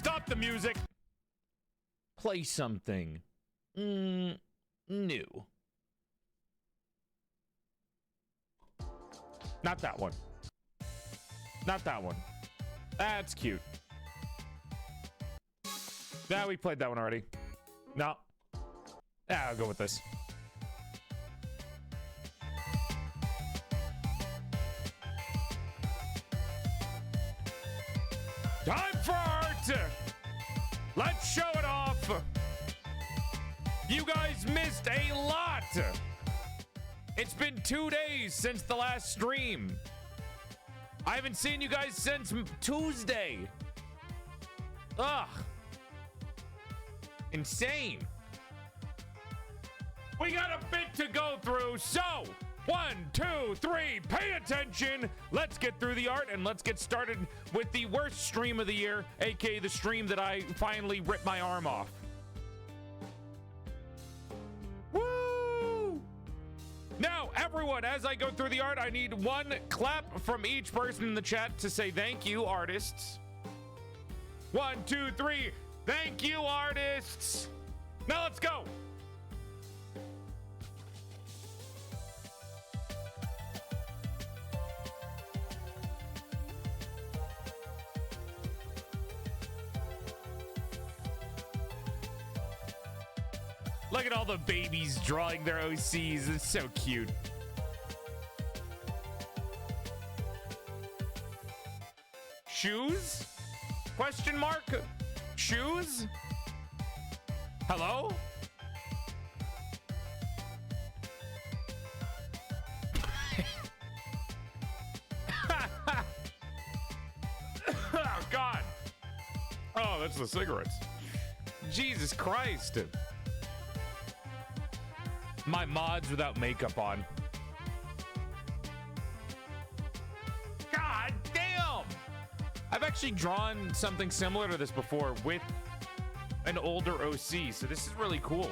stop the music. Play something new. Not that one. Not that one. That's cute. Nah, we played that one already. No. Yeah, I'll go with this. Time for art! Let's show it off! You guys missed a lot! It's been 2 days since the last stream. I haven't seen you guys since Tuesday. Ugh. Insane. We got a bit to go through, so 1, 2, 3, pay attention. Let's get through the art and let's get started with the worst stream of the year, aka the stream that I finally ripped my arm off. Woo! Now, everyone, as I go through the art, I need one clap from each person in the chat to say thank you, artists. 1, 2, 3. Thank you, artists. Now let's go. Look at all the babies drawing their OCs. It's so cute. Shoes? Question mark? Shoes? Hello? Oh, God. Oh, that's the cigarettes. Jesus Christ. My mods without makeup on. God damn! I've actually drawn something similar to this before with an older OC, so this is really cool.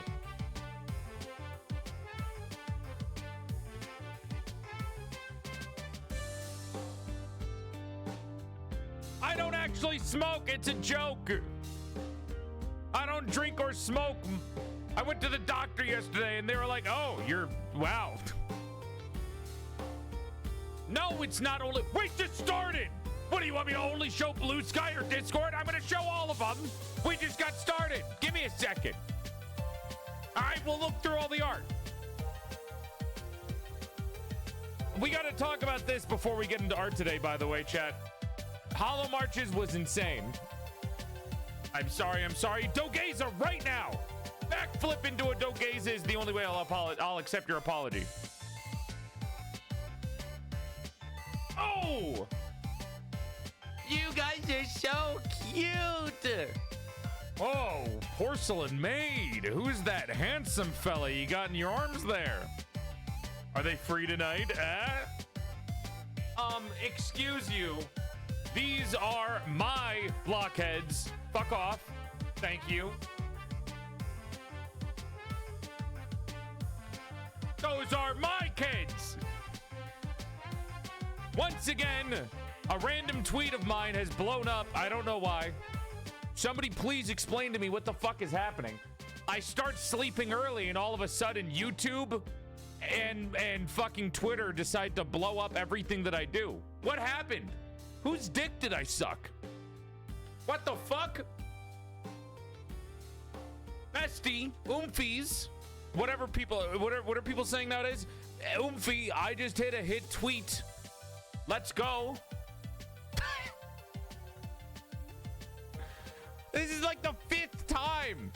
I don't actually smoke, it's a joke. I don't drink or smoke. I went to the doctor yesterday and they were like, oh, you're, wow. No, it's not only, we just started. What do you want me to only show Blue Sky or Discord? I'm gonna show all of them. We just got started. Give me a second. All right, we'll look through all the art. We gotta talk about this before we get into art today, by the way, chat. Hollow Marches was insane. I'm sorry. Dogeza right now. Backflip into a Dogeza is the only way I'll accept your apology. Oh! You guys are so cute! Oh, PorcelainMaid. Who's that handsome fella you got in your arms there? Are they free tonight, excuse you. These are my blockheads. Fuck off. Thank you. Those are my kids. Once again, a random tweet of mine has blown up. I don't know why. Somebody please explain to me what the fuck is happening. I start sleeping early and all of a sudden YouTube and fucking Twitter decide to blow up everything that I do. What happened? Whose dick did I suck? What the fuck? Bestie, oomfies. What are people saying nowadays? Oomphy, I just hit a hit tweet. Let's go. This is like the 5th time.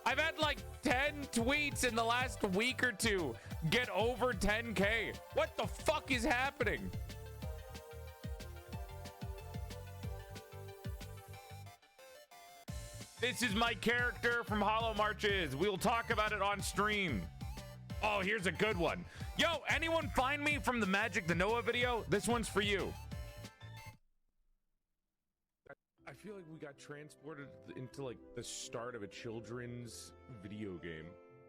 I've had like 10 tweets in the last week or two get over 10K. What the fuck is happening? This is my character from Hollow Marches. We'll talk about it on stream. Oh, here's a good one. Yo, anyone find me from the Magic the Noah video? This one's for you. I feel like we got transported into like the start of a children's video game.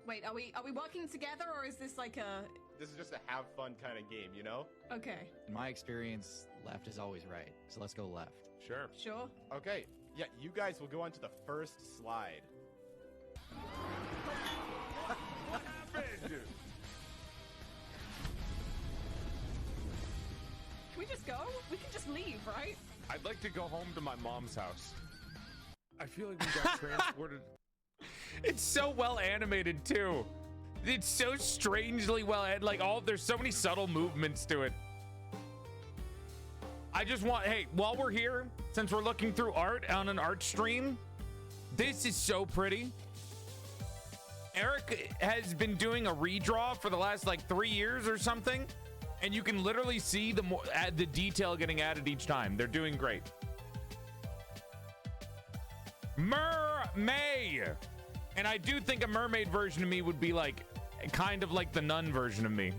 Wait, are we working together or is this like a... This is just a have fun kind of game, you know? Okay. In my experience, left is always right. So let's go left. Sure. Sure. Okay. Yeah, you guys will go on to the first slide. What happened? Can we just go? We can just leave, right? I'd like to go home to my mom's house. I feel like we got transported. It's so well animated too. It's so strangely well, like there's so many subtle movements to it. I just want, hey, while we're here, since we're looking through art on an art stream, this is so pretty. Eric has been doing a redraw for the last like 3 years or something, and you can literally see the detail getting added each time. They're doing great. Mermaid, and I do think a mermaid version of me would be like kind of like the nun version of me.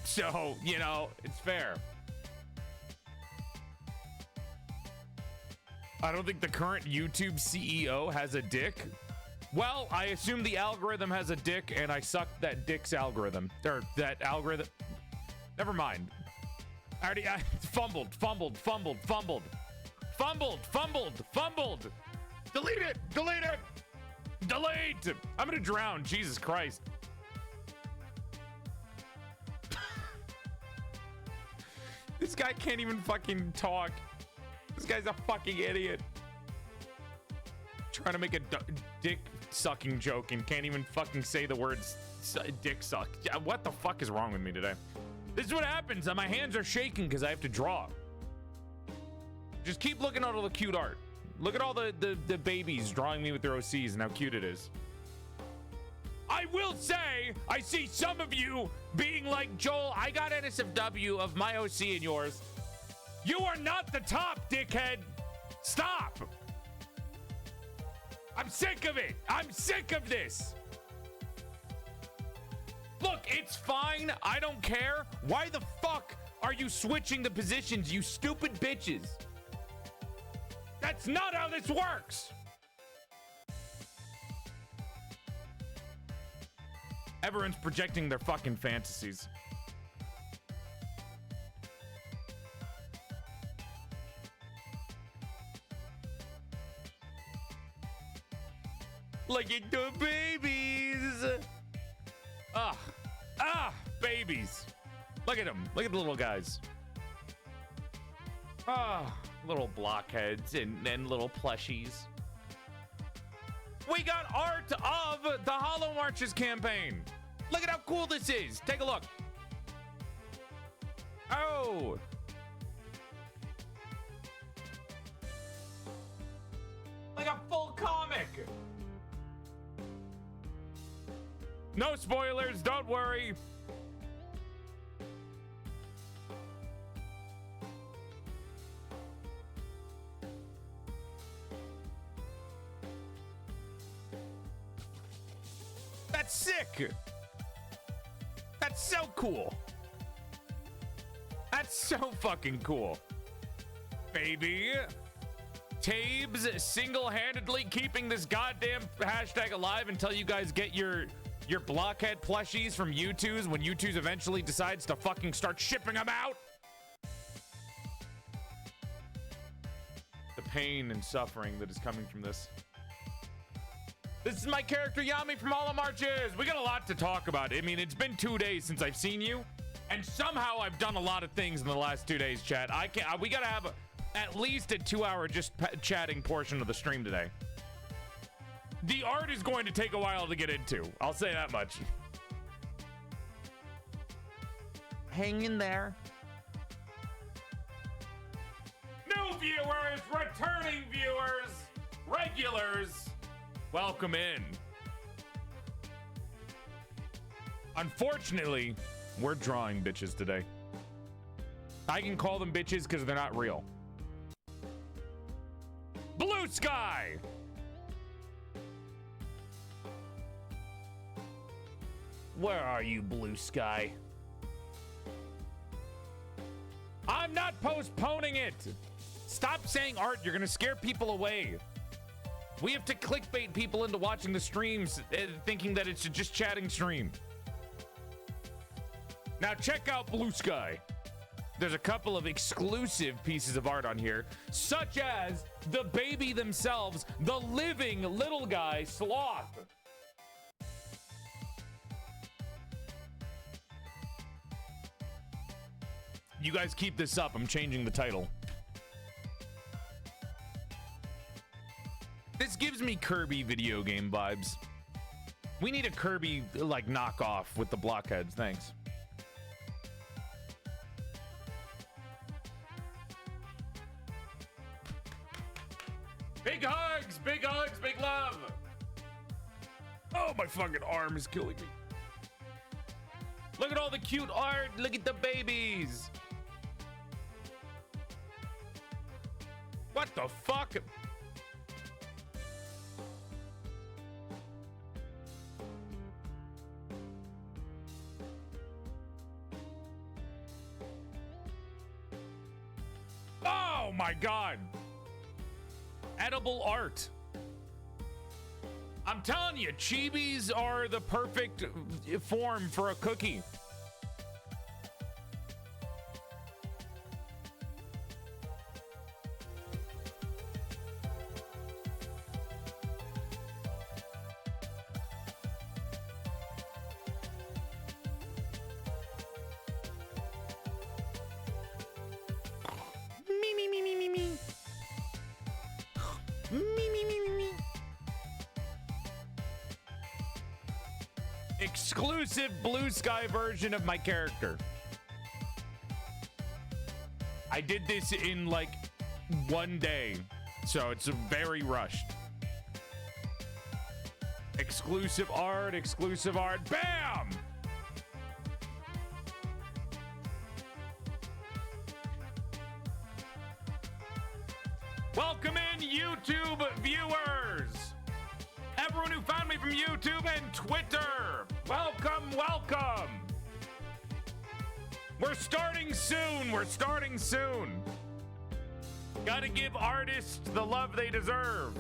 So, you know, it's fair. I don't think the current YouTube CEO has a dick. Well, I assume the algorithm has a dick, and I sucked that dick's algorithm. Or that algorithm. Never mind. I fumbled. Delete it. Delete. I'm gonna drown. Jesus Christ. This guy can't even fucking talk. This guy's a fucking idiot. Trying to make a dick sucking joke and can't even fucking say the words dick suck. What the fuck is wrong with me today? This is what happens. My hands are shaking because I have to draw. Just keep looking at all the cute art. Look at all the babies drawing me with their OCs and how cute it is. I will say, I see some of you being like, Joel, I got NSFW of my OC and yours. You are not the top, dickhead. Stop. I'm sick of it. I'm sick of this. Look, it's fine. I don't care. Why the fuck are you switching the positions, you stupid bitches? That's not how this works. Everyone's projecting their fucking fantasies. Look at the babies. Babies. Look at them. Look at the little guys. Little blockheads and little plushies. We got art of the Hollow Marches campaign. Look at how cool this is. Take a look. Oh. Like a full comic. No spoilers, don't worry. That's sick. That's so cool. That's so fucking cool. Baby. Tabes single-handedly keeping this goddamn hashtag alive until you guys get your blockhead plushies from U2s when U2s eventually decides to fucking start shipping them out. The pain and suffering that is coming from this. This is my character Yami from Hollow Marches. We got a lot to talk about. I mean, it's been 2 days since I've seen you, and somehow I've done a lot of things in the last 2 days, chat. We gotta have at least a 2-hour just chatting portion of the stream today. The art is going to take a while to get into. I'll say that much. Hang in there. New viewers, returning viewers, regulars, welcome in. Unfortunately, we're drawing bitches today. I can call them bitches because they're not real. Blue Sky! Where are you, Blue Sky? I'm not postponing it! Stop saying art, you're gonna scare people away. We have to clickbait people into watching the streams, thinking that it's a just chatting stream. Now check out Blue Sky. there's a couple of exclusive pieces of art on here, such as the baby themselves, the living little guy sloth. You guys keep this up. I'm changing the title. This gives me Kirby video game vibes. We need a Kirby like knockoff with the blockheads. Thanks. Big hugs, big love. Oh, my fucking arm is killing me. Look at all the cute art. Look at the babies. What the fuck? Oh my God. Edible art. I'm telling you, chibis are the perfect form for a cookie. Exclusive blue sky version of my character. I did this in like one day, so it's very rushed. Exclusive art, bam! Welcome in, YouTube viewers! Everyone who found me from YouTube and Twitter, welcome, welcome. We're starting soon. Gotta give artists the love they deserve.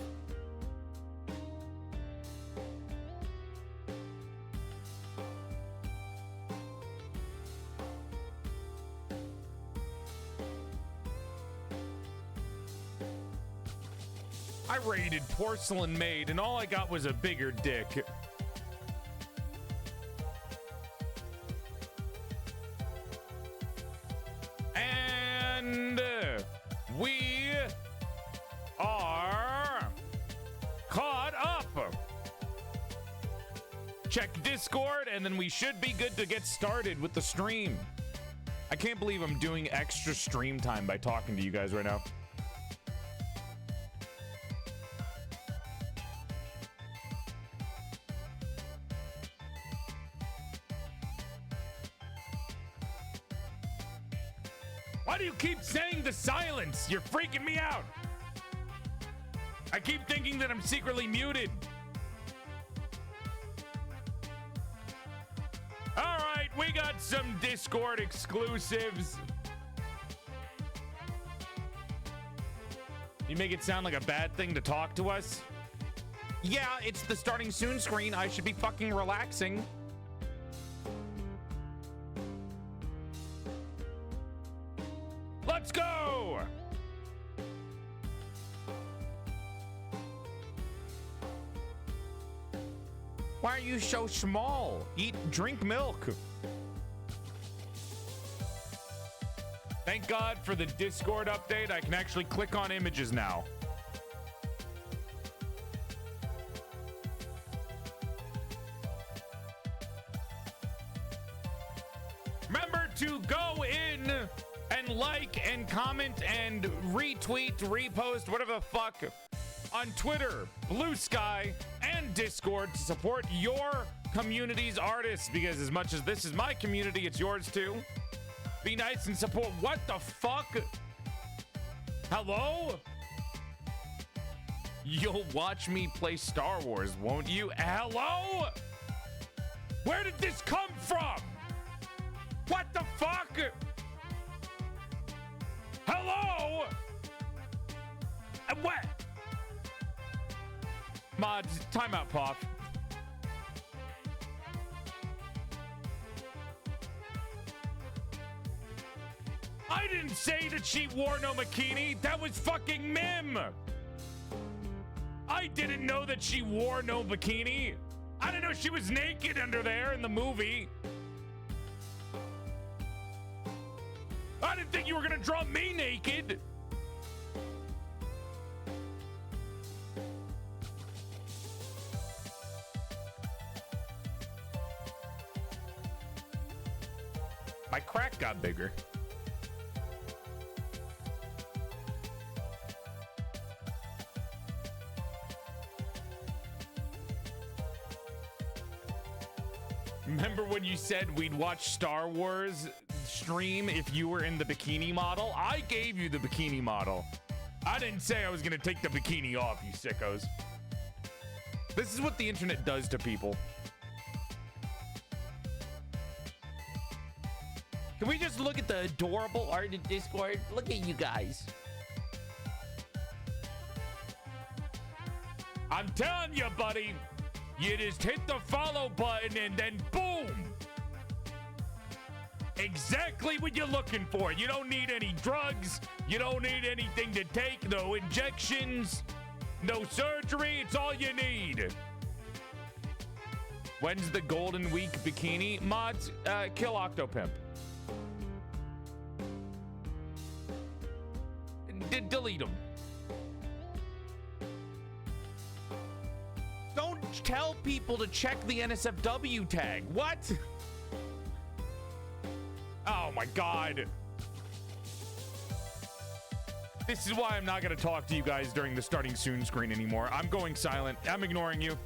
I raided PorcelainMaid and all I got was a bigger dick. And we are caught up. Check Discord and then we should be good to get started with the stream. I can't believe I'm doing extra stream time by talking to you guys right now. Why do you keep saying the silence? You're freaking me out. I keep thinking that I'm secretly muted. All right, we got some Discord exclusives. You make it sound like a bad thing to talk to us? Yeah, it's the starting soon screen. I should be fucking relaxing. Let's go! Why are you so small? Drink milk. Thank God for the Discord update. I can actually click on images now. Remember to go in and like and comment and retweet, repost, whatever the fuck, on Twitter, Blue Sky, and Discord to support your community's artists, because as much as this is my community, it's yours too. Be nice and support. What the fuck? Hello? You'll watch me play Star Wars, won't you? Hello? Where did this come from? What the fuck? Hello? What? Mods, timeout, Poff. I didn't say that she wore no bikini. That was fucking Mim. I didn't know that she wore no bikini. I didn't know she was naked under there in the movie. I didn't think you were gonna draw me naked. My crack got bigger. Remember when you said we'd watch Star Wars stream if you were in the bikini model? I gave you the bikini model. I didn't say I was gonna take the bikini off, you sickos. This is what the internet does to people. Can we just look at the adorable art in Discord? Look at you guys. I'm telling you, buddy. You just hit the follow button and then boom. Exactly what you're looking for. You don't need any drugs. You don't need anything to take. No injections. No surgery. It's all you need. When's the Golden Week bikini? Mods, kill Octopimp. Delete them. Don't tell people to check the NSFW tag. What? Oh my God. This is why I'm not going to talk to you guys during the starting soon screen anymore. I'm going silent. I'm ignoring you.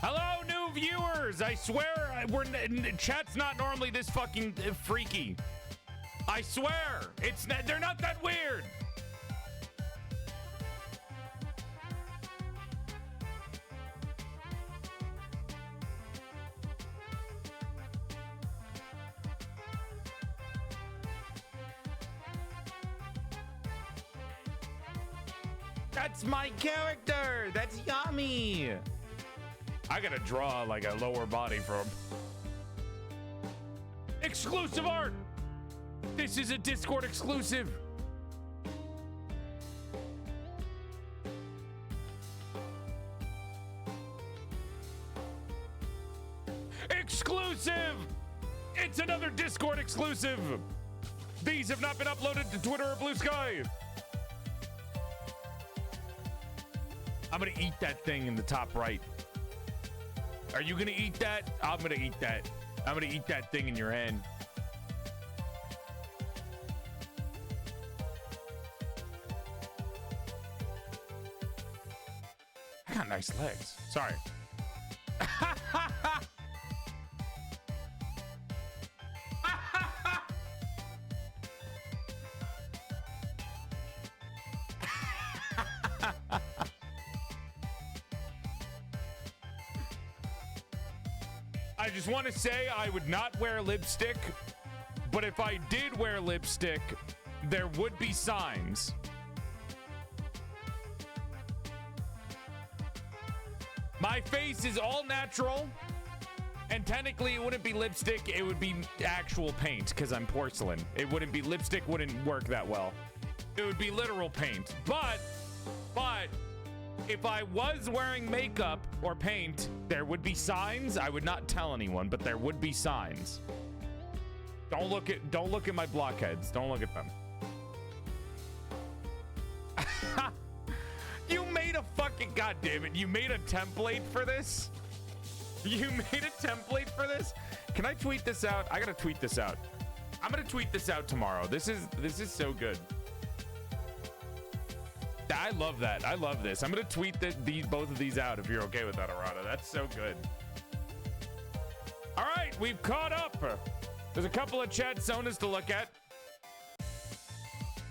Hello, new viewers. I swear, chat's not normally this fucking freaky. I swear, they're not that weird. That's my character. That's Yami. I gotta draw like a lower body from exclusive art. This is a Discord exclusive. Exclusive. It's another Discord exclusive. These have not been uploaded to Twitter or Blue Sky. I'm gonna eat that thing in the top right. Are you gonna eat that? I'm gonna eat that. I'm gonna eat that thing in your hand. I got nice legs. Sorry. I just want to say I would not wear lipstick, but if I did wear lipstick, there would be signs. My face is all natural, and technically it wouldn't be lipstick, it would be actual paint because I'm porcelain. It wouldn't be lipstick, wouldn't work that well. It would be literal paint. But if I was wearing makeup or paint, there would be signs. I would not tell anyone, but there would be signs. Don't look at my blockheads. Don't look at them. You made a fucking goddammit. You made a template for this? You made a template for this? Can I tweet this out? I gotta tweet this out. I'm gonna tweet this out tomorrow. This is so good. I love that. I love this. I'm gonna tweet both of these out if you're okay with that, Arata. That's so good. All right, we've caught up. There's a couple of chat zonas to look at.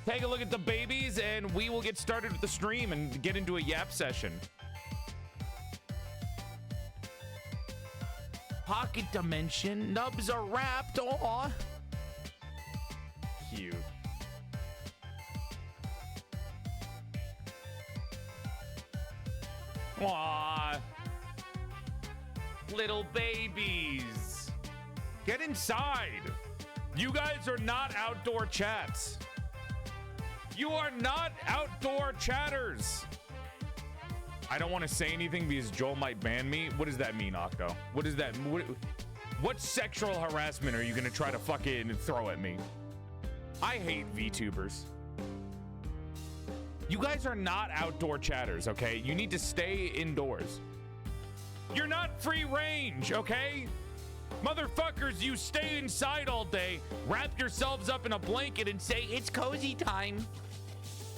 Take a look at the babies, and we will get started with the stream and get into a yap session. Pocket dimension. Nubs are wrapped. Aw. Cute. Aw. Little babies. Get inside. You guys are not outdoor chats. You are not outdoor chatters. I don't want to say anything because Joel might ban me. What does that mean, Octo? What does that what sexual harassment are you going to try to fucking throw at me? I hate VTubers. You guys are not outdoor chatters, okay? You need to stay indoors. You're not free range, okay? Motherfuckers, you stay inside all day, wrap yourselves up in a blanket and say, it's cozy time.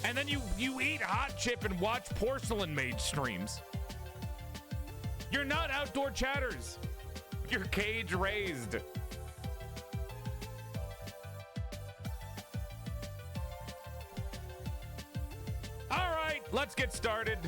And then you eat hot chip and watch PorcelainMaid streams. You're not outdoor chatters. You're cage raised. All right, let's get started.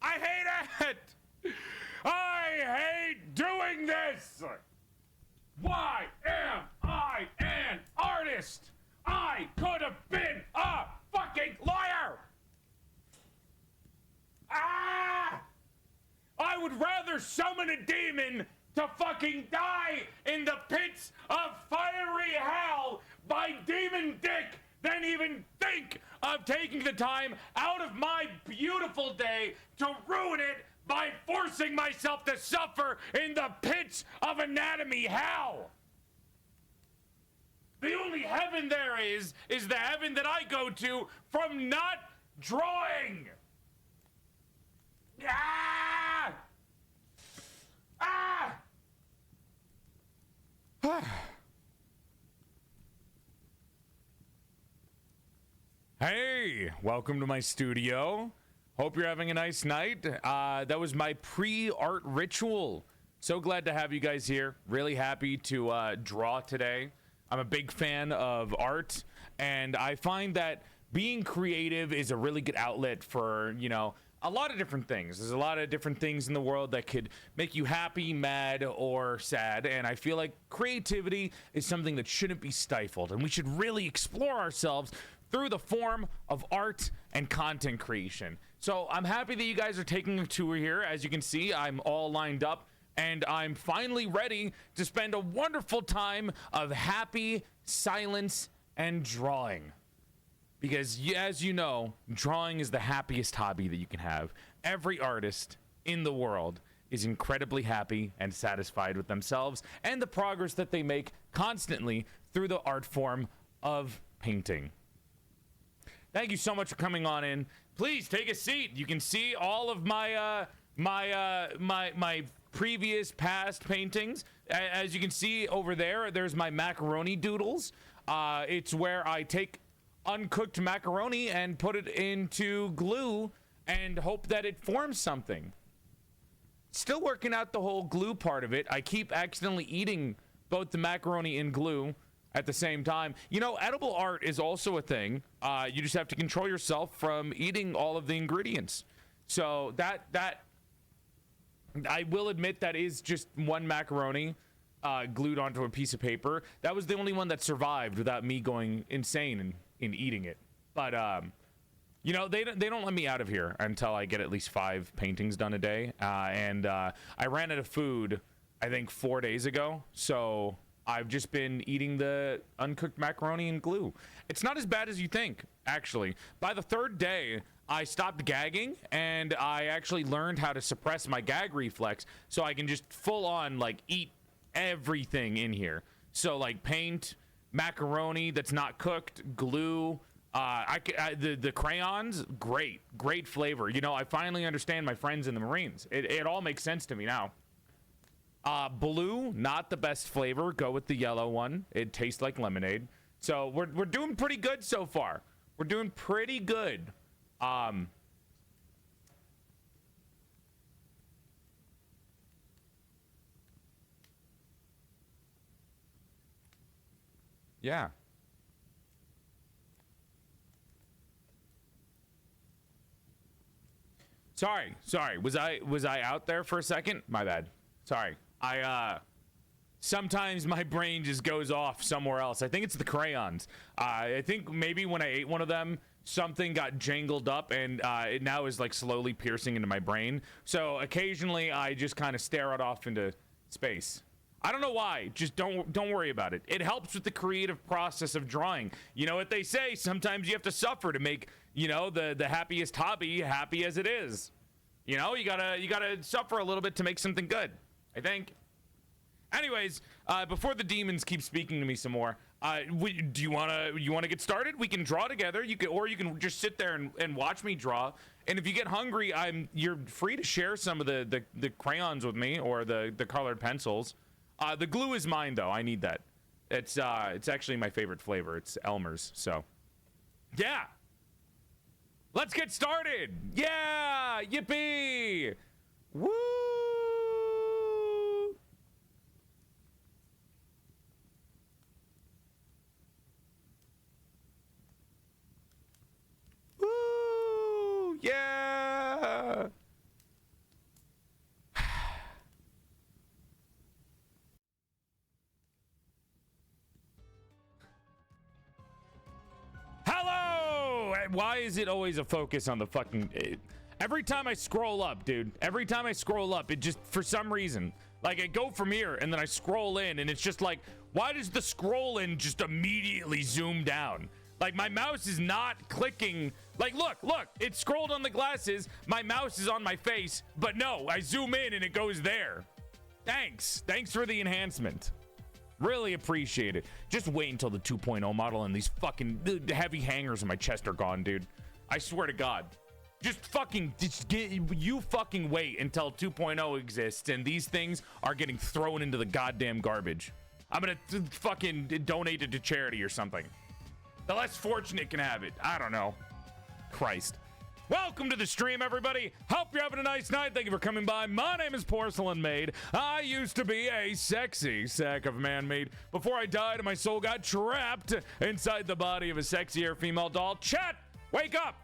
I hate it! I hate doing this! Why am I an artist? I could have been a fucking lawyer! I would rather summon a demon to fucking die in the pits of fiery hell by demon dick than even think of taking the time out of my beautiful day to ruin it by forcing myself to suffer in the pits of anatomy hell. The only heaven there is the heaven that I go to from not drawing. Ah! Ah! Hey, welcome to my studio. Hope you're having a nice night. That was my pre-art ritual. So glad to have you guys here. Really happy to draw today. I'm a big fan of art, and I find that being creative is a really good outlet for, you know, a lot of different things. There's a lot of different things in the world that could make you happy, mad, or sad, and I feel like creativity is something that shouldn't be stifled, and we should really explore ourselves through the form of art and content creation. So I'm happy that you guys are taking a tour here. As you can see, I'm all lined up and I'm finally ready to spend a wonderful time of happy silence and drawing. Because as you know, drawing is the happiest hobby that you can have. Every artist in the world is incredibly happy and satisfied with themselves and the progress that they make constantly through the art form of painting. Thank you so much for coming on in. Please take a seat. You can see all of my my previous past paintings. As you can see over there, there's my macaroni doodles. It's where I take uncooked macaroni and put it into glue and hope that it forms something. Still working out the whole glue part of it. I keep accidentally eating both the macaroni and glue at the same time. You know, edible art is also a thing. You just have to control yourself from eating all of the ingredients. So that I will admit that is just one macaroni glued onto a piece of paper. That was the only one that survived without me going insane in eating it. But you know, they don't let me out of here until I get at least 5 paintings done a day. And I ran out of food, I think 4 days ago. So I've just been eating the uncooked macaroni and glue. It's not as bad as you think, actually. By the 3rd day, I stopped gagging, and I actually learned how to suppress my gag reflex so I can just full on, like, eat everything in here. So, like, paint, macaroni that's not cooked, glue, the crayons, great flavor. You know, I finally understand my friends in the Marines. It all makes sense to me now. Blue, not the best flavor. Go with the yellow one. It tastes like lemonade. So we're doing pretty good so far. We're doing pretty good. Yeah. Sorry. Was I out there for a second? My bad. Sorry. Sometimes my brain just goes off somewhere else. I think it's the crayons. I think maybe when I ate one of them, something got jangled up, and it now is like slowly piercing into my brain. So occasionally I just kind of stare it off into space. I don't know why. Just don't worry about it. It helps with the creative process of drawing. You know what they say? Sometimes you have to suffer to make, you know, the happiest hobby happy as it is. You know, you gotta suffer a little bit to make something good, I think. Anyways, before the demons keep speaking to me some more, do you wanna get started? We can draw together. You can just sit there and watch me draw. And if you get hungry, you're free to share some of the crayons with me, or the colored pencils. The glue is mine though. I need that. It's actually my favorite flavor. It's Elmer's. So, yeah. Let's get started. Yeah, yippee. Woo. Woo! Yeah! Hello! Why is it always a focus on the fucking... Every time I scroll up, dude, every time I scroll up, it just, for some reason, like I go from here and then I scroll in and it's just like, why does the scroll in just immediately zoom down? Like my mouse is not clicking. Like, look, it scrolled on the glasses. My mouse is on my face, but no, I zoom in and it goes there. Thanks for the enhancement. Really appreciate it. Just wait until the 2.0 model and these fucking heavy hangers on my chest are gone, dude. I swear to God. You fucking wait until 2.0 exists and these things are getting thrown into the goddamn garbage. I'm gonna fucking donate it to charity or something. The less fortunate can have it. I don't know. Christ. Welcome to the stream, everybody. Hope you're having a nice night. Thank you for coming by. My name is PorcelainMaid. I used to be a sexy sack of man-made before I died and my soul got trapped inside the body of a sexier female doll. Chat, wake up.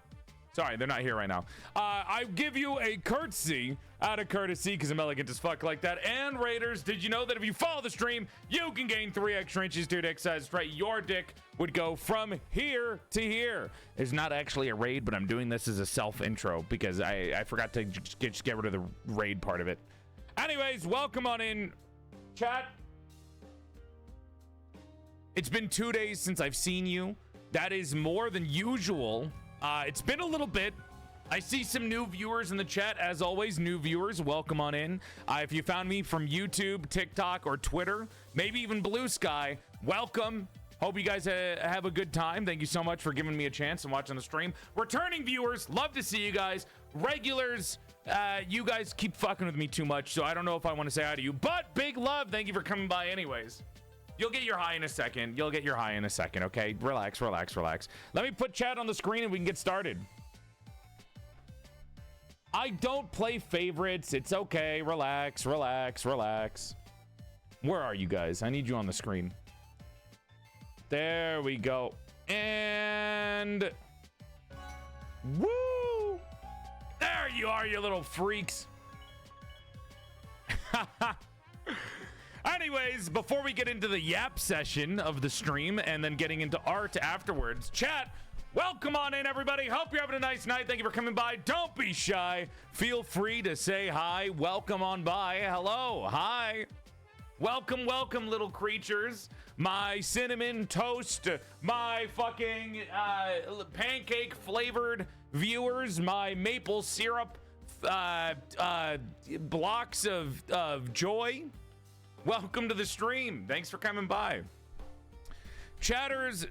Sorry, they're not here right now. I give you a curtsy out of courtesy because I'm elegant as fuck like that. And Raiders, did you know that if you follow the stream, you can gain 3 extra inches to your dick size? Right, your dick would go from here to here. It's not actually a raid, but I'm doing this as a self intro because I forgot to just get rid of the raid part of it. Anyways, welcome on in, chat. It's been 2 days since I've seen you. That is more than usual. It's been a little bit. I see some new viewers in the chat. As always, new viewers, welcome on in. If you found me from YouTube, TikTok, or Twitter, maybe even Blue Sky, welcome. Hope you guys have a good time. Thank you so much for giving me a chance and watching the stream. Returning viewers, love to see you guys. Regulars, you guys keep fucking with me too much, so I don't know if I want to say hi to you, but big love. Thank you for coming by anyways. You'll get your high in a second. Okay? Relax. Let me put chat on the screen and we can get started. I don't play favorites. It's okay. Relax. Where are you guys? I need you on the screen. There we go. And... woo! There you are, you little freaks. Anyways, before we get into the yap session of the stream and then getting into art afterwards, chat, welcome on in, everybody. Hope you're having a nice night. Thank you for coming by. Don't be shy. Feel free to say hi. Welcome on by. Hello. Hi. Welcome, little creatures. My cinnamon toast, my fucking pancake flavored viewers, my maple syrup blocks of joy. Welcome to the stream. Thanks for coming by. Chatters,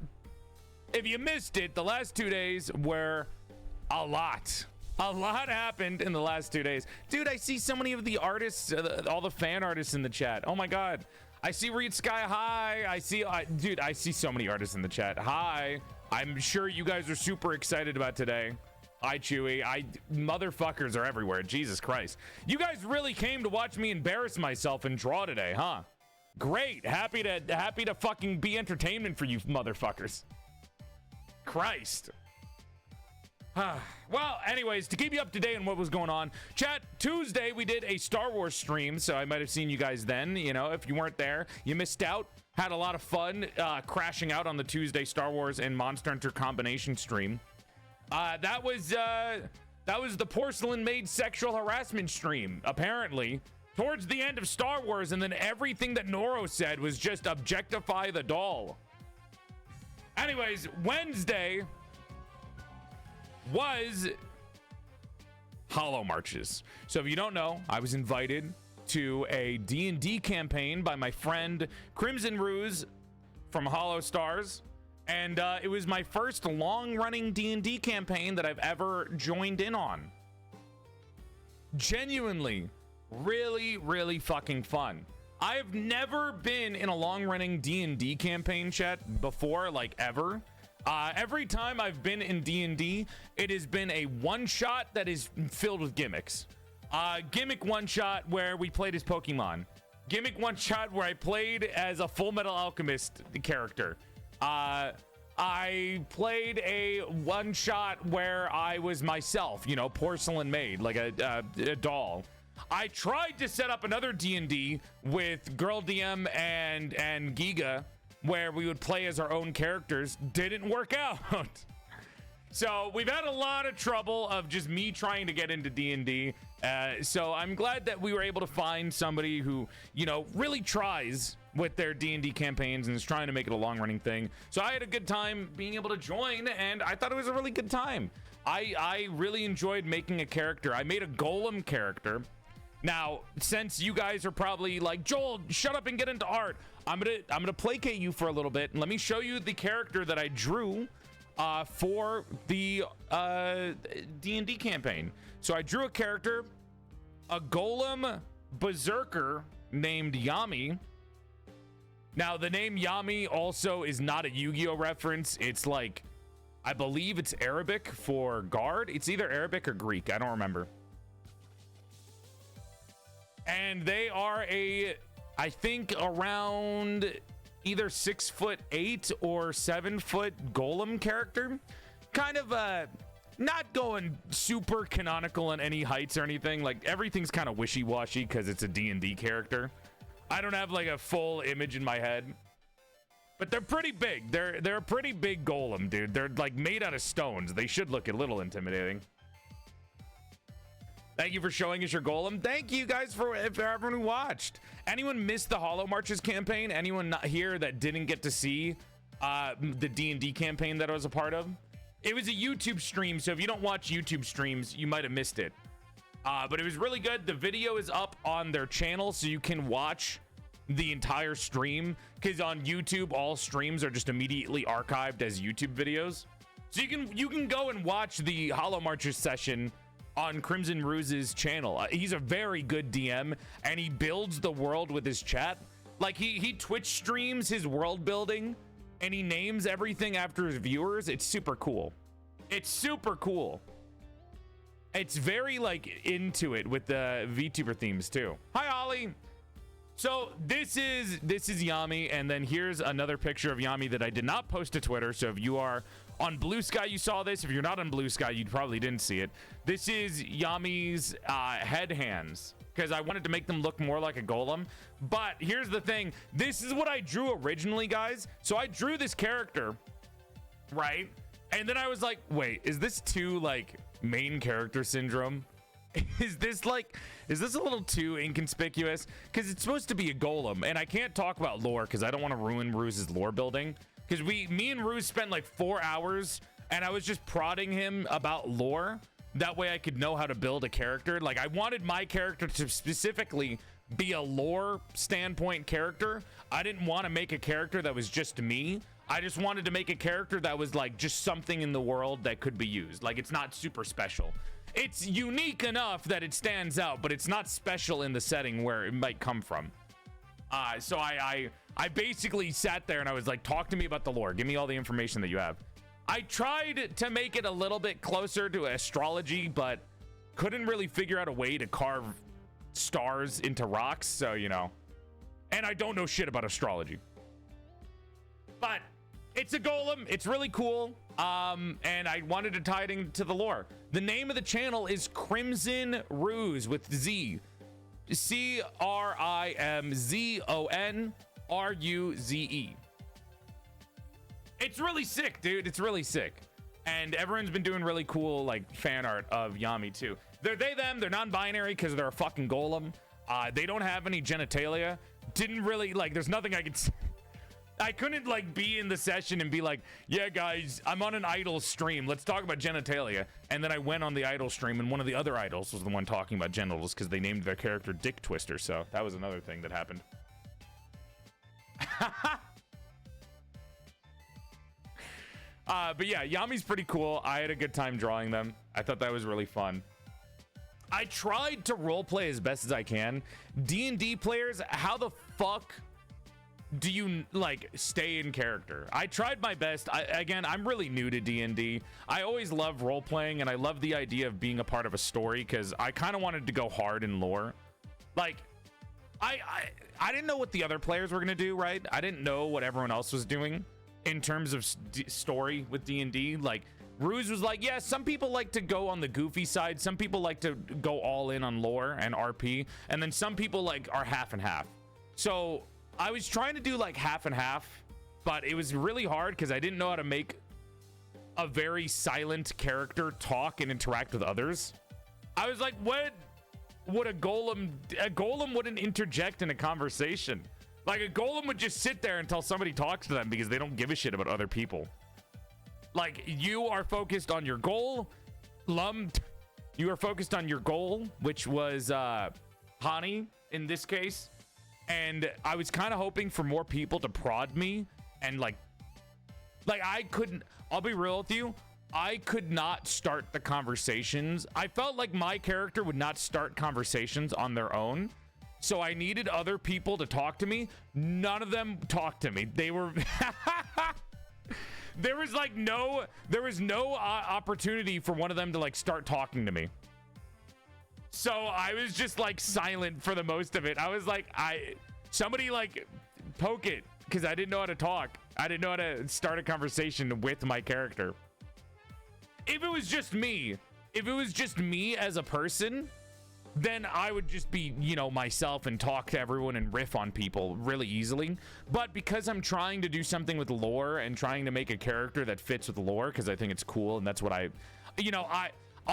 if you missed it, the last 2 days were a lot. A lot happened in the last 2 days. Dude, I see so many of the artists, all the fan artists in the chat. Oh my God. I see Reed Sky. Hi. Dude, I see so many artists in the chat. Hi. I'm sure you guys are super excited about today. Hi, Chewy. Motherfuckers are everywhere. Jesus Christ. You guys really came to watch me embarrass myself and draw today, huh? Great. Happy to fucking be entertainment for you motherfuckers. Christ. Well, anyways, to keep you up to date on what was going on, chat, Tuesday we did a Star Wars stream, so I might have seen you guys then. You know, if you weren't there, you missed out. Had a lot of fun crashing out on the Tuesday Star Wars and Monster Hunter combination stream. That was the PorcelainMaid sexual harassment stream, apparently. Towards the end of Star Wars, and then everything that Noro said was just objectify the doll. Anyways, Wednesday was Hollow Marches. So if you don't know, I was invited to a D&D campaign by my friend Crimson Ruse from Hollow Stars, and it was my first long-running D&D campaign that I've ever joined in on. Genuinely, really fucking fun. I've never been in a long-running D&D campaign, chat, before, like, ever. Every time I've been in D&D, it has been a one-shot that is filled with gimmicks. Gimmick one-shot where we played as Pokemon. Gimmick one-shot where I played as a Full Metal Alchemist character. I played a one-shot where I was myself, you know, PorcelainMaid, like a doll. I tried to set up another D&D with Girl DM and Giga, where we would play as our own characters. Didn't work out. So we've had a lot of trouble of just me trying to get into D&D. So I'm glad that we were able to find somebody who, you know, really tries with their D&D campaigns and is trying to make it a long-running thing. So I had a good time being able to join, and I thought it was a really good time. I really enjoyed making a character. I made a golem character. Now, since you guys are probably like, Joel, shut up and get into art, I'm gonna placate you for a little bit, and let me show you the character that I drew for the D&D campaign. So I drew a character, a golem berserker named Yami. Now, the name Yami also is not a Yu-Gi-Oh reference. It's like, I believe it's Arabic for guard. It's either Arabic or Greek. I don't remember. And they are I think around either 6'8" or 7' golem character. Kind of not going super canonical in any heights or anything. Like, everything's kind of wishy-washy because it's a D&D character. I don't have like a full image in my head. But they're pretty big. They're a pretty big golem, dude. They're like made out of stones. They should look a little intimidating. Thank you for showing us your golem. Thank you guys for everyone who watched. Anyone missed the Hollow Marches campaign? Anyone not here that didn't get to see the D&D campaign that I was a part of? It was a YouTube stream, so if you don't watch YouTube streams, you might have missed it. But it was really good. The video is up on their channel, so you can watch the entire stream, because on YouTube, all streams are just immediately archived as YouTube videos. So you can go and watch the Hollow Marches session on Crimson Ruse's channel. He's a very good DM, and he builds the world with his chat. Like, he Twitch streams his world building, and he names everything after his viewers. It's super cool. It's super cool. It's very, like, into it with the VTuber themes, too. Hi, Ollie. So this is Yami, and then here's another picture of Yami that I did not post to Twitter. So if you are on Blue Sky, you saw this. If you're not on Blue Sky, you probably didn't see it. This is Yami's head hands, because I wanted to make them look more like a golem. But here's the thing. This is what I drew originally, guys. So I drew this character, right? And then I was like, wait, is this too, like, main character syndrome? Is this a little too inconspicuous? Because it's supposed to be a golem, and I can't talk about lore because I don't want to ruin Ruse's lore building. Because me and Ruse spent like 4 hours, and I was just prodding him about lore. That way I could know how to build a character. Like, I wanted my character to specifically be a lore standpoint character. I didn't want to make a character that was just me. I just wanted to make a character that was like just something in the world that could be used. Like, it's not super special. It's unique enough that it stands out, but it's not special in the setting where it might come from. So I basically sat there and I was like, talk to me about the lore. Give me all the information that you have. I tried to make it a little bit closer to astrology, but couldn't really figure out a way to carve stars into rocks. So, you know, and I don't know shit about astrology, but it's a golem. It's really cool. And I wanted to tie it into the lore. The name of the channel is Crimson Ruse with Z. CrimzonRuze. It's really sick, dude. It's really sick. And everyone's been doing really cool, like, fan art of Yami, too. They're they, them. They're non-binary because they're a fucking golem. They don't have any genitalia. Didn't really, like, there's nothing I could say. I couldn't, like, be in the session and be like, yeah, guys, I'm on an idol stream. Let's talk about genitalia. And then I went on the idol stream, and one of the other idols was the one talking about genitals because they named their character Dick Twister. So that was another thing that happened. But yeah, Yami's pretty cool. I had a good time drawing them. I thought that was really fun. I tried to roleplay as best as I can. D&D players, how the fuck do you, like, stay in character? I tried my best. Again, I'm really new to D&D. I always love role-playing, and I love the idea of being a part of a story because I kind of wanted to go hard in lore. Like, I didn't know what the other players were going to do, right? I didn't know what everyone else was doing in terms of story with D&D. Like, Ruse was like, yeah, some people like to go on the goofy side. Some people like to go all in on lore and RP. And then some people, like, are half and half. So I was trying to do like half and half, but it was really hard because I didn't know how to make a very silent character talk and interact with others. I was like, what would a golem wouldn't interject in a conversation. Like, a golem would just sit there until somebody talks to them because they don't give a shit about other people. Like, you are focused on your goal. You are focused on your goal, which was Hani in this case. And I was kind of hoping for more people to prod me. And like I couldn't, I'll be real with you, I could not start the conversations. I felt like my character would not start conversations on their own. So I needed other people to talk to me. None of them talked to me. They were... there was no opportunity for one of them to like start talking to me. So I was just like silent for the most of it. I was like, somebody like poke it, because I didn't know how to talk. I didn't know how to start a conversation with my character. If it was just me as a person, then I would just be, you know, myself and talk to everyone and riff on people really easily. But because I'm trying to do something with lore and trying to make a character that fits with lore, because I think it's cool, and that's what I'll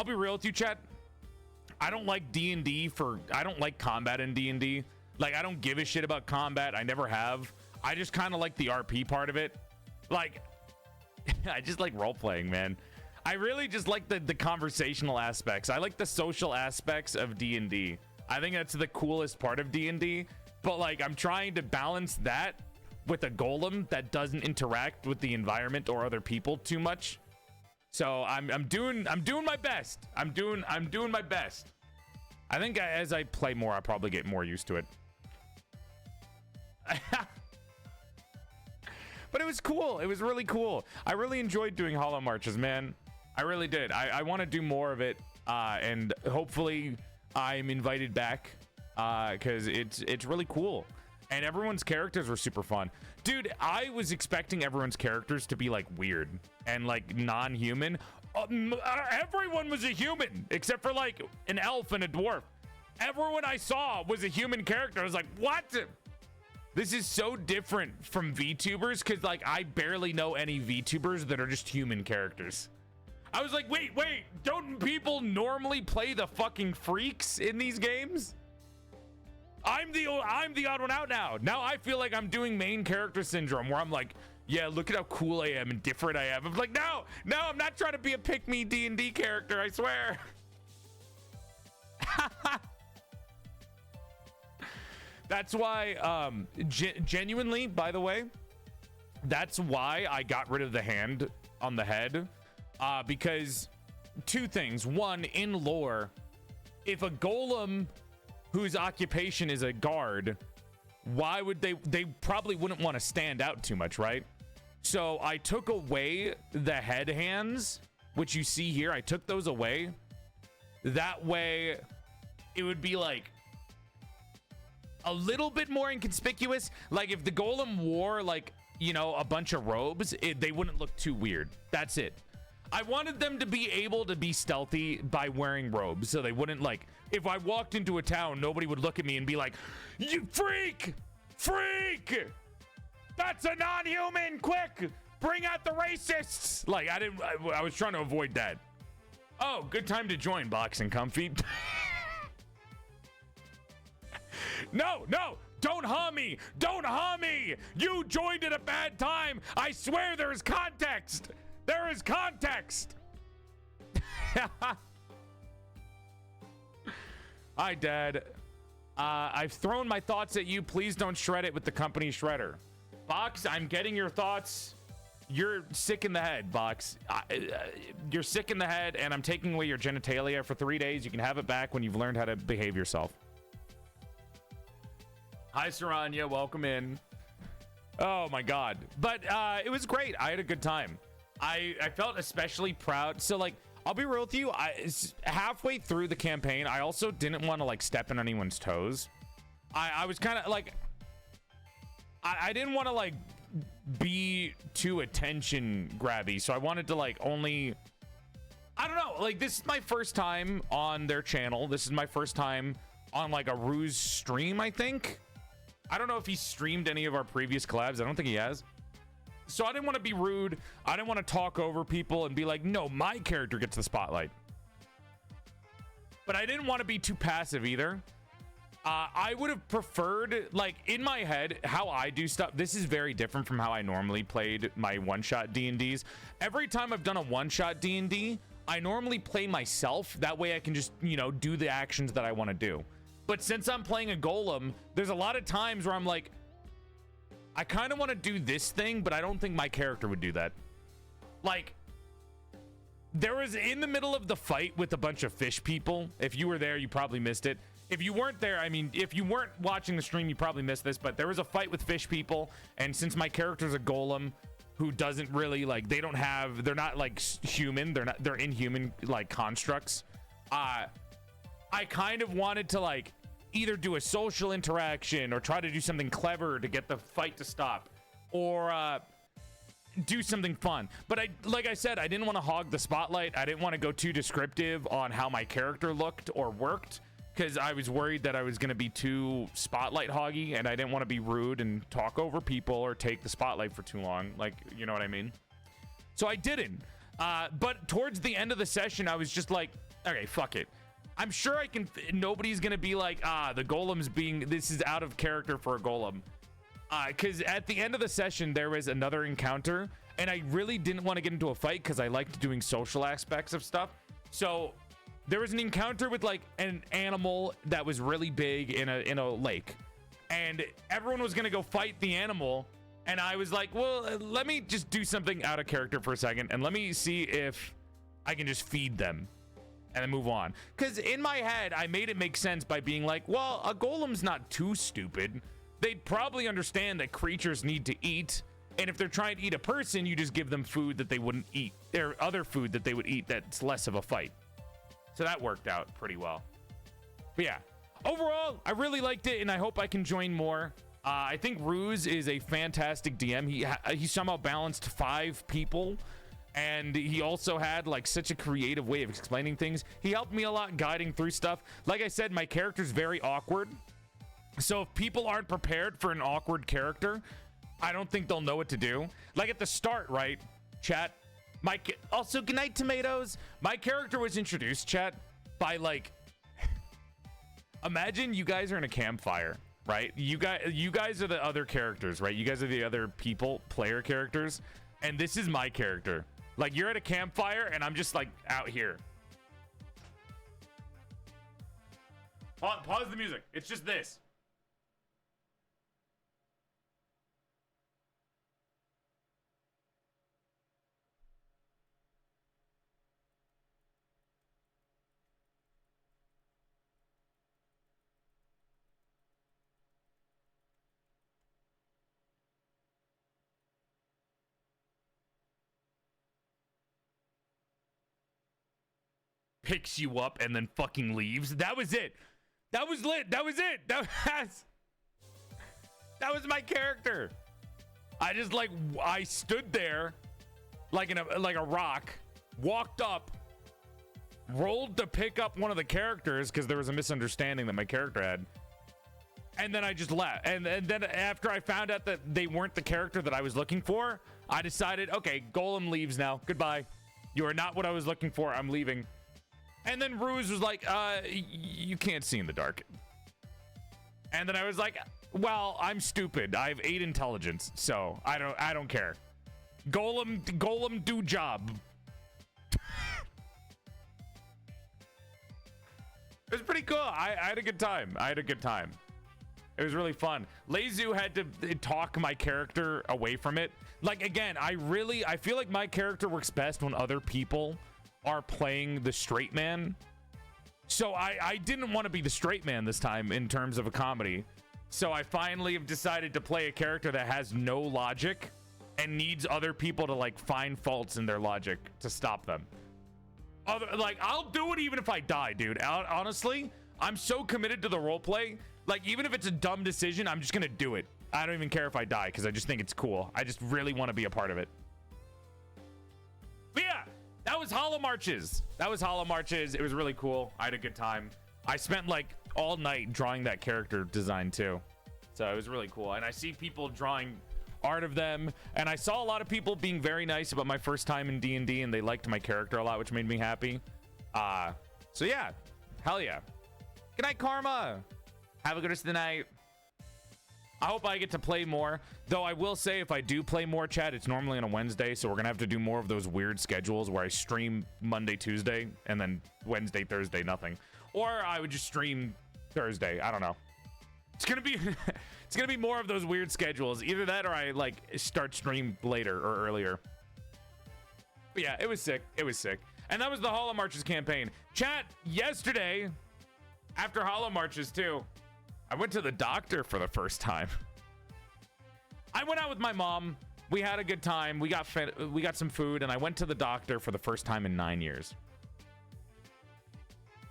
be real with you, chat. I don't like D&D I don't like combat in D&D. Like, I don't give a shit about combat. I never have. I just kind of like the RP part of it. Like, I just like role-playing, man. I really just like the conversational aspects. I like the social aspects of D&D. I think that's the coolest part of D&D. But, like, I'm trying to balance that with a golem that doesn't interact with the environment or other people too much. So I'm doing my best. I'm doing my best. I think as I play more, I'll probably get more used to it. But it was cool. It was really cool. I really enjoyed doing Hollow Marches, man. I really did. I want to do more of it, and hopefully I'm invited back, because it's really cool. And everyone's characters were super fun. Dude, I was expecting everyone's characters to be, like, weird and, like, non-human. Everyone was a human, except for, like, an elf and a dwarf. Everyone I saw was a human character. I was like, what? This is so different from VTubers, because, like, I barely know any VTubers that are just human characters. I was like, wait, don't people normally play the fucking freaks in these games? I'm the odd one out now. Now I feel like I'm doing main character syndrome, where I'm like, yeah, look at how cool I am and different I am. I'm like, no, I'm not trying to be a pick-me D&D character, I swear. That's why, genuinely, by the way, that's why I got rid of the hand on the head, because two things. One, in lore, if a golem whose occupation is a guard, why would they probably wouldn't want to stand out too much, right? So I took away the head hands, which you see here. I took those away. That way it would be like a little bit more inconspicuous. Like if the golem wore like, you know, a bunch of robes, they wouldn't look too weird. That's it. I wanted them to be able to be stealthy by wearing robes, so they wouldn't, like, if I walked into a town, nobody would look at me and be like, you freak, that's a non-human, quick, bring out the racists. Like, I was trying to avoid that. Oh, good time to join, Boxing Comfy. No, don't harm me. You joined at a bad time. I swear there is context. There is context. Hi, Dad. I've thrown my thoughts at you. Please don't shred it with the company shredder. Box, I'm getting your thoughts. You're sick in the head, Box. You're sick in the head, and I'm taking away your genitalia for 3 days. You can have it back when you've learned how to behave yourself. Hi, Saranya. Welcome in. Oh, my God. But it was great. I had a good time. I felt especially proud. So, like, I'll be real with you. Halfway through the campaign, I also didn't want to, like, step on anyone's toes. I was kind of, like... I didn't want to, like, be too attention grabby. So I wanted to, like, only... I don't know. Like, this is my first time on their channel. This is my first time on, like, a Ruse stream, I think. I don't know if he streamed any of our previous collabs. I don't think he has. So I didn't want to be rude. I didn't want to talk over people and be like, no, my character gets the spotlight. But I didn't want to be too passive either. I would have preferred, like, in my head, how I do stuff. This is very different from how I normally played my one-shot D&Ds. Every time I've done a one-shot D&D, I normally play myself. That way I can just, you know, do the actions that I want to do. But since I'm playing a golem, there's a lot of times where I'm like, I kind of want to do this thing, but I don't think my character would do that. Like, there was in the middle of the fight with a bunch of fish people. If you were there, you probably missed it. If you weren't there, I mean, if you weren't watching the stream, you probably missed this, but there was a fight with fish people. And since my character's a golem who doesn't really, like, they're not like human. They're inhuman, like, constructs. I kind of wanted to, like, either do a social interaction or try to do something clever to get the fight to stop, or do something fun. But like I said, I didn't want to hog the spotlight. I didn't want to go too descriptive on how my character looked or worked, because I was worried that I was going to be too spotlight hoggy, and I didn't want to be rude and talk over people or take the spotlight for too long. Like, you know what I mean? So I didn't. But towards the end of the session, I was just like, okay, fuck it. I'm sure I can. Nobody's gonna be like, the golem's this is out of character for a golem. Because at the end of the session, there was another encounter, and I really didn't want to get into a fight because I liked doing social aspects of stuff. So there was an encounter with, like, an animal that was really big in a lake, and everyone was gonna go fight the animal, and I was like, well, let me just do something out of character for a second, and let me see if I can just feed them and then move on. Because in my head, I made it make sense by being like, well, a golem's not too stupid. They'd probably understand that creatures need to eat, and if they're trying to eat a person, you just give them food that they wouldn't eat, or other food that they would eat that's less of a fight. So that worked out pretty well. But yeah, overall, I really liked it, and I hope I can join more. I think Ruse is a fantastic DM. He somehow balanced 5 people, and he also had, like, such a creative way of explaining things. He helped me a lot guiding through stuff. Like I said, my character's very awkward. So if people aren't prepared for an awkward character, I don't think they'll know what to do. Like at the start, right, chat? Also, good night, tomatoes. My character was introduced, chat, by, like, imagine you guys are in a campfire, right? You guys are the other characters, right? You guys are the other player characters, and this is my character. Like, you're at a campfire, and I'm just, like, out here. Pause the music. It's just this. picks you up and then fucking leaves. That was it. That was lit. That was it. That was my character. I just like, I stood there like a rock, walked up, rolled to pick up one of the characters because there was a misunderstanding that my character had. And then I just left. And then after I found out that they weren't the character that I was looking for, I decided, okay, Golem leaves now. Goodbye. You are not what I was looking for. I'm leaving. And then Ruse was like, you can't see in the dark. And then I was like, well, I'm stupid. I have 8 intelligence, so I don't care. Golem do job. It was pretty cool. I had a good time. It was really fun. Lezu had to talk my character away from it. Like, again, I feel like my character works best when other people are playing the straight man. So I didn't want to be the straight man this time in terms of a comedy. So I finally have decided to play a character that has no logic and needs other people to like find faults in their logic to stop them. Like, I'll do it even if I die, dude. Honestly, I'm so committed to the roleplay. Like, even if it's a dumb decision, I'm just gonna do it. I don't even care if I die because I just think it's cool. I just really want to be a part of it. But yeah, that was Hollow Marches. It was really cool. I had a good time. I spent like all night drawing that character design too. So it was really cool. And I see people drawing art of them. And I saw a lot of people being very nice about my first time in D&D, and they liked my character a lot, which made me happy. So yeah, hell yeah. Good night, Karma. Have a good rest of the night. I hope I get to play more. Though I will say, if I do play more, chat, it's normally on a Wednesday, so we're going to have to do more of those weird schedules where I stream Monday, Tuesday, and then Wednesday, Thursday, nothing. Or I would just stream Thursday. I don't know. It's going to be it's going to be more of those weird schedules. Either that or I like start stream later or earlier. But yeah, it was sick. And that was the Hollow Marches campaign. Chat, yesterday, after Hollow Marches too, I went to the doctor for the first time. I went out with my mom. We had a good time. We got some food, and I went to the doctor for the first time in 9 years.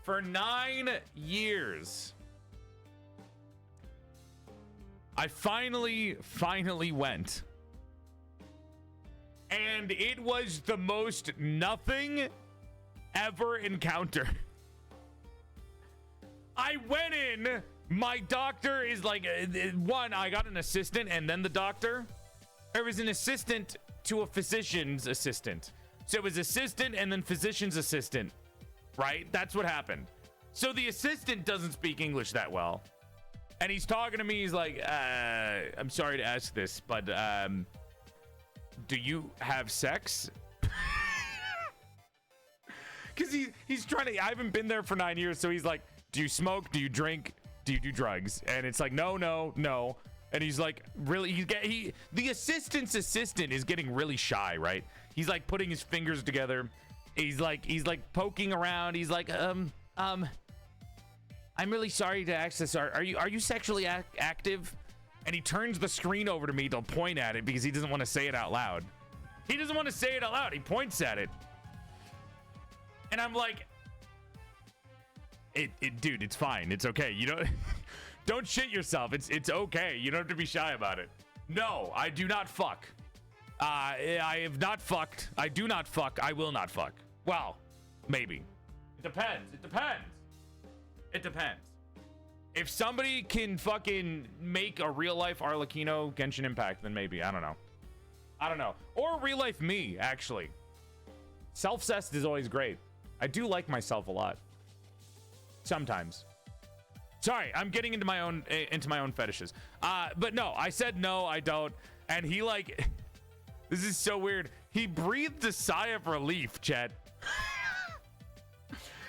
For 9 years. I finally went. And it was the most nothing ever encounter. I went in. My doctor is like, one, I got an assistant and then the doctor. There was an assistant to a physician's assistant. So it was assistant and then physician's assistant, right? That's what happened. So the assistant doesn't speak English that well. And he's talking to me. He's like, I'm sorry to ask this, but do you have sex? Because he's trying to, I haven't been there for 9 years. So he's like, do you smoke? Do you drink? Do you do drugs? And it's like, no. And he's like, really, the assistant's assistant is getting really shy, right? He's like putting his fingers together. He's like poking around. He's like, I'm really sorry to ask this. Are you sexually active? And he turns the screen over to me to point at it because he doesn't want to say it out loud. He doesn't want to say it out loud. He points at it. And I'm like, dude, it's fine. It's okay. You don't shit yourself. It's okay. You don't have to be shy about it. No, I do not fuck. I have not fucked. I do not fuck. I will not fuck. Well, maybe. It depends. If somebody can fucking make a real life Arlecchino Genshin Impact, then maybe. I don't know. Or real life me, actually. Self-cessed is always great. I do like myself a lot. Sometimes. Sorry, I'm getting into my own fetishes. But no, I said no, I don't. And he like, this is so weird. He breathed a sigh of relief, chat.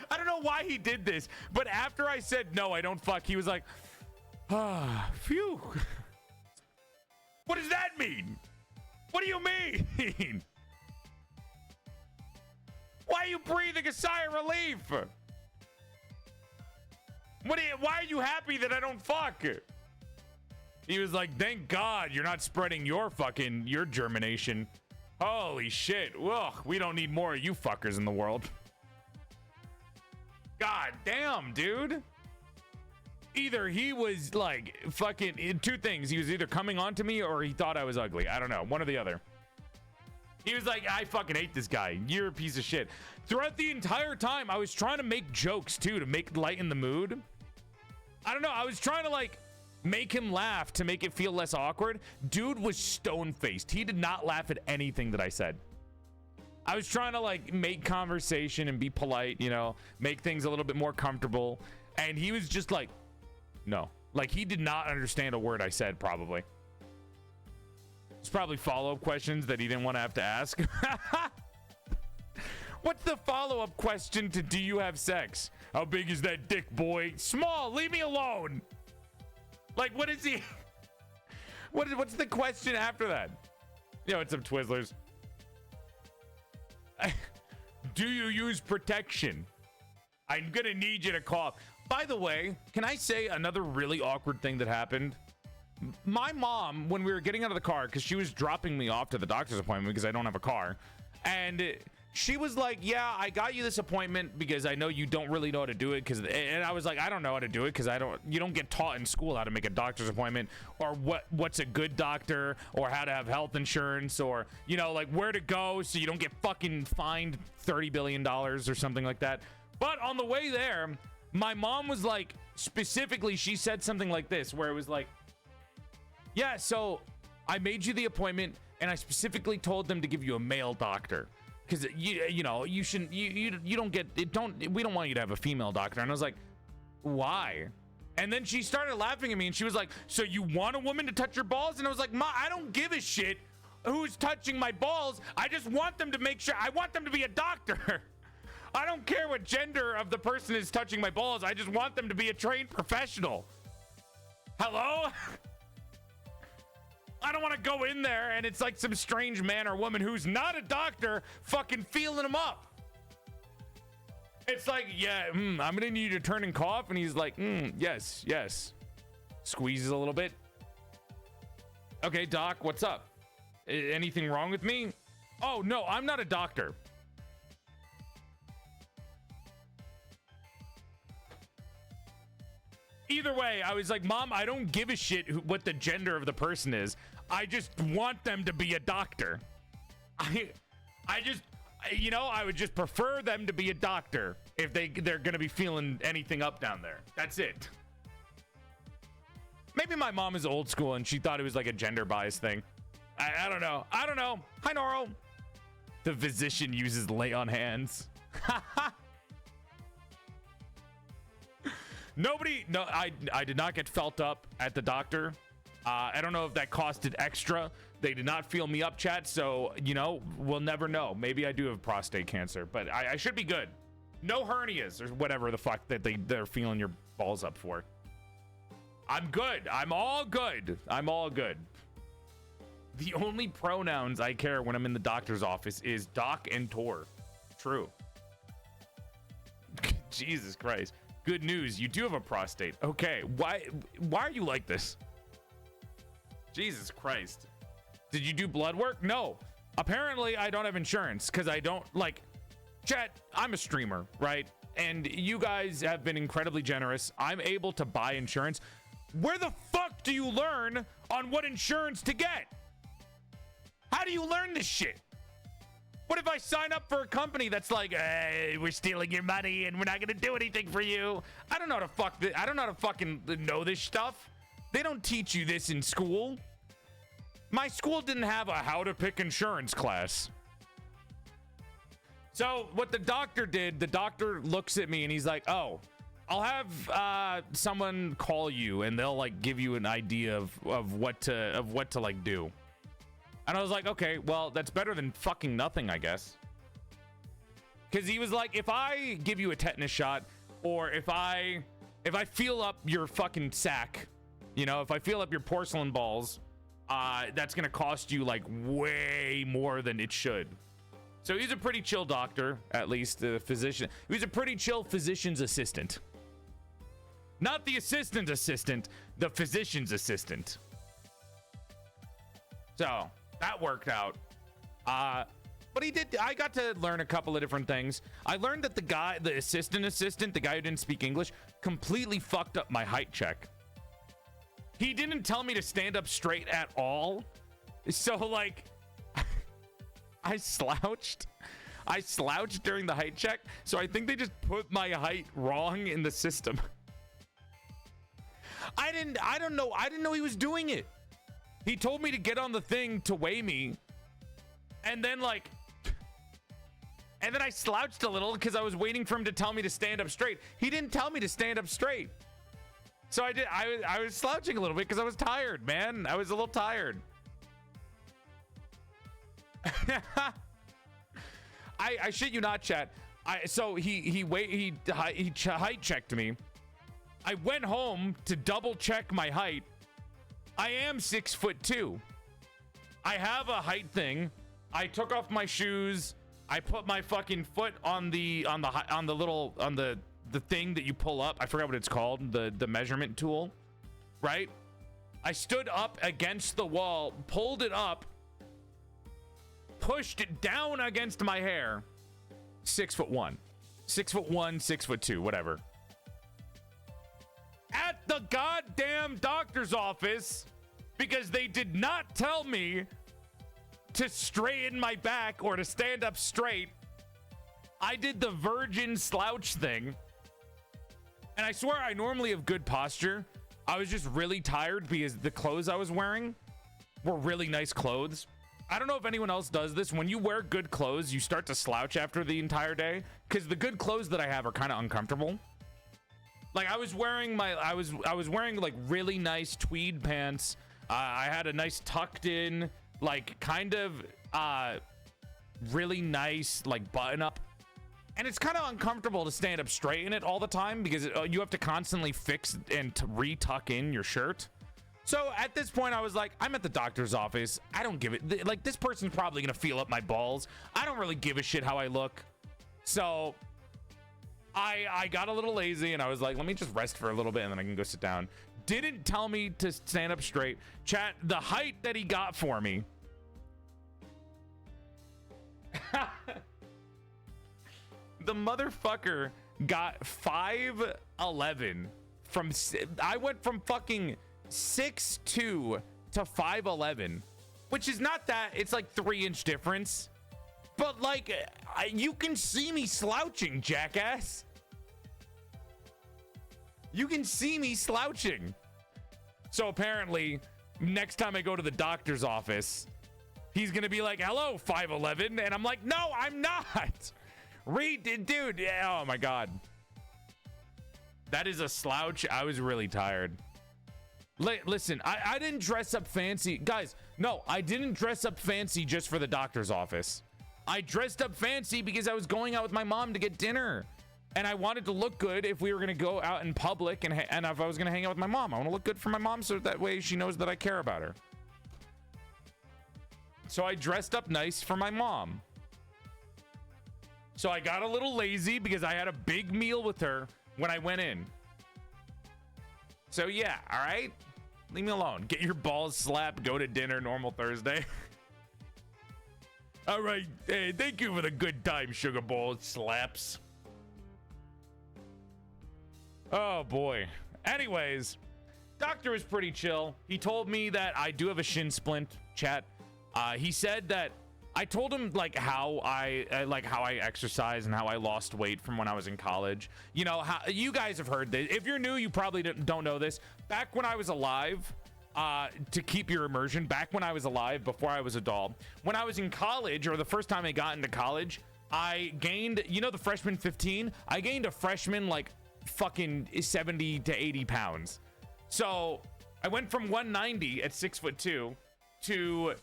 I don't know why he did this, but after I said no, I don't fuck, he was like, phew. What does that mean? What do you mean? Why are you breathing a sigh of relief? Why are you happy that I don't fuck? He was like, thank God you're not spreading your germination. Holy shit. Ugh, we don't need more of you fuckers in the world. God damn, dude. Either he was like fucking two things. He was either coming on to me or he thought I was ugly. I don't know. One or the other. He was like, I fucking hate this guy. You're a piece of shit. Throughout the entire time, I was trying to make jokes too, to make lighten the mood. I don't know. I was trying to like make him laugh to make it feel less awkward. Dude was stone-faced. He did not laugh at anything that I said. I was trying to like make conversation and be polite, you know, make things a little bit more comfortable. And he was just like, no. Like he did not understand a word I said, probably. It's probably follow-up questions that he didn't want to have to ask. What's the follow-up question to do you have sex? How big is that dick, boy? Small, leave me alone. Like, what is he? What's the question after that? Yo, what's up, Twizzlers? Do you use protection? I'm gonna need you to cough. By the way, can I say another really awkward thing that happened? My mom, when we were getting out of the car, because she was dropping me off to the doctor's appointment because I don't have a car, and she was like, yeah, I got you this appointment because I know you don't really know how to do it. And I was like, I don't know how to do it because you don't get taught in school how to make a doctor's appointment, or what's a good doctor, or how to have health insurance, or, you know, like where to go so you don't get fucking fined $30 billion or something like that. But on the way there, my mom was like, specifically, she said something like this, where it was like, yeah, so I made you the appointment and I specifically told them to give you a male doctor. Because you know, you shouldn't, you don't get it, we don't want you to have a female doctor. And I was like, why? And then she started laughing at me and she was like, so you want a woman to touch your balls? And I was like, Ma, I don't give a shit who's touching my balls. I just want them to make sure, I want them to be a doctor. I don't care what gender of the person is touching my balls. I just want them to be a trained professional. Hello? I don't want to go in there and it's like some strange man or woman who's not a doctor fucking feeling him up. It's like, yeah, I'm gonna need you to turn and cough. And he's like, yes. Squeezes a little bit. Okay, doc, what's up? Anything wrong with me? Oh, no, I'm not a doctor. Either way, I was like, Mom, I don't give a shit what the gender of the person is. I just want them to be a doctor. I just, you know, I would just prefer them to be a doctor if they're gonna be feeling anything up down there. That's it. Maybe my mom is old school and she thought it was like a gender bias thing. I don't know. I don't know. Hi, Noro. The physician uses lay on hands. I did not get felt up at the doctor. I don't know if that costed extra. They did not feel me up, chat. So, you know, we'll never know. Maybe I do have prostate cancer, but I should be good. No hernias or whatever the fuck that they're feeling your balls up for. I'm good. I'm all good. I'm all good. The only pronouns I care when I'm in the doctor's office is doc and tor. True. Jesus Christ. Good news, you do have a prostate. Okay, why are you like this? Jesus Christ. Did you do blood work? No. Apparently, I don't have insurance because I don't, like, chat, I'm a streamer, right? And you guys have been incredibly generous. I'm able to buy insurance. Where the fuck do you learn on what insurance to get? How do you learn this shit? What if I sign up for a company that's like, hey, we're stealing your money and we're not gonna do anything for you? I don't know how to fuck this. I don't know how to fucking know this stuff. They don't teach you this in school. My school didn't have a how to pick insurance class. So what the doctor did, the doctor looks at me and he's like, oh, I'll have someone call you and they'll like give you an idea of what to like do. And I was like, okay, well, that's better than fucking nothing, I guess. Because he was like, if I give you a tetanus shot, or if I feel up your fucking sack, you know, if I feel up your porcelain balls, that's gonna cost you like way more than it should. So he's a pretty chill doctor, at least the physician. He's a pretty chill physician's assistant. Not the assistant, the physician's assistant. So that worked out. But he did. I got to learn a couple of different things. I learned that the assistant, the guy who didn't speak English, completely fucked up my height check. He didn't tell me to stand up straight at all. So like, I slouched during the height check. So I think they just put my height wrong in the system. I don't know he was doing it. He told me to get on the thing to weigh me. And then I slouched a little because I was waiting for him to tell me to stand up straight. He didn't tell me to stand up straight. So I was slouching a little bit because I was tired, man. I was a little tired. I shit you not, chat. So he height checked me. I went home to double check my height. I am 6'2". I have a height thing. I took off my shoes. I put my fucking foot on the thing that you pull up. I forgot what it's called. The measurement tool, right? I stood up against the wall, pulled it up, pushed it down against my hair. 6'1", 6'2", whatever. At the goddamn doctor's office, because they did not tell me to straighten my back or to stand up straight. I did the virgin slouch thing. And I swear I normally have good posture. I was just really tired because the clothes I was wearing were really nice clothes. I don't know if anyone else does this. When you wear good clothes, you start to slouch after the entire day because the good clothes that I have are kind of uncomfortable. Like I was wearing I was wearing like really nice tweed pants. I had a nice tucked in, like kind of really nice like button up, and it's kind of uncomfortable to stand up straight in it all the time because you have to constantly fix and re-tuck in your shirt. So at this point I was like, I'm at the doctor's office. I don't give it, like this person's probably gonna feel up my balls. I don't really give a shit how I look. So I got a little lazy and I was like, let me just rest for a little bit and then I can go sit down. Didn't tell me to stand up straight. Chat, the height that he got for me. The motherfucker got 5'11" from, I went from fucking 6'2" to 5'11", which is not that, it's like 3-inch difference. But like, you can see me slouching, jackass. You can see me slouching. So apparently, next time I go to the doctor's office, he's gonna be like, hello, 5'11", and I'm like, no, I'm not. Dude, oh my God. That is a slouch. I was really tired. Listen, I didn't dress up fancy. Guys, no, I didn't dress up fancy just for the doctor's office. I dressed up fancy because I was going out with my mom to get dinner. And I wanted to look good if we were going to go out in public and if I was going to hang out with my mom. I want to look good for my mom so that way she knows that I care about her. So I dressed up nice for my mom. So I got a little lazy because I had a big meal with her when I went in. So yeah, all right? Leave me alone. Get your balls slapped, go to dinner, normal Thursday. All right, hey, thank you for the good time, sugar balls slaps. Oh boy. Anyways, doctor was pretty chill. He told me that I do have a shin splint, chat. He said that I told him like how I exercise and how I lost weight from when I was in college. You know, how you guys have heard this. If you're new, you probably don't know this. Back when I was alive, to keep your immersion, back when I was alive, before I was a doll, when I was in college, or the first time I got into college, I gained, you know, the freshman 15, I gained a freshman like fucking 70 to 80 pounds. So I went from 190 at 6'2" to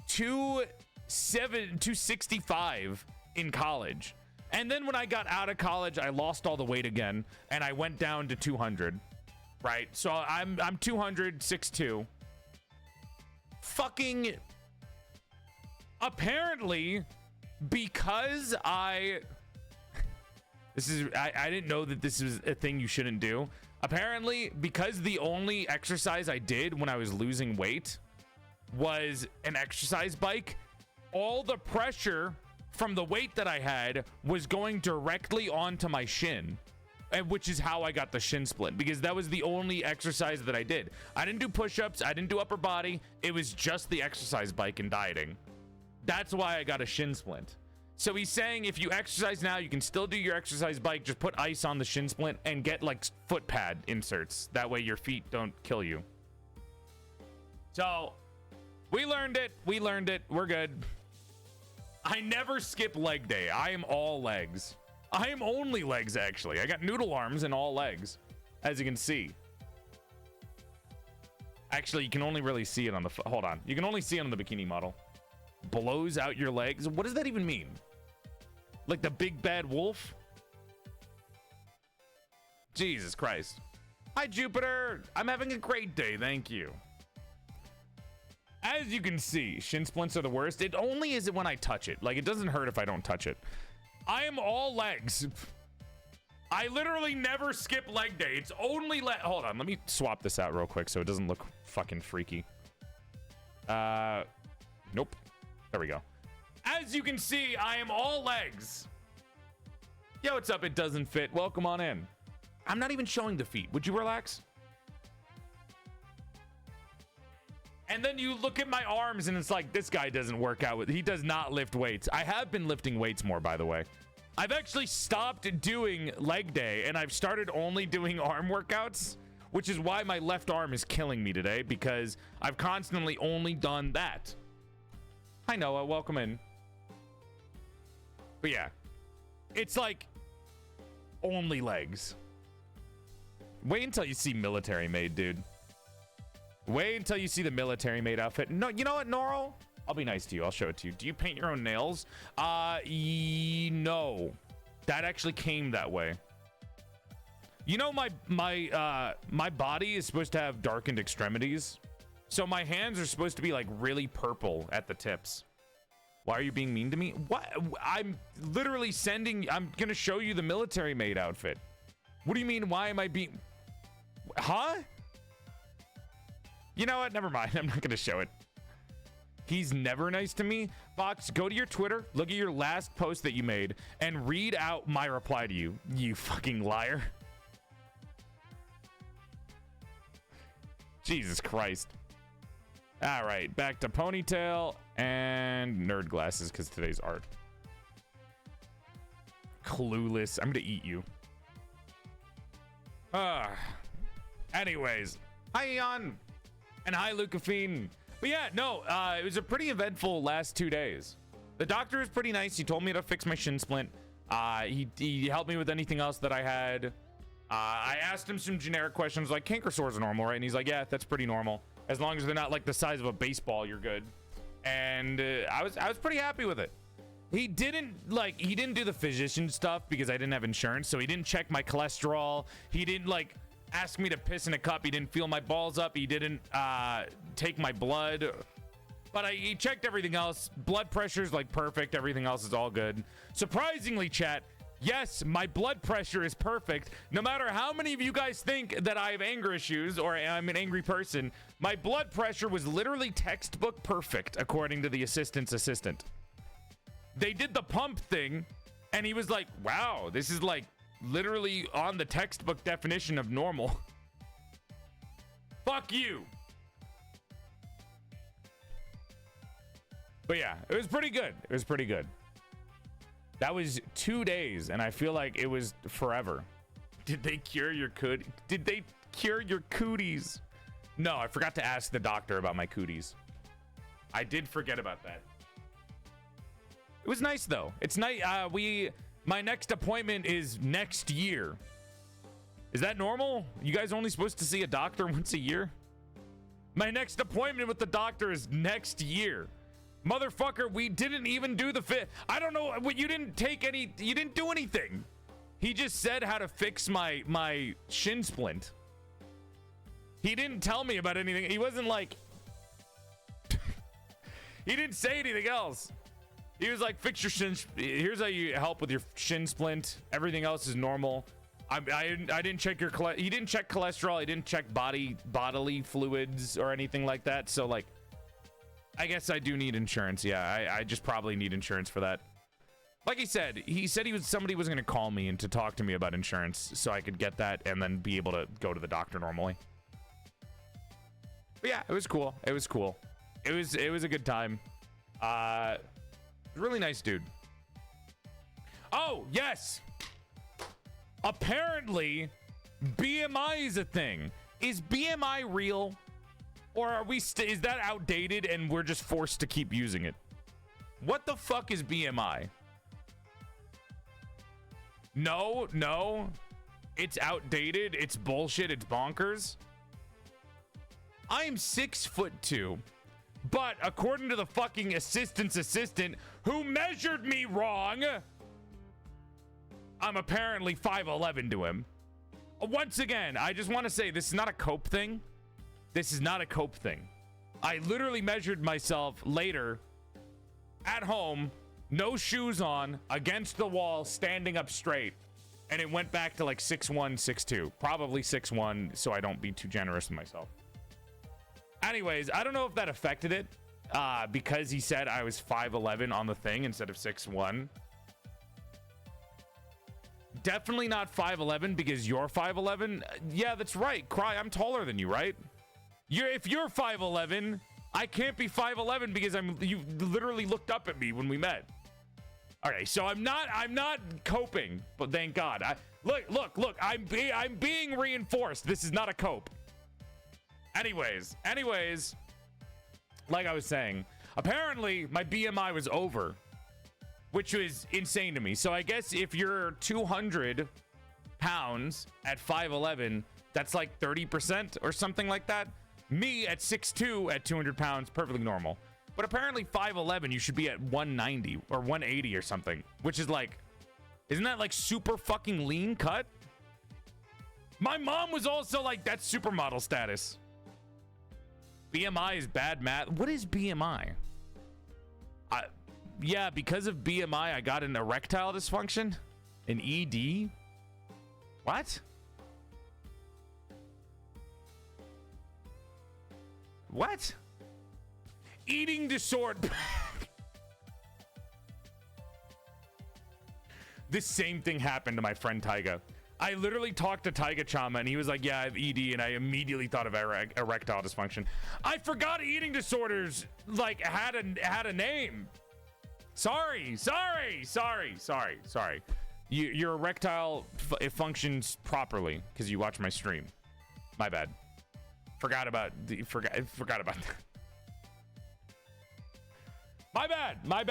265 in college. And then when I got out of college, I lost all the weight again and I went down to 200. Right? So I'm 200, 6'2". Fucking apparently, because I didn't know that this was a thing you shouldn't do. Apparently, because the only exercise I did when I was losing weight was an exercise bike, all the pressure from the weight that I had was going directly onto my shin, and which is how I got the shin splint, because that was the only exercise that I did. I didn't do push-ups, I didn't do upper body. It was just the exercise bike and dieting. That's why I got a shin splint. So he's saying if you exercise now, you can still do your exercise bike, just put ice on the shin splint and get like foot pad inserts. That way your feet don't kill you. So we learned it. We're good. I never skip leg day. I am all legs. I am only legs, actually. I got noodle arms and all legs, as you can see. Actually, you can only really see it on the... Hold on. You can only see it on the bikini model. Blows out your legs? What does that even mean? Like the big bad wolf? Jesus Christ. Hi, Jupiter. I'm having a great day. Thank you. As you can see, shin splints are the worst. It only is it when I touch it. Like, it doesn't hurt if I don't touch it. I am all legs. I literally never skip leg day. It's only hold on, let me swap this out real quick so it doesn't look fucking freaky. Nope. There we go. As you can see, I am all legs. Yo, what's up? It doesn't fit. Welcome on in. I'm not even showing the feet. Would you relax? And then you look at my arms and it's like, this guy doesn't work out with, he does not lift weights. I have been lifting weights more, by the way. I've actually stopped doing leg day and I've started only doing arm workouts, which is why my left arm is killing me today, because I've constantly only done that. Hi, Noah. Welcome in. But yeah, it's like only legs. Wait until you see PorcelainMaid, dude. Wait until you see the PorcelainMaid outfit. No, you know what, Norl? I'll be nice to you. I'll show it to you. Do you paint your own nails? No. That actually came that way. You know, my body is supposed to have darkened extremities. So my hands are supposed to be like really purple at the tips. Why are you being mean to me? What? I'm literally I'm gonna show you the PorcelainMaid outfit. What do you mean? Why am I being... Huh? You know what? Never mind. I'm not gonna show it. He's never nice to me. Fox, go to your Twitter, look at your last post that you made, and read out my reply to you, you fucking liar. Jesus Christ. All right, back to ponytail and nerd glasses, because today's art. Clueless. I'm gonna eat you. Anyways. Hi, Eon. And hi, Lucafine. But yeah, no, it was a pretty eventful last 2 days. The doctor was pretty nice. He told me to fix my shin splint. He helped me with anything else that I had. I asked him some generic questions like, canker sores are normal, right? And he's like, yeah, that's pretty normal. As long as they're not like the size of a baseball, you're good. And I was pretty happy with it. He didn't do the physician stuff because I didn't have insurance. So he didn't check my cholesterol. He didn't like ask me to piss in a cup. He didn't feel my balls up. He didn't take my blood. But he checked everything else. Blood pressure's like perfect. Everything else is all good. Surprisingly, chat, yes, my blood pressure is perfect. No matter how many of you guys think that I have anger issues or I'm an angry person, my blood pressure was literally textbook perfect, according to the assistant's assistant. They did the pump thing, and he was like, wow, this is like literally on the textbook definition of normal. Fuck you. But yeah, it was pretty good. It was pretty good. That was 2 days, and I feel like it was forever. Did they cure your Did they cure your cooties? No, I forgot to ask the doctor about my cooties. I did forget about that. It was nice though. It's nice. My next appointment is next year. Is that normal? You guys only supposed to see a doctor once a year? My next appointment with the doctor is next year. Motherfucker, we didn't even do the fit. I don't know what you didn't do anything. He just said how to fix my shin splint. He didn't tell me about anything. He wasn't like he didn't say anything else. He was like, fix your shin. Here's how you help with your shin splint. Everything else is normal. I didn't check your he didn't check cholesterol. He didn't check bodily fluids or anything like that. So like, I guess I do need insurance. Yeah, I just probably need insurance for that. Like he said somebody was going to call me and to talk to me about insurance so I could get that and then be able to go to the doctor normally. But yeah, it was cool. It was cool. It was a good time. Really nice dude. Oh, yes. Apparently, BMI is a thing. Is BMI real? Or are we is that outdated and we're just forced to keep using it? What the fuck is BMI? No. It's outdated. It's bullshit. It's bonkers. I am 6'2", but according to the fucking assistant's assistant who measured me wrong, I'm apparently 5'11" to him. Once again, I just want to say this is not a cope thing. This is not a cope thing. I literally measured myself later at home, no shoes on, against the wall, standing up straight. And it went back to like 6'1", 6'2". Probably 6'1", so I don't be too generous with myself. Anyways, I don't know if that affected it because he said I was 5'11" on the thing instead of 6'1". Definitely not 5'11" because you're 5'11". Yeah, that's right. Cry, I'm taller than you, right? If you're 5'11", I can't be 5'11" because you literally looked up at me when we met. Okay, so I'm not coping, but thank God. Look, I'm being reinforced. This is not a cope. Anyways, like I was saying, apparently my BMI was over, which was insane to me. So I guess if you're 200 pounds at 5'11", that's like 30% or something like that. Me at 6'2" at 200 pounds, perfectly normal. But apparently 5'11", you should be at 190 or 180 or something, which is like, isn't that like super fucking lean cut? My mom was also like, that's supermodel status. BMI is bad math. What is BMI? Yeah, because of BMI, I got an erectile dysfunction, an ED. What? What? Eating disorder. This same thing happened to my friend Tyga. I literally talked to Tyga Chama and he was like, yeah, I have ED, and I immediately thought of erectile dysfunction. I forgot eating disorders like had a name. Sorry. Your erectile it functions properly because you watch my stream. My bad. Forgot about that. My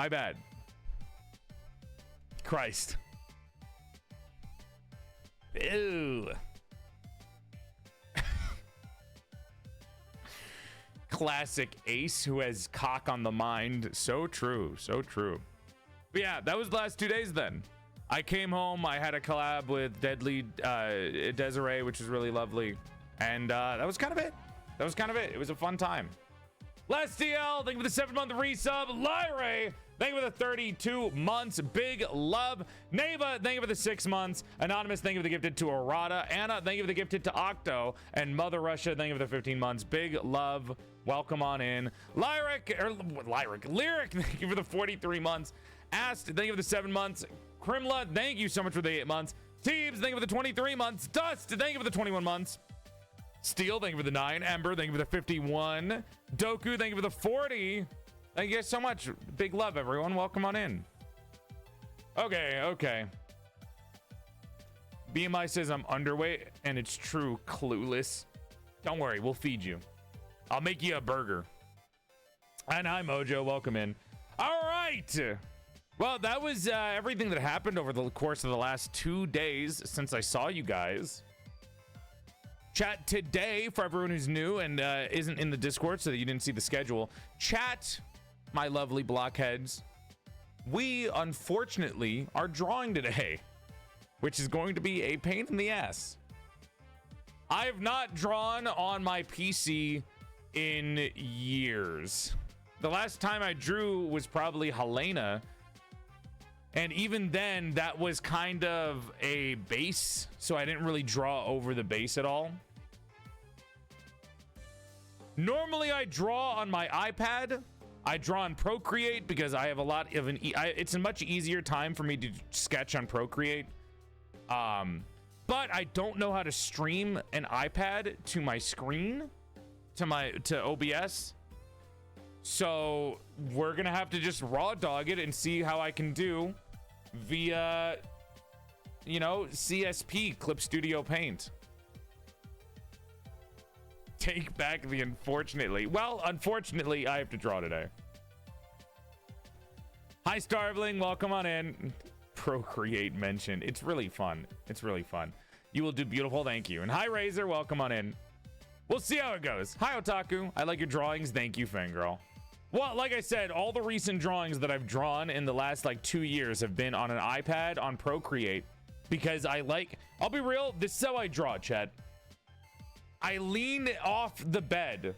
bad. Christ. Ew. Classic Ace who has cock on the mind. So true. But yeah, that was the last 2 days then. I came home. I had a collab with Deadly Desiree, which was really lovely. And that was kind of it. It was a fun time. Last DL, thank you for the 7-month resub. Lyre, thank you for the 32 months. Big love. Neva, thank you for the 6 months. Anonymous, thank you for the gifted to Arata. Anna, thank you for the gifted to Octo. And Mother Russia, thank you for the 15 months. Big love. Welcome on in. Lyric, thank you for the 43 months. Ast, thank you for the 7 months. Krimla, thank you so much for the 8 months. Teebs, thank you for the 23 months. Dust, thank you for the 21 months. Steel, thank you for the 9. Ember, thank you for the 51. Doku, thank you for the 40. Thank you guys so much. Big love, everyone. Welcome on in. Okay. BMI says I'm underweight, and it's true. Clueless. Don't worry, we'll feed you. I'll make you a burger. And hi, Mojo. Welcome in. All right. Well, that was everything that happened over the course of the last 2 days since I saw you guys. Chat today, for everyone who's new and isn't in the Discord so that you didn't see the schedule. Chat, my lovely blockheads. We, unfortunately, are drawing today, which is going to be a pain in the ass. I have not drawn on my PC in years. The last time I drew was probably Helena. And even then, that was kind of a base, so I didn't really draw over the base at all. Normally, I draw on my iPad, I draw on Procreate because I have a lot of it's a much easier time for me to sketch on Procreate. But I don't know how to stream an iPad to my screen, to OBS. So we're gonna have to just raw dog it and see how I can do via, you know, CSP, Clip Studio Paint. Take back the unfortunately. Well, unfortunately, I have to draw today. Hi, Starveling. Welcome on in. Procreate mentioned. It's really fun. It's really fun. You will do beautiful. Thank you. And hi, Razor. Welcome on in. We'll see how it goes. Hi, Otaku. I like your drawings. Thank you, Fangirl. Well, like I said, all the recent drawings that I've drawn in the last like 2 years have been on an iPad on Procreate because I'll be real. This is how I draw, chat. I lean off the bed.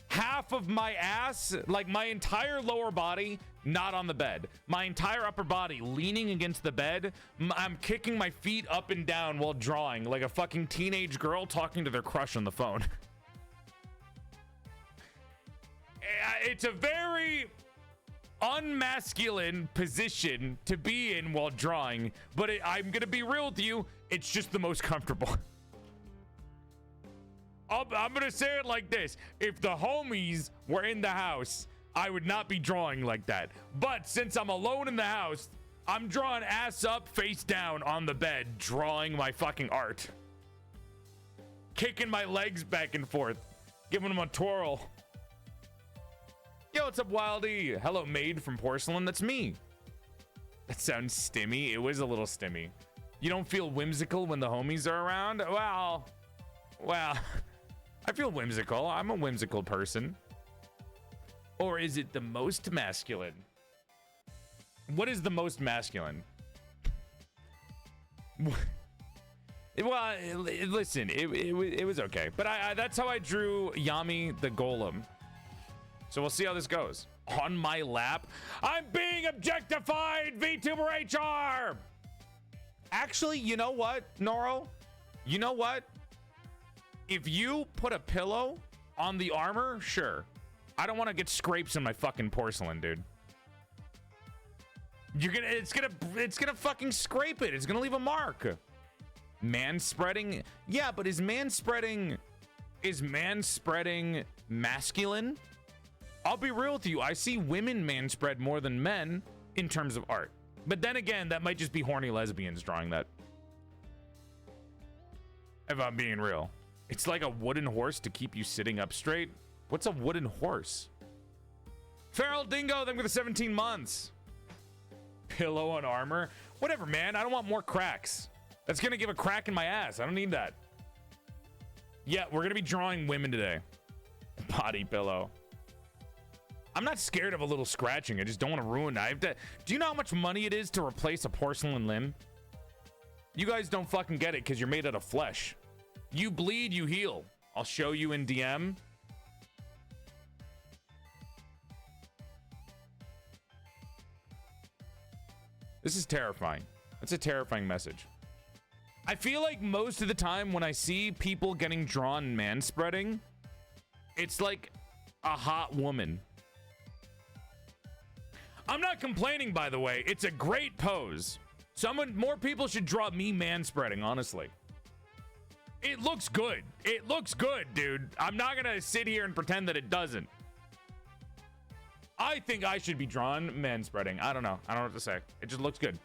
Half of my ass, like my entire lower body, not on the bed. My entire upper body leaning against the bed. I'm kicking my feet up and down while drawing like a fucking teenage girl talking to their crush on the phone. It's a very unmasculine position to be in while drawing, but I'm gonna be real with you, it's just the most comfortable. I'm gonna say it like this: if the homies were in the house, I would not be drawing like that. But since I'm alone in the house, I'm drawing ass up, face down on the bed, drawing my fucking art. Kicking my legs back and forth, giving them a twirl. Yo, what's up, Wildy? Hello, Maid from Porcelain. That's me. That sounds stimmy. It was a little stimmy. You don't feel whimsical when the homies are around? Well, I feel whimsical. I'm a whimsical person. Or is it the most masculine? What is the most masculine? Well, listen, it was okay. But that's how I drew Yami the Golem. So we'll see how this goes. On my lap, I'm being objectified, VTuber HR! Actually, you know what, Noro? You know what? If you put a pillow on the armor, sure. I don't want to get scrapes in my fucking porcelain, dude. It's gonna fucking scrape it. It's gonna leave a mark. Man-spreading? Yeah, but is man-spreading masculine? I'll be real with you. I see women man-spread more than men in terms of art. But then again, that might just be horny lesbians drawing that. If I'm being real. It's like a wooden horse to keep you sitting up straight. What's a wooden horse? Feral Dingo, them for the 17 months. Pillow on armor. Whatever, man. I don't want more cracks. That's gonna give a crack in my ass. I don't need that. Yeah, we're gonna be drawing women today. Body pillow. I'm not scared of a little scratching. I just don't want to ruin it. Do you know how much money it is to replace a porcelain limb? You guys don't fucking get it because you're made out of flesh. You bleed, you heal. I'll show you in DM. This is terrifying. That's a terrifying message. I feel like most of the time when I see people getting drawn man-spreading, it's like a hot woman. I'm not complaining, by the way. It's a great pose. More people should draw me man-spreading, honestly. It looks good. It looks good, dude. I'm not gonna sit here and pretend that it doesn't. I think I should be drawn man-spreading. I don't know. I don't know what to say. It just looks good.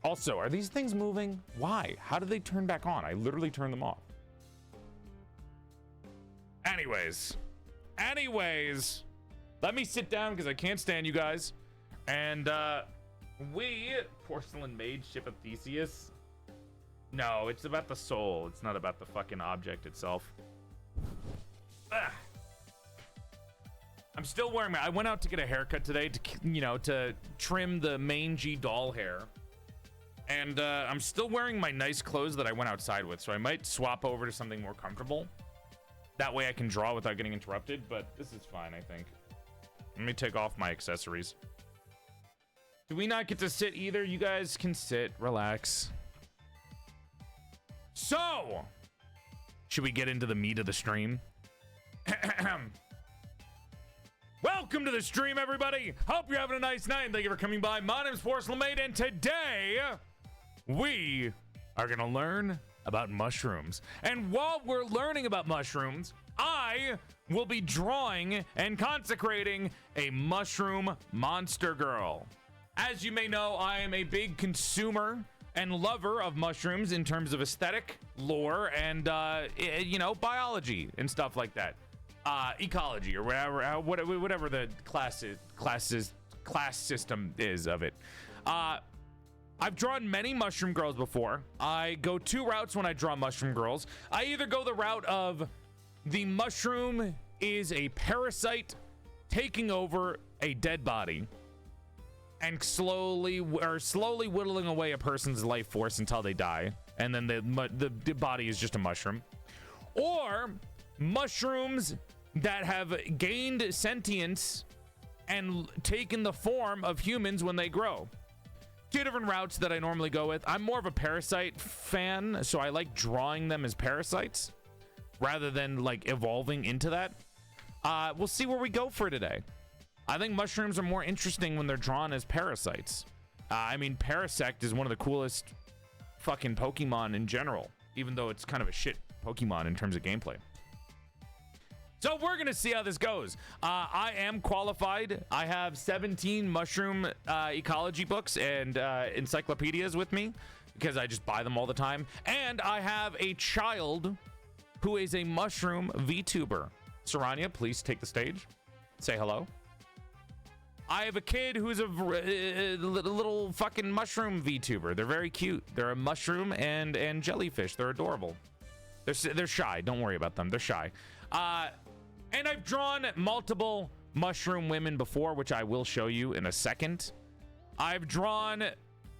Also, are these things moving? Why? How did they turn back on? I literally turned them off. Anyways, let me sit down because I can't stand you guys. And PorcelainMaid ship of Theseus. No, it's about the soul. It's not about the fucking object itself. Ugh. I'm still wearing I went out to get a haircut today to trim the mangy doll hair. And I'm still wearing my nice clothes that I went outside with, so I might swap over to something more comfortable. That way I can draw without getting interrupted, but this is fine, I think. Let me take off my accessories. Do we not get to sit either? You guys can sit, relax. So, should we get into the meat of the stream? Welcome to the stream, everybody. Hope you're having a nice night, and thank you for coming by. My name's PorcelainMaid, and today we are going to learn about mushrooms. And while we're learning about mushrooms, I will be drawing and consecrating a mushroom monster girl. As you may know, I am a big consumer and lover of mushrooms in terms of aesthetic, lore, and, you know, biology and stuff like that. Ecology or whatever the class system is of it. I've drawn many mushroom girls before. I go two routes when I draw mushroom girls. I either go the route of the mushroom is a parasite taking over a dead body and slowly whittling away a person's life force until they die, and then the body is just a mushroom. Or mushrooms that have gained sentience and taken the form of humans when they grow. Two different routes that I normally go with. I'm more of a parasite fan, so I like drawing them as parasites rather than like evolving into that. We'll see where we go for today. I think mushrooms are more interesting when they're drawn as parasites. I mean, Parasect is one of the coolest fucking Pokemon in general, even though it's kind of a shit Pokemon in terms of gameplay. So we're going to see how this goes. I am qualified. I have 17 mushroom ecology books and encyclopedias with me because I just buy them all the time. And I have a child who is a mushroom VTuber. Saranya, please take the stage. Say hello. I have a kid who's a little fucking mushroom VTuber. They're very cute. They're a mushroom and jellyfish. They're adorable. They're shy. Don't worry about them. They're shy. And I've drawn multiple mushroom women before, which I will show you in a second. I've drawn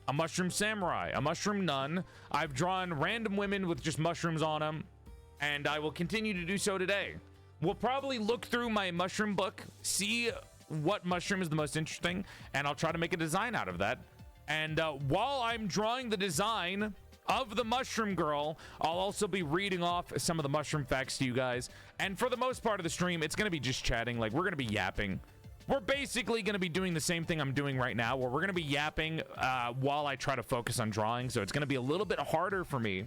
a mushroom samurai, a mushroom nun. I've drawn random women with just mushrooms on them, and I will continue to do so today. We'll probably look through my mushroom book, see what mushroom is the most interesting, and I'll try to make a design out of that. And while I'm drawing the design of the mushroom girl, I'll also be reading off some of the mushroom facts to you guys. And for the most part of the stream, it's going to be just chatting. Like, we're going to be yapping. We're basically going to be doing the same thing I'm doing right now, where we're going to be yapping while I try to focus on drawing. So it's going to be a little bit harder for me.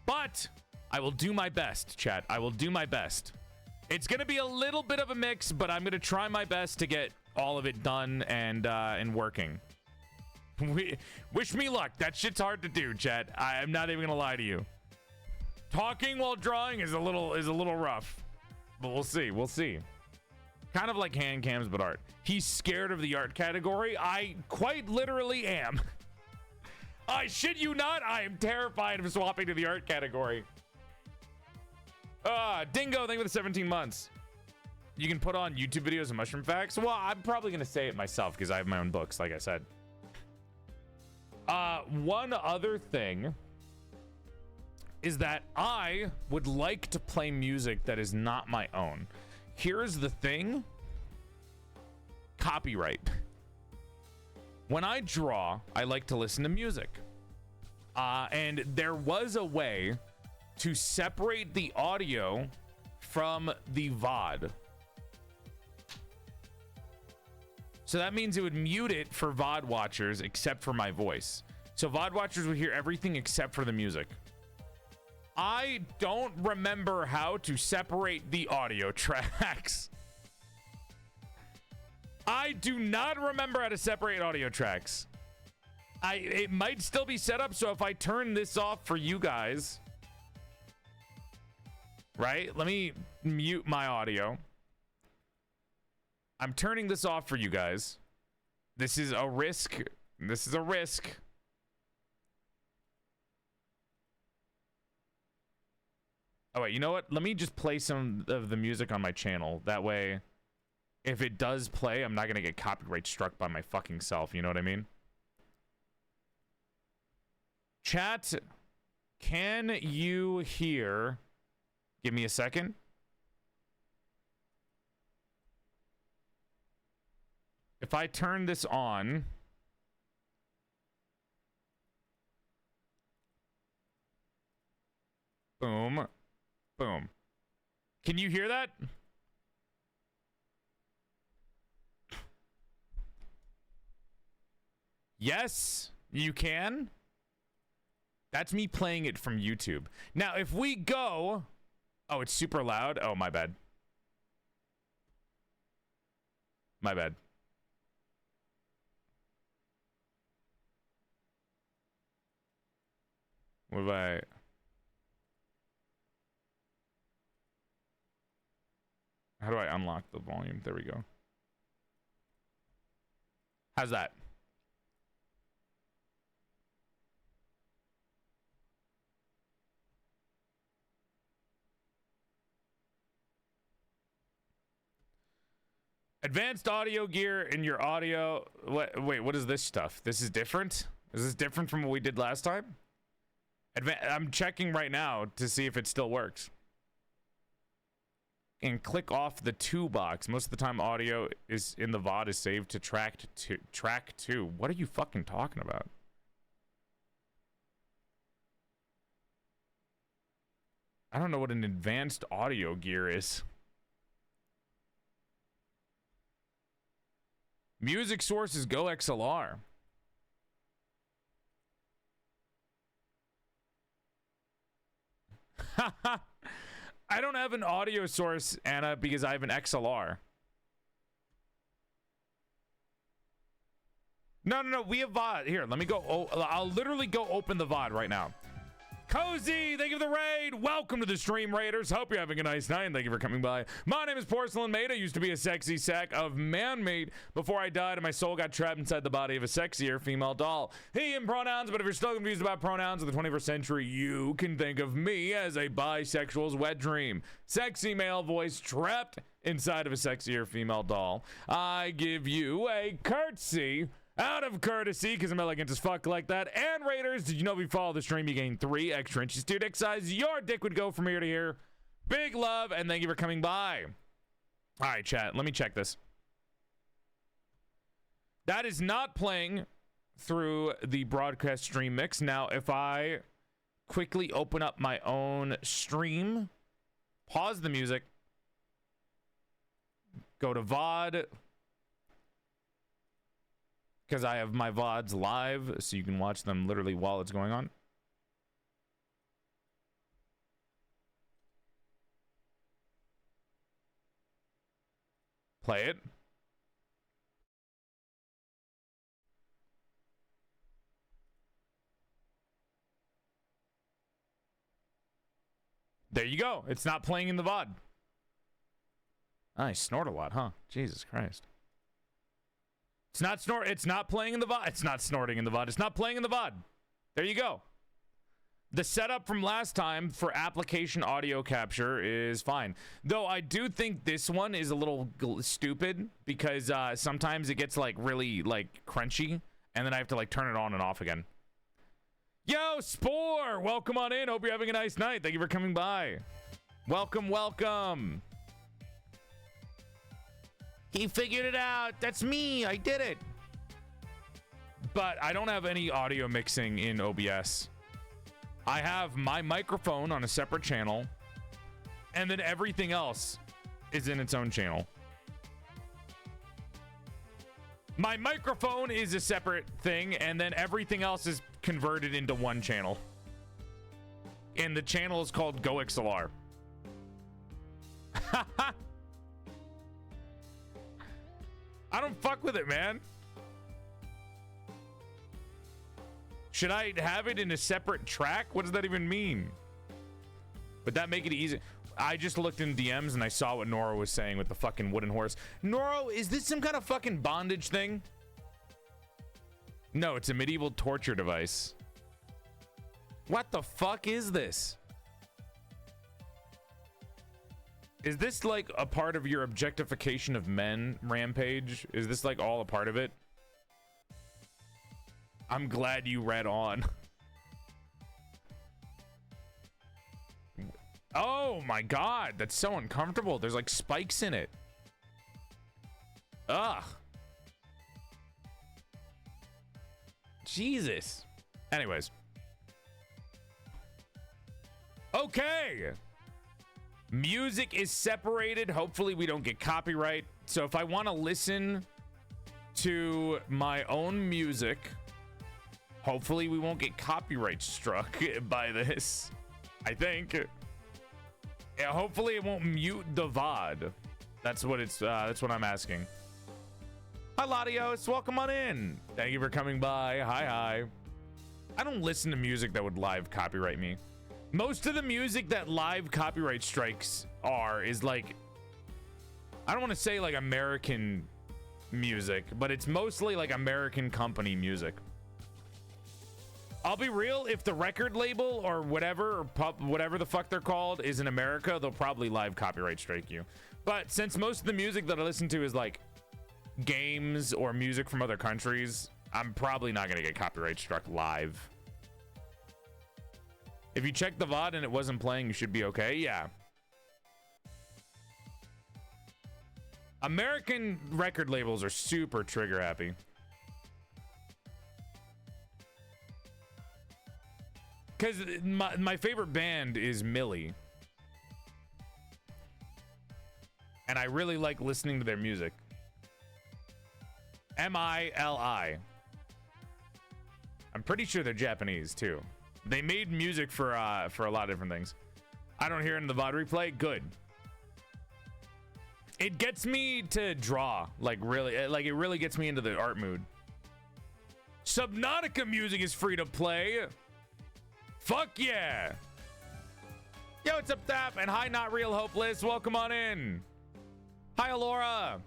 But I will do my best, chat. I will do my best. It's going to be a little bit of a mix, but I'm going to try my best to get all of it done and working. Wish me luck. That shit's hard to do, chat. I'm not even gonna lie to you. Talking while drawing is a little rough, but we'll see. We'll see. Kind of like hand cams, but art. He's scared of the art category. I quite literally am. I shit you not. I am terrified of swapping to the art category. Dingo, thank you for the 17 months. You can put on YouTube videos of mushroom facts. Well, I'm probably gonna say it myself because I have my own books, like I said. One other thing is that I would like to play music that is not my own. Here's the thing. Copyright. When I draw, I like to listen to music. And there was a way to separate the audio from the VOD. So that means it would mute it for VOD watchers except for my voice. So VOD watchers would hear everything except for the music. I don't remember how to separate the audio tracks. I do not remember how to separate audio tracks. It might still be set up, so if I turn this off for you guys, right? Let me mute my audio. I'm turning this off for you guys. This is a risk. This is a risk. Oh, wait, you know what? Let me just play some of the music on my channel. That way, if it does play, I'm not going to get copyright struck by my fucking self. You know what I mean? Chat, can you hear? Give me a second. If I turn this on, boom, boom. Can you hear that? Yes, you can. That's me playing it from YouTube. Now, if we go... Oh, it's super loud. Oh, my bad. My bad. What have I... How do I unlock the volume? There we go. How's that? Advanced audio gear in your audio. Wait, what is this stuff? This is different? Is this different from what we did last time? I'm checking right now to see if it still works. And click off the 2 box. Most of the time audio is in the VOD is saved to track 2. What are you fucking talking about? I don't know what an advanced audio gear is. Music sources Go XLR. I don't have an audio source, Anna, because I have an XLR. No, we have VOD. Here, let me go. I'll literally go open the VOD right now. Cozy, thank you for the raid. Welcome to the stream, Raiders. Hope you're having a nice night, and thank you for coming by. My name is PorcelainMaid. I used to be a sexy sack of man-made before I died and my soul got trapped inside the body of a sexier female doll. He and pronouns, but if you're still confused about pronouns of the 21st century, you can think of me as a bisexual's wet dream. Sexy male voice trapped inside of a sexier female doll. I give you a curtsy. Out of courtesy, because I'm elegant as fuck like that. And Raiders, did you know if you follow the stream, you gain 3 extra inches to your dick size? Your dick would go from here to here. Big love, and thank you for coming by. All right, chat, let me check this. That is not playing through the broadcast stream mix. Now, if I quickly open up my own stream, pause the music, go to VOD, because I have my VODs live, so you can watch them literally while it's going on. Play it. There you go. It's not playing in the VOD. I snort a lot, huh? Jesus Christ. It's not playing in the VOD. It's not snorting in the VOD. It's not playing in the VOD. There you go. The setup from last time for application audio capture is fine. Though I do think this one is a little stupid because sometimes it gets like really like crunchy and then I have to like turn it on and off again. Yo, Spore! Welcome on in. Hope you're having a nice night. Thank you for coming by. Welcome, welcome. He figured it out. That's me. I did it. But I don't have any audio mixing in OBS. I have my microphone on a separate channel, and then everything else is in its own channel. My microphone is a separate thing, and then everything else is converted into one channel. And the channel is called Go XLR. I don't fuck with it, man. Should I have it in a separate track? What does that even mean? Would that make it easy? I just looked in DMs and I saw what Nora was saying with the fucking wooden horse. Nora, is this some kind of fucking bondage thing? No, it's a medieval torture device. What the fuck is this? Is this like a part of your objectification of men rampage? Is this like all a part of it? I'm glad you read on. Oh my god, that's so uncomfortable. There's like spikes in it. Ugh. Jesus. Anyways. Okay. Music is separated. Hopefully we don't get copyright. So if I want to listen to my own music, Hopefully we won't get copyright struck by this. I think. Yeah, hopefully it won't mute the VOD. That's what I'm asking. Hi Latios, welcome on in. Thank you for coming by. Hi. I don't listen to music that would live copyright me. Most of the music that live copyright strikes is like, I don't want to say like American music, but it's mostly like American company music. I'll be real, if the record label or whatever, or whatever the fuck they're called is in America, they'll probably live copyright strike you. But since most of the music that I listen to is like games or music from other countries, I'm probably not gonna get copyright struck live. If you check the VOD and it wasn't playing, you should be okay. Yeah. American record labels are super trigger happy. Because my favorite band is Millie. And I really like listening to their music. M-I-L-I. I'm pretty sure they're Japanese too. They made music for a lot of different things. I don't hear it in the VOD replay. Good. It gets me to draw, like really, like it really gets me into the art mood. Subnautica music is free to play. Fuck yeah. Yo, what's up, Thap? And hi, Not Real Hopeless. Welcome on in. Hi, Alora.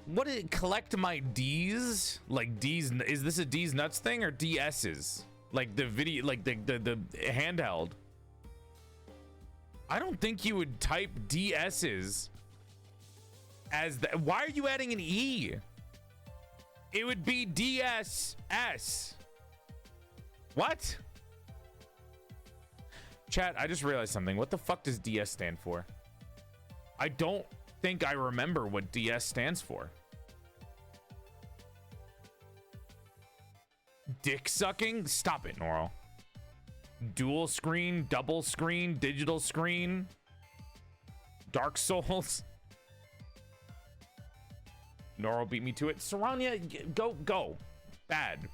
What is it? Collect my D's? Like D's, is this a D's nuts thing or DS's? Like the video, like the handheld. I don't think you would type DS's as the, why are you adding an E? It would be DSS. What? Chat, I just realized something. What the fuck does DS stand for? I don't think I remember what DS stands for. Dick sucking? Stop it, Noro. Dual screen, double screen, digital screen. Dark Souls. Noro beat me to it. Saranya, go. Bad.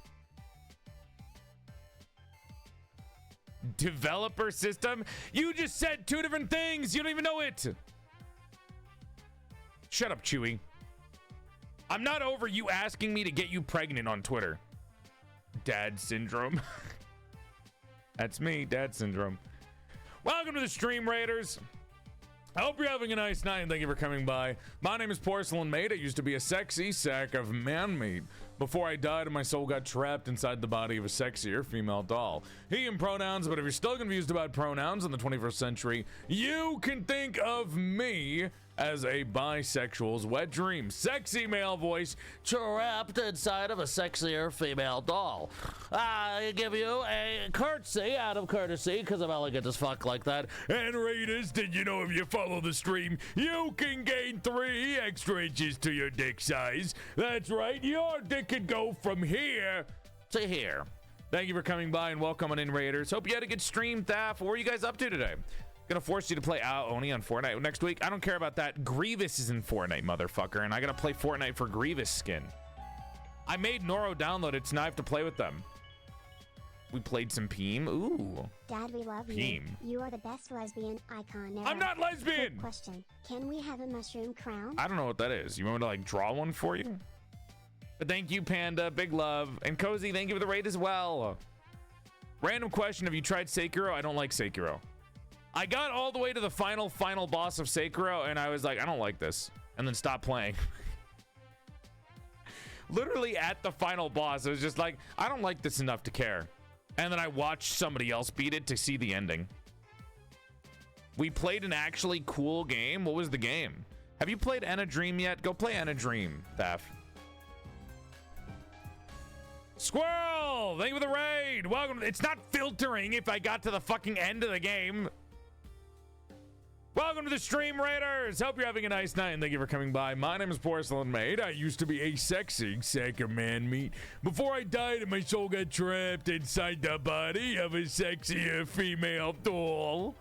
Developer system? You just said two different things. You don't even know it. Shut up, Chewy. I'm not over you asking me to get you pregnant on Twitter. Dad syndrome. That's me, dad syndrome. Welcome to the Stream Raiders. I hope you're having a nice night and thank you for coming by. My name is PorcelainMaid. I used to be a sexy sack of man-meat. Before I died and my soul got trapped inside the body of a sexier female doll. He and pronouns, but if you're still confused about pronouns in the 21st century, you can think of me as a bisexual's wet dream. Sexy male voice trapped inside of a sexier female doll. I give you a curtsy out of courtesy because I'm elegant as fuck like that. And Raiders, did you know if you follow the stream, you can gain 3 extra inches to your dick size? That's right, your dick could go from here to here. Thank you for coming by and welcome on in, Raiders. Hope you had a good stream, Thaf. What are you guys up to today? Gonna force you to play Oni on Fortnite next week. I don't care about that. Grievous is in Fortnite, motherfucker, and I gotta play Fortnite for Grievous skin. I made Noro download it, so now I have to play with them. We played some Peem. Ooh. Dad, we love Peem. You. You are the best lesbian icon ever. I'm not lesbian! Quick question. Can we have a mushroom crown? I don't know what that is. You want me to like draw one for you? But thank you, Panda. Big love. And Cozy, thank you for the raid as well. Random question. Have you tried Sekiro? I don't like Sekiro. I got all the way to the final boss of Sekiro, and I was like, I don't like this. And then stopped playing. Literally at the final boss, I was just like, I don't like this enough to care. And then I watched somebody else beat it to see the ending. We played an actually cool game. What was the game? Have you played Enna Dream yet? Go play Enna Dream, Thaf. Squirrel! Thank you for the raid! Welcome. It's not filtering if I got to the fucking end of the game. Welcome to the Stream Raiders. Hope you're having a nice night and thank you for coming by. My name is PorcelainMaid. I used to be a sexy sack of man meat before I died and my soul got trapped inside the body of a sexier female doll.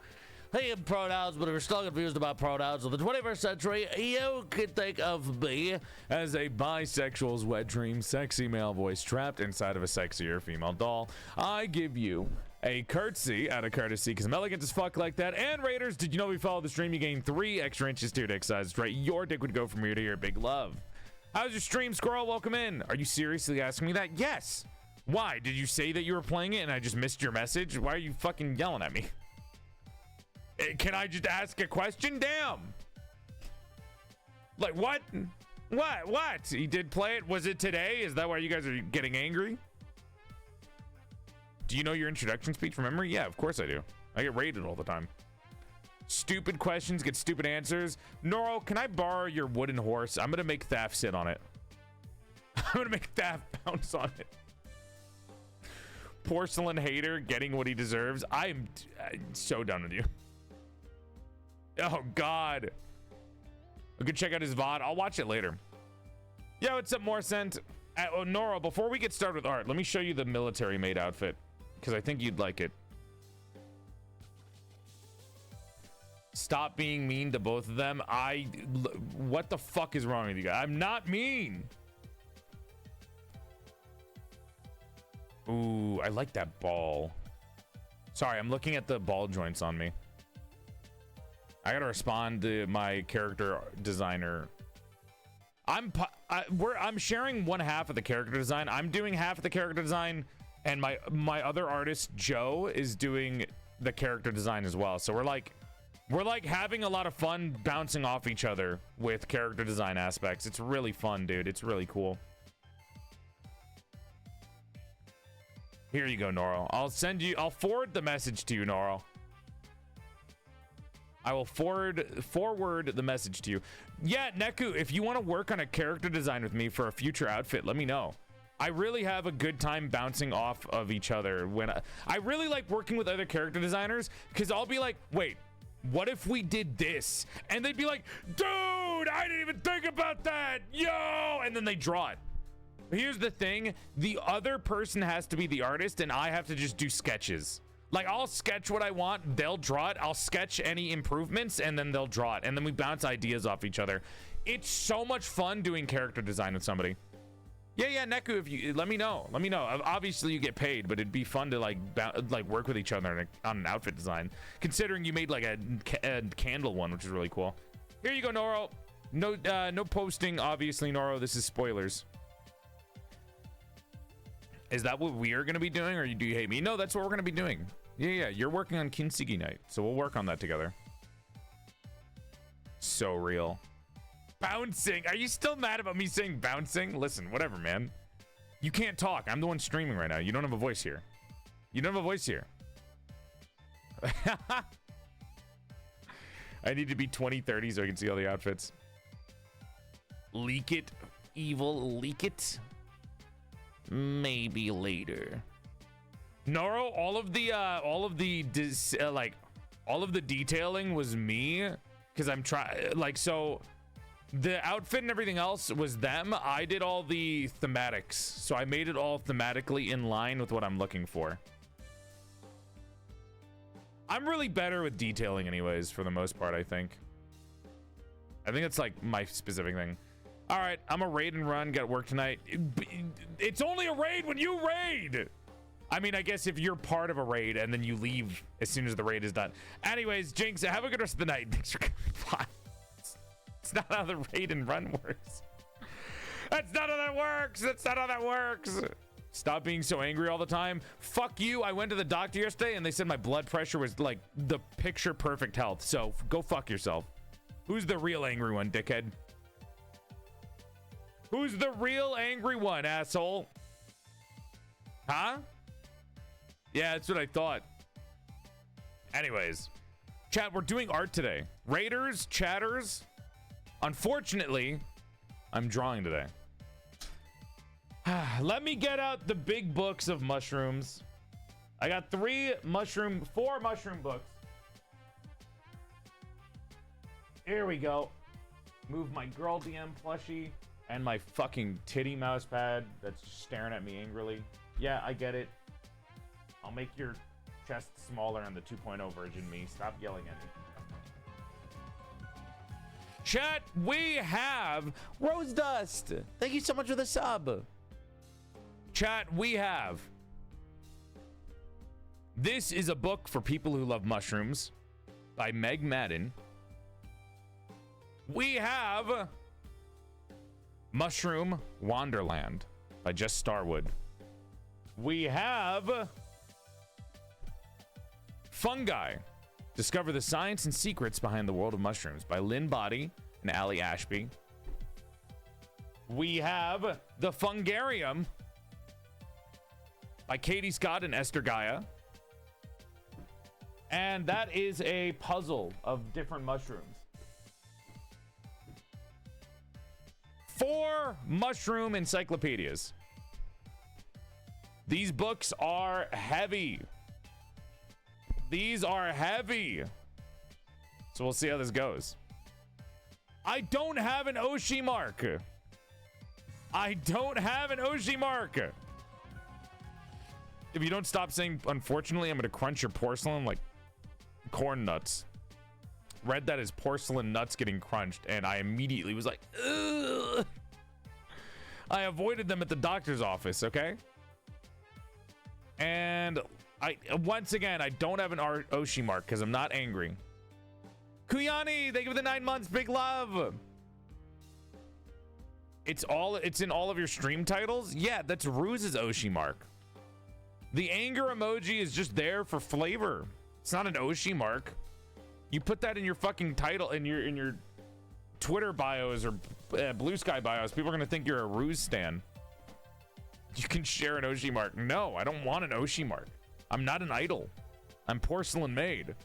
Hey, pronouns, but if you're still confused about pronouns of the 21st century, you can think of me as a bisexual's wet dream, sexy male voice trapped inside of a sexier female doll. I give you a curtsy out of courtesy because I'm elegant as fuck like that. And Raiders, did you know we follow the stream? You gain 3 extra inches to your dick size. Right, your dick would go from here to here. Big love. How's your stream, Squirrel? Welcome in. Are you seriously asking me that? Yes. Why? Did you say that you were playing it and I just missed your message? Why are you fucking yelling at me? Can I just ask a question? Damn. Like, what? What? He did play it? Was it today? Is that why you guys are getting angry? Do you know your introduction speech from memory? Yeah, of course I do. I get rated all the time. Stupid questions get stupid answers. Noro, can I borrow your wooden horse? I'm going to make Thaf sit on it. I'm going to make Thaf bounce on it. Porcelain hater getting what he deserves. I'm so done with you. Oh, God. I could check out his VOD. I'll watch it later. Yeah, what's up, Morsent? Oh, Noro, before we get started with art, let me show you the military maid outfit because I think you'd like it. Stop being mean to both of them. What the fuck is wrong with you guys? I'm not mean. Ooh, I like that ball. Sorry, I'm looking at the ball joints on me. I gotta respond to my character designer. I'm sharing one half of the character design. I'm doing half of the character design, and my other artist Joe is doing the character design as well. So we're like having a lot of fun bouncing off each other with character design aspects. It's really fun, dude. It's really cool. Here you go, Noro. I'll forward the message to you, Noro. I will forward the message to you. Yeah, Neku, if you want to work on a character design with me for a future outfit, let me know. I really have a good time bouncing off of each other when I really like working with other character designers because I'll be like, wait, what if we did this? And they'd be like, dude, I didn't even think about that. Yo, and then they draw it. Here's the thing. The other person has to be the artist and I have to just do sketches. Like, I'll sketch what I want, they'll draw it, I'll sketch any improvements, and then they'll draw it, and then we bounce ideas off each other. It's so much fun doing character design with somebody. Yeah, Neku, if you let me know. Obviously, you get paid, but it'd be fun to like work with each other on an outfit design. Considering you made like a candle one, which is really cool. Here you go, Noro. No posting, obviously, Noro. This is spoilers. Is that what we are going to be doing, or do you hate me? No, that's what we're going to be doing. Yeah, you're working on Kinsigi Night, so we'll work on that together. So real. Bouncing. Are you still mad about me saying bouncing? Listen, whatever, man. You can't talk. I'm the one streaming right now. You don't have a voice here. You don't have a voice here. I need to be 2030 so I can see all the outfits. Leak it, evil, leak it. Maybe later. Noro, all of the detailing was me because I'm trying so the outfit and everything else was them. I did all the thematics, so I made it all thematically in line with what I'm looking for. I'm really better with detailing anyways for the most part. I think it's like my specific thing. All right, I'm a raid and run. Got work tonight. It's only a raid when you raid. I mean, I guess if you're part of a raid and then you leave as soon as the raid is done. Anyways, Jinx, have a good rest of the night. Thanks for coming. It's not how the raid and run works. That's not how that works. That's not how that works. Stop being so angry all the time. Fuck you. I went to the doctor yesterday and they said my blood pressure was like the picture perfect health. So go fuck yourself. Who's the real angry one, dickhead? Who's the real angry one, asshole? Huh? Yeah, that's what I thought. Anyways, chat, we're doing art today. Raiders, chatters. Unfortunately, I'm drawing today. Let me get out the big books of mushrooms. I got 4 mushroom books. Here we go. Move my girl DM plushie. And my fucking titty mouse pad that's just staring at me angrily. Yeah, I get it. I'll make your chest smaller on the 2.0 version. Me, stop yelling at me. Chat, we have Rose Dust. Thank you so much for the sub. Chat, we have. This is a book for people who love mushrooms by Meg Madden. We have Mushroom Wonderland by Just Starwood. We have Fungi. Discover the science and secrets behind the world of mushrooms by Lynn Boddy and Allie Ashby. We have The Fungarium by Katie Scott and Esther Gaia. And that is a puzzle of different mushrooms. 4 mushroom encyclopedias. These books are heavy. These are heavy. So we'll see how this goes. I don't have an Oshi mark. I don't have an Oshi mark. If you don't stop saying, unfortunately, I'm going to crunch your porcelain like corn nuts. Read that as porcelain nuts getting crunched, and I immediately was like, ugh. I avoided them at the doctor's office, okay? And once again, I don't have an Oshi mark because I'm not angry. Kuyani, thank you for the 9 months. Big love. It's in all of your stream titles? Yeah, that's Ruse's Oshi mark. The anger emoji is just there for flavor. It's not an Oshi mark. You put that in your fucking title, in your Twitter bios or Blue Sky bios. People are gonna think you're a Ruse stan. You can share an Oshi mark. No, I don't want an Oshi mark. I'm not an idol. I'm PorcelainMaid.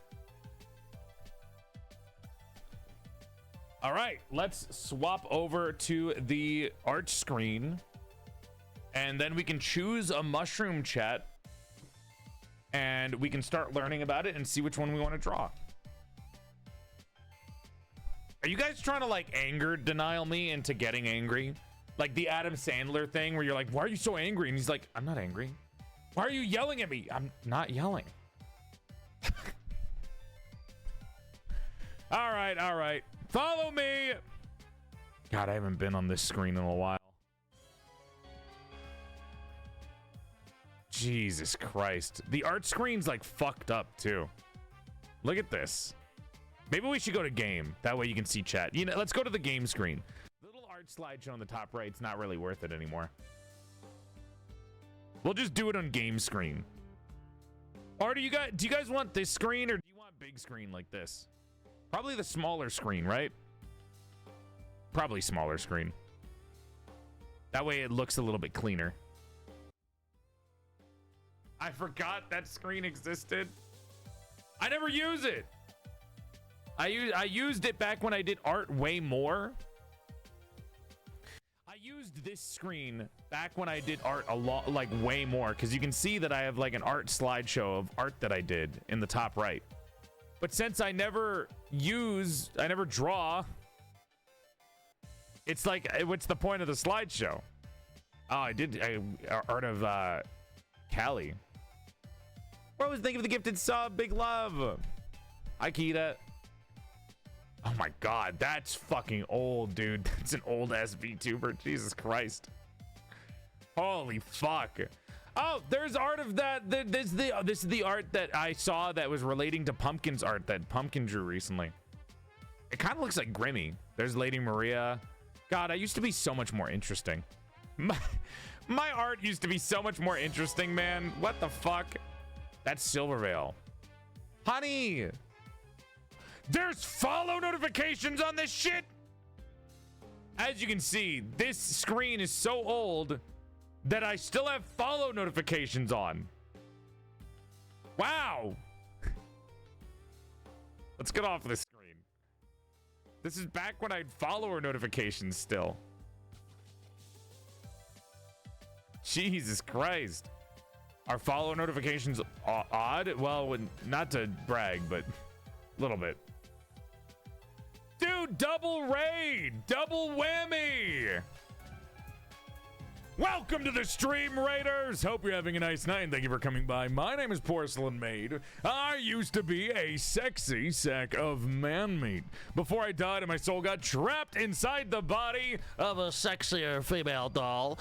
All right, let's swap over to the art screen, and then we can choose a mushroom, chat, and we can start learning about it and see which one we want to draw. Are you guys trying to like anger denial me into getting angry? Like the Adam Sandler thing where you're like, why are you so angry? And he's like, I'm not angry. Why are you yelling at me? I'm not yelling. All right. Follow me. God, I haven't been on this screen in a while. Jesus Christ. The art screen's like fucked up too. Look at this. Maybe we should go to game. That way you can see chat. You know, let's go to the game screen. The little art slideshow on the top right's not really worth it anymore. We'll just do it on game screen. Or do you guys want this screen or do you want big screen like this? Probably the smaller screen, right? Probably smaller screen. That way it looks a little bit cleaner. I forgot that screen existed. I never use it. I used it back when I did art way more. I used this screen back when I did art a lot, like way more, because you can see that I have like an art slideshow of art that I did in the top right. But since I never draw, it's like, what's the point of the slideshow? Oh, I did art of Callie. What was thinking of the gifted sub? Big love. Hi, Kita. Oh my God, that's fucking old, dude. That's an old ass VTuber. Jesus Christ. Holy fuck. Oh, there's art of that. This is the art that I saw that was relating to Pumpkin's art that Pumpkin drew recently. It kind of looks like Grimmy. There's Lady Maria. God, I used to be so much more interesting. My art used to be so much more interesting, man. What the fuck? That's Silvervale. Honey! There's follow notifications on this shit! As you can see, this screen is so old that I still have follow notifications on. Wow! Let's get off this screen. This is back when I had follower notifications still. Jesus Christ. Are follow notifications odd? Well, not to brag, but a little bit. Dude, double raid! Double whammy! Welcome to the stream, Raiders. Hope you're having a nice night, and thank you for coming by. My name is PorcelainMaid. I used to be a sexy sack of man meat before I died and my soul got trapped inside the body of a sexier female doll.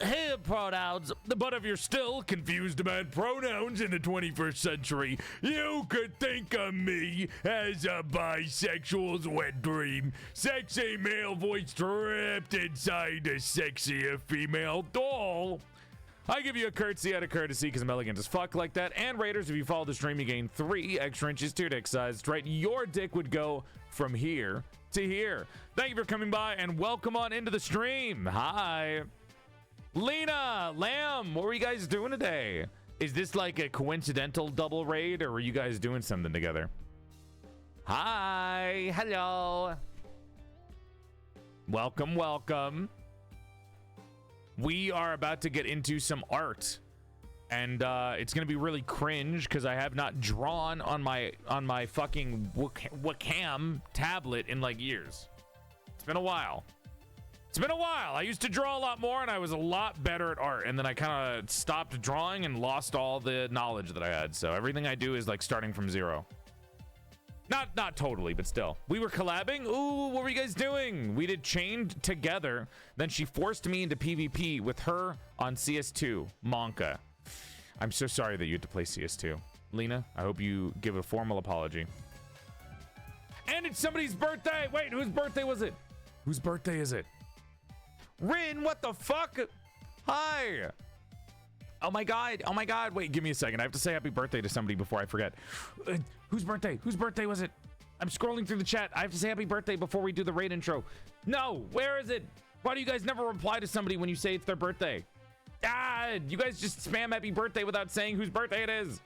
Hey, pronouns. But if you're still confused about pronouns in the 21st century, you could think of me as a bisexual's wet dream. Sexy male voice trapped inside a sexier female doll. I give you a curtsy out of courtesy because I'm elegant as fuck like that. And Raiders, if you follow the stream, you gain 3 extra inches to your dick size. That's right, your dick would go from here to here. Thank you for coming by and welcome on into the stream. Hi. Lena, Lamb, what were you guys doing today? Is this like a coincidental double raid or were you guys doing something together? Hi. Hello. Welcome, welcome. We are about to get into some art, and it's gonna be really cringe because I have not drawn on my fucking Wacom tablet in like years. It's been a while. It's been a while. I used to draw a lot more, and I was a lot better at art, and then I kind of stopped drawing and lost all the knowledge that I had. So everything I do is like starting from zero. Not totally, but still. We were collabing. Ooh, what were you guys doing? We did Chained together. Then she forced me into PvP with her on CS2, Monka. I'm so sorry that you had to play CS2. Lena, I hope you give a formal apology. And it's somebody's birthday. Wait, whose birthday was it? Whose birthday is it? Rin, what the fuck? Hi. Oh my god. Oh my god. Wait, give me a second. I have to say happy birthday to somebody before I forget. Whose birthday? Whose birthday was it? I'm scrolling through the chat. I have to say happy birthday before we do the raid intro. No, where is it? Why do you guys never reply to somebody when you say it's their birthday? Ah, you guys just spam happy birthday without saying whose birthday it is.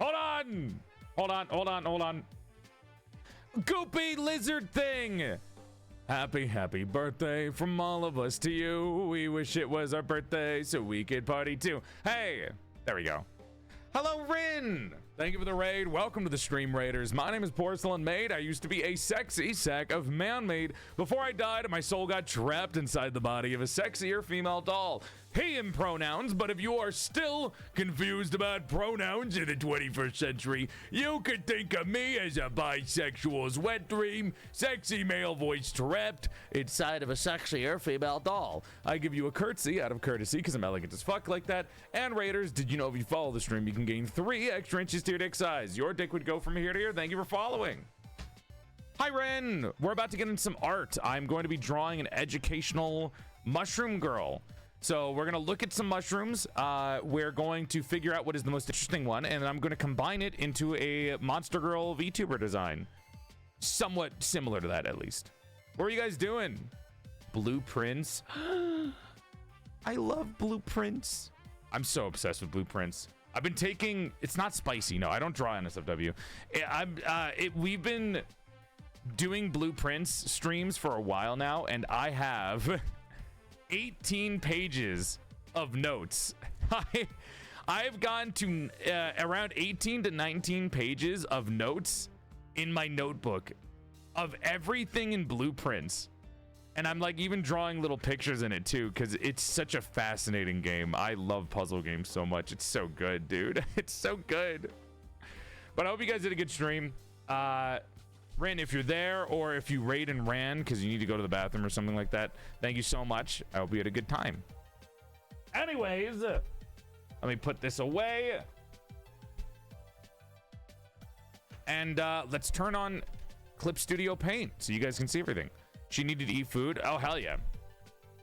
Hold on. Hold on. Goopy lizard thing. Happy birthday from all of us to you. We wish it was our birthday so we could party too. Hey, there we go. Hello, Rin. Thank you for the raid. Welcome to the stream, Raiders. My name is PorcelainMaid. I used to be a sexy sack of man-made before I died and my soul got trapped inside the body of a sexier female doll. He him pronouns, but if you are still confused about pronouns in the 21st century, you could think of me as a bisexual's wet dream, sexy male voice trapped inside of a sexier female doll. I give you a curtsy out of courtesy because I'm elegant as fuck like that. And Raiders, did you know if you follow the stream, you can gain 3 extra inches to your dick size. Your dick would go from here to here. Thank you for following. Hi, Ren. We're about to get into some art. I'm going to be drawing an educational mushroom girl. So we're going to look at some mushrooms. We're going to figure out what is the most interesting one, and I'm going to combine it into a Monster Girl VTuber design. Somewhat similar to that, at least. What are you guys doing? Blueprints. I love blueprints. I'm so obsessed with blueprints. I've been taking... It's not spicy. No, I don't draw NSFW. We've been doing blueprints streams for a while now, and I have... 18 pages of notes. I've gone to around 18 to 19 pages of notes in my notebook of everything in blueprints. And I'm like even drawing little pictures in it too, because it's such a fascinating game. I love puzzle games so much. It's so good, dude. It's so good. But I hope you guys did a good stream. Ren, if you're there or if you raid and ran because you need to go to the bathroom or something like that, thank you so much. I hope you had a good time. Anyways, let me put this away. And let's turn on Clip Studio Paint so you guys can see everything. She needed to eat food. Oh, hell yeah.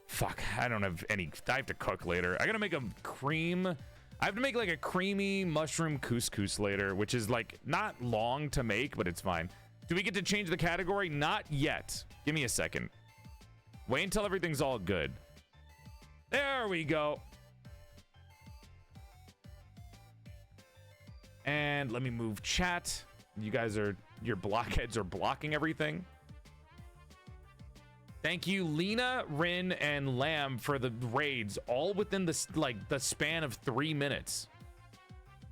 Fuck, I don't have any. I have to cook later. I gotta make a cream. I have to make like a creamy mushroom couscous later, which is like not long to make, but it's fine. Do we get to change the category? Not yet. Give me a second. Wait until everything's all good. There we go. And let me move chat. You guys are, your blockheads are blocking everything. Thank you, Lena, Rin, and Lamb for the raids, all within the span of 3 minutes.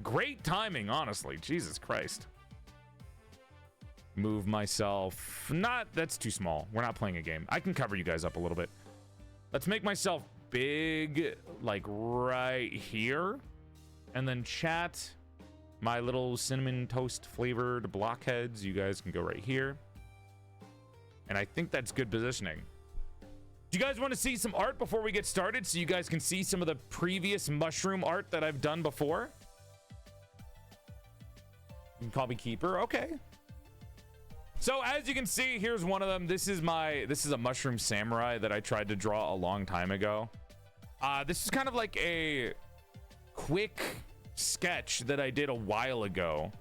Great timing, honestly. Jesus Christ. Move myself. Not, that's too small. We're not playing a game. I can cover you guys up a little bit. Let's make myself big, like right here. And then chat, my little cinnamon toast flavored blockheads, you guys can go right here. And I think that's good positioning. Do you guys want to see some art before we get started so you guys can see some of the previous mushroom art that I've done before? You can call me Keeper. Okay. So as you can see, here's one of them. This is a mushroom samurai that I tried to draw a long time ago. This is kind of like a quick sketch that I did a while ago.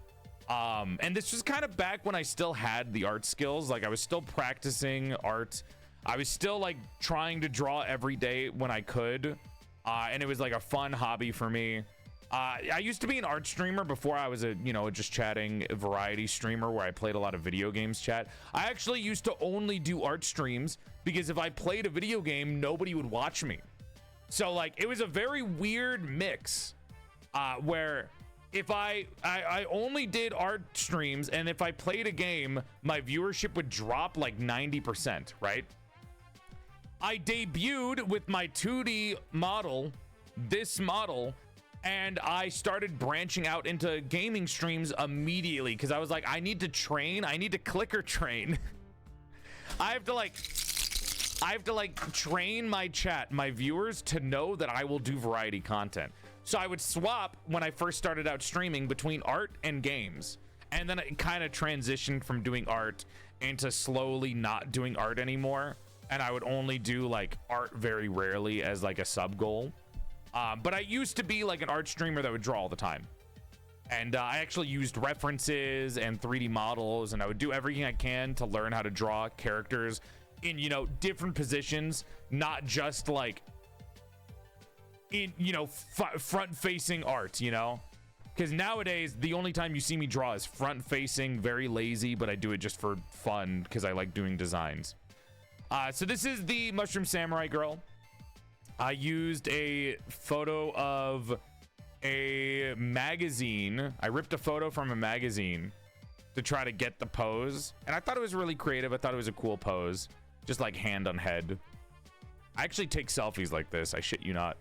And this was kind of back when I still had the art skills. Like I was still practicing art. I was still like trying to draw every day when I could. And it was like a fun hobby for me. I used to be an art streamer before I was a, just chatting variety streamer where I played a lot of video games chat. I actually used to only do art streams because if I played a video game, nobody would watch me. So like it was a very weird mix where if I only did art streams, and if I played a game, my viewership would drop like 90%, right? I debuted with my 2D model, this model, and I started branching out into gaming streams immediately because I was like, I need to train. I need to clicker train. I have to like train my chat, my viewers, to know that I will do variety content. So I would swap when I first started out streaming between art and games. And then it kind of transitioned from doing art into slowly not doing art anymore. And I would only do like art very rarely as like a sub goal. But I used to be like an art streamer that would draw all the time. And I actually used references and 3D models, and I would do everything I can to learn how to draw characters in, different positions, not just like in, front facing art, because nowadays the only time you see me draw is front facing, very lazy, but I do it just for fun because I like doing designs. So this is the Mushroom Samurai girl. I used a photo of a magazine. I ripped a photo from a magazine to try to get the pose, and I thought it was really creative. I thought it was a cool pose, just like hand on head. I actually take selfies like this, I shit you not.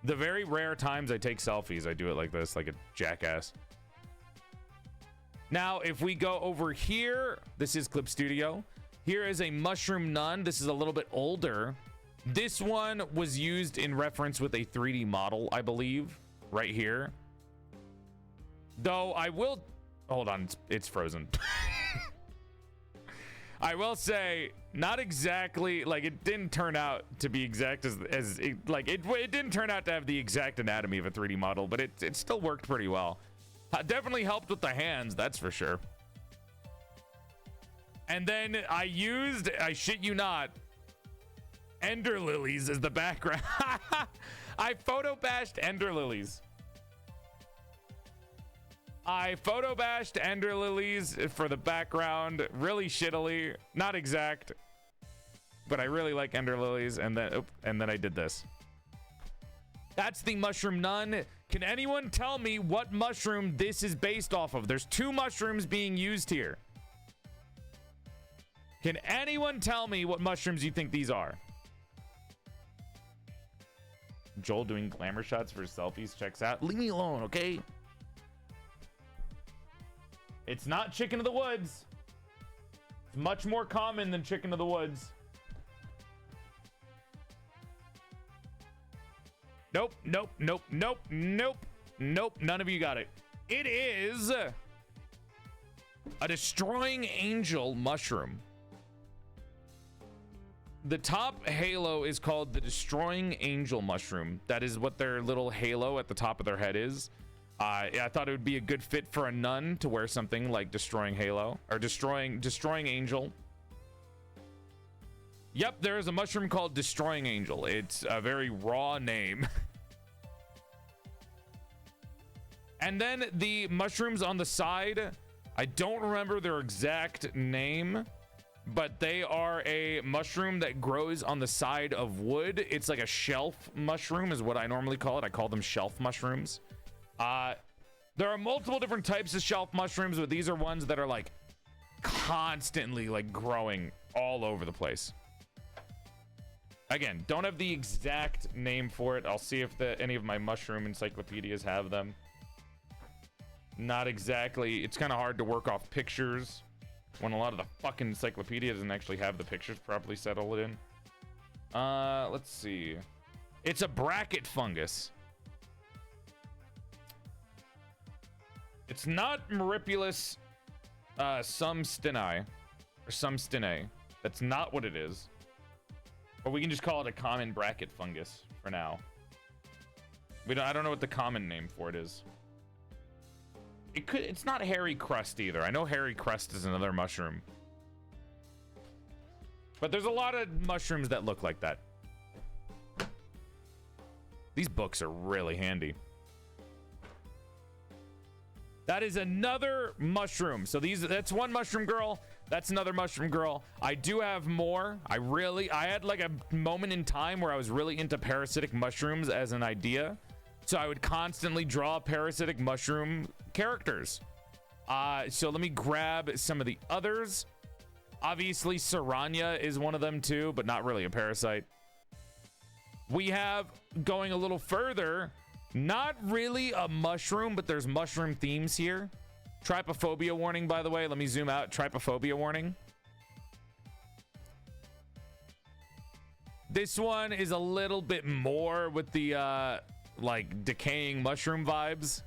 The very rare times I take selfies, I do it like this, like a jackass. Now if we go over here, this is Clip Studio. Here is a mushroom nun. This is a little bit older. This one was used in reference with a 3D model, I believe, right here. Though I will, hold on, it's frozen. I will say, not exactly, like it didn't turn out to be exact as it didn't turn out to have the exact anatomy of a 3D model, but it still worked pretty well. Definitely helped with the hands, that's for sure. And then I used, I shit you not, ender lilies as the background. I photo bashed ender lilies. I photo bashed ender lilies for the background really shittily, not exact, but I really like ender lilies. And then I did this. That's the mushroom nun. Can anyone tell me what mushroom this is based off of? There's two mushrooms being used here. Can anyone tell me what mushrooms you think these are? Joel doing glamour shots for selfies checks out. Leave me alone, okay? It's not chicken of the woods. It's much more common than chicken of the woods. Nope, nope, nope, nope, nope, nope. None of you got it. It is a destroying angel mushroom. The top halo is called the destroying angel mushroom. That is what their little halo at the top of their head is. I thought it would be a good fit for a nun to wear something like destroying halo or destroying angel. Yep, there is a mushroom called destroying angel. It's a very raw name. And then the mushrooms on the side, I don't remember their exact name, but they are a mushroom that grows on the side of wood. It's like a shelf mushroom is what I normally call it. I call them shelf mushrooms. There are multiple different types of shelf mushrooms, but these are ones that are like constantly like growing all over the place. Again, don't have the exact name for it. I'll see if any of my mushroom encyclopedias have them. Not exactly. It's kind of hard to work off pictures when a lot of the fucking encyclopedia doesn't actually have the pictures properly settled in. Let's see. It's a bracket fungus. It's not Meripulus sumstini or sumstinae. That's not what it is. Or we can just call it a common bracket fungus for now. I don't know what the common name for it is. It's not hairy crust either. I know hairy crust is another mushroom. But there's a lot of mushrooms that look like that. These books are really handy. That is another mushroom. So that's one mushroom girl. That's another mushroom girl. I do have more. I had like a moment in time where I was really into parasitic mushrooms as an idea. So I would constantly draw parasitic mushroom characters. So let me grab some of the others. Obviously, Saranya is one of them too, but not really a parasite. We have, going a little further, not really a mushroom, but there's mushroom themes here. Trypophobia warning, by the way. Let me zoom out. Trypophobia warning. This one is a little bit more with the like decaying mushroom vibes.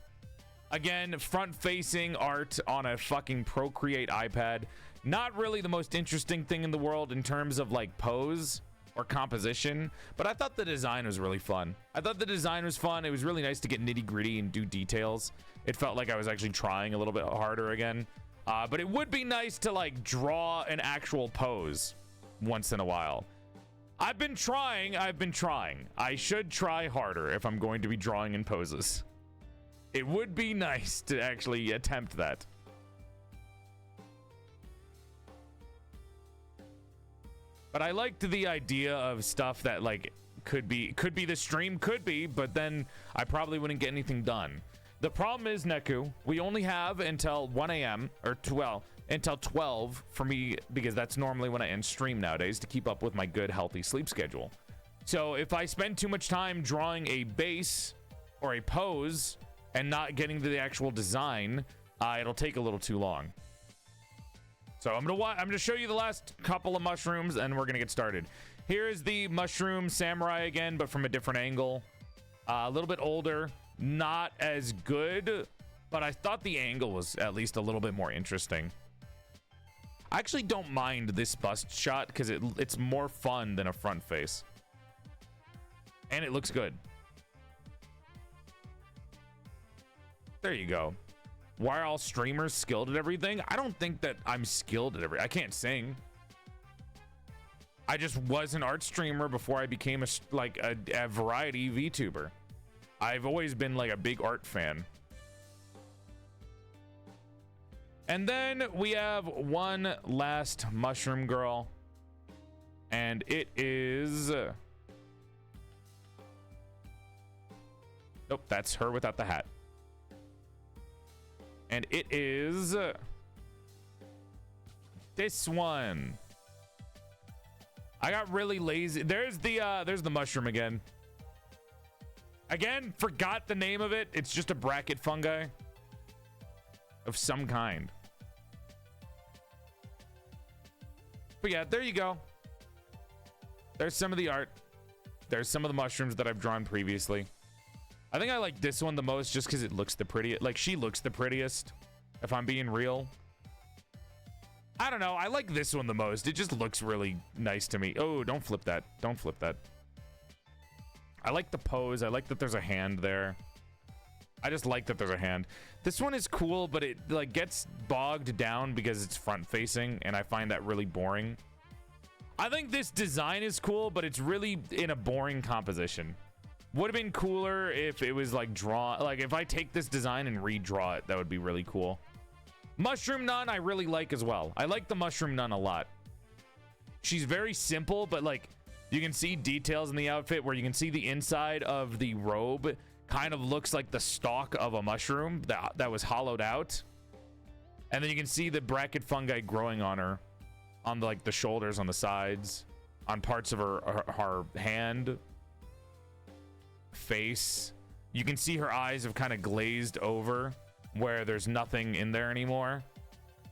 Again, front-facing art on a fucking Procreate iPad. Not really the most interesting thing in the world in terms of like pose or composition, but I thought the design was really fun. I thought the design was fun. It was really nice to get nitty-gritty and do details. It felt like I was actually trying a little bit harder again. But it would be nice to like draw an actual pose once in a while. I've been trying. I should try harder if I'm going to be drawing in poses. It would be nice to actually attempt that. But I liked the idea of stuff that like could be the stream, but then I probably wouldn't get anything done. The problem is, Neku, we only have until 1 a.m. or until 12 for me, because that's normally when I end stream nowadays to keep up with my good healthy sleep schedule. So if I spend too much time drawing a base or a pose and not getting to the actual design, it'll take a little too long. So I'm gonna show you the last couple of mushrooms and we're gonna get started. Here is the mushroom samurai again, but from a different angle. A little bit older, not as good, but I thought the angle was at least a little bit more interesting. I actually don't mind this bust shot because it's more fun than a front face. And it looks good. There you go. Why are all streamers skilled at everything? I don't think that I'm skilled at everything. I can't sing. I just was an art streamer before I became a variety VTuber. I've always been like a big art fan. And then we have one last mushroom girl. And it is... Nope, that's her without the hat. And it is this one. I got really lazy. There's the mushroom again. Again, forgot the name of it. It's just a bracket fungi of some kind. But yeah, there you go. There's some of the art. There's some of the mushrooms that I've drawn previously. I think I like this one the most just because it looks the prettiest. Like, she looks the prettiest, if I'm being real. I don't know. I like this one the most. It just looks really nice to me. Oh, don't flip that. Don't flip that. I like the pose. I like that there's a hand there. I just like that there's a hand. This one is cool, but it like gets bogged down because it's front facing, and I find that really boring. I think this design is cool, but it's really in a boring composition. Would have been cooler if it was like if I take this design and redraw it. That would be really cool. Mushroom Nun I really like as well. I like the Mushroom Nun a lot. She's very simple, but like you can see details in the outfit where you can see the inside of the robe kind of looks like the stalk of a mushroom that was hollowed out. And then you can see the bracket fungi growing on her on like the shoulders, on the sides. on parts of her hand, face. You can see her eyes have kind of glazed over where there's nothing in there anymore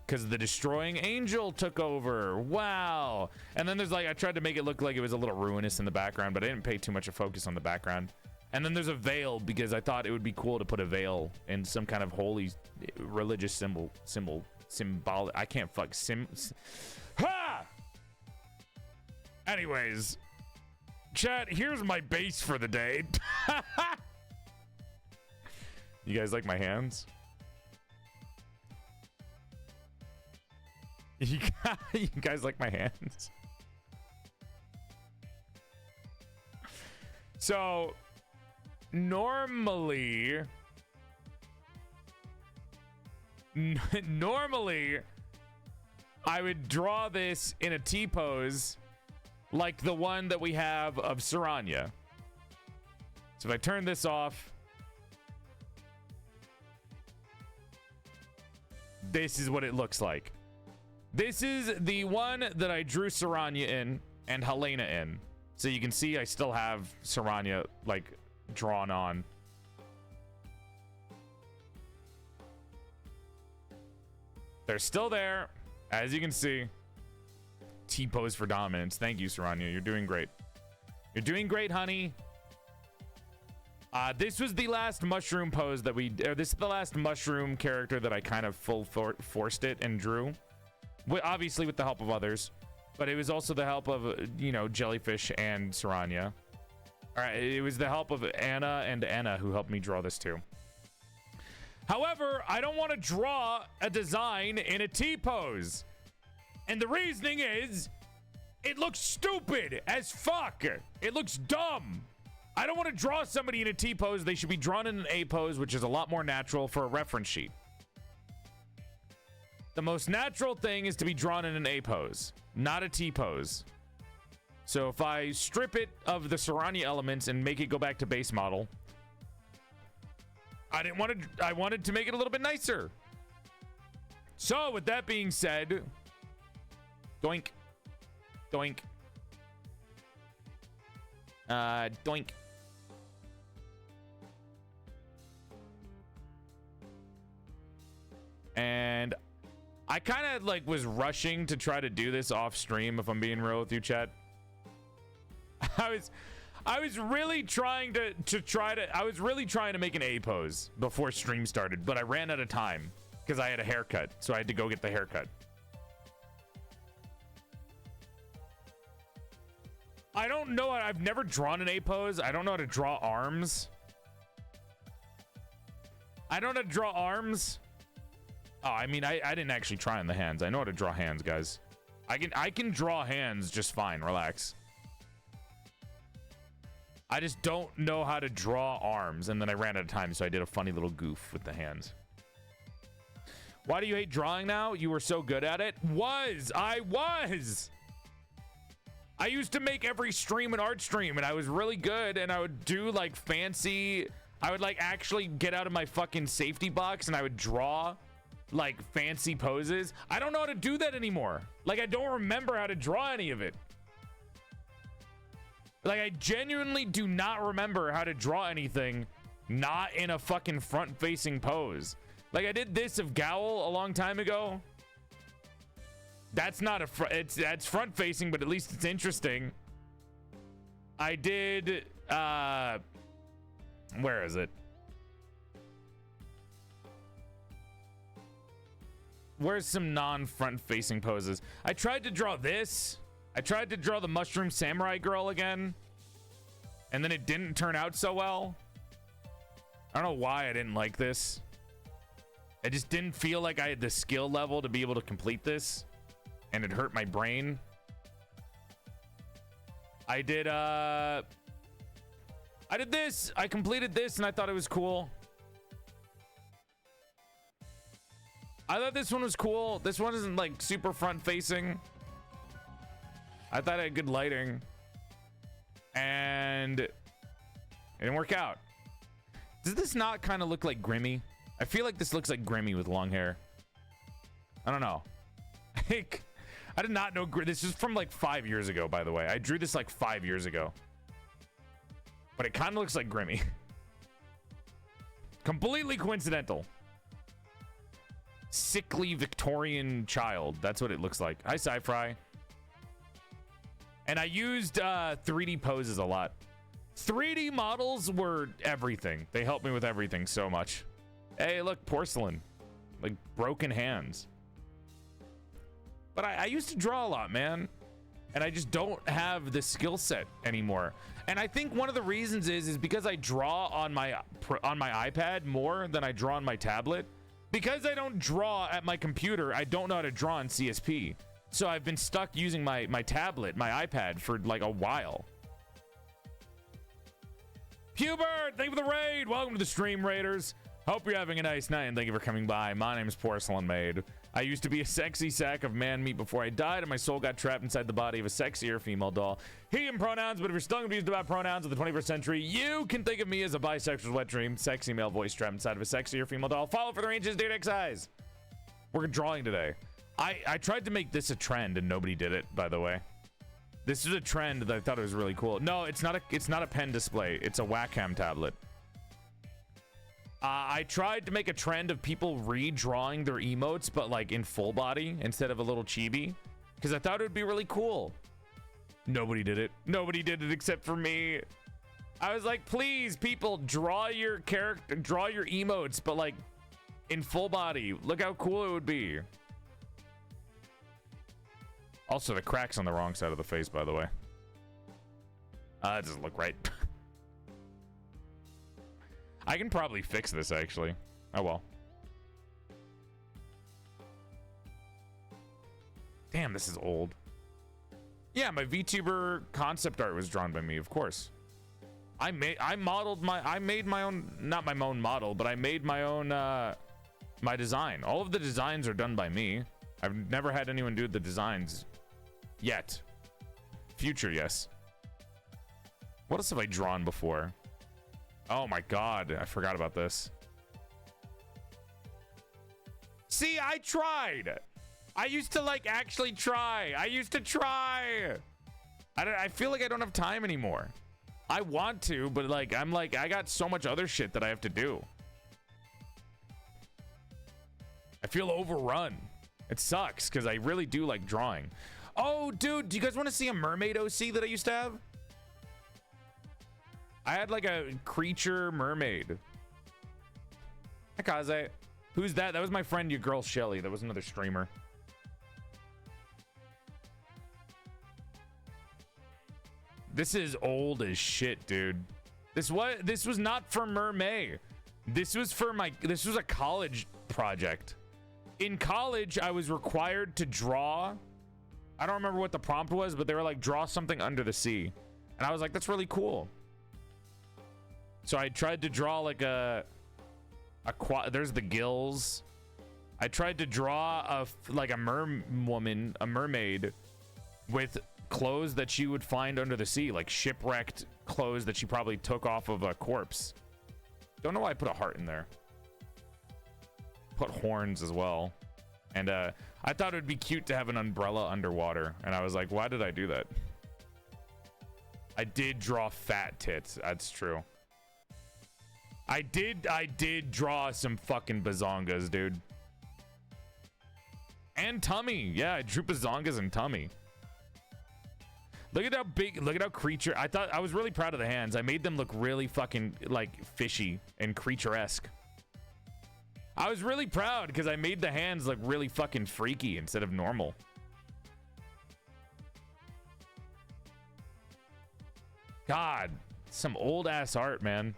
because the destroying angel took over. Wow. And then there's like, I tried to make it look like it was a little ruinous in the background, but I didn't pay too much of focus on the background. And then there's a veil because I thought it would be cool to put a veil in some kind of holy religious symbolic. I can't fuck ha! Anyways, chat, here's my base for the day. You guys like my hands? You guys like my hands? So normally I would draw this in a T-pose like the one that we have of Saranya. So if I turn this off, this is what it looks like. This is the one that I drew Saranya in and Helena in. So you can see I still have Saranya like drawn on. They're still there, as you can see. T-pose for dominance. Thank you, Saranya. You're doing great. You're doing great, honey. This was the last mushroom pose that this is the last mushroom character that I kind of forced it and drew. Obviously with the help of others, but it was also the help of, you know, Jellyfish and Saranya. All right, it was the help of Anna and Anna who helped me draw this too. However, I don't want to draw a design in a T-pose. And the reasoning is, it looks stupid as fuck. It looks dumb. I don't want to draw somebody in a T-pose. They should be drawn in an A-pose, which is a lot more natural for a reference sheet. The most natural thing is to be drawn in an A-pose, not a T-pose. So if I strip it of the Saranya elements and make it go back to base model, I wanted to make it a little bit nicer. So with that being said, doink, doink, doink. And I kind of like was rushing to try to do this off stream, if I'm being real with you, chat. I was really trying to make an A pose before stream started, but I ran out of time because I had a haircut, so I had to go get the haircut. I don't know. I've never drawn an A pose. I don't know how to draw arms. I don't know how to draw arms. Oh, I mean, I didn't actually try on the hands. I know how to draw hands, guys. I can draw hands just fine. Relax. I just don't know how to draw arms, and then I ran out of time, so I did a funny little goof with the hands. Why do you hate drawing now? You were so good at it. I used to make every stream an art stream, and I was really good, and I would do like fancy. I would like actually get out of my fucking safety box, and I would draw like fancy poses. I don't know how to do that anymore. Like, I don't remember how to draw any of it. Like, I genuinely do not remember how to draw anything not in a fucking front-facing pose. Like, I did this of Gowl a long time ago. That's not that's front-facing, but at least it's interesting. I did, where is it? Where's some non-front-facing poses? I tried to draw this. I tried to draw the mushroom samurai girl again, and then it didn't turn out so well. I don't know why I didn't like this. I just didn't feel like I had the skill level to be able to complete this, and it hurt my brain. I did this. I completed this, and I thought it was cool. I thought this one was cool. This one isn't like super front-facing. I thought it had good lighting, and it didn't work out. Does this not kind of look like Grimmy? I feel like this looks like Grimmy with long hair. I don't know. I did not know. This is from like 5 years ago, by the way. I drew this like 5 years ago. But it kind of looks like Grimmy. Completely coincidental. Sickly Victorian child. That's what it looks like. Hi, Sci-Fry. And I used 3D poses a lot. 3D models were everything. They helped me with everything so much. Hey, look, porcelain. Like broken hands. But I used to draw a lot, man. And I just don't have the skill set anymore. And I think one of the reasons is because I draw on my iPad more than I draw on my tablet. Because I don't draw at my computer, I don't know how to draw in CSP. So I've been stuck using my tablet, my iPad for like a while. Hubert, thank you for the raid. Welcome to the stream, Raiders. Hope you're having a nice night and thank you for coming by. My name is PorcelainMaid. I used to be a sexy sack of man meat before I died and my soul got trapped inside the body of a sexier female doll. He and pronouns, but if you're still confused about pronouns of the 21st century, you can think of me as a bisexual wet dream, sexy male voice trapped inside of a sexier female doll. Follow for the ranges, date size. We're drawing today. I tried to make this a trend and nobody did it, by the way. This is a trend that I thought it was really cool. No, it's not a pen display. It's a Wacom tablet. I tried to make a trend of people redrawing their emotes, but like in full body instead of a little chibi, because I thought it would be really cool. Nobody did it. Nobody did it except for me. I was like, please, people, draw your character, draw your emotes, but like in full body. Look how cool it would be. Also, the crack's on the wrong side of the face, by the way. That doesn't look right. I can probably fix this, actually. Oh, well. Damn, this is old. Yeah, my VTuber concept art was drawn by me, of course. I made my own, not my own model, but I made my own, my design. All of the designs are done by me. I've never had anyone do the designs yet. Future, yes. What else have I drawn before? Oh my god, I forgot about this. See, I tried. I used to like actually try. I used to try. I feel like I don't have time anymore. I want to, but like I'm like I got so much other shit that I have to do. I feel overrun. It sucks because I really do like drawing. Oh, dude, do you guys want to see a mermaid OC that I used to have? I had like a creature mermaid. Hi, Kaze. Who's that? That was my friend, your girl Shelly. That was another streamer. This is old as shit, dude. This was not for Mermaid. This was a college project. In college, I was required to draw. I don't remember what the prompt was, but they were like, draw something under the sea. And I was like, that's really cool. So I tried to draw like there's the gills. I tried to draw like a mermaid with clothes that she would find under the sea, like shipwrecked clothes that she probably took off of a corpse. Don't know why I put a heart in there. Put horns as well. And I thought it would be cute to have an umbrella underwater. And I was like, why did I do that? I did draw fat tits. That's true. I did draw some fucking bazongas, dude. And tummy. Yeah, I drew bazongas and tummy. Look at how big, look at how creature. I was really proud of the hands. I made them look really fucking like fishy and creature-esque. I was really proud because I made the hands look really fucking freaky instead of normal. God, some old ass art, man.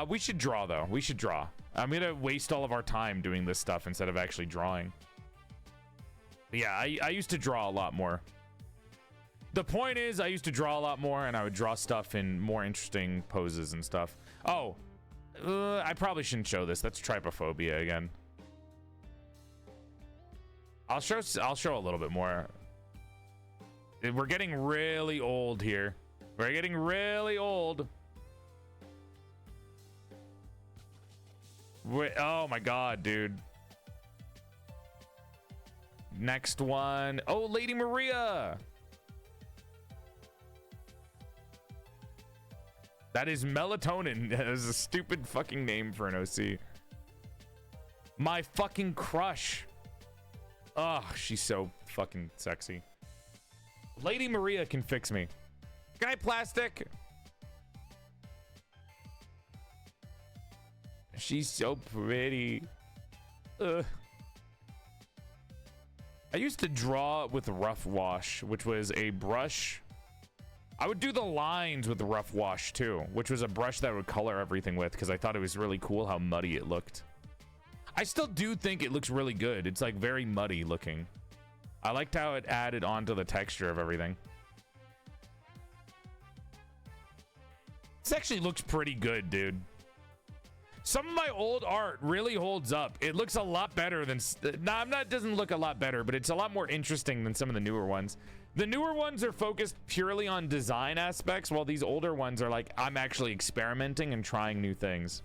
We should draw though. We should draw. I'm gonna waste all of our time doing this stuff instead of actually drawing. But yeah, I used to draw a lot more. The point is, I used to draw a lot more, and I would draw stuff in more interesting poses and stuff. Oh, I probably shouldn't show this. That's trypophobia again. I'll show a little bit more. We're getting really old here. We're getting really old. Wait, oh my god, dude. Next one. Oh, Lady Maria. That is melatonin. That is a stupid fucking name for an OC. My fucking crush. Oh, she's so fucking sexy. Lady Maria can fix me. Can I plastic? She's so pretty. Ugh. I used to draw with rough wash, which was a brush. I would do the lines with the rough wash too, which was a brush that I would color everything with because I thought it was really cool how muddy it looked. I still do think it looks really good. It's like very muddy looking. I liked how it added onto the texture of everything. This actually looks pretty good, dude. Some of my old art really holds up. It looks a lot better than... it doesn't look a lot better, but it's a lot more interesting than some of the newer ones. The newer ones are focused purely on design aspects, while these older ones are like, I'm actually experimenting and trying new things.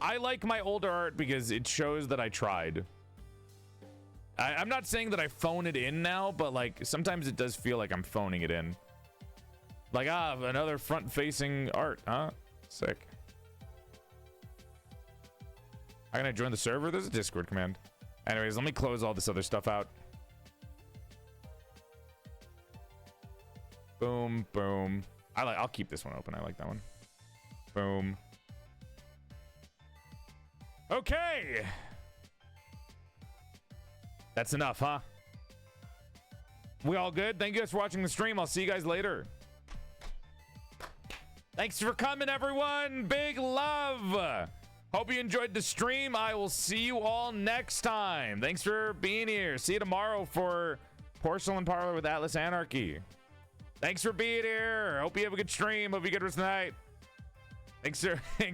I like my older art because it shows that I tried. I'm not saying that I phone it in now, but like sometimes it does feel like I'm phoning it in. Like, another front-facing art, huh? Sick. How can I join the server? There's a Discord command. Anyways, let me close all this other stuff out. Boom, boom. I'll keep this one open. I like that one. Boom. Okay. That's enough, huh? We all good? Thank you guys for watching the stream. I'll see you guys later. Thanks for coming, everyone. Big love. Hope you enjoyed the stream. I will see you all next time. Thanks for being here. See you tomorrow for Porcelain Parlor with Atlas Anarchy. Thanks for being here. Hope you have a good stream. Hope you get rest tonight. Thanks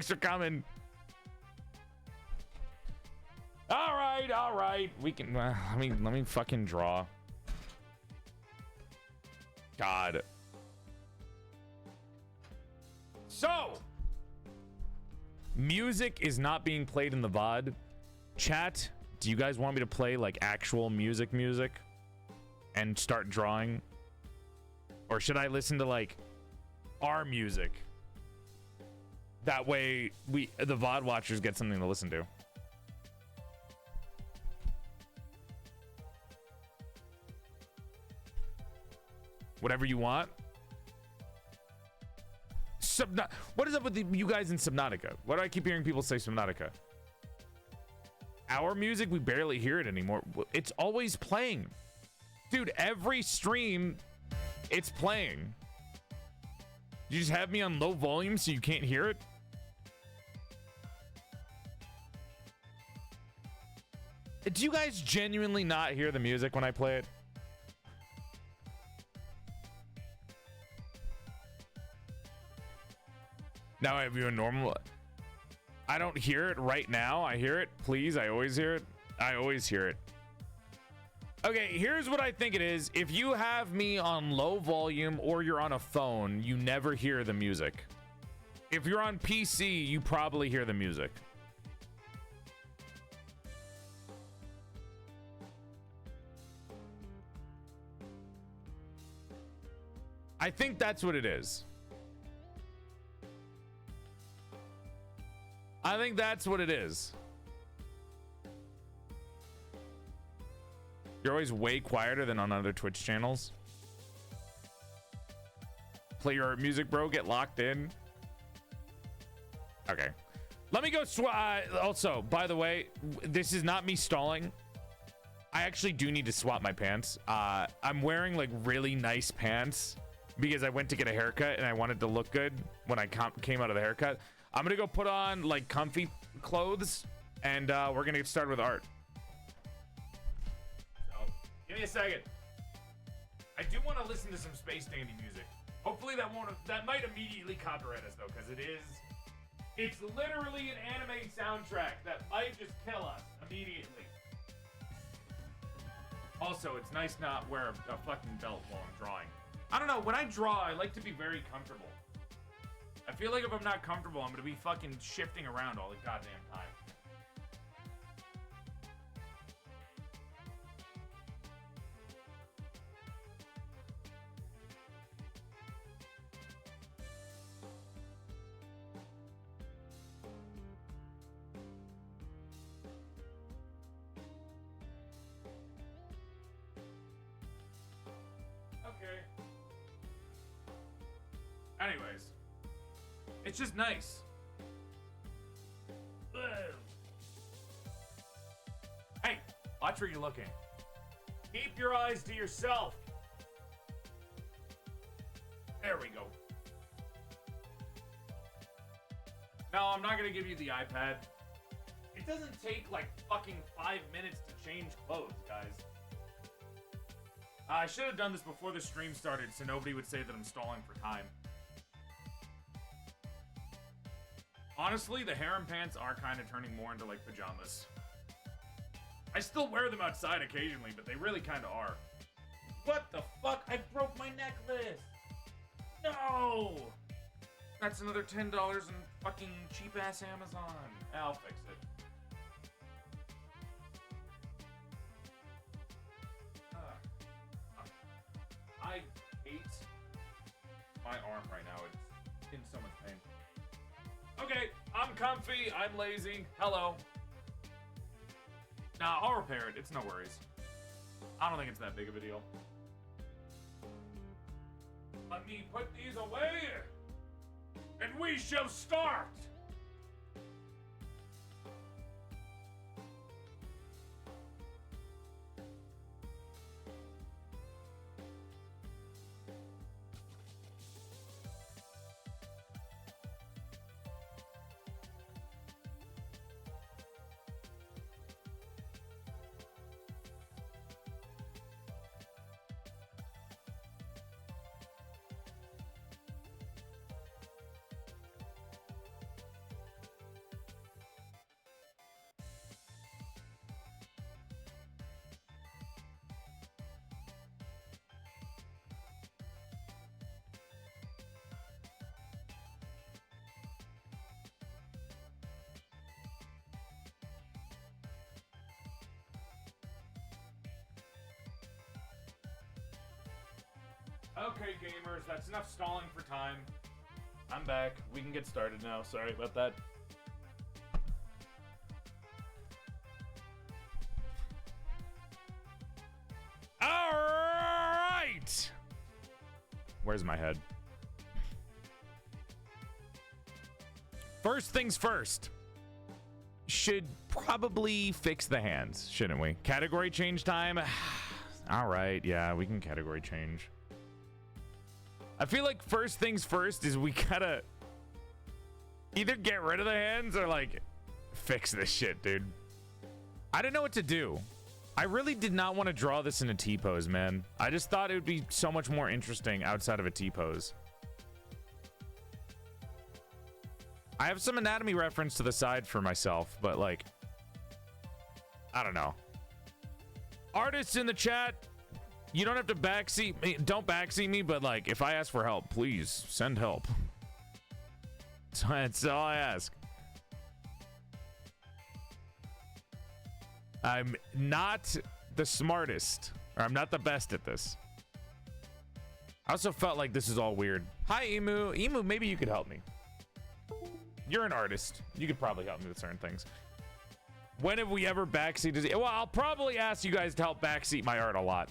for coming. All right. We can. Let me fucking draw. God. So, music is not being played in the VOD. Chat, do you guys want me to play like actual music and start drawing? Or should I listen to like our music? That way the VOD watchers get something to listen to. Whatever you want. What is up with you guys in Subnautica? Why do I keep hearing people say Subnautica? Our music, we barely hear it anymore. It's always playing. Dude, every stream, it's playing. You just have me on low volume so you can't hear it? Do you guys genuinely not hear the music when I play it? Now I have you a normal. I don't hear it right now. I hear it. Please. I always hear it. I always hear it. Okay, here's what I think it is. If you have me on low volume or you're on a phone, you never hear the music. If you're on PC, you probably hear the music. I think that's what it is. I think that's what it is. You're always way quieter than on other Twitch channels. Play your music, bro. Get locked in. Okay. Let me go also, by the way, this is not me stalling. I actually do need to swap my pants. I'm wearing like really nice pants because I went to get a haircut and I wanted to look good when I came out of the haircut. I'm gonna go put on like comfy clothes and we're gonna get started with art. So give me a second. I do want to listen to some Space Dandy music. Hopefully that might immediately copyright us though, because it's literally an anime soundtrack that might just kill us immediately. Also, it's nice not wear a fucking belt while I'm drawing. I don't know, when I draw, I like to be very comfortable. I feel like if I'm not comfortable, I'm gonna be fucking shifting around all the goddamn time. Okay. Anyways, it's just nice. Ugh. Hey, watch where you're looking. Keep your eyes to yourself. There we go. No, I'm not gonna give you the iPad. It doesn't take like fucking 5 minutes to change clothes, guys. I should have done this before the stream started so nobody would say that I'm stalling for time. Honestly, the harem pants are kind of turning more into like pajamas. I still wear them outside occasionally, but they really kind of are. What the fuck? I broke my necklace! No! That's another $10 in fucking cheap-ass Amazon. I'll fix it. I hate my arm right now. It's in so much pain. Okay, I'm comfy. I'm lazy. Hello. Nah, I'll repair it. It's no worries. I don't think it's that big of a deal. Let me put these away, and we shall start. Okay, gamers, that's enough stalling for time. I'm back. We can get started now. Sorry about that. All right. Where's my head? First things first. Should probably fix the hands, shouldn't we? Category change time. All right, yeah, we can category change. I feel like first things first is we gotta either get rid of the hands or like fix this shit, dude. I didn't know what to do. I really did not want to draw this in a T-pose, man. I just thought it would be so much more interesting outside of a T-pose. I have some anatomy reference to the side for myself, but like, I don't know. Artists in the chat, you don't have to backseat me. Don't backseat me, but like, if I ask for help, please send help. So that's all I ask. I'm not the smartest, or I'm not the best at this. I also felt like this is all weird. Hi, Emu. Emu, maybe you could help me. You're an artist. You could probably help me with certain things. When have we ever backseated? Well, I'll probably ask you guys to help backseat my art a lot.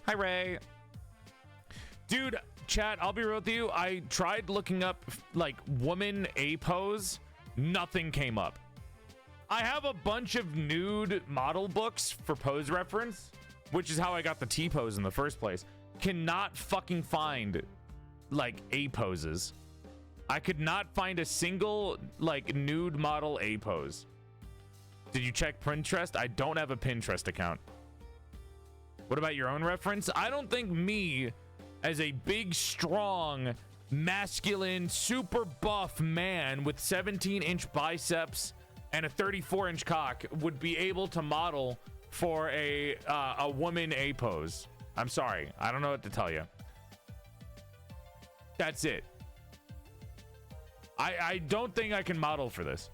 Hi, Ray. Dude, chat, I'll be real with you. I tried looking up, like, woman A pose. Nothing came up. I have a bunch of nude model books for pose reference, which is how I got the T pose in the first place. Cannot fucking find, like, A poses. I could not find a single, like, nude model A pose. Did you check Pinterest? I don't have a Pinterest account. What about your own reference? I don't think me, as a big, strong, masculine, super buff man with 17-inch biceps and a 34-inch cock, would be able to model for a woman A pose. I'm sorry. I don't know what to tell you. That's it. I don't think I can model for this.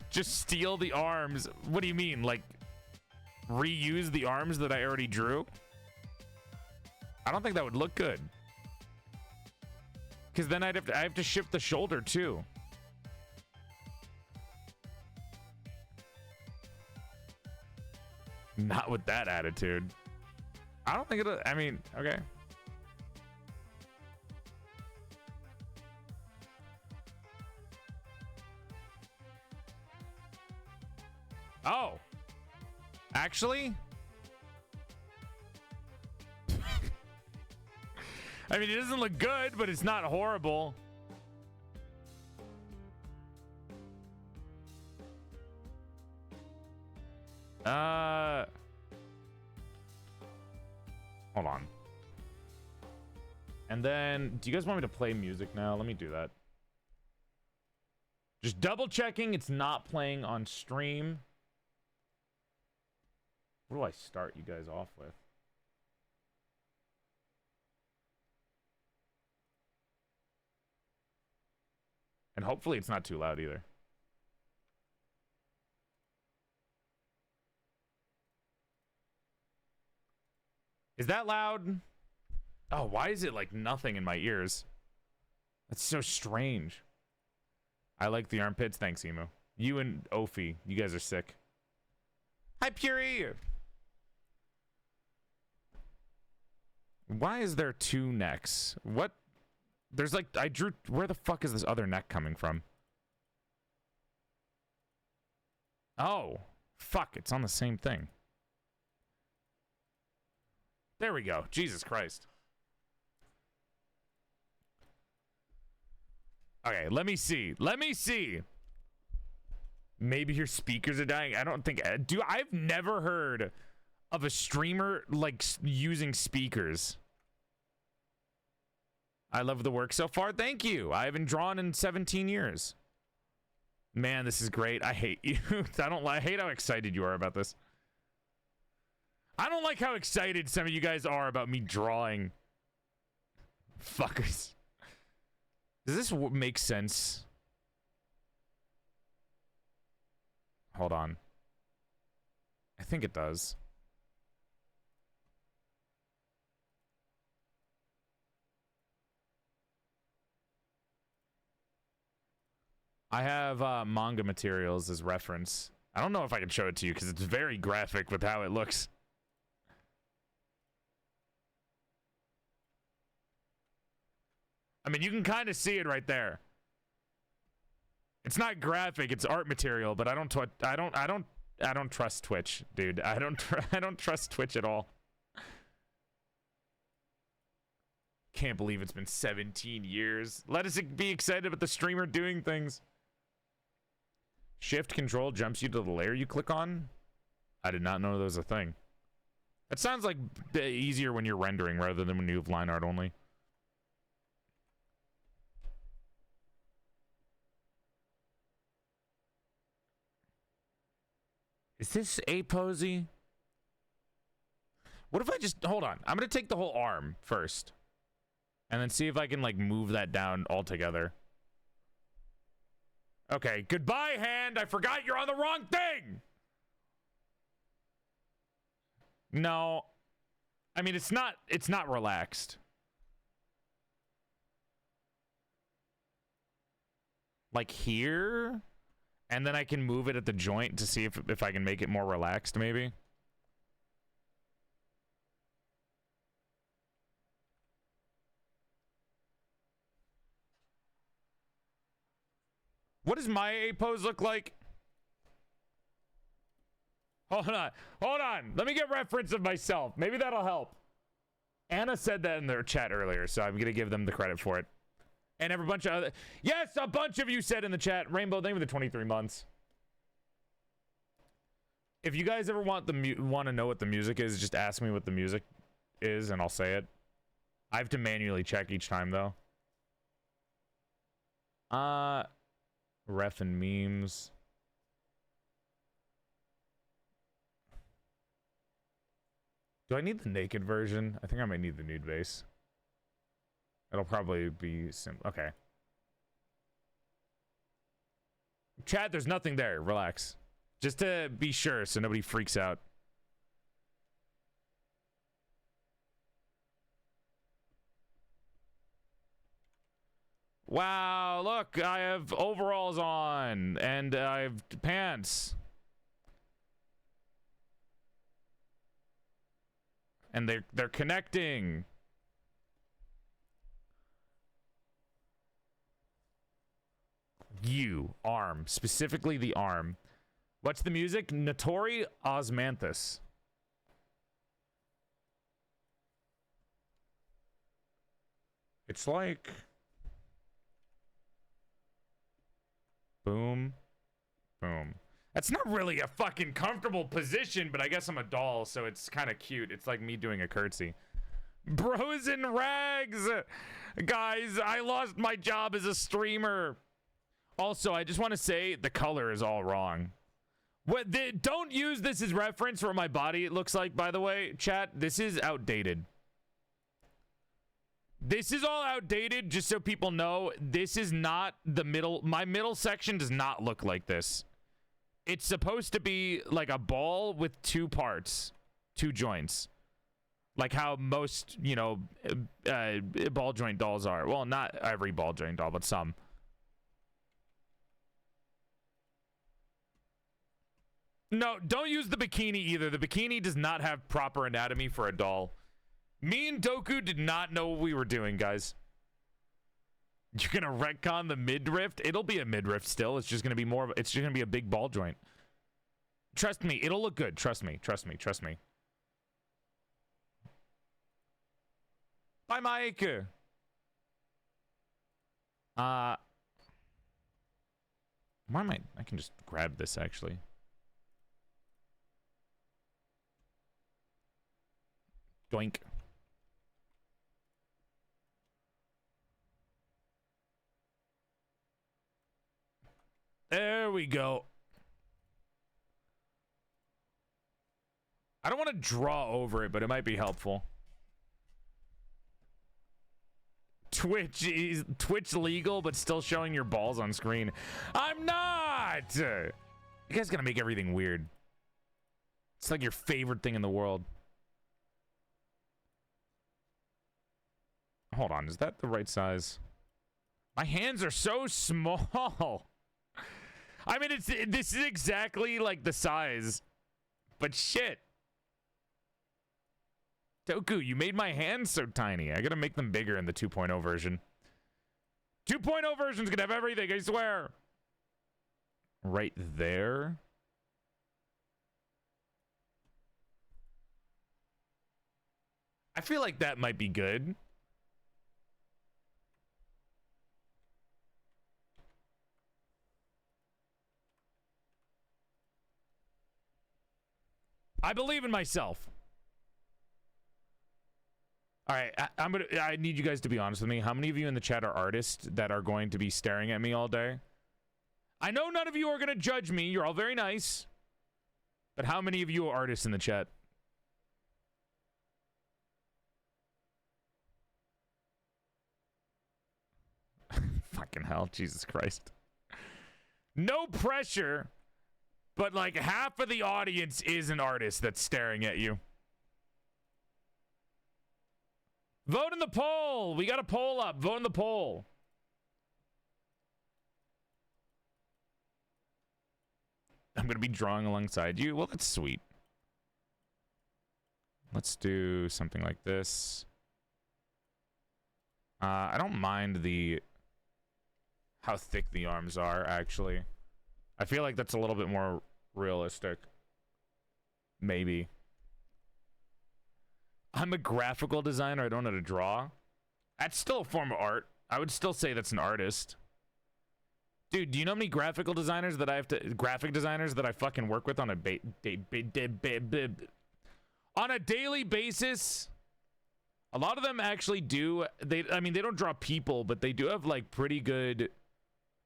Just steal the arms. What do you mean? Like, reuse the arms that I already drew? I don't think that would look good. Because then I have to shift the shoulder too. Not with that attitude. I don't think it'll, I mean, okay. Oh. Actually? I mean, it doesn't look good, but it's not horrible. Hold on. And then, do you guys want me to play music now? Let me do that. Just double checking it's not playing on stream. What do I start you guys off with? And hopefully it's not too loud either. Is that loud? Oh, why is it like nothing in my ears? That's so strange. I like the armpits. Thanks, Emu. You and Ophi, you guys are sick. Hi, Puri. Why is there two necks? What? There's like, I drew, where the fuck is this other neck coming from? Oh, fuck, it's on the same thing. There we go. Jesus Christ. Okay, let me see. Let me see. Maybe your speakers are dying. I don't think... I've never heard of a streamer, like, using speakers. I love the work so far. Thank you. I haven't drawn in 17 years. Man, this is great. I hate you. I hate how excited you are about this. I don't like how excited some of you guys are about me drawing. Fuckers. Does this make sense? Hold on. I think it does. I have manga materials as reference. I don't know if I can show it to you because it's very graphic with how it looks. I mean, you can kind of see it right there. It's not graphic; it's art material. But I don't trust Twitch, dude. I don't trust Twitch at all. Can't believe it's been 17 years. Let us be excited about the streamer doing things. Shift control jumps you to the layer you click on. I did not know there was a thing. That sounds like easier when you're rendering rather than when you have line art only. Is this A-posy? What if I just... Hold on. I'm going to take the whole arm first. And then see if I can, like, move that down altogether. Okay. Goodbye, hand. I forgot you're on the wrong thing! No. I mean, it's not relaxed. Like here? And then I can move it at the joint to see if I can make it more relaxed, maybe. What does my A pose look like? Hold on. Hold on. Let me get reference of myself. Maybe that'll help. Anna said that in their chat earlier, so I'm going to give them the credit for it. And a bunch of other... Yes, a bunch of you said in the chat, Rainbow, thank you for the 23 months. If you guys ever want to know what the music is, just ask me what the music is, and I'll say it. I have to manually check each time, though. Ref and memes. Do I need the naked version? I think I might need the nude base. It'll probably be simple. Okay. Chat, there's nothing there. Relax. Just to be sure so nobody freaks out. Wow, look, I have overalls on and I have pants. and they're connecting. You arm, specifically the arm. What's the music? Notori Osmanthus. It's like boom, boom. That's not really a fucking comfortable position, but I guess I'm a doll, so it's kind of cute. It's like me doing a curtsy. Bros in rags. Guys, I lost my job as a streamer. Also, I just want to say the color is all wrong. Don't use this as reference for my body it looks like, by the way, chat. This is outdated. This is all outdated, just so people know. This is not the middle. My middle section does not look like this. It's supposed to be like a ball with two parts, two joints. Like how most, you know, ball joint dolls are. Well, not every ball joint doll, but some. No, don't use the bikini either. The bikini does not have proper anatomy for a doll. Me and Doku did not know what we were doing, guys. You're gonna retcon the midriff? It'll be a midriff still. It's just gonna be more of, it's just gonna be a big ball joint. Trust me, it'll look good. Trust me, trust me, trust me. Bye, Mike. Why am I can just grab this actually. Doink. There we go. I don't want to draw over it, but it might be helpful. Twitch legal, but still showing your balls on screen. I'm not! You guys gotta make everything weird. It's like your favorite thing in the world. Hold on, is that the right size? My hands are so small. I mean, this is exactly like the size, but shit. Doku, you made my hands so tiny. I gotta make them bigger in the 2.0 version. 2.0 version's gonna have everything, I swear. Right there. I feel like that might be good. I believe in myself. All right, I need you guys to be honest with me. How many of you in the chat are artists that are going to be staring at me all day? I know none of you are going to judge me. You're all very nice. But how many of you are artists in the chat? Fucking hell, Jesus Christ. No pressure. But like half of the audience is an artist that's staring at you. Vote in the poll. We got a poll up. Vote in the poll. I'm going to be drawing alongside you. Well, that's sweet. Let's do something like this. I don't mind how thick the arms are, actually. I feel like that's a little bit more realistic. Maybe. I'm a graphical designer. I don't know how to draw. That's still a form of art. I would still say that's an artist. Dude, do you know how many graphic designers that I fucking work with on a on a daily basis? A lot of them actually do. I mean, they don't draw people, but they do have like pretty good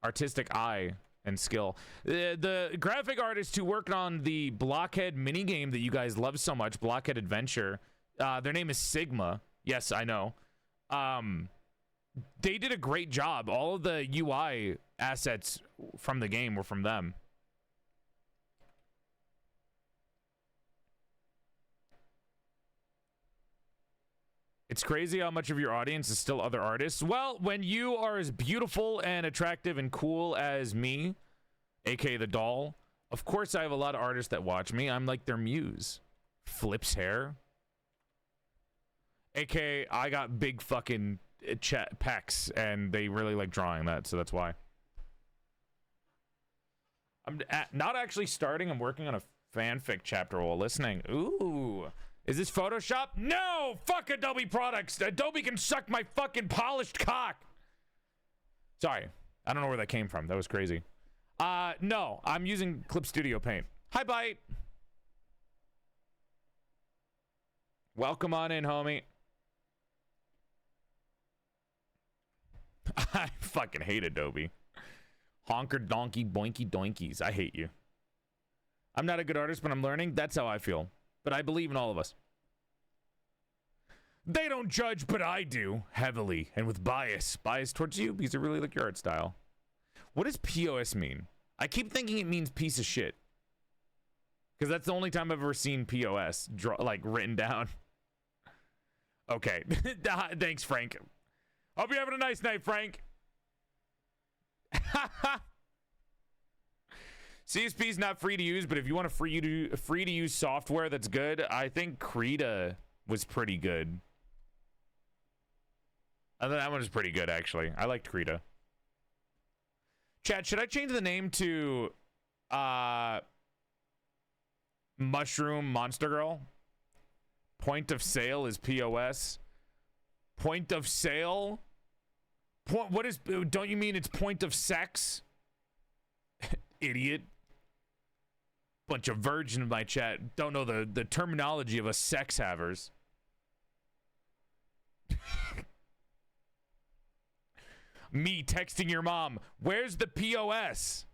artistic eye and skill. The graphic artist who worked on the Blockhead minigame that you guys love so much, Blockhead Adventure, their name is Sigma. Yes, I know. They did a great job. All of the UI assets from the game were from them. It's crazy how much of your audience is still other artists. Well, when you are as beautiful and attractive and cool as me, aka the doll, of course I have a lot of artists that watch me. I'm like their muse. Flips hair. AKA, I got big fucking pecs, and they really like drawing that, so that's why. I'm not actually starting. I'm working on a fanfic chapter while listening. Ooh. Is this Photoshop? No! Fuck Adobe products! Adobe can suck my fucking polished cock! Sorry. I don't know where that came from. That was crazy. No. I'm using Clip Studio Paint. Hi, Bite! Welcome on in, homie. I fucking hate Adobe. Honker donkey boinky doinkies. I hate you. I'm not a good artist, but I'm learning. That's how I feel. But I believe in all of us. They don't judge, but I do. Heavily. And with bias. Bias towards you because I really like your art style. What does POS mean? I keep thinking it means piece of shit. Because that's the only time I've ever seen POS written down. Okay. Thanks, Frank. Hope you're having a nice night, Frank. CSP is not free to use, but if you want a free to use software that's good, I think Krita was pretty good. I thought that one was pretty good, actually. I liked Krita. Chat, should I change the name to Mushroom Monster Girl? Point of sale is POS. Point of sale? What is, don't you mean it's point of sex? Idiot. Bunch of virgin in my chat. Don't know the terminology of a sex havers. Me texting your mom, where's the POS?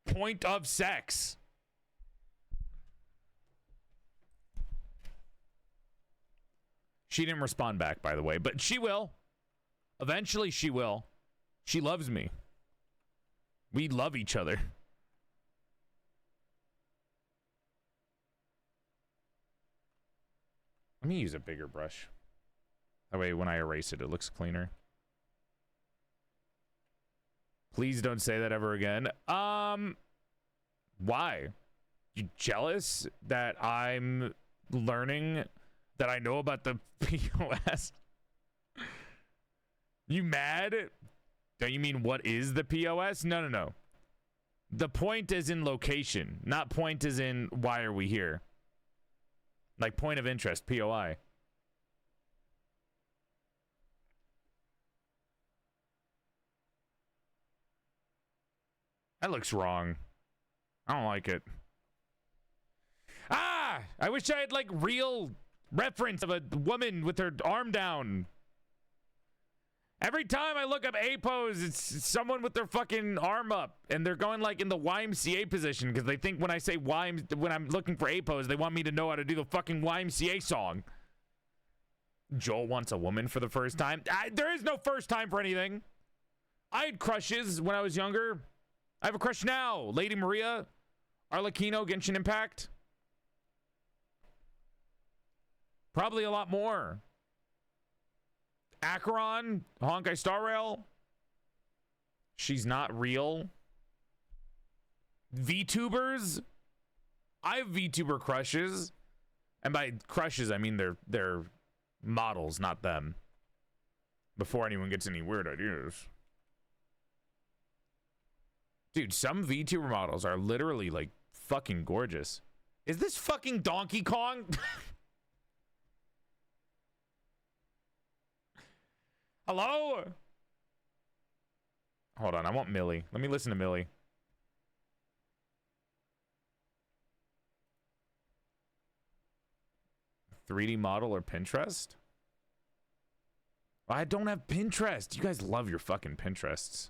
Point of sex. She didn't respond back, by the way, but she will. Eventually she will. She loves me. We love each other. Let me use a bigger brush. That way when I erase it, it looks cleaner. Please don't say that ever again. Why? You jealous that I'm learning that I know about the POS? You mad? Don't you mean what is the POS? No, no, no. The point is in location, not point is in why are we here. Like point of interest, POI. That looks wrong. I don't like it. Ah! I wish I had like real reference of a woman with her arm down. Every time I look up A pose, it's someone with their fucking arm up, and they're going like in the YMCA position because they think when I say when I'm looking for A pose, they want me to know how to do the fucking YMCA song. Joel wants a woman for the first time. There is no first time for anything. I had crushes when I was younger. I have a crush now. Lady Maria, Arlecchino, Genshin Impact. Probably a lot more. Acheron, Honkai Star Rail. She's not real. VTubers. I have VTuber crushes. And by crushes, I mean they're models, not them. Before anyone gets any weird ideas. Dude, some VTuber models are literally like fucking gorgeous. Is this fucking Donkey Kong? Hello? Hold on, I want Millie. Let me listen to Millie. $3D model or Pinterest? I don't have Pinterest. You guys love your fucking Pinterests.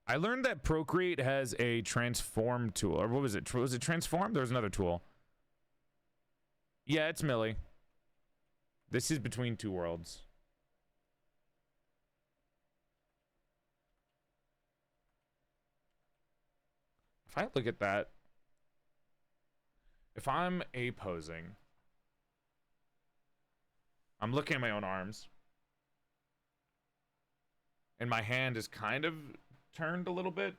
I learned that Procreate has a transform tool. Or what was it? Was it transform? There was another tool. Yeah, it's Millie. This is Between Two Worlds. If I look at that, if I'm A-posing, I'm looking at my own arms, and my hand is kind of turned a little bit.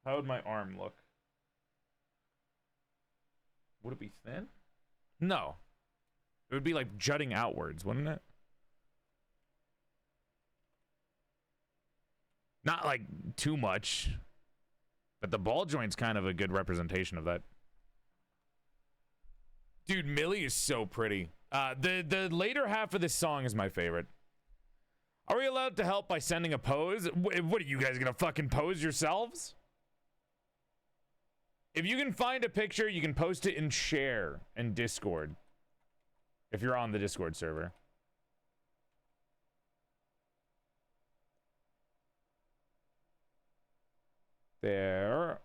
How would my arm look? Would it be thin? No. It would be like jutting outwards, wouldn't it? Not like too much. But the ball joint's kind of a good representation of that. Dude, Millie is so pretty. The later half of this song is my favorite. Are we allowed to help by sending a pose? What are you guys gonna fucking pose yourselves? If you can find a picture, you can post it and share in Discord. If you're on the Discord server. There.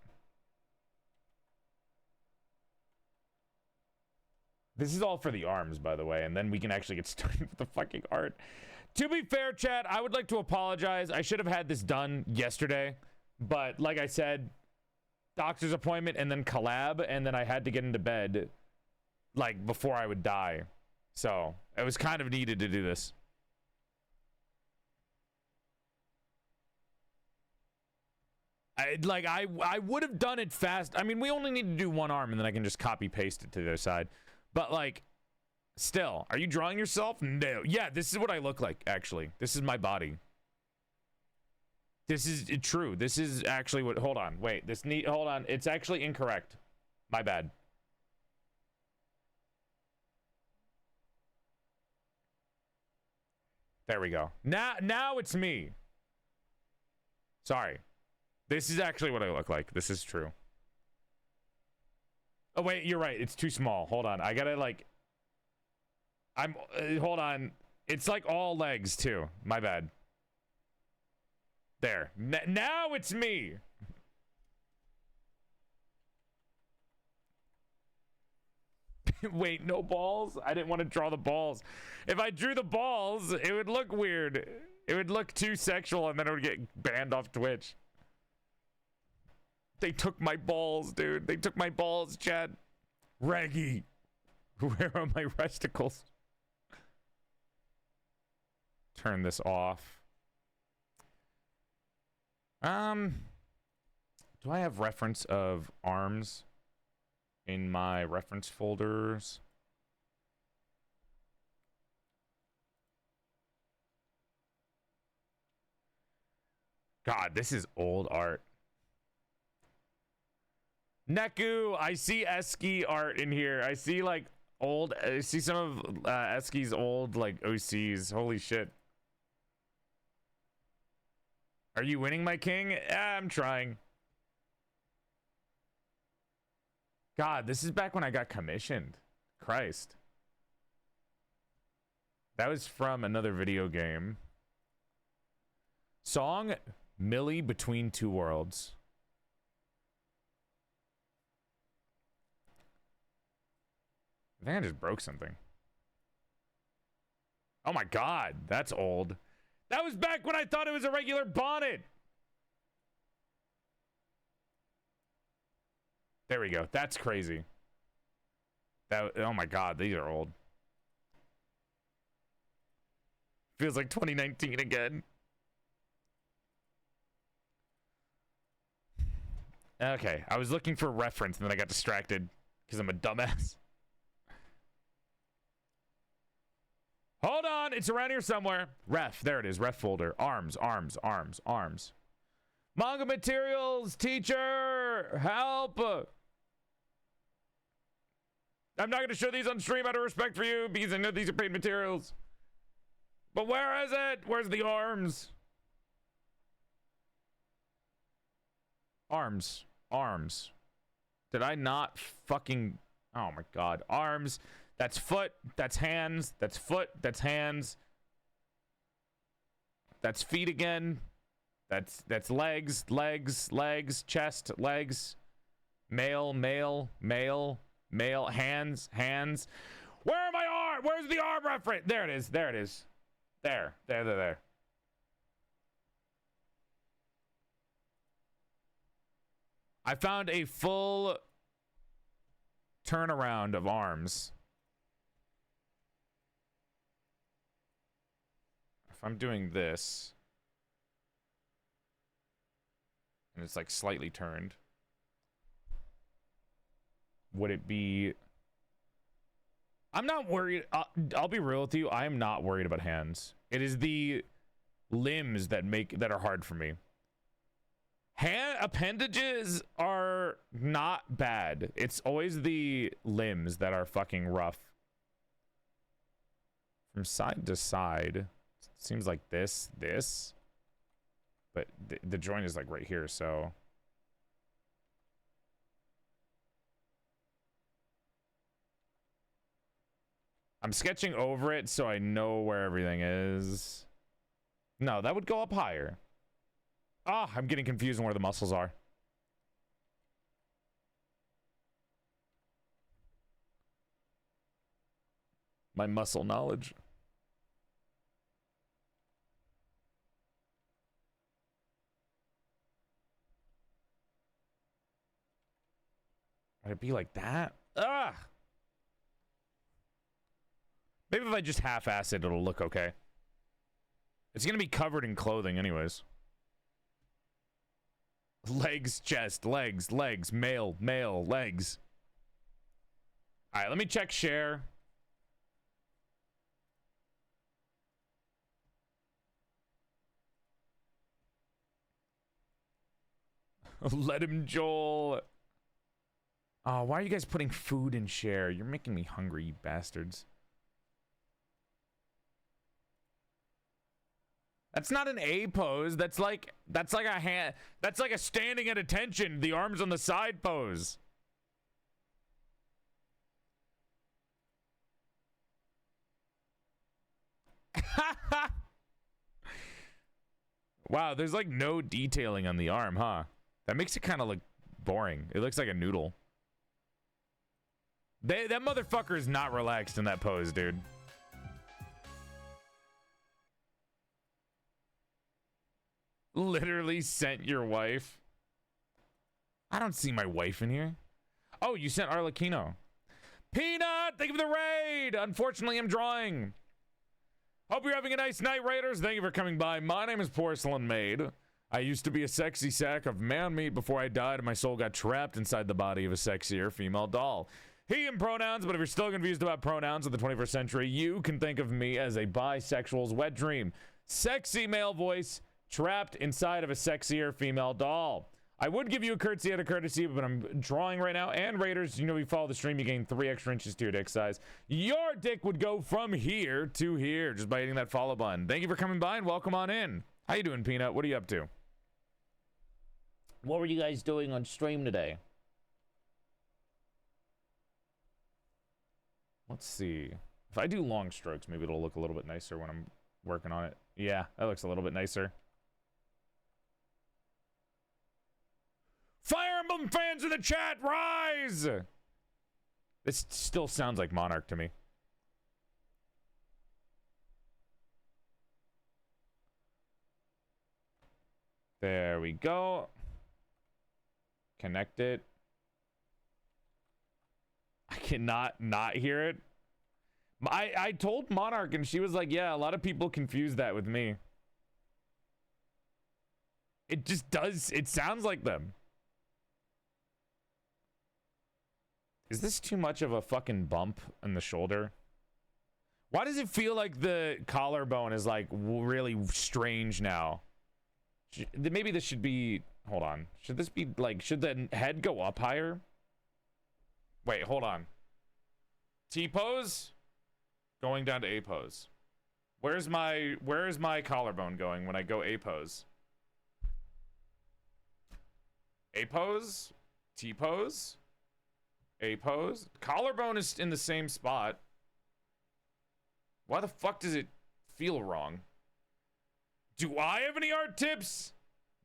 This is all for the arms, by the way, and then we can actually get started with the fucking art. To be fair, chat, I would like to apologize. I should have had this done yesterday, but like I said, doctor's appointment and then collab, and then I had to get into bed like before I would die. So it was kind of needed to do this. I would have done it fast. I mean, we only need to do one arm, and then I can just copy paste it to the other side. But like, still, are you drawing yourself? No. Yeah, this is what I look like, actually. This is my body. This is true. This is actually what, hold on, wait, hold on. It's actually incorrect. My bad. There we go. Now it's me. Sorry. This is actually what I look like. This is true. Oh, wait, you're right. It's too small. Hold on. I gotta, like... hold on. It's, like, all legs, too. My bad. There. Now it's me! Wait, no balls? I didn't want to draw the balls. If I drew the balls, it would look weird. It would look too sexual, and then it would get banned off Twitch. They took my balls, dude. They took my balls, Chad. Raggy. Where are my resticles? Turn this off. Do I have reference of arms in my reference folders? God, this is old art. Neku, I see Eski art in here. I see like old, I see some of Eski's old like OCs. Holy shit. Are you winning, my king? I'm trying. God, this is back when I got commissioned. Christ. That was from another video game. Song, Millie Between Two Worlds. I think I just broke something. Oh my God, that's old. That was back when I thought it was a regular bonnet. There we go. That's crazy. Oh my God, these are old. Feels like 2019 again. Okay, I was looking for reference and then I got distracted because I'm a dumbass. Hold on, it's around here somewhere. Ref, there it is, ref folder. Arms, arms, arms, arms. Manga materials, teacher, help. I'm not going to show these on stream out of respect for you because I know these are paid materials. But where is it? Where's the arms? Arms, arms. Did I not fucking... Oh my God, arms. That's foot, that's hands, that's foot, that's hands. That's feet again. That's legs, legs, legs, chest, legs. Male, male, male, male, hands, hands. Where are my arm? Where's the arm reference? There it is, there it is. There, there, there, there. I found a full turnaround of arms. If I'm doing this, and it's like slightly turned. Would it be... I'm not worried. I'll be real with you. I am not worried about hands. It is the limbs that are hard for me. Hand appendages are not bad. It's always the limbs that are fucking rough. From side to side, seems like this, but the joint is like right here, so. I'm sketching over it so I know where everything is. No, that would go up higher. Ah, I'm getting confused on where the muscles are. My muscle knowledge. Would it be like that? Ah! Maybe if I just half-ass it, it'll look okay. It's gonna be covered in clothing anyways. Legs, chest, legs, male, legs. Alright, let me check share. Let him, Joel. Oh, why are you guys putting food in share? You're making me hungry, you bastards. That's not an A pose. That's like a hand. That's like a standing at attention, the arms on the side pose. Wow, there's like no detailing on the arm, huh? That makes it kind of look boring. It looks like a noodle. That motherfucker is not relaxed in that pose, dude. Literally sent your wife. I don't see my wife in here. Oh, you sent Arlecchino. Peanut, thank you for the raid. Unfortunately, I'm drawing. Hope you're having a nice night, Raiders. Thank you for coming by. My name is PorcelainMaid. I used to be a sexy sack of man meat before I died and my soul got trapped inside the body of a sexier female doll. He and pronouns, but if you're still confused about pronouns in the 21st century, you can think of me as a bisexual's wet dream. Sexy male voice trapped inside of a sexier female doll. I would give you a curtsy out of courtesy, but I'm drawing right now. And Raiders, you know, you follow the stream, you gain 3 extra inches to your dick size. Your dick would go from here to here just by hitting that follow button. Thank you for coming by and welcome on in. How you doing, Peanut? What are you up to? What were you guys doing on stream today? Let's see. If I do long strokes, maybe it'll look a little bit nicer when I'm working on it. Yeah, that looks a little bit nicer. Fire Emblem fans in the chat, rise! This still sounds like Monarch to me. There we go. Connect it. I cannot not hear it. I told Monarch and she was like, yeah, a lot of people confuse that with me. It just does. It sounds like them. Is this too much of a fucking bump in the shoulder? Why does it feel like the collarbone is like really strange now? Maybe this should be, hold on. Should this be like, should the head go up higher? Wait, hold on. T-pose? Going down to A-pose. Where is my collarbone going when I go A-pose? A-pose? T-pose? A-pose? Collarbone is in the same spot. Why the fuck does it feel wrong? Do I have any art tips?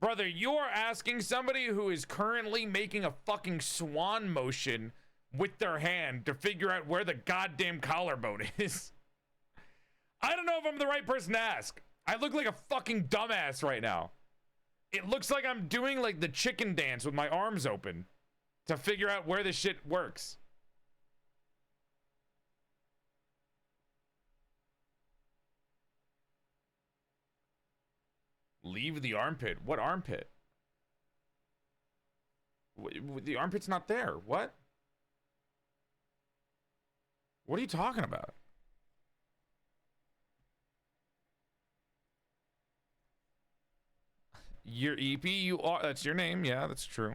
Brother, you are asking somebody who is currently making a fucking swan motion with their hand to figure out where the goddamn collarbone is. I don't know if I'm the right person to ask. I look like a fucking dumbass right now. It looks like I'm doing like the chicken dance with my arms open to figure out where this shit works. Leave the armpit. What armpit? The armpit's not there. What? What are you talking about? Your EP, you are, that's your name. Yeah, that's true.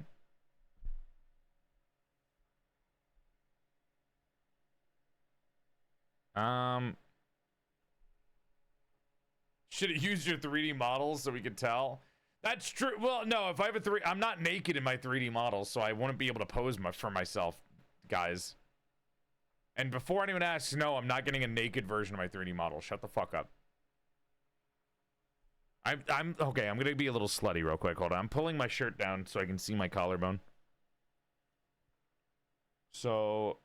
Should have used your 3D models so we could tell. That's true. Well, no, if I have a I'm not naked in my 3D models, so I wouldn't be able to pose for myself, guys. And before anyone asks, no, I'm not getting a naked version of my 3D model. Shut the fuck up. I'm okay. I'm gonna be a little slutty real quick. Hold on. I'm pulling my shirt down so I can see my collarbone. So,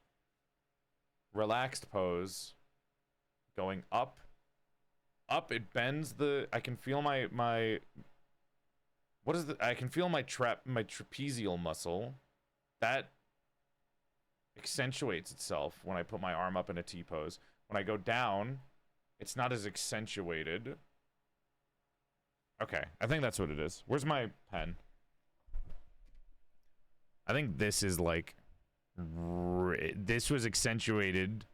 relaxed pose, going up. It bends the. I can feel my. What is the? I can feel my trapezial muscle. That accentuates itself when I put my arm up in a T pose. When I go down, it's not as accentuated. Okay, I think that's what it is. Where's my pen? I think this is like... This was accentuated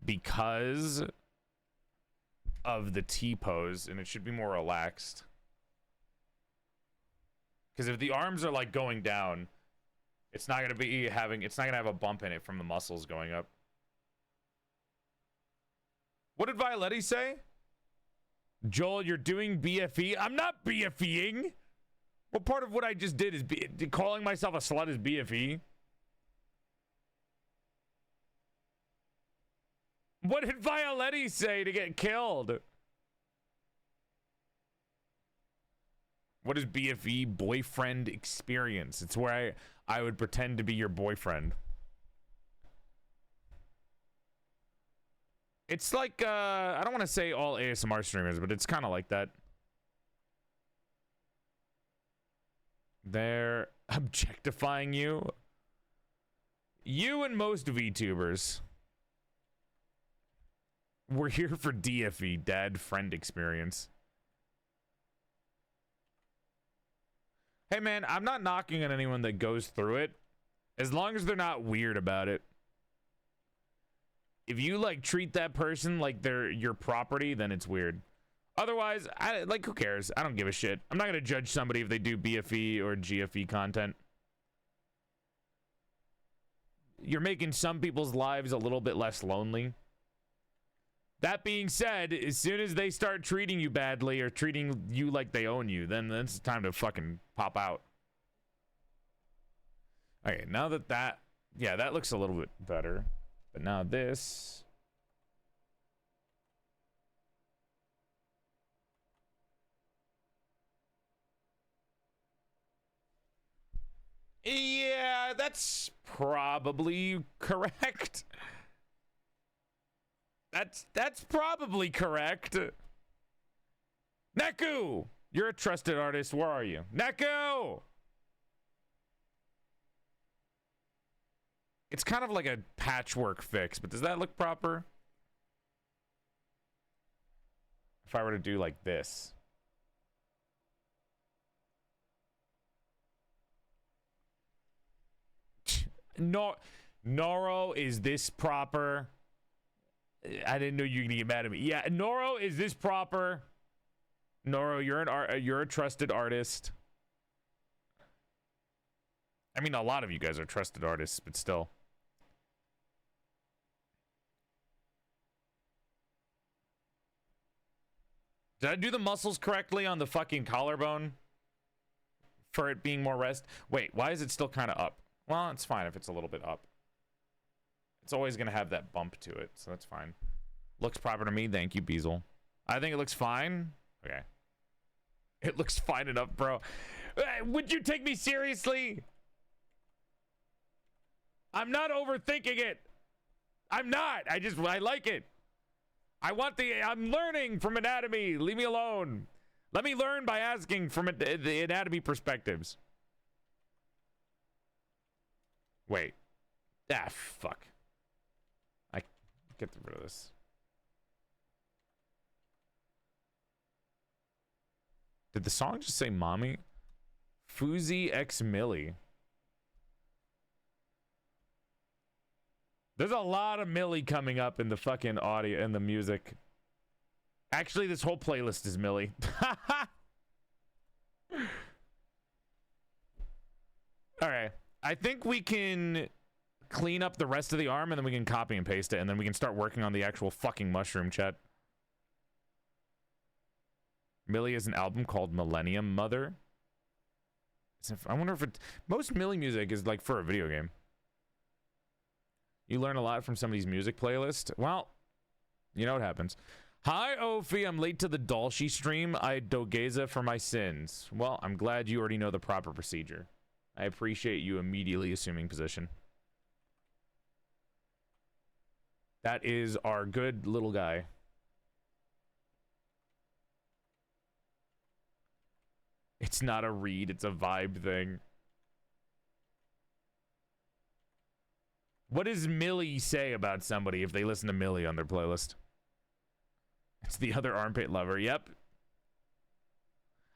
because of the T-pose, and it should be more relaxed. Because if the arms are like going down, it's not gonna be having... It's not gonna have a bump in it from the muscles going up. What did Violetti say? Joel, you're doing BFE? I'm not BFEing. What part of what I just did is calling myself a slut is BFE? What did Violetti say to get killed? What is BFE? Boyfriend experience. It's where I would pretend to be your boyfriend. It's like, I don't want to say all ASMR streamers, but it's kind of like that. They're objectifying you. You and most VTubers. We're here for DFE, dad friend experience. Hey man, I'm not knocking on anyone that goes through it, as long as they're not weird about it. If you like treat that person like they're your property, then it's weird. Otherwise, who cares? I don't give a shit. I'm not gonna judge somebody if they do BFE or GFE content. You're making some people's lives a little bit less lonely. That being said, as soon as they start treating you badly or treating you like they own you, then it's time to fucking pop out. Okay, now that yeah, that looks a little bit better. But now this. Yeah, that's probably correct. That's probably correct. Neku! You're a trusted artist. Where are you? Neku! It's kind of like a patchwork fix, but does that look proper? If I were to do like this. No, Noro, is this proper? I didn't know you were gonna get mad at me. Yeah, Noro, is this proper? Noro, you're a trusted artist. I mean, a lot of you guys are trusted artists, but still. Did I do the muscles correctly on the fucking collarbone? For it being more rest? Wait, why is it still kind of up? Well, it's fine if it's a little bit up. It's always going to have that bump to it, so that's fine. Looks proper to me. Thank you, Beazle. I think it looks fine. Okay. It looks fine enough, bro. Would you take me seriously? I'm not overthinking it. I'm not. I like it. I'm learning from anatomy. Leave me alone. Let me learn by asking from the anatomy perspectives. Wait. Ah, fuck. I get rid of this. Did the song just say mommy? Foozy X Millie. There's a lot of Millie coming up in the fucking audio and the music. Actually, this whole playlist is Millie. All right. I think we can clean up the rest of the arm and then we can copy and paste it and then we can start working on the actual fucking mushroom, chat. Millie has an album called Millennium Mother. I wonder if it... Most Millie music is like for a video game. You learn a lot from somebody's music playlist. Well, you know what happens. Hi, Ophi. I'm late to the Dolshi stream. I dogeza for my sins. Well, I'm glad you already know the proper procedure. I appreciate you immediately assuming position. That is our good little guy. It's not a read, it's a vibe thing. What does Millie say about somebody if they listen to Millie on their playlist? It's the other armpit lover. Yep.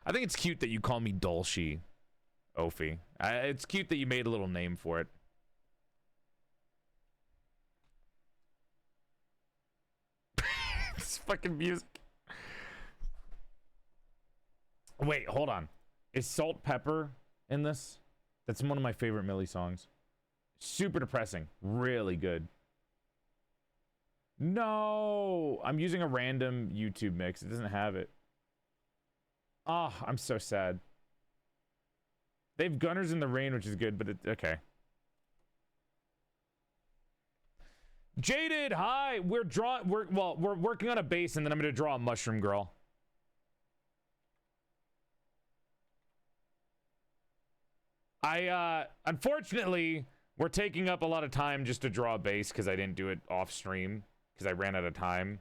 I think it's cute that you call me Dolshi, Ophi. It's cute that you made a little name for it. This fucking music. Wait, hold on. Is Salt Pepper in this? That's one of my favorite Millie songs. Super depressing. Really good. No! I'm using a random YouTube mix. It doesn't have it. Ah, oh, I'm so sad. They have Gunners in the Rain, which is good, but okay. Jaded, hi! We're working on a base, and then I'm gonna draw a mushroom girl. Unfortunately, we're taking up a lot of time just to draw a base because I didn't do it off stream because I ran out of time.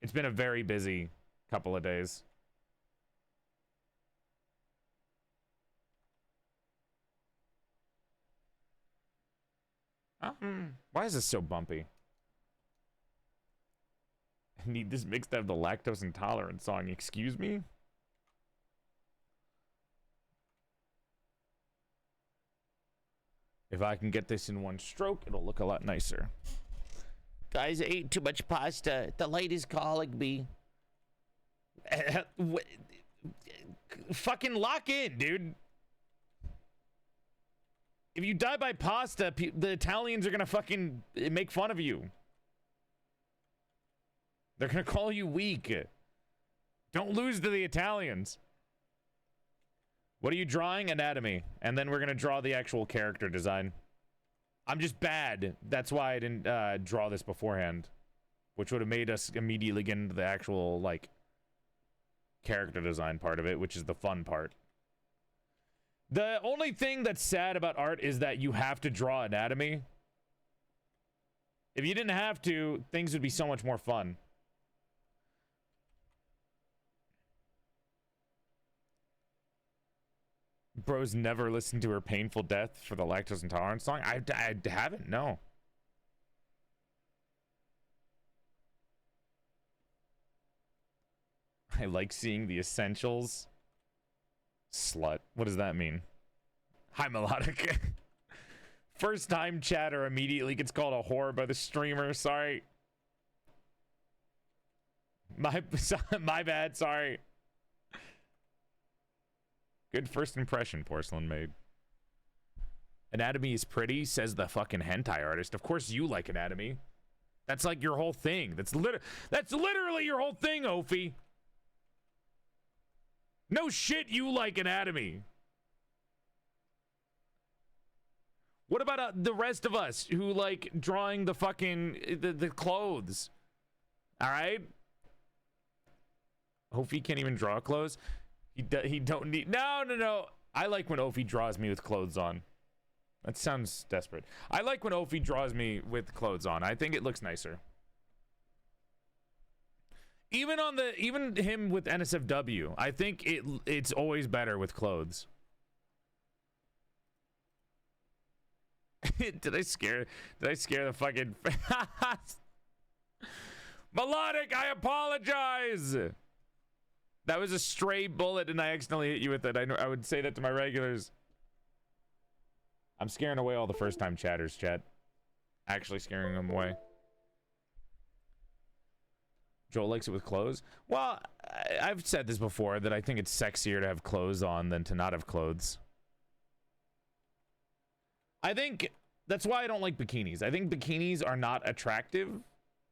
It's been a very busy couple of days. Why is this so bumpy? I need this mix to have the lactose intolerant song. Excuse me? If I can get this in one stroke, it'll look a lot nicer. Guys, I ate too much pasta. The light is calling me. Fucking lock in, dude. If you die by pasta, the Italians are gonna fucking make fun of you. They're gonna call you weak. Don't lose to the Italians. What are you drawing? Anatomy. And then we're gonna draw the actual character design. I'm just bad. That's why I didn't draw this beforehand. Which would have made us immediately get into the actual, like, character design part of it, which is the fun part. The only thing that's sad about art is that you have to draw anatomy. If you didn't have to, things would be so much more fun. Bro's never listened to her Painful Death for the lactose intolerance song? I haven't, no. I like seeing the essentials. Slut. What does that mean? Hi, Melodic. First time chatter immediately gets called a whore by the streamer. Sorry. My bad. Sorry. Good first impression, PorcelainMaid. Anatomy is pretty, says the fucking hentai artist. Of course you like anatomy. That's like your whole thing. That's literally your whole thing, Ophi. No shit, you like anatomy. What about the rest of us who like drawing the fucking the clothes? All right. Ophi can't even draw clothes. He don't need. No. I like when Ophi draws me with clothes on. That sounds desperate. I like when Ophi draws me with clothes on. I think it looks nicer. Even him with NSFW, I think it's always better with clothes. Did I scare the fucking Melodic, I apologize. That was a stray bullet and I accidentally hit you with it. I would say that to my regulars. I'm scaring away all the first time chatters, chat. actually scaring them away. Joel likes it with clothes. Well, I've said this before, that I think it's sexier to have clothes on than to not have clothes. I think that's why I don't like bikinis. I think bikinis are not attractive,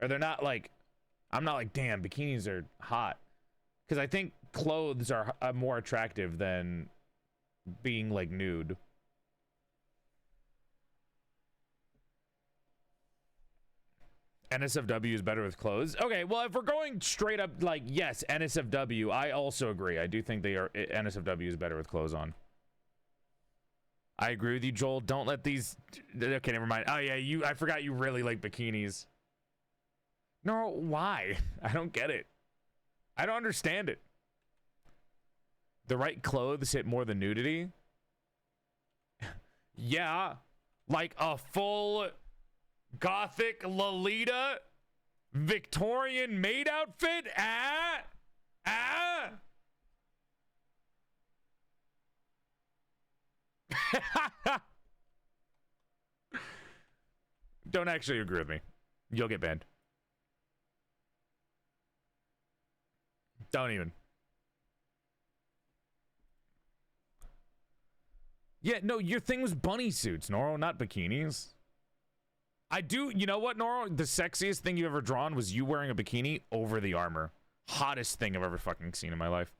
or they're not like, I'm not like, damn, bikinis are hot. Because I think clothes are more attractive than being like nude. NSFW is better with clothes. Okay, well, if we're going straight up, like, yes, NSFW, I also agree. I do think NSFW is better with clothes on. I agree with you, Joel. Don't let these... Okay, never mind. Oh, yeah, I forgot you really like bikinis. No, why? I don't get it. I don't understand it. The right clothes hit more than nudity? Yeah. Like a full... Gothic Lolita Victorian maid outfit? Don't actually agree with me. You'll get banned. Don't even. Yeah, no, your thing was bunny suits, Noro, not bikinis. I do, you know what, Noro? The sexiest thing you ever drawn was you wearing a bikini over the armor. Hottest thing I've ever fucking seen in my life.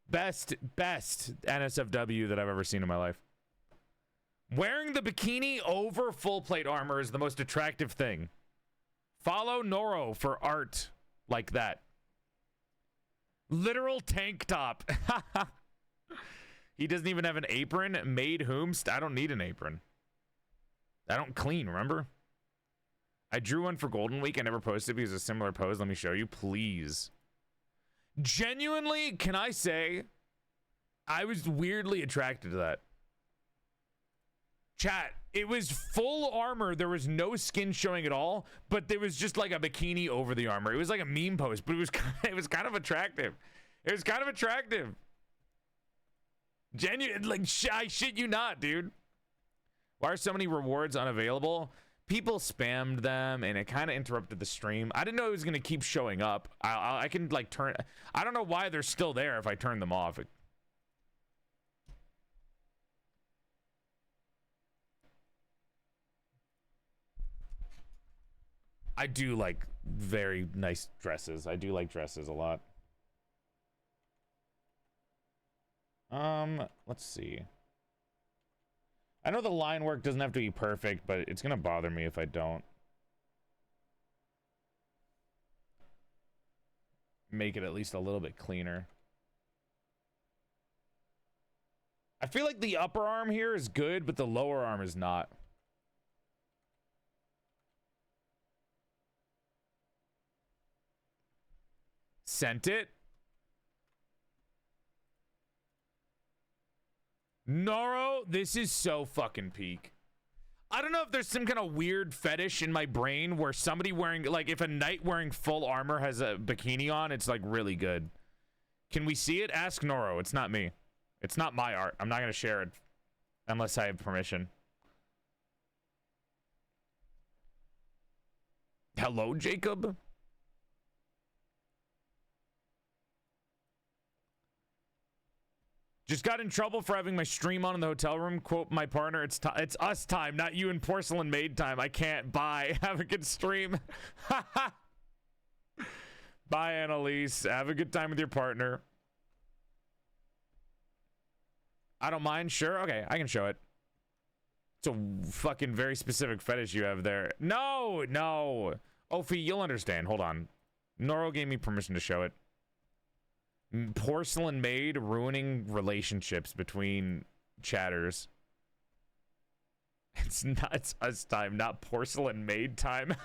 Best NSFW that I've ever seen in my life. Wearing the bikini over full plate armor is the most attractive thing. Follow Noro for art like that. Literal tank top. He doesn't even have an apron. Made whomst? I don't need an apron. I don't clean, remember? I drew one for Golden Week. I never posted because it's a similar pose. Let me show you, please. Genuinely, can I say, I was weirdly attracted to that. Chat, it was full armor. There was no skin showing at all, but there was just like a bikini over the armor. It was like a meme post, but it was kind of attractive. It was kind of attractive. Genuine, like, I shit you not, dude. Why are so many rewards unavailable? People spammed them, and it kind of interrupted the stream. I didn't know it was gonna keep showing up. I can like turn. I don't know why they're still there if I turn them off. I do like very nice dresses. I do like dresses a lot. Let's see. I know the line work doesn't have to be perfect, but it's gonna bother me if I don't make it at least a little bit cleaner. I feel like the upper arm here is good, but the lower arm is not. Sent it. Noro, this is so fucking peak. I don't know if there's some kind of weird fetish in my brain where somebody wearing, like, if a knight wearing full armor has a bikini on, it's like really good. Can we see it? Ask Noro. It's not me. It's not my art. I'm not going to share it unless I have permission. Hello, Jacob? Just got in trouble for having my stream on in the hotel room. Quote my partner, it's us time, not you and PorcelainMaid time. I can't. Bye. Have a good stream. Bye, Annalise. Have a good time with your partner. I don't mind. Sure. Okay, I can show it. It's a fucking very specific fetish you have there. No, no. Ophi, you'll understand. Hold on. Noro gave me permission to show it. PorcelainMaid ruining relationships between chatters. It's us time, not PorcelainMaid time.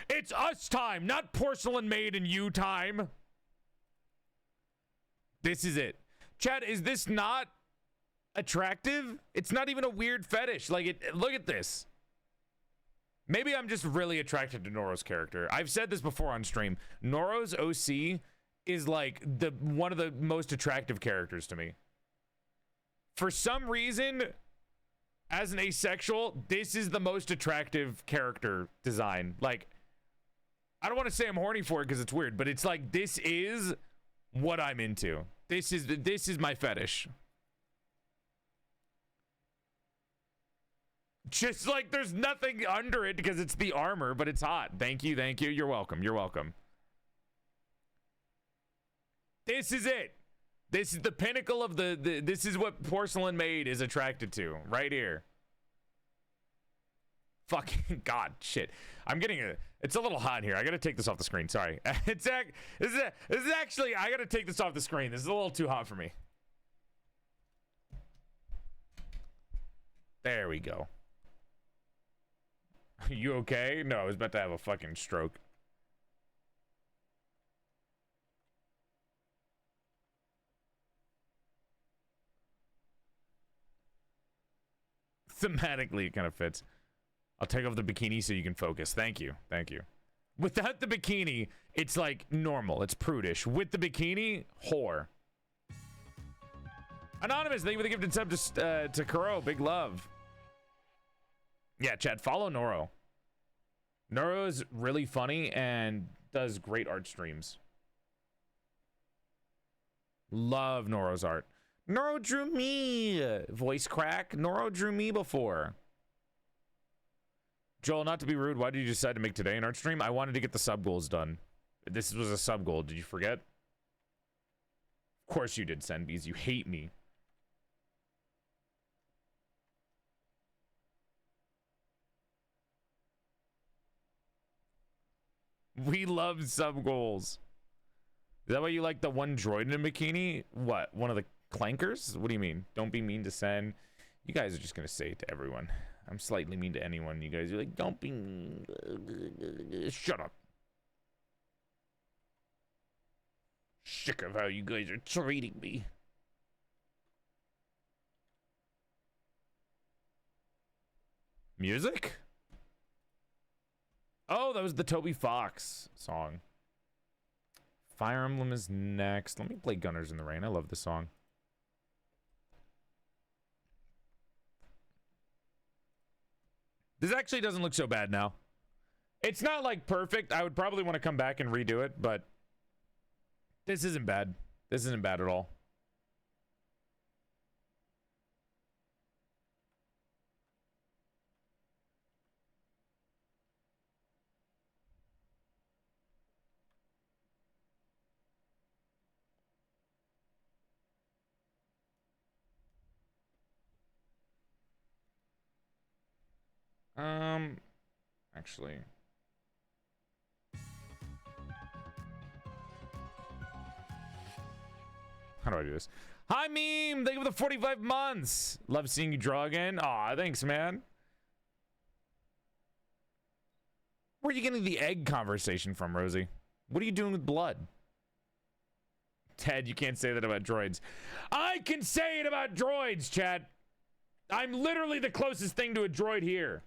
It's us time, not PorcelainMaid and you time. This is it. Chat, is this not attractive? It's not even a weird fetish. Like, look at this. Maybe I'm just really attracted to Noro's character. I've said this before on stream. Noro's OC is like one of the most attractive characters to me. For some reason, as an asexual, this is the most attractive character design. Like, I don't want to say I'm horny for it because it's weird, but it's like, this is what I'm into. This is my fetish. Just like there's nothing under it because it's the armor, but it's hot. Thank you, thank you. You're welcome. You're welcome. This is it. This is the pinnacle of this is what PorcelainMaid is attracted to right here. Fucking God, shit. I'm getting it's a little hot here. I gotta take this off the screen. Sorry. This is actually, I gotta take this off the screen. This is a little too hot for me. There we go. You okay? No, I was about to have a fucking stroke. Thematically, it kind of fits. I'll take off the bikini so you can focus. Thank you. Thank you. Without the bikini, it's like normal. It's prudish. With the bikini, whore. Anonymous, thank you for the gifted sub to Kuro. Big love. Yeah, chat, follow Noro. Noro is really funny and does great art streams. Love Noro's art. Noro drew me. Voice crack. Noro drew me before. Joel, not to be rude, why did you decide to make today an art stream? I wanted to get the sub goals done. This was a sub goal. Did you forget? Of course you did, Senbees. You hate me. We love sub goals. Is that why you like the one droid in a bikini? What? One of the clankers? What do you mean? Don't be mean to Sen. You guys are just gonna say it to everyone. I'm slightly mean to anyone. You guys are like, don't be mean. Shut up. Sick of how you guys are treating me. Music? Oh, that was the Toby Fox song. Fire Emblem is next. Let me play Gunners in the Rain. I love this song. This actually doesn't look so bad now. It's not like perfect. I would probably want to come back and redo it, but this isn't bad. This isn't bad at all. Actually. How do I do this? Hi, Meme! Thank you for the 45 months! Love seeing you draw again. Aw, thanks, man. Where are you getting the egg conversation from, Rosie? What are you doing with blood? Ted, you can't say that about droids. I can say it about droids, Chad! I'm literally the closest thing to a droid here.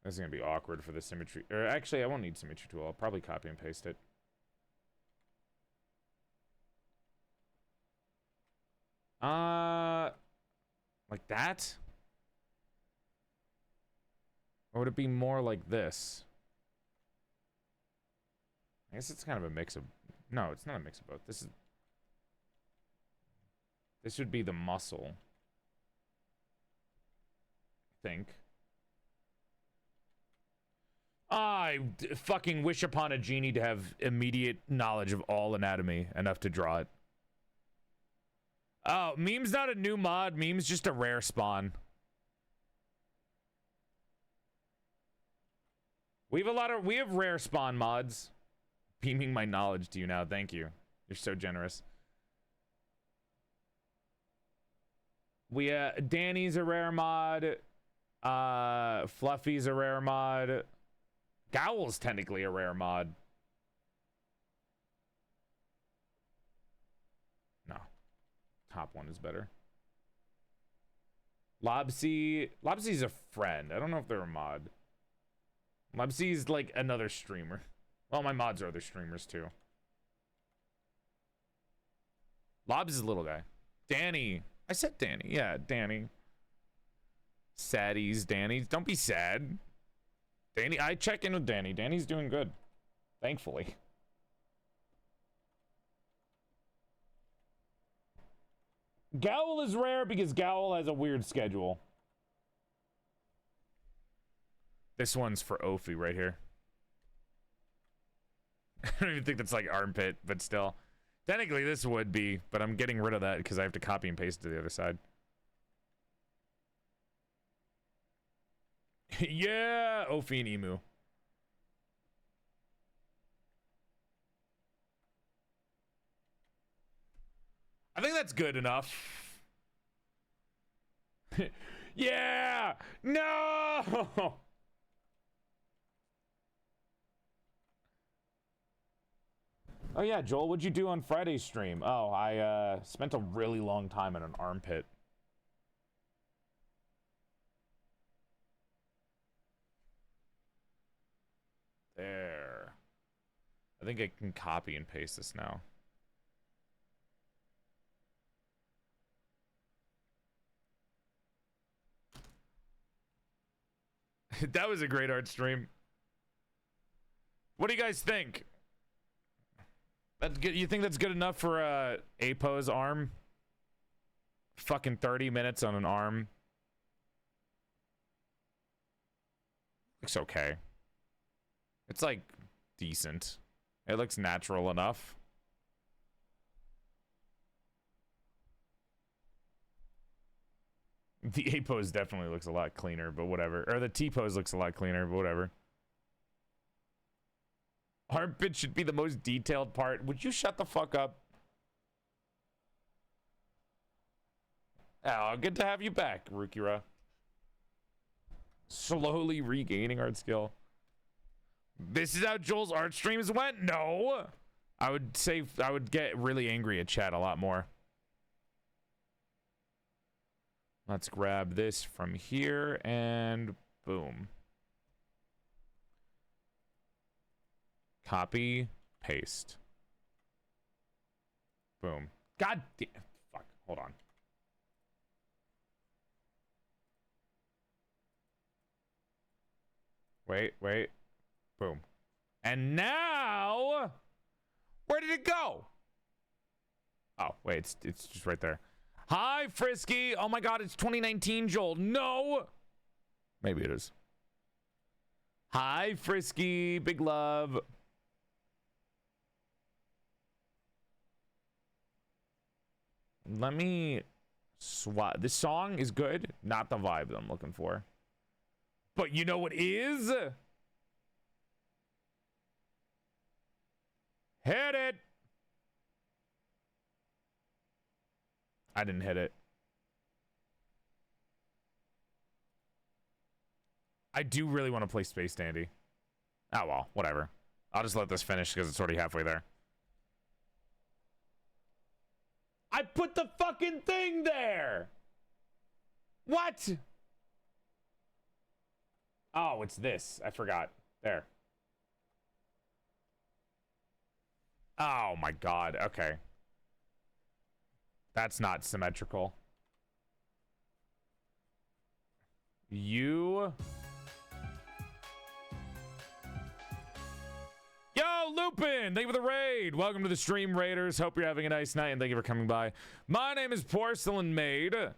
This is gonna be awkward for the symmetry. Or actually, I won't need symmetry tool. I'll probably copy and paste it. Like that? Or would it be more like this? I guess it's kind of a mix of... No, it's not a mix of both. This would be the muscle. I think. I fucking wish upon a genie to have immediate knowledge of all anatomy, enough to draw it. Oh, Meme's not a new mod. Meme's just a rare spawn. We have rare spawn mods. Beaming my knowledge to you now. Thank you. You're so generous. Danny's a rare mod. Fluffy's a rare mod. Gowl's technically a rare mod. No. Top one is better. Lobsy's a friend. I don't know if they're a mod. Lobsy's like another streamer. Well, my mods are other streamers too. Lobs is a little guy. Danny. I said Danny. Yeah, Danny. Saddies, Danny. Don't be sad. Danny, I check in with Danny. Danny's doing good. Thankfully. Gowl is rare because Gowl has a weird schedule. This one's for Ophi right here. I don't even think that's like armpit, but still. Technically this would be, but I'm getting rid of that because I have to copy and paste it to the other side. Yeah, Ophi and Emu. I think that's good enough. Yeah! No! Oh yeah, Joel, what'd you do on Friday's stream? Oh, I spent a really long time in an armpit. There. I think I can copy and paste this now. That was a great art stream. What do you guys think? That's good. You think that's good enough for Apo's arm? Fucking 30 minutes on an arm. Looks okay. It's like decent. It looks natural enough. The A pose definitely looks a lot cleaner, but whatever. Or the T pose looks a lot cleaner, but whatever. Armpit should be the most detailed part. Would you shut the fuck up? Oh, good to have you back, Rukira. Slowly regaining art skill. This is how Joel's art streams went? No. I would say I would get really angry at chat a lot more. Let's grab this from here and boom. Copy, paste. Boom. God damn. Fuck. Hold on. Wait. Boom. And now, where did it go? Oh, wait, it's just right there. Hi, Frisky. Oh my God, it's 2019, Joel. No. Maybe it is. Hi, Frisky. Big love. Let me swap. This song is good, not the vibe that I'm looking for. But you know what is? Hit it. I didn't hit it. I do really want to play Space Dandy. Oh well, whatever. I'll just let this finish because it's already halfway there. I put the fucking thing there! What? Oh, it's this. I forgot. There. Oh my God. Okay. That's not symmetrical. You... Yo, Lupin! Thank you for the raid! Welcome to the stream, Raiders. Hope you're having a nice night, and thank you for coming by. My name is PorcelainMaid.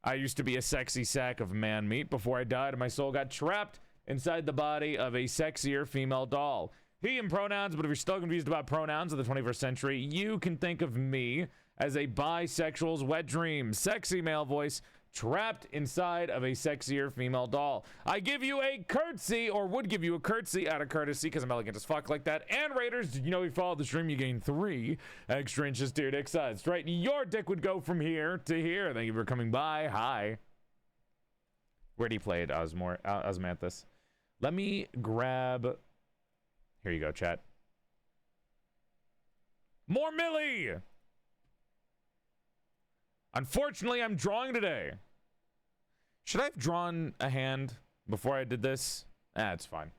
I used to be a sexy sack of man meat. Before I died, my soul got trapped inside the body of a sexier female doll. He and pronouns, but if you're still confused about pronouns of the 21st century, you can think of me as a bisexual's wet dream. Sexy male voice trapped inside of a sexier female doll. I give you a curtsy, or would give you a curtsy out of courtesy, because I'm elegant as fuck like that. And Raiders, did you know if you follow the stream, you gain 3 extra inches to your dick size. Right? Your dick would go from here to here. Thank you for coming by. Hi. Where'd he play it, Osmanthus? Let me grab... Here you go, chat. More Millie! Unfortunately, I'm drawing today. Should I have drawn a hand before I did this? Ah, it's fine.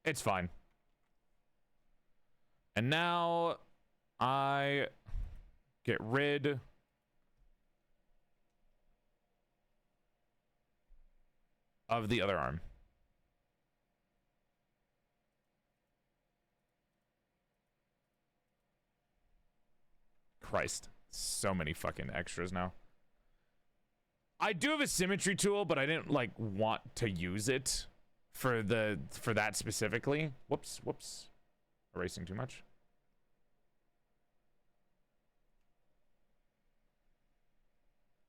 It's fine. And now I get rid of the other arm. Christ, so many fucking extras now. I do have a symmetry tool, but I didn't like want to use it for that specifically. Whoops. Erasing too much.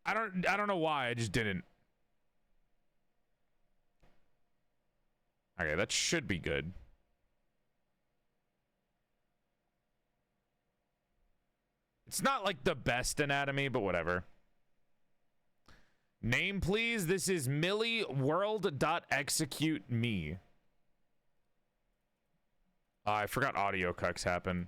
I don't know why, I just didn't. Okay, that should be good. It's not like the best anatomy, but whatever. Name, please. This is milliworld.execute.me. I forgot audio cucks happen.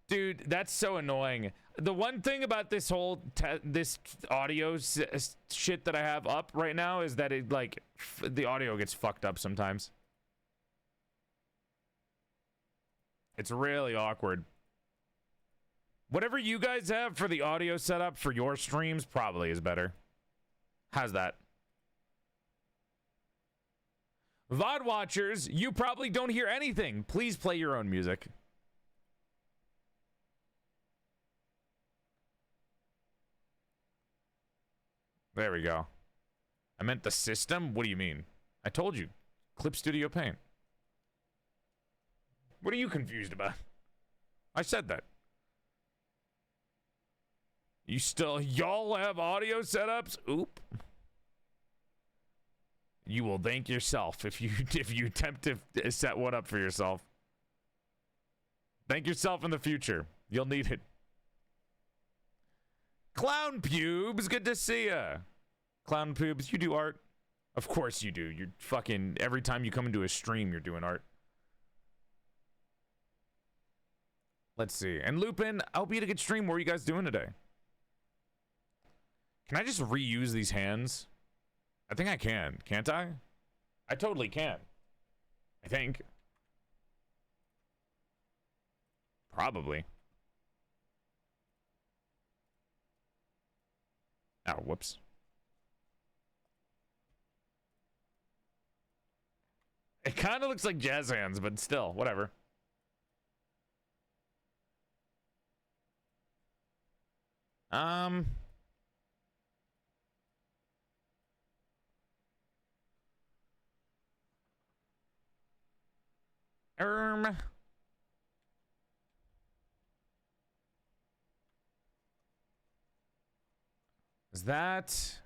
Dude, that's so annoying. The one thing about this whole this audio shit that I have up right now is that it like the audio gets fucked up sometimes. It's really awkward. Whatever you guys have for the audio setup for your streams probably is better. How's that? VOD watchers, you probably don't hear anything. Please play your own music. There we go. I meant the system? What do you mean? I told you. Clip Studio Paint. What are you confused about? I said that. Y'all have audio setups? Oop. You will thank yourself if you attempt to set one up for yourself. Thank yourself in the future. You'll need it. Clown Pubes, good to see ya. Clown Pubes, you do art? Of course you do. You're fucking, every time you come into a stream, you're doing art. Let's see. And Lupin, I hope you had a good stream. What are you guys doing today? Can I just reuse these hands? I think I can. Can't I? I totally can. I think. Probably. Oh, whoops. It kind of looks like jazz hands, but still, whatever. Is that?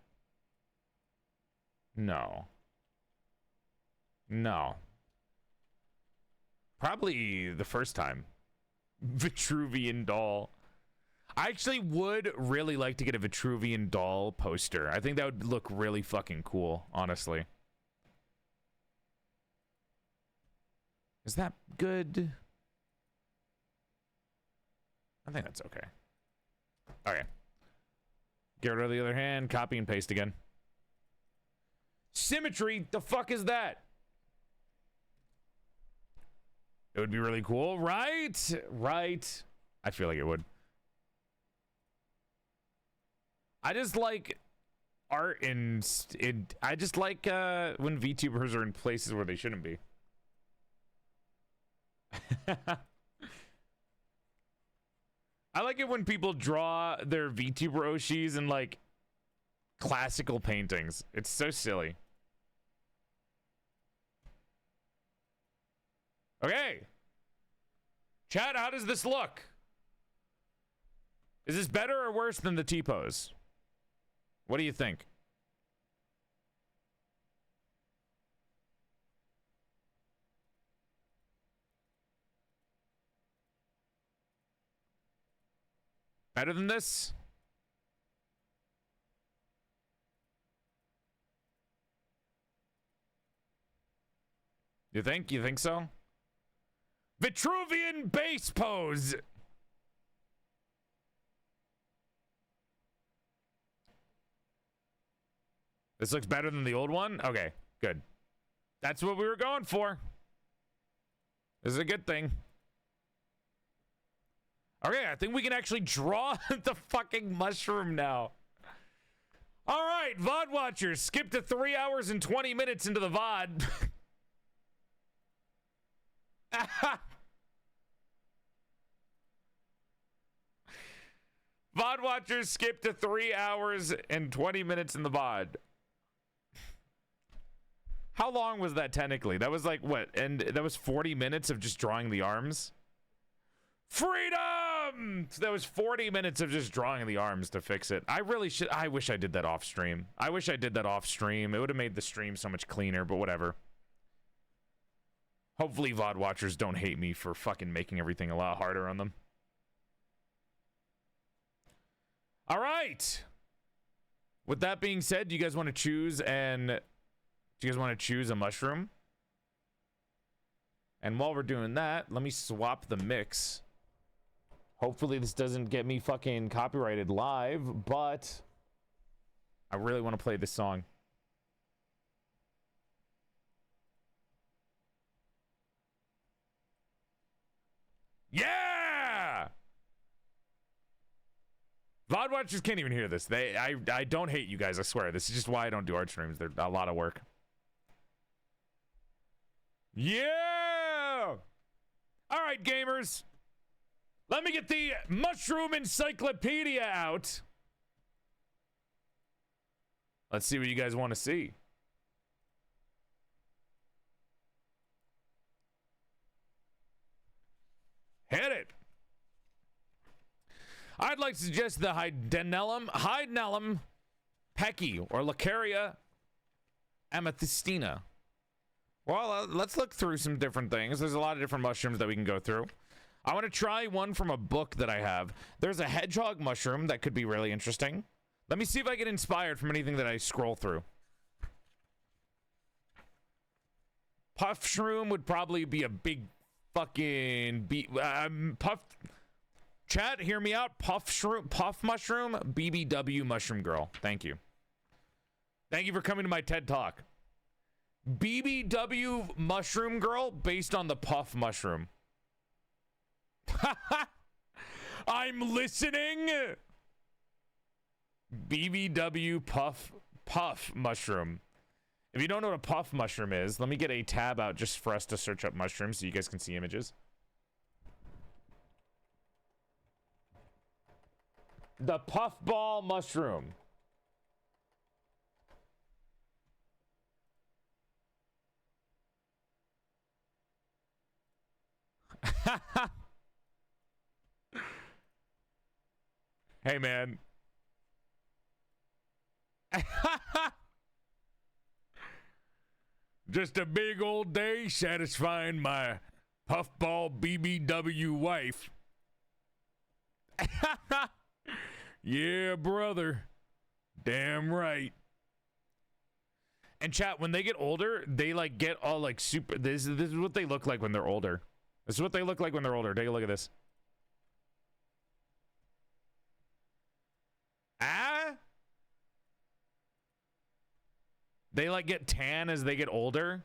No. No. Probably the first time. Vitruvian doll. I actually would really like to get a Vitruvian doll poster. I think that would look really fucking cool, honestly. Is that good? I think that's okay. Okay. Get rid of the other hand, copy and paste again. Symmetry, the fuck is that? It would be really cool, right? Right. I feel like it would. I just like art in I just like when VTubers are in places where they shouldn't be. I like it when people draw their VTuber Oshis in like classical paintings. It's so silly. Okay. Chat, how does this look? Is this better or worse than the T-pose? What do you think? Better than this? You think? You think so? Vitruvian base pose! This looks better than the old one? Okay, good. That's what we were going for. This is a good thing. Okay, I think we can actually draw the fucking mushroom now. All right, VOD watchers, skip to 3 hours and 20 minutes into the VOD. VOD watchers, skip to 3 hours and 20 minutes in the VOD. How long was that technically? That was like what? And that was 40 minutes of just drawing the arms? Freedom! So that was 40 minutes of just drawing the arms to fix it. I really should. I wish I did that off stream. I wish I did that off stream. It would have made the stream so much cleaner, but whatever. Hopefully VOD watchers don't hate me for fucking making everything a lot harder on them. All right. With that being said, do you guys want to choose a mushroom? And while we're doing that, let me swap the mix. Hopefully this doesn't get me fucking copyrighted live, but I really want to play this song. Yeah! VOD watchers can't even hear this. I don't hate you guys, I swear. This is just why I don't do art streams. They're a lot of work. Yeah! All right, gamers. Let me get the mushroom encyclopedia out. Let's see what you guys want to see. Hit it. I'd like to suggest the Hydenellum Pecky or Lacaria amethystina. Well, let's look through some different things. There's a lot of different mushrooms that we can go through. I want to try one from a book that I have. There's a hedgehog mushroom that could be really interesting. Let me see if I get inspired from anything that I scroll through. Puff shroom would probably be a big fucking puff. Chat, hear me out. Puff mushroom, BBW mushroom girl. Thank you. Thank you for coming to my TED Talk. BBW mushroom girl based on the puff mushroom. I'm listening. BBW puff mushroom. If you don't know what a puff mushroom is, let me get a tab out just for us to search up mushrooms so you guys can see images. The puffball mushroom. Hey, man. Just a big old day satisfying my puffball BBW wife. Yeah, brother. Damn right. And chat, when they get older, they like get all like super. This is what they look like when they're older. This is what they look like when they're older. Take a look at this. Ah? They like get tan as they get older.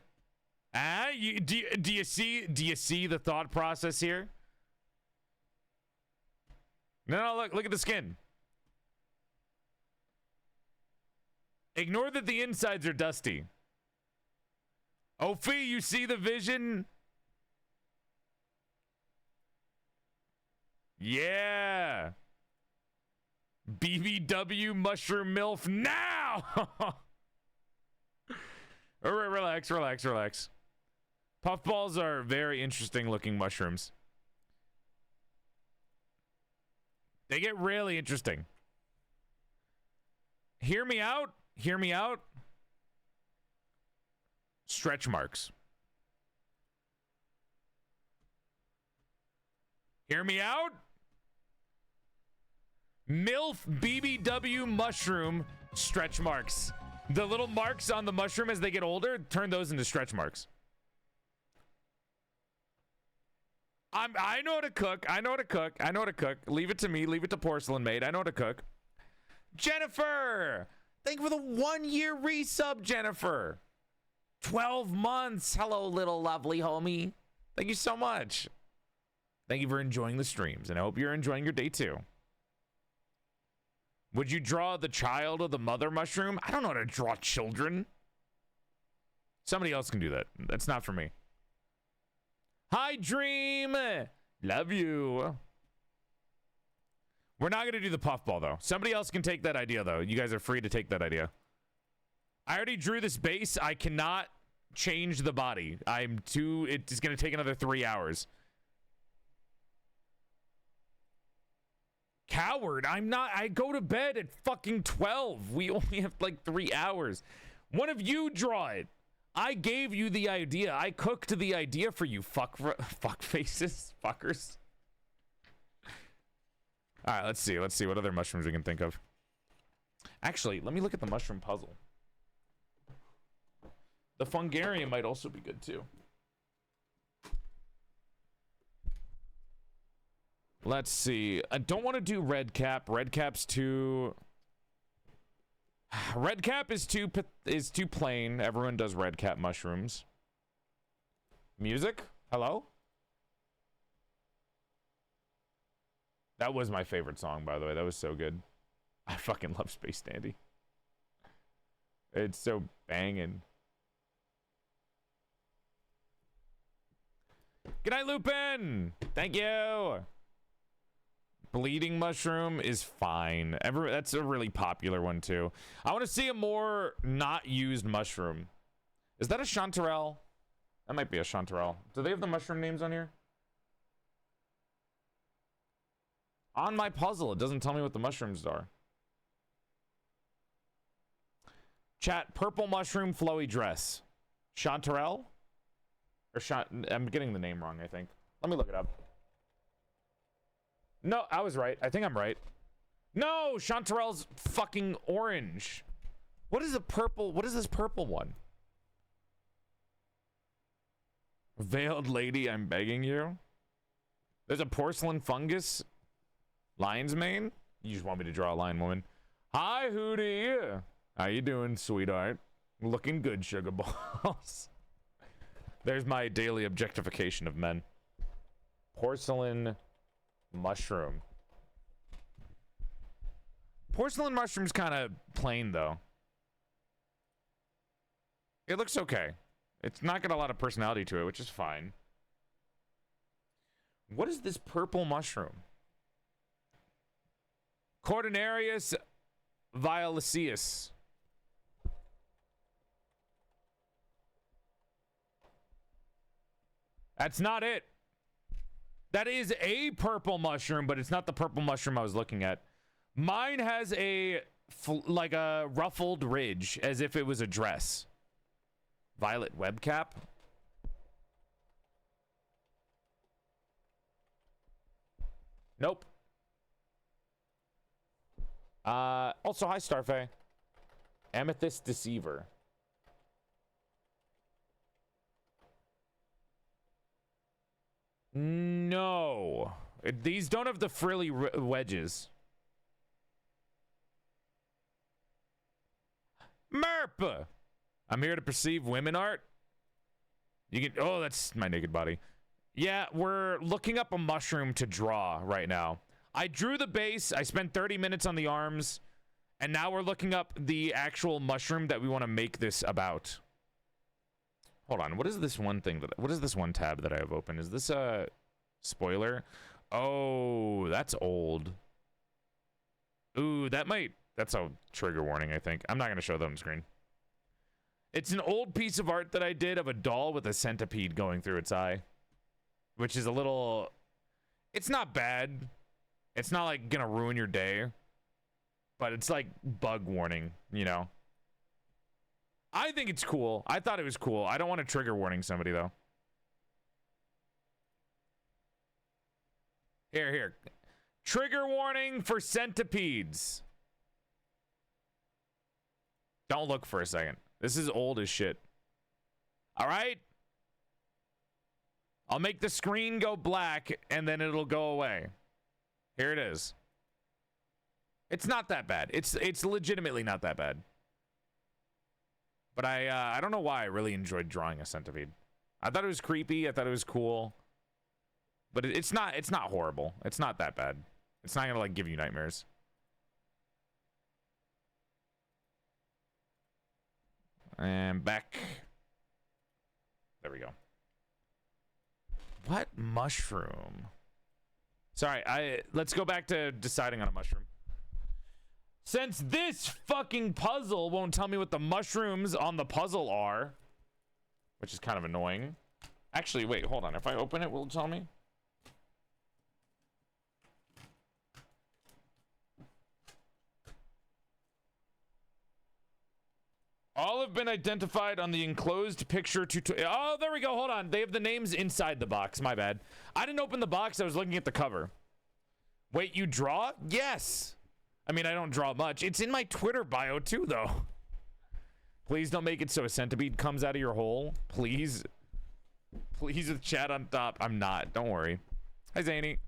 Ah? Do you see the thought process here? No, look at the skin. Ignore that the insides are dusty. Ophi, you see the vision? Yeah. BBW mushroom MILF now. All right, relax. Puffballs are very interesting looking mushrooms. They get really interesting. Hear me out. Stretch marks. Hear me out. MILF BBW mushroom stretch marks. The little marks on the mushroom as they get older, turn those into stretch marks. I know how to cook. I know how to cook. Leave it to me. Leave it to PorcelainMaid. I know how to cook. Jennifer! Thank you for the 1-year resub, Jennifer. 12 months. Hello, little lovely homie. Thank you so much. Thank you for enjoying the streams, and I hope you're enjoying your day too. Would you draw the child of the mother mushroom? I don't know how to draw children. Somebody else can do that. That's not for me. Hi, Dream. Love you. We're not going to do the puffball, though. Somebody else can take that idea, though. You guys are free to take that idea. I already drew this base. I cannot change the body. It's going to take another 3 hours. Coward. I'm not. I go to bed at fucking 12. We only have like 3 hours. One of you draw it. I gave you the idea. I cooked the idea for you, fuck faces, fuckers. All right, let's see. Let's see what other mushrooms we can think of. Actually, let me look at the mushroom puzzle. The fungarium might also be good too. Let's see. I don't want to do red cap. Red cap's too. Red cap is too plain. Everyone does red cap mushrooms. Music? Hello? That was my favorite song, by the way. That was so good. I fucking love Space Dandy. It's so banging. Good night, Lupin! Thank you! Bleeding mushroom is fine. That's a really popular one too. I want to see a more not used mushroom. Is that a chanterelle? That might be a chanterelle. Do they have the mushroom names on here? On my puzzle, it doesn't tell me what the mushrooms are. Chat, purple mushroom flowy dress. Chanterelle? Or I'm getting the name wrong, I think. Let me look it up. No, I was right. I think I'm right. No, chanterelle's fucking orange. What is the purple? What is this purple one? Veiled lady, I'm begging you. There's a porcelain fungus. Lion's mane? You just want me to draw a lion woman. Hi, Hootie. How you doing, sweetheart? Looking good, sugar balls. There's my daily objectification of men. Porcelain mushroom. Porcelain mushroom's kind of plain, though. It looks okay. It's not got a lot of personality to it, which is fine. What is this purple mushroom? Cordonarius violaceus. That's not it. That is a purple mushroom, but it's not the purple mushroom I was looking at. Mine has like a ruffled ridge, as if it was a dress. Violet webcap. Nope. Also, hi, Starfay. Amethyst Deceiver. No. These don't have the frilly wedges. Merp! I'm here to perceive women art. You can. Oh, that's my naked body. Yeah, we're looking up a mushroom to draw right now. I drew the base. I spent 30 minutes on the arms. And now we're looking up the actual mushroom that we want to make this about. Hold on. What is this one thing what is this one tab that I have open? Is this a spoiler? Oh, that's old. Ooh, that's a trigger warning, I think. I'm not going to show that on screen. It's an old piece of art that I did of a doll with a centipede going through its eye. Which is a little... It's not bad. It's not like gonna ruin your day. But it's like bug warning, you know? I think it's cool. I thought it was cool. I don't want to trigger warning somebody, though. Here. Trigger warning for centipedes. Don't look for a second. This is old as shit. All right? I'll make the screen go black, and then it'll go away. Here it is. It's not that bad. It's legitimately not that bad. But I don't know why I really enjoyed drawing a centipede. I thought it was creepy. I thought it was cool. But it's not horrible. It's not that bad. It's not gonna like give you nightmares. And back. There we go. What mushroom? Sorry, let's go back to deciding on a mushroom. Since this fucking puzzle won't tell me what the mushrooms on the puzzle are, which is kind of annoying. Actually, wait, hold on. If I open it, will it tell me? All have been identified on the enclosed picture tutorial. Oh, there we go. Hold on. They have the names inside the box. My bad. I didn't open the box. I was looking at the cover. Wait, you draw? Yes. I mean, I don't draw much. It's in my Twitter bio too, though. Please don't make it so a centipede comes out of your hole. Please. Please with chat on top. I'm not. Don't worry. Hi, Zany.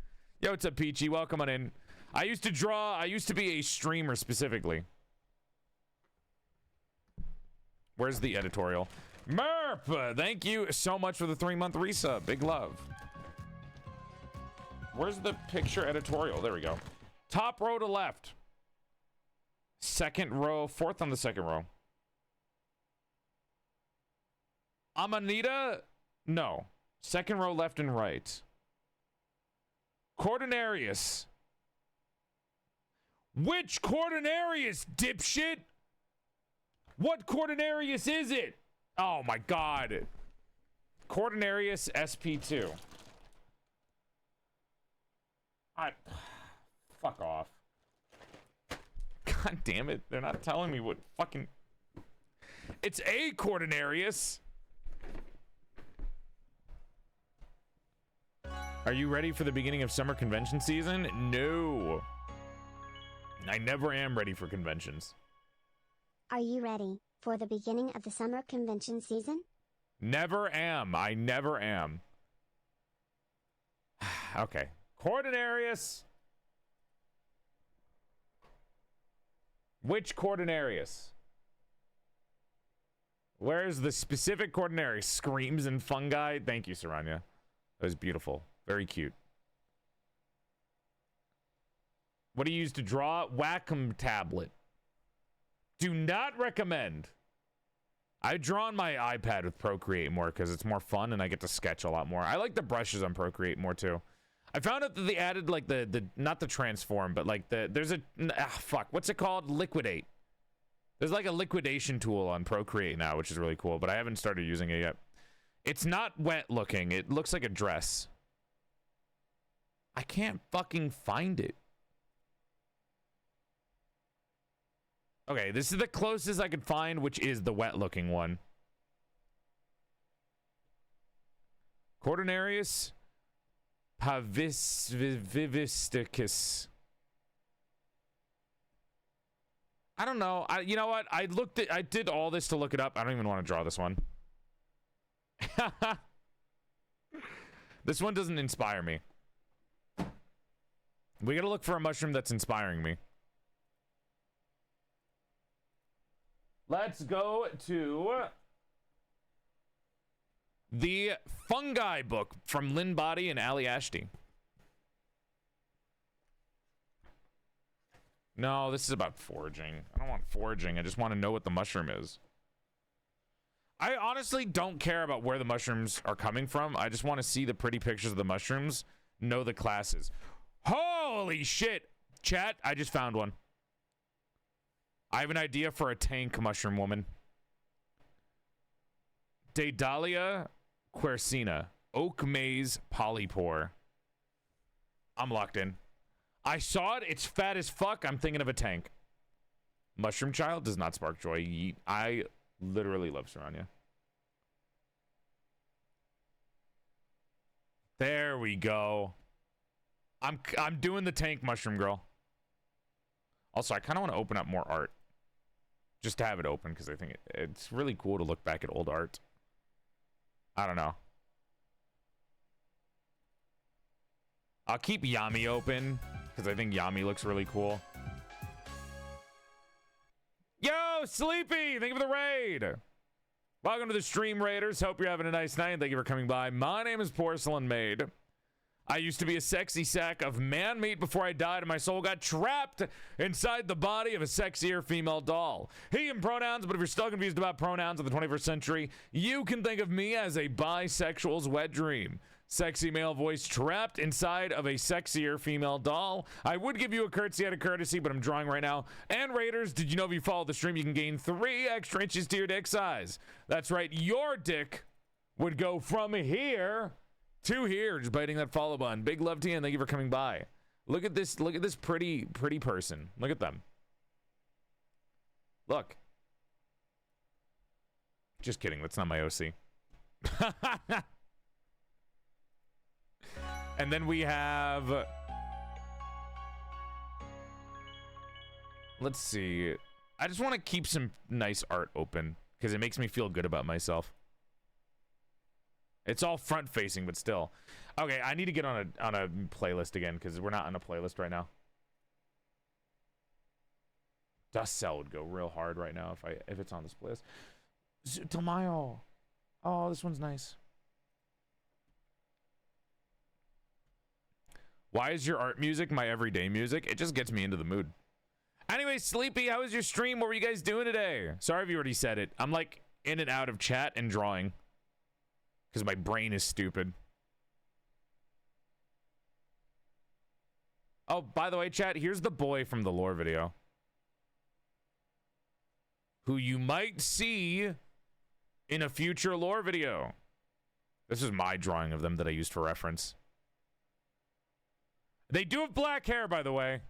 Yo, what's up, Peachy? Welcome on in. I used to draw. I used to be a streamer specifically. Where's the editorial? Merp! Thank you so much for the 3-month resub. Big love. Where's the picture editorial? There we go. Top row to left. Second row, fourth on the second row. Amanita? No. Second row, left and right. Cordonarius. Which Cordonarius, dipshit? What Cordonarius is it? Oh my god. Cordonarius SP2. Fuck off. God damn it. They're not telling me what fucking... It's a Cordonarius. Are you ready for the beginning of summer convention season? No. I never am ready for conventions. Are you ready for the beginning of the summer convention season? Never am. I never am. Okay. Cordonarius. Which Cordonarius? Where's the specific Cordonarius? Screams and fungi. Thank you, Saranya. That was beautiful. Very cute. What do you use to draw? Wacom tablet. Do not recommend. I've drawn my iPad with Procreate more because it's more fun and I get to sketch a lot more. I like the brushes on Procreate more too. I found out that they added like the not the transform, but like there's a fuck, what's it called? Liquidate. There's like a liquidation tool on Procreate now, which is really cool, but I haven't started using it yet. It's not wet looking. It looks like a dress. I can't fucking find it. Okay, this is the closest I could find, which is the wet-looking one. Cordonarius pavisticus. I don't know. You know what? I did all this to look it up. I don't even want to draw this one. This one doesn't inspire me. We gotta look for a mushroom that's inspiring me. Let's go to the fungi book from Lynn Body and Ali Ashty. No, this is about foraging. I don't want foraging. I just want to know what the mushroom is. I honestly don't care about where the mushrooms are coming from. I just want to see the pretty pictures of the mushrooms, know the classes. Holy shit! Chat, I just found one. I have an idea for a tank mushroom woman. Daedallia quercina. Oak maze polypore. I'm locked in. I saw it. It's fat as fuck. I'm thinking of a tank. Mushroom child does not spark joy. I literally love Saranya. There we go. I'm doing the tank mushroom girl. Also, I kind of want to open up more art. Just to have it open, because I think it's really cool to look back at old art. I don't know. I'll keep Yami open, because I think Yami looks really cool. Yo, Sleepy! Thank you for the raid! Welcome to the Stream Raiders. Hope you're having a nice night. Thank you for coming by. My name is PorcelainMaid. I used to be a sexy sack of man meat before I died and my soul got trapped inside the body of a sexier female doll. He and pronouns, but if you're still confused about pronouns in the 21st century, you can think of me as a bisexual's wet dream. Sexy male voice trapped inside of a sexier female doll. I would give you a curtsy out of courtesy, but I'm drawing right now. And Raiders, did you know if you follow the stream, you can gain 3 extra inches to your dick size? That's right, your dick would go from here to here, just biting that follow button. Big love to you, and thank you for coming by. Look at this pretty person. Look at them. Look. Just kidding, that's not my OC. And then we have, let's see. I just want to keep some nice art open because it makes me feel good about myself. It's all front facing, but still. Okay, I need to get on a playlist again because we're not on a playlist right now. Dust Cell would go real hard right now if it's on this playlist. Tamayo. Oh, this one's nice. Why is your art music my everyday music? It just gets me into the mood. Anyway, Sleepy, how was your stream? What were you guys doing today? Sorry if you already said it. I'm like in and out of chat and drawing because my brain is stupid. Oh, by the way, chat, here's the boy from the lore video who you might see in a future lore video. This is my drawing of them that I used for reference. They do have black hair, by the way.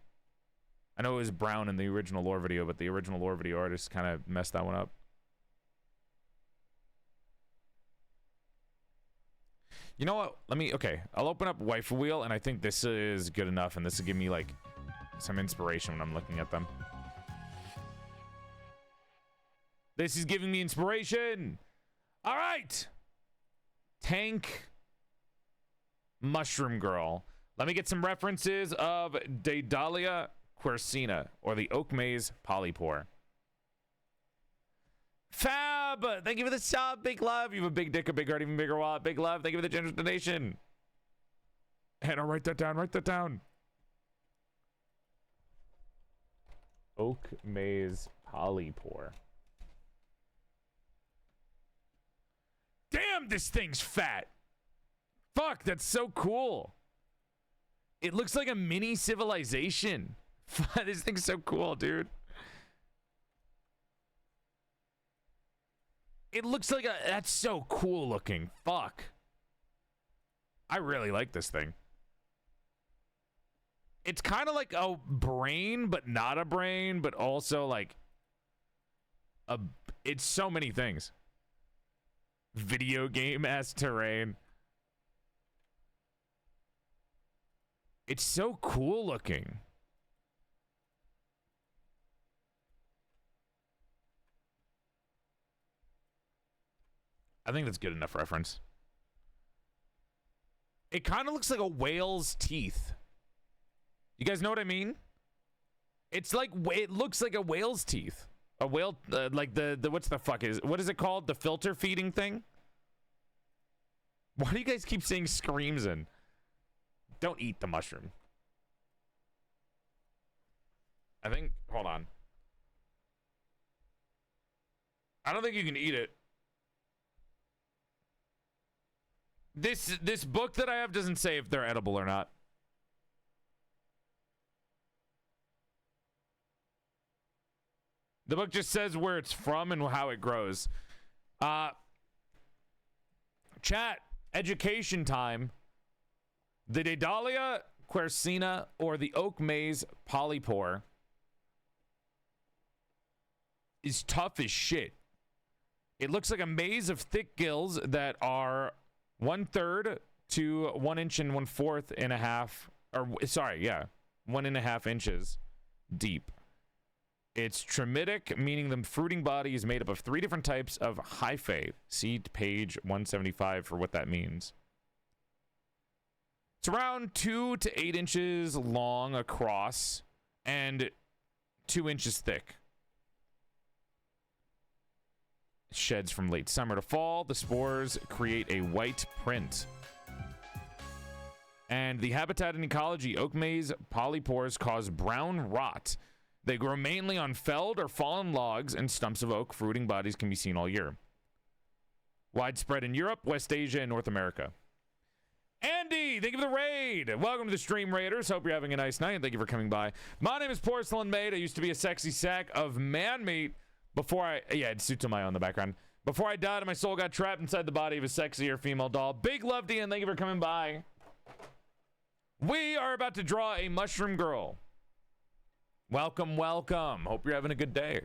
I know it was brown in the original lore video, but the original lore video artist kind of messed that one up. You know what? Okay, I'll open up Waifu Wheel, and I think this is good enough, and this will give me, like, some inspiration when I'm looking at them. This is giving me inspiration! All right! Tank Mushroom Girl. Let me get some references of Daedalus quercina, or the Oak Maze Polypore. Fab! Thank you for the sub. Big love. You have a big dick, a big heart, even bigger wallet. Big love. Thank you for the generous donation. And I'll write that down. Write that down. Oak Maze Polypore. Damn, this thing's fat. Fuck, that's so cool. It looks like a mini civilization. This thing's so cool, dude. It looks like that's so cool looking. Fuck. I really like this thing. It's kind of like a brain, but not a brain, but also like it's so many things. Video game-ass terrain. It's so cool looking. I think that's good enough reference. It kind of looks like a whale's teeth. You guys know what I mean? It's like, it looks like a whale's teeth. A whale, like the what's the fuck is, what is it called? The filter feeding thing? Why do you guys keep saying screams in? Don't eat the mushroom. I think, hold on. I don't think you can eat it. This book that I have doesn't say if they're edible or not. The book just says where it's from and how it grows. Chat, education time. The Daedalus quercina, or the Oak Maze Polypore, is tough as shit. It looks like a maze of thick gills that are 1/3 to 1 inch and 1/4 and a half, or sorry, yeah, 1.5 inches deep. It's trimitic, meaning the fruiting body is made up of 3 different types of hyphae. See page 175 for what that means. It's around 2 to 8 inches long across and 2 inches thick. sheds from late summer to fall. The spores create a white print. And the habitat and ecology, oak maze polypores cause brown rot. They grow mainly on felled or fallen logs and stumps of oak. Fruiting bodies can be seen all year. Widespread in Europe, West Asia, and North America. Andy, thank you for the raid. Welcome to the stream, Raiders. Hope you're having a nice night, and thank you for coming by. My name is PorcelainMaid. I used to be a sexy sack of man meat before I... Yeah, it's Sutomayo in the background. Before I died and my soul got trapped inside the body of a sexier female doll. Big love to you, and thank you for coming by. We are about to draw a mushroom girl. Welcome, welcome. Hope you're having a good day.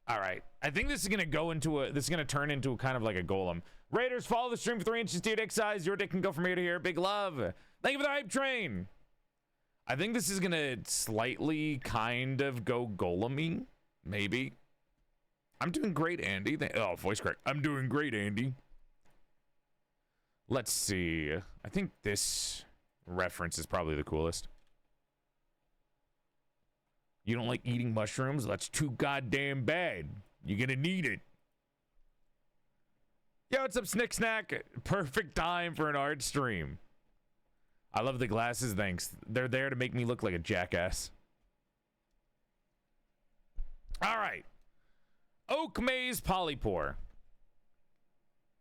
All right. I think this is going to go into a... This is going to turn into kind of like a golem. Raiders, follow the stream for 3 inches to your dick size. Your dick can go from here to here. Big love. Thank you for the hype train. I think this is going to slightly kind of go golem-y. Maybe. I'm doing great, Andy. Oh, voice crack. I'm doing great, Andy. Let's see. I think this reference is probably the coolest. You don't like eating mushrooms? That's too goddamn bad. You're gonna need it. Yo, what's up, Snick Snack? Perfect time for an art stream. I love the glasses, thanks. They're there to make me look like a jackass. All right. Oak Maze Polypore.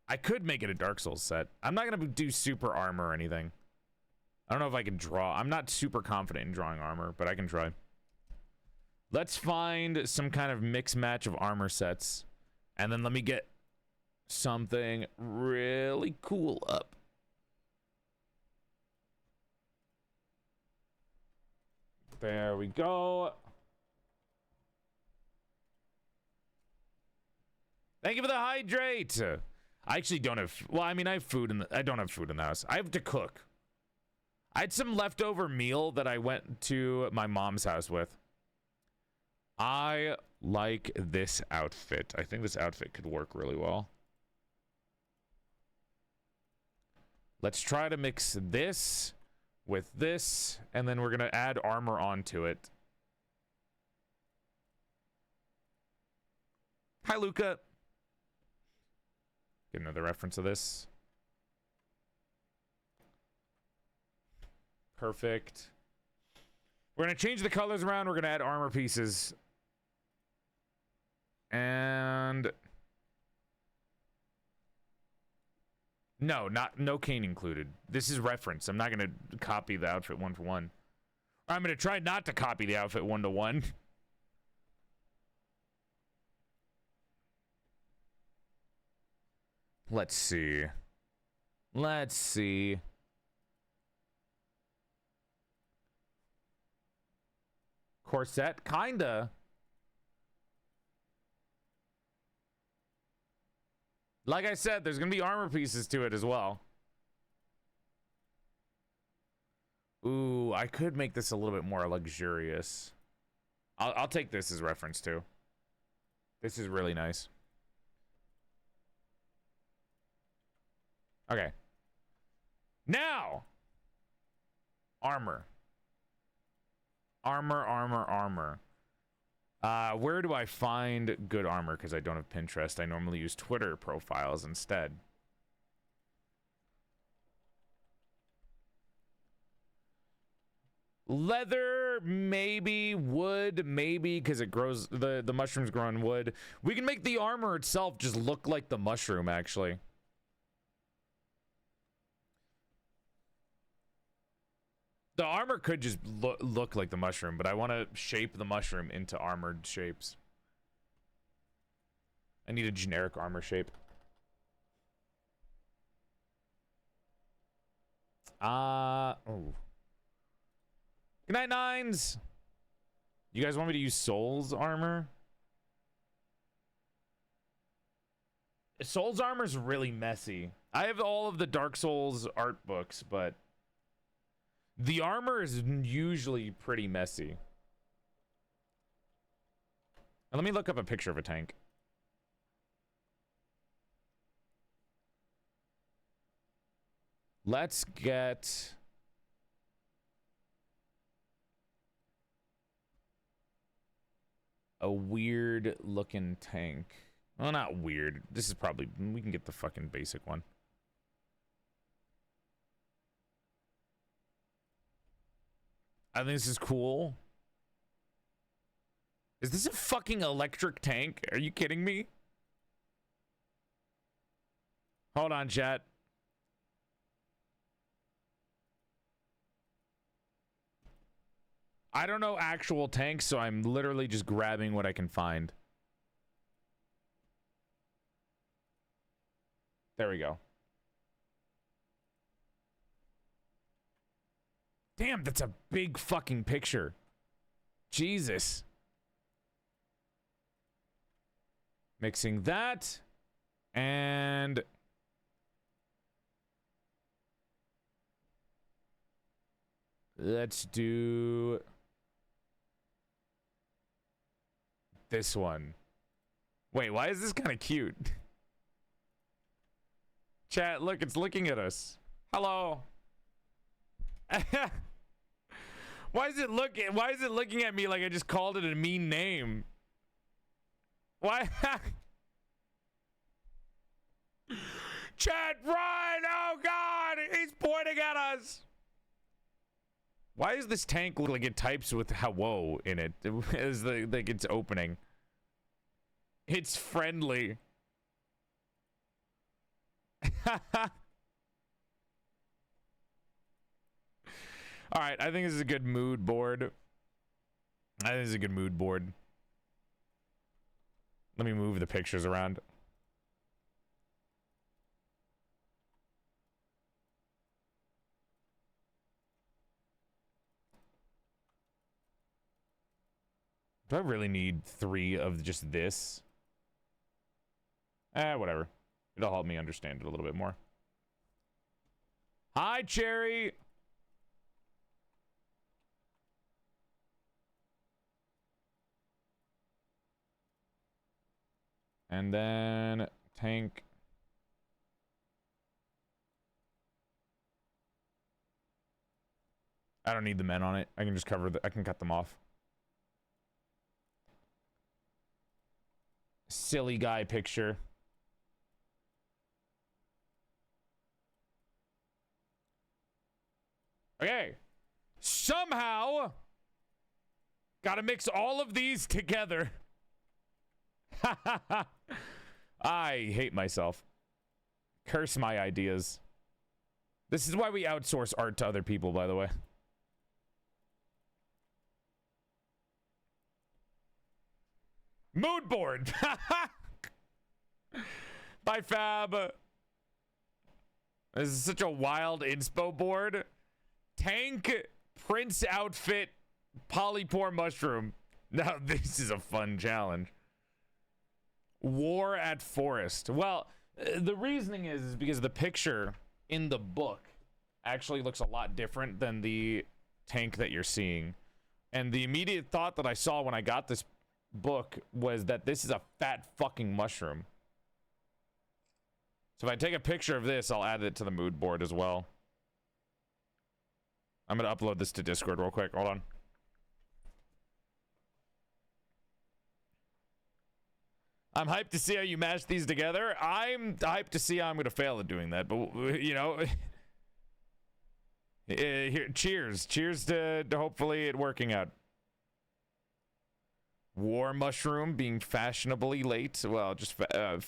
I could make it a Dark Souls set. I'm not gonna do super armor or anything. I don't know if I can draw. I'm not super confident in drawing armor, but I can try. Let's find some kind of mix match of armor sets. And then let me get something really cool up. There we go. Thank you for the hydrate. I actually don't have... Well, I mean, I have food in the... I don't have food in the house. I have to cook. I had some leftover meal that I went to my mom's house with. I like this outfit. I think this outfit could work really well. Let's try to mix this with this, and then we're going to add armor onto it. Hi, Luca. Get another reference of this. Perfect. We're going to change the colors around. We're going to add armor pieces. And... No cane included. This is reference. I'm not going to copy the outfit one for one. I'm going to try not to copy the outfit one to one. Let's see. Let's see. Corset? Kinda. Like I said, there's gonna be armor pieces to it as well. Ooh, I could make this a little bit more luxurious. I'll take this as reference too. This is really nice. Okay. Now, armor. Armor. Where do I find good armor? Because I don't have Pinterest. I normally use Twitter profiles instead. Leather, maybe. Wood, maybe, because it grows, the mushrooms grow on wood. We can make the armor itself just look like the mushroom, actually. The armor could just look like the mushroom, but I want to shape the mushroom into armored shapes. I need a generic armor shape. Oh. Good night, Nines. You guys want me to use Soul's armor? Soul's armor is really messy. I have all of the Dark Souls art books, but the armor is usually pretty messy. And let me look up a picture of a tank. Let's get... a weird looking tank. Well, not weird. This is probably, we can get the fucking basic one. I think this is cool. Is this a fucking electric tank? Are you kidding me? Hold on, chat. I don't know actual tanks, so I'm literally just grabbing what I can find. There we go. Damn, that's a big fucking picture. Jesus. Mixing that. And... let's do... this one. Wait, why is this kind of cute? Chat, look, it's looking at us. Hello. Why is it looking at me like I just called it a mean name? Why? Chat, run! Oh god, he's pointing at us. Why does this tank look like it types with hello in it as like it's opening? It's friendly. All right, I think this is a good mood board. I think this is a good mood board. Let me move the pictures around. Do I really need 3 of just this? Whatever. It'll help me understand it a little bit more. Hi, Cherry! And then tank. I don't need the men on it. I can just cover I can cut them off. Silly guy picture. Okay. Somehow gotta mix all of these together. I hate myself. Curse my ideas. This is why we outsource art to other people, by the way. Mood board. Bye, Fab. This is such a wild inspo board. Tank, Prince outfit, polypore mushroom. Now this is a fun challenge. War at forest. Well, the reasoning is because the picture in the book actually looks a lot different than the tank that you're seeing. And the immediate thought that I saw when I got this book was that this is a fat fucking mushroom. So if I take a picture of this, I'll add it to the mood board as well. I'm gonna upload this to Discord real quick. Hold on. I'm hyped to see how you mash these together. I'm hyped to see how I'm gonna fail at doing that, but you know, here, cheers to hopefully it working out. War mushroom being fashionably late. Well, just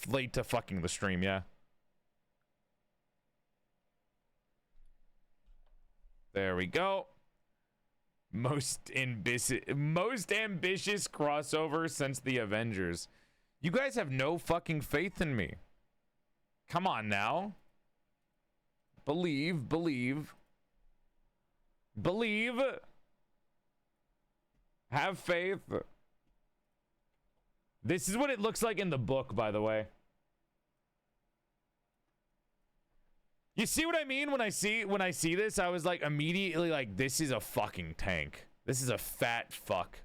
late to fucking the stream, yeah. There we go. Most ambitious crossover since the Avengers. You guys have no fucking faith in me. Come on now. Believe. Have faith. This is what it looks like in the book, by the way. You see what I mean when I see this? I was like immediately like, this is a fucking tank. This is a fat fuck.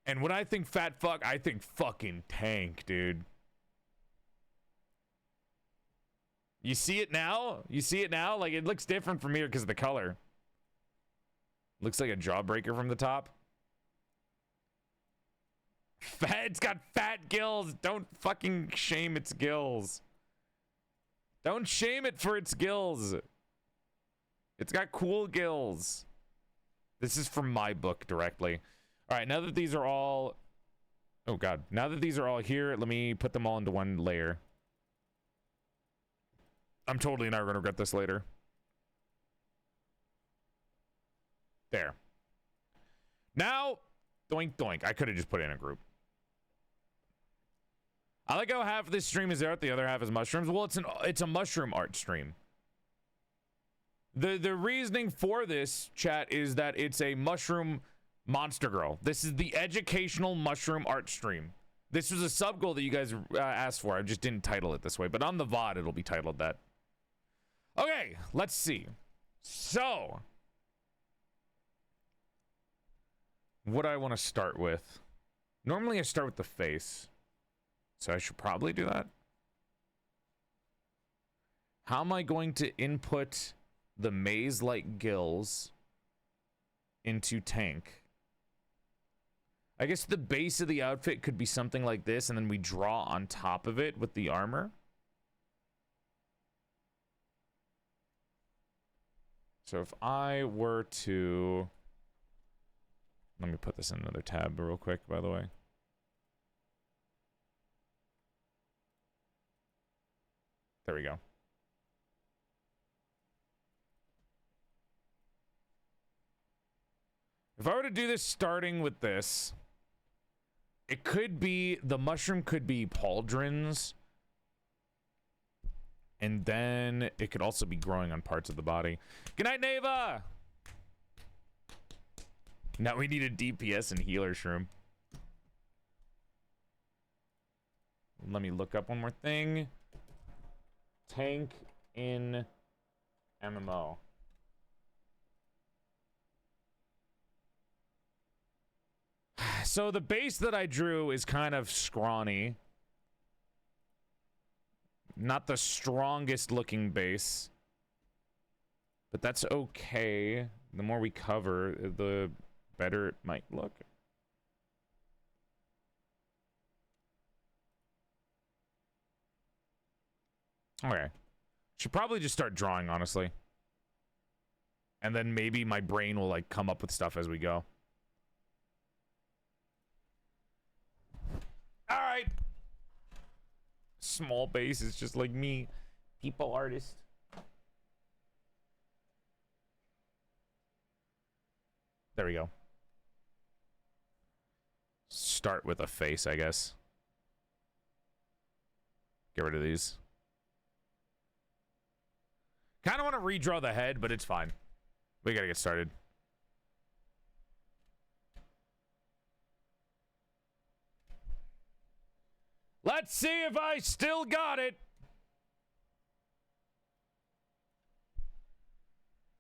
And when I think fat fuck, I think fucking tank, dude. You see it now? You see it now? Like, it looks different from here because of the color. Looks like a jawbreaker from the top. It's got fat gills. Don't fucking shame its gills. Don't shame it for its gills. It's got cool gills. This is from my book directly. All right, now that these are all... Oh, God. Now that these are all here, let me put them all into one layer. I'm totally not going to regret this later. There. Now, doink, doink. I could have just put it in a group. I like how half of this stream is art, the other half is mushrooms. Well, it's a mushroom art stream. The reasoning for this, chat, is that it's a mushroom monster girl. This is the educational mushroom art stream. This was a sub goal that you guys asked for. I just didn't title it this way, but on the VOD it'll be titled that. Okay, let's see. So, what do I want to start with? Normally I start with the face, so I should probably do that. How am I going to input the maze-like gills into tank? I guess the base of the outfit could be something like this, and then we draw on top of it with the armor. So if I were to... Let me put this in another tab real quick, by the way. There we go. If I were to do this starting with this, it could be, the mushroom could be pauldrons. And then it could also be growing on parts of the body. Good night, Neva! Now we need a DPS and healer shroom. Let me look up one more thing. Tank in MMO. So the base that I drew is kind of scrawny. Not the strongest looking base. But that's okay. The more we cover, the better it might look. Okay. Should probably just start drawing, honestly. And then maybe my brain will, like, come up with stuff as we go. Alright. Small base is just like me. People artist. There we go. Start with a face, I guess. Get rid of these. Kind of want to redraw the head, but it's fine. We gotta get started. Let's see if I still got it.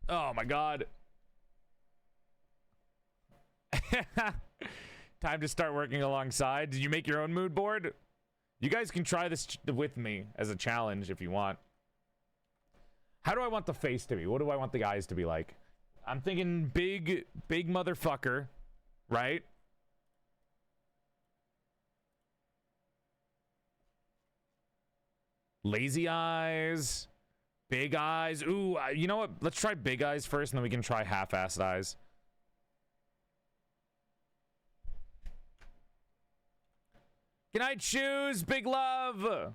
Oh my god. Time to start working alongside. Did you make your own mood board? You guys can try this with me as a challenge if you want. How do I want the face to be? What do I want the eyes to be like? I'm thinking big motherfucker, right? Lazy eyes, big eyes. Ooh, you know what? Let's try big eyes first, and then we can try half-assed eyes. Can I choose big love?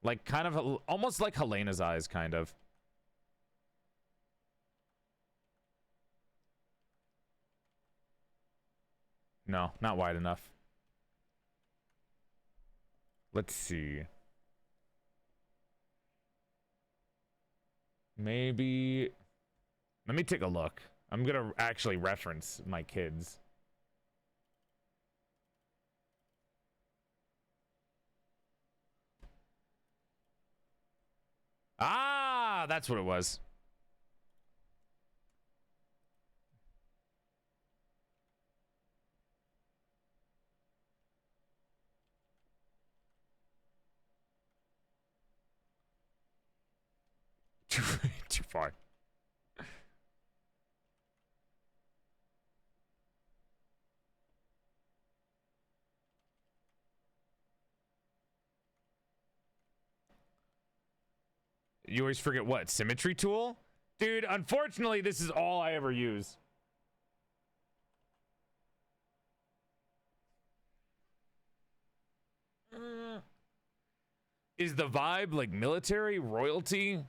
Like, kind of, almost like Helena's eyes, kind of. No, not wide enough. Let's see. Maybe... Let me take a look. I'm gonna actually reference my kids. Ah, that's what it was. Too far. You always forget what? Symmetry tool? Dude, unfortunately, this is all I ever use. Is the vibe like military, royalty?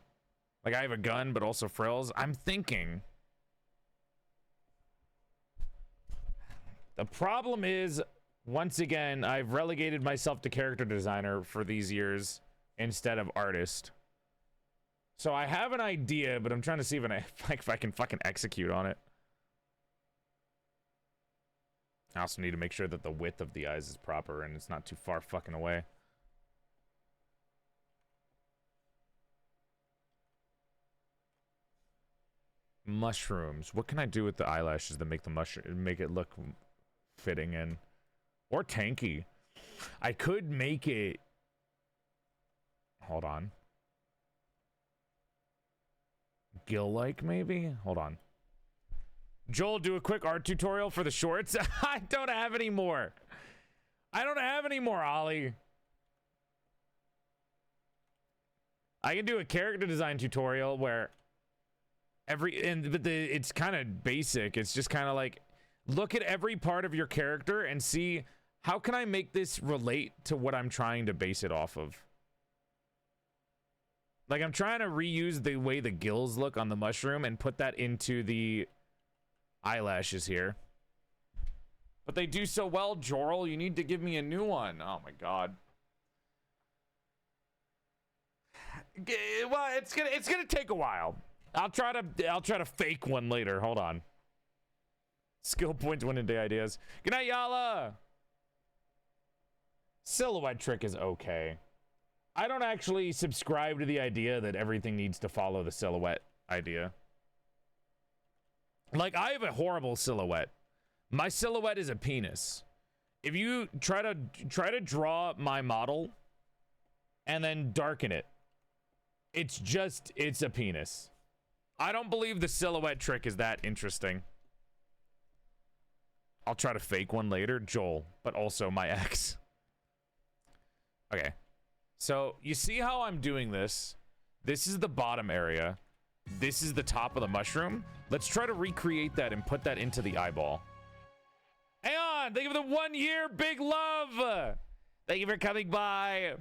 Like I have a gun, but also frills? I'm thinking. The problem is, once again, I've relegated myself to character designer for these years instead of artist. So I have an idea, but I'm trying to see if I can fucking execute on it. I also need to make sure that the width of the eyes is proper and it's not too far fucking away. Mushrooms. What can I do with the eyelashes that make the mushroom make it look fitting in or tanky? I could make it. Hold on. Gill-like maybe. Hold on. Joel, do a quick art tutorial for the shorts. I don't have any more. I don't have any more, Ollie. I can do a character design tutorial where it's kind of basic. It's just kind of like look at every part of your character and see how can I make this relate to what I'm trying to base it off of. Like I'm trying to reuse the way the gills look on the mushroom and put that into the eyelashes here. But they do so well, Jorl. You need to give me a new one. Oh my god. Well, it's gonna take a while. I'll try to fake one later. Hold on. Skill points went into ideas. Good night, Yala. Silhouette trick is okay. I don't actually subscribe to the idea that everything needs to follow the silhouette idea. Like, I have a horrible silhouette. My silhouette is a penis. If you try to draw my model and then darken it, it's a penis. I don't believe the silhouette trick is that interesting. I'll try to fake one later, Joel, but also my ex. Okay. So, you see how I'm doing this? This is the bottom area. This is the top of the mushroom. Let's try to recreate that and put that into the eyeball. Hang on! Thank you for the 1 year, big love! Thank you for coming by.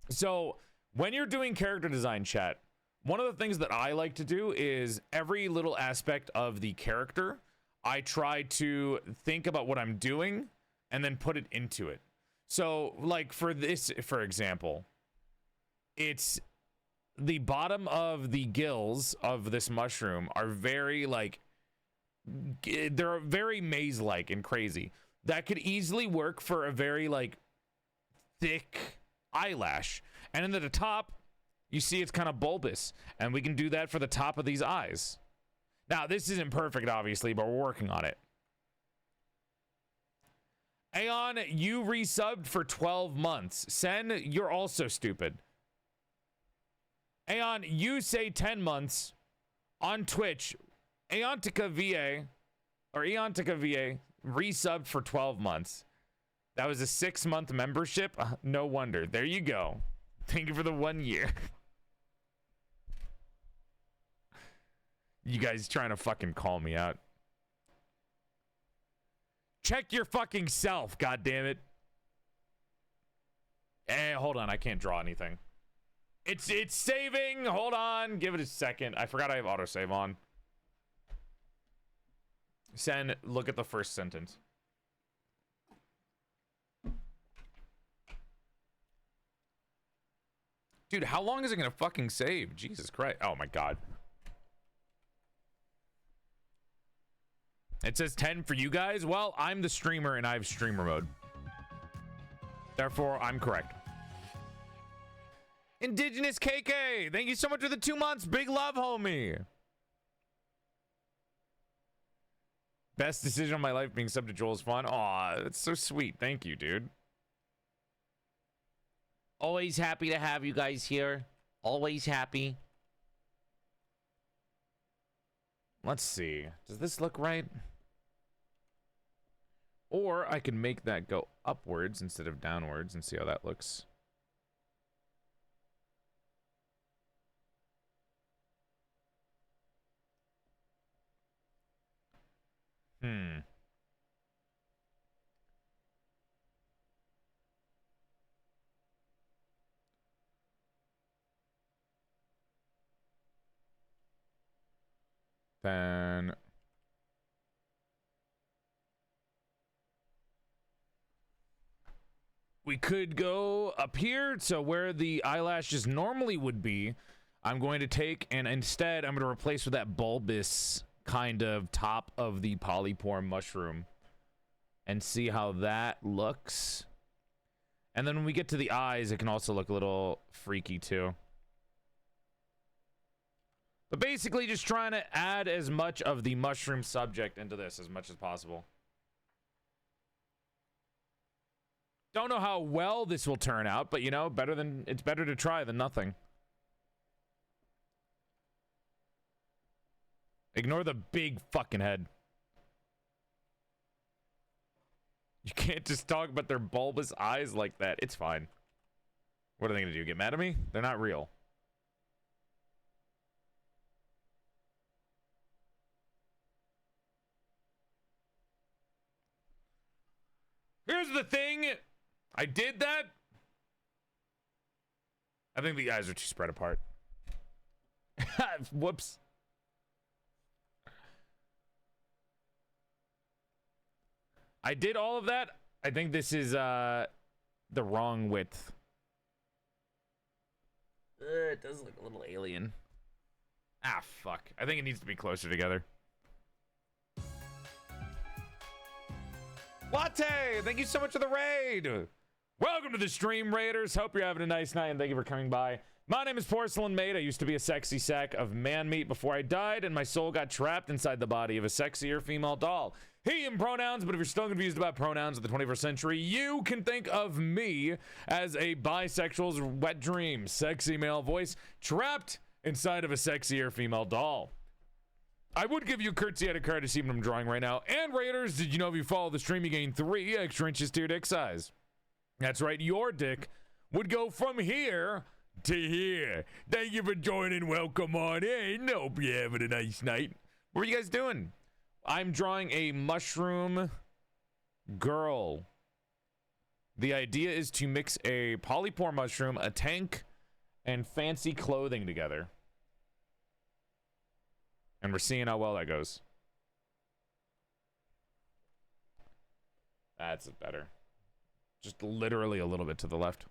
So, when you're doing character design, chat, one of the things that I like to do is every little aspect of the character, I try to think about what I'm doing and then put it into it. So, like for this, for example, it's the bottom of the gills of this mushroom are very like, they're very maze-like and crazy. That could easily work for a very like thick eyelash. And then at the top, you see it's kind of bulbous. And we can do that for the top of these eyes. Now, this isn't perfect, obviously, but we're working on it. Aeon, you resubbed for 12 months. Sen, you're also stupid. Aeon, you say 10 months on Twitch. Aeontica VA, or Aeontica VA, resubbed for 12 months. That was a 6-month membership. No wonder. There you go. Thank you for the 1 year. You guys trying to fucking call me out. Check your fucking self, goddammit. Hold on, I can't draw anything. It's saving. Hold on, give it a second. I forgot I have autosave on. Sen, look at the first sentence. Dude, how long is it gonna fucking save? Jesus Christ. Oh my god. It says 10 for you guys. Well, I'm the streamer and I have streamer mode. Therefore, I'm correct. Indigenous KK, thank you so much for the 2 months. Big love, homie. Best decision of my life being sub to Joel's fun. Aw, that's so sweet. Thank you, dude. Always happy to have you guys here. Always happy. Let's see. Does this look right? Or I can make that go upwards instead of downwards and see how that looks. Hmm. Then we could go up here, so where the eyelashes normally would be, I'm going to take, and instead I'm going to replace with that bulbous kind of top of the polypore mushroom and see how that looks. And then when we get to the eyes, it can also look a little freaky too. But basically just trying to add as much of the mushroom subject into this as much as possible. Don't know how well this will turn out, but you know, it's better to try than nothing. Ignore the big fucking head. You can't just talk about their bulbous eyes like that. It's fine. What are they gonna do? Get mad at me? They're not real. Here's the thing. I did that. I think the eyes are too spread apart. Whoops. I did all of that. I think this is the wrong width. It does look a little alien. Ah, fuck. I think it needs to be closer together. Latte, thank you so much for the raid. Welcome to the stream, Raiders. Hope you're having a nice night, and thank you for coming by. My name is PorcelainMaid. I used to be a sexy sack of man meat before I died, and my soul got trapped inside the body of a sexier female doll. He and pronouns, but if you're still confused about pronouns of the 21st century, you can think of me as a bisexual's wet dream. Sexy male voice trapped inside of a sexier female doll. I would give you curtsy out of courtesy when I'm drawing right now. And Raiders, did you know if you follow the stream, you gain 3 extra inches to your dick size? That's right, your dick would go from here to here. Thank you for joining. Welcome on in. Hope you're having a nice night. What are you guys doing? I'm drawing a mushroom girl. The idea is to mix a polypore mushroom, a tank, and fancy clothing together. And we're seeing how well that goes. That's better. Just literally a little bit to the left.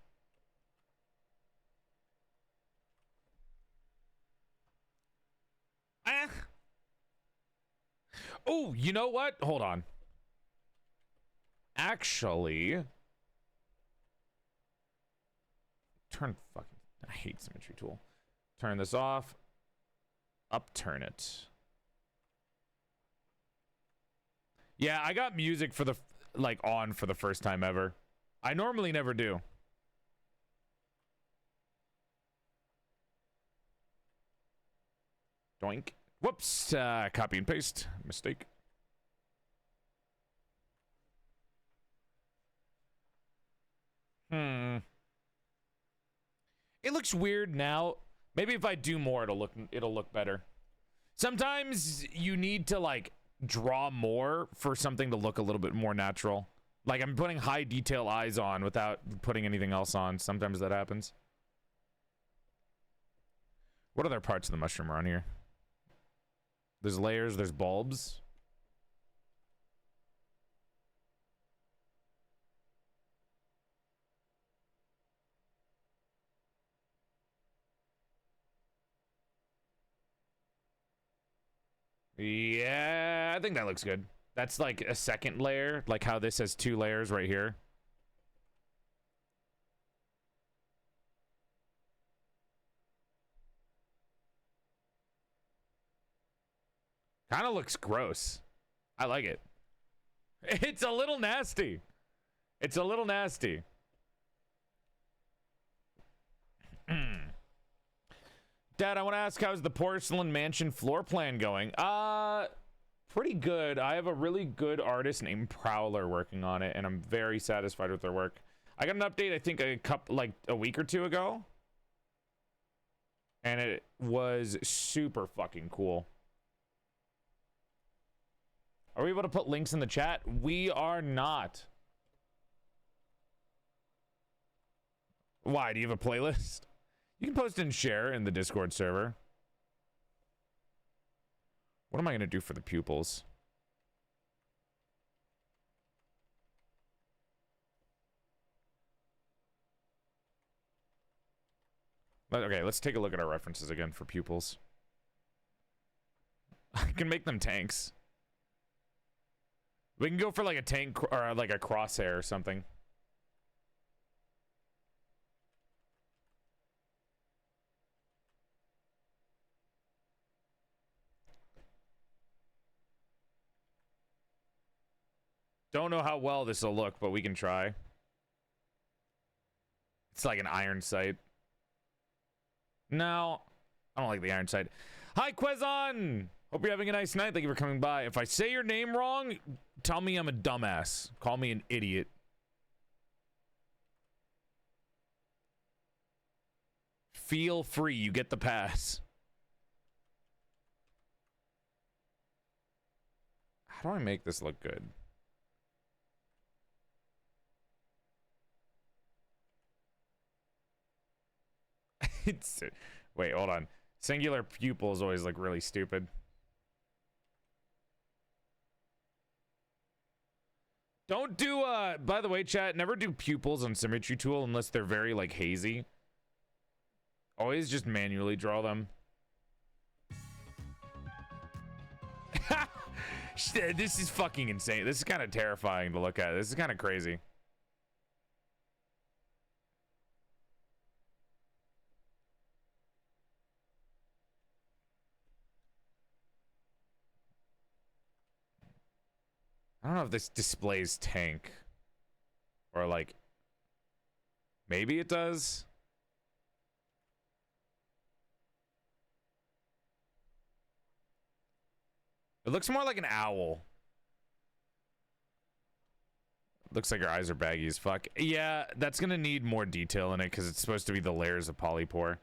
Oh, you know what? Hold on. Actually, turn fucking. I hate symmetry tool. Turn this off. Upturn it. Yeah, I got music for the on for the first time ever. I normally never do. Doink. Whoops. Copy and paste. Mistake. It looks weird now. Maybe if I do more, it'll look better. Sometimes you need to like draw more for something to look a little bit more natural. Like I'm putting high detail eyes on without putting anything else on. Sometimes that happens. What other parts of the mushroom are on here? There's layers, there's bulbs. Yeah, I think that looks good. That's like a second layer, like how this has 2 layers right here. Kind of looks gross. I like it. It's a little nasty. It's a little nasty. Dad, I want to ask, how's the Porcelain Mansion floor plan going? Pretty good. I have a really good artist named Prowler working on it, and I'm very satisfied with their work. I got an update, I think, a week or 2 ago. And it was super fucking cool. Are we able to put links in the chat? We are not. Why? Do you have a playlist? You can post and share in the Discord server. What am I going to do for the pupils? Okay, let's take a look at our references again for pupils. I can make them tanks. We can go for like a tank or like a crosshair or something. Don't know how well this will look, but we can try. It's like an iron sight. No, I don't like the iron sight. Hi, Quezon! Hope you're having a nice night. Thank you for coming by. If I say your name wrong, tell me I'm a dumbass. Call me an idiot. Feel free. You get the pass. How do I make this look good? Wait, hold on. Singular pupils always look really stupid. Don't do, by the way, chat, never do pupils on Symmetry Tool unless they're very, like, hazy. Always just manually draw them. This is fucking insane. This is kind of terrifying to look at. This is kind of crazy. I don't know if this displays tank. Or like... Maybe it does? It looks more like an owl. Looks like your eyes are baggy as fuck. Yeah, that's gonna need more detail in it because it's supposed to be the layers of polypore.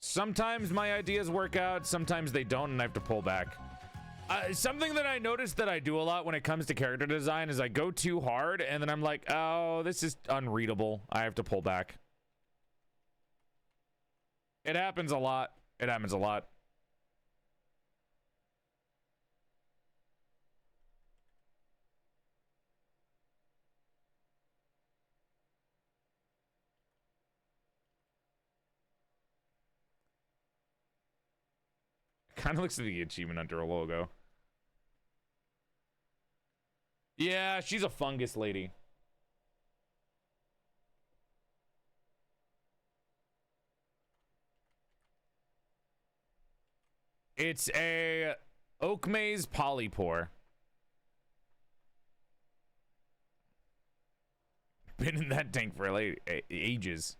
Sometimes my ideas work out, sometimes they don't, and I have to pull back. Something that I noticed that I do a lot when it comes to character design is I go too hard, and then I'm like, oh, this is unreadable. I have to pull back. It happens a lot. It happens a lot. Kind of looks like the achievement hunter logo. Yeah, she's a fungus lady. It's a oak maze polypore. Been in that tank for ages.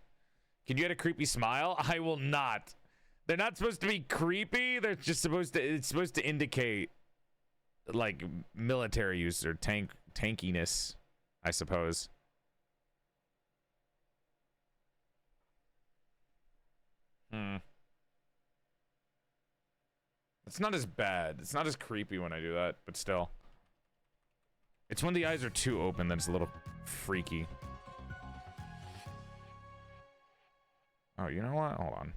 Can you get a creepy smile? I will not. They're not supposed to be creepy. They're just supposed to. It's supposed to indicate like military use or tankiness, I suppose. It's not as bad. It's not as creepy when I do that, but still. It's when the eyes are too open that it's a little freaky. Oh, you know what? Hold on.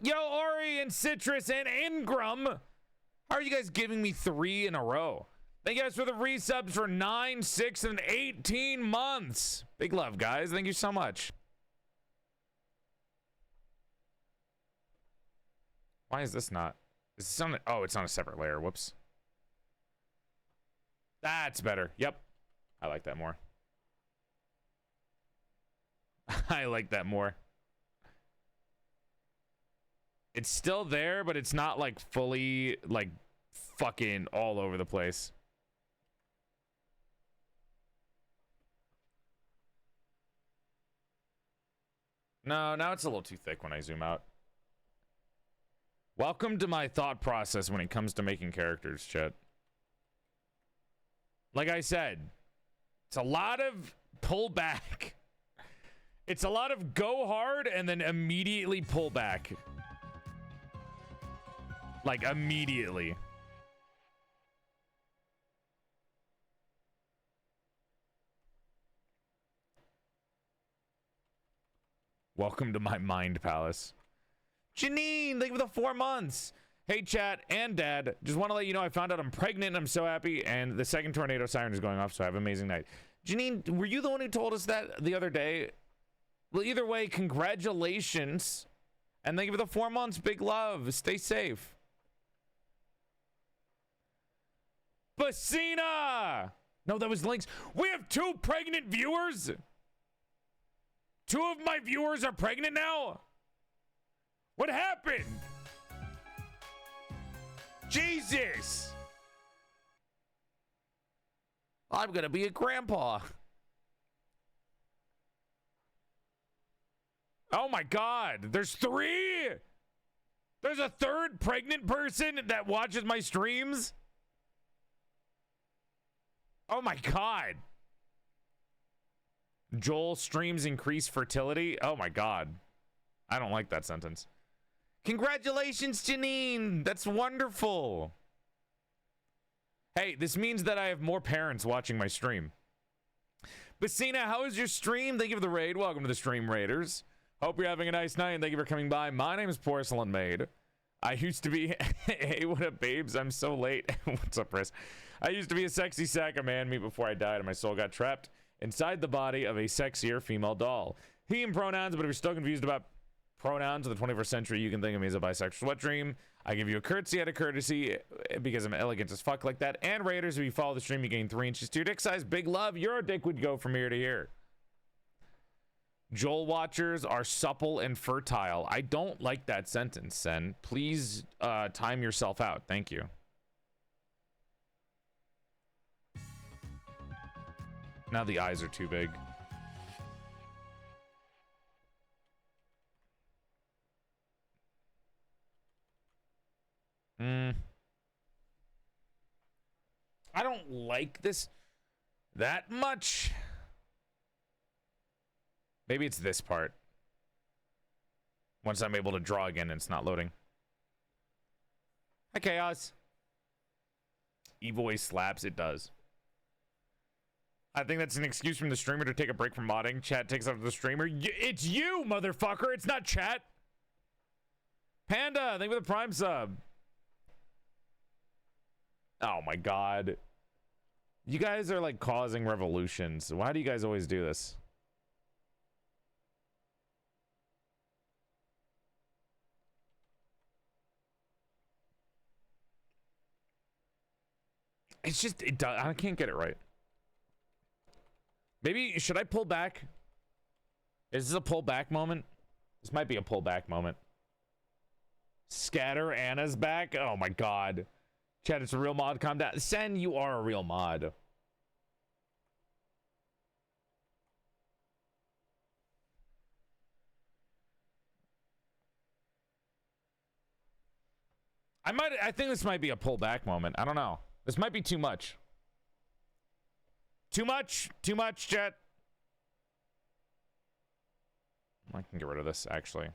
Yo, Ori and Citrus and Ingram. How are you guys giving me 3 in a row? Thank you guys for the resubs for 9, 6, and 18 months. Big love, guys. Thank you so much. Why is this not? Is this on? Oh, it's on a separate layer. Whoops. That's better. Yep. I like that more. I like that more. It's still there, but it's not like fully like fucking all over the place. No, now it's a little too thick when I zoom out. Welcome to my thought process when it comes to making characters, chat. Like I said, it's a lot of pull back It's a lot of go hard and then immediately pull back. Like, immediately. Welcome to my mind palace. Janine, thank you for the 4 months. Hey, chat and dad. Just want to let you know I found out I'm pregnant and I'm so happy. And the second tornado siren is going off, so have an amazing night. Janine, were you the one who told us that the other day? Well, either way, congratulations. And thank you for the 4 months. Big love. Stay safe. Basina! No, that was Lynx. We have 2 pregnant viewers? 2 of my viewers are pregnant now? What happened? Jesus! I'm gonna be a grandpa. Oh my God, there's 3? There's a 3rd pregnant person that watches my streams? Oh my God. Joel streams increase fertility. Oh my God. I don't like that sentence. Congratulations, Janine. That's wonderful. Hey, this means that I have more parents watching my stream. Basina, how is your stream? Thank you for the raid. Welcome to the Stream Raiders. Hope you're having a nice night and thank you for coming by. My name is PorcelainMaid. I used to be... Hey, what up, babes? I'm so late. What's up, Chris? I used to be a sexy sack of man meat before I died and my soul got trapped inside the body of a sexier female doll. He and pronouns, but if you're still confused about pronouns of the 21st century, you can think of me as a bisexual sweat dream. I give you a curtsy out of courtesy because I'm elegant as fuck like that. And Raiders, if you follow the stream, you gain 3 inches to your dick size. Big love. Your dick would go from ear to ear. Joel watchers are supple and fertile. I don't like that sentence, Sen. Please time yourself out. Thank you. Now the eyes are too big. I don't like this that much. Maybe it's this part. Once I'm able to draw again and it's not loading. Hi, Chaos. E-voice slaps. It does. I think that's an excuse from the streamer to take a break from modding. Chat takes after the streamer. It's you, motherfucker. It's not chat. Panda, thank you for the Prime sub. Oh my God. You guys are like causing revolutions. Why do you guys always do this? It's just, I can't get it right. Maybe, should I pull back? Is this a pull back moment? This might be a pull back moment. Scatter Anna's back? Oh my God. Chat, it's a real mod. Calm down. Sen, you are a real mod. I think this might be a pull back moment. I don't know. This might be too much. Too much? Too much, chat? I can get rid of this, actually.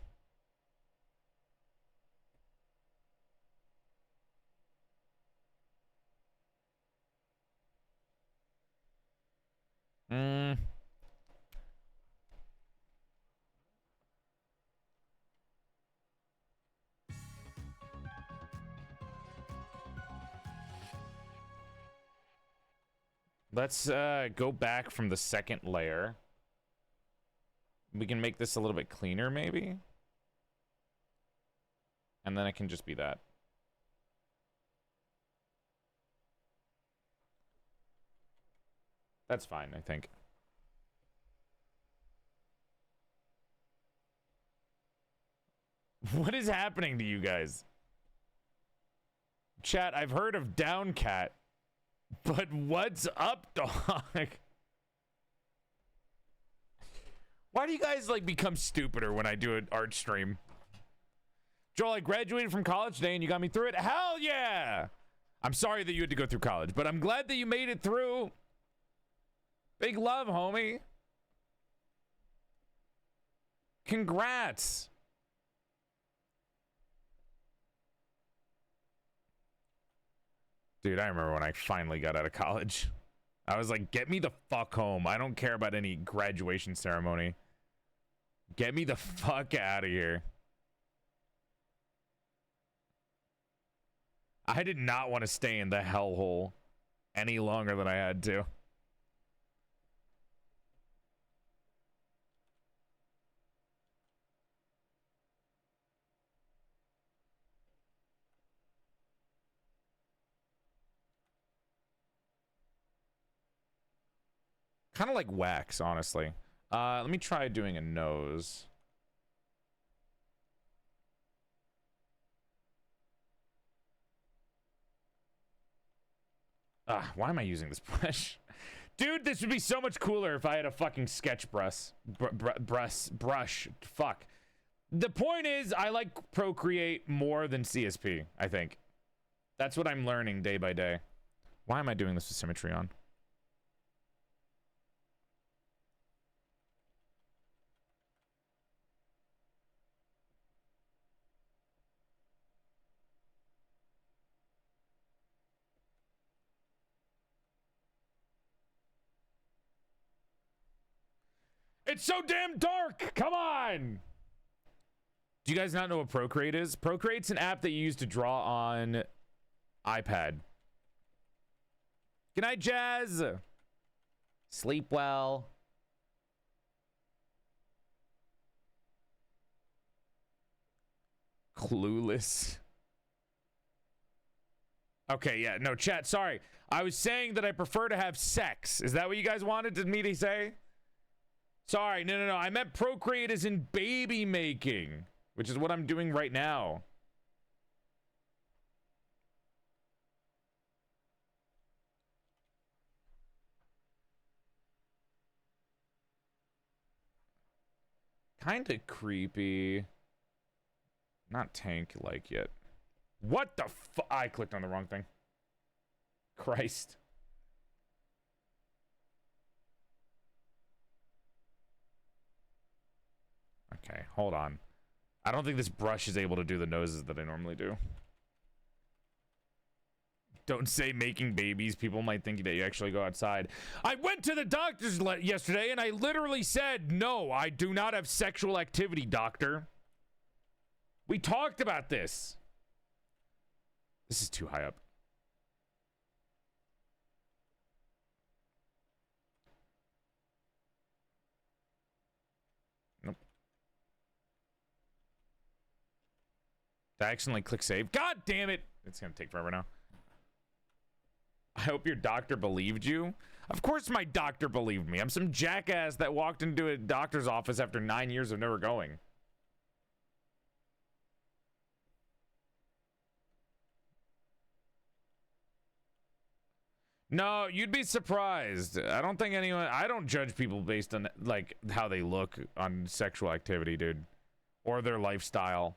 Let's go back from the second layer. We can make this a little bit cleaner, maybe. And then it can just be that. That's fine, I think. What is happening to you guys? Chat, I've heard of down cat. But what's up, dog? Why do you guys like become stupider when I do an art stream? Joel, I graduated from college today and you got me through it. Hell yeah! I'm sorry that you had to go through college, but I'm glad that you made it through. Big love, homie. Congrats. Dude, I remember when I finally got out of college. I was like, get me the fuck home. I don't care about any graduation ceremony. Get me the fuck out of here. I did not want to stay in the hellhole any longer than I had to. Kind of like wax, honestly. Let me try doing a nose. Why am I using this brush? Dude, this would be so much cooler if I had a fucking sketch brush. Brush. Fuck. The point is, I like Procreate more than CSP, I think. That's what I'm learning day by day. Why am I doing this with symmetry on? It's so damn dark! Come on! Do you guys not know what Procreate is? Procreate's an app that you use to draw on iPad. Good night, Jazz! Sleep well. Clueless. Okay, yeah, no, chat, sorry. I was saying that I prefer to have sex. Is that what you guys wanted me to say? Sorry, no. I meant Procreate as in baby making, which is what I'm doing right now. Kinda creepy. Not tank-like yet. What the fu- I clicked on the wrong thing. Christ. Okay, hold on. I don't think this brush is able to do the noses that I normally do. Don't say making babies. People might think that you actually go outside. I went to the doctor's yesterday and I literally said, no, I do not have sexual activity, doctor. We talked about this. This is too high up. Nope. Did I accidentally click save? God damn it. It's gonna take forever now. I hope your doctor believed you. Of course my doctor believed me. I'm some jackass that walked into a doctor's office after 9 years of never going. No, you'd be surprised. I don't think anyone... I don't judge people based on, like, how they look on sexual activity, dude. Or their lifestyle.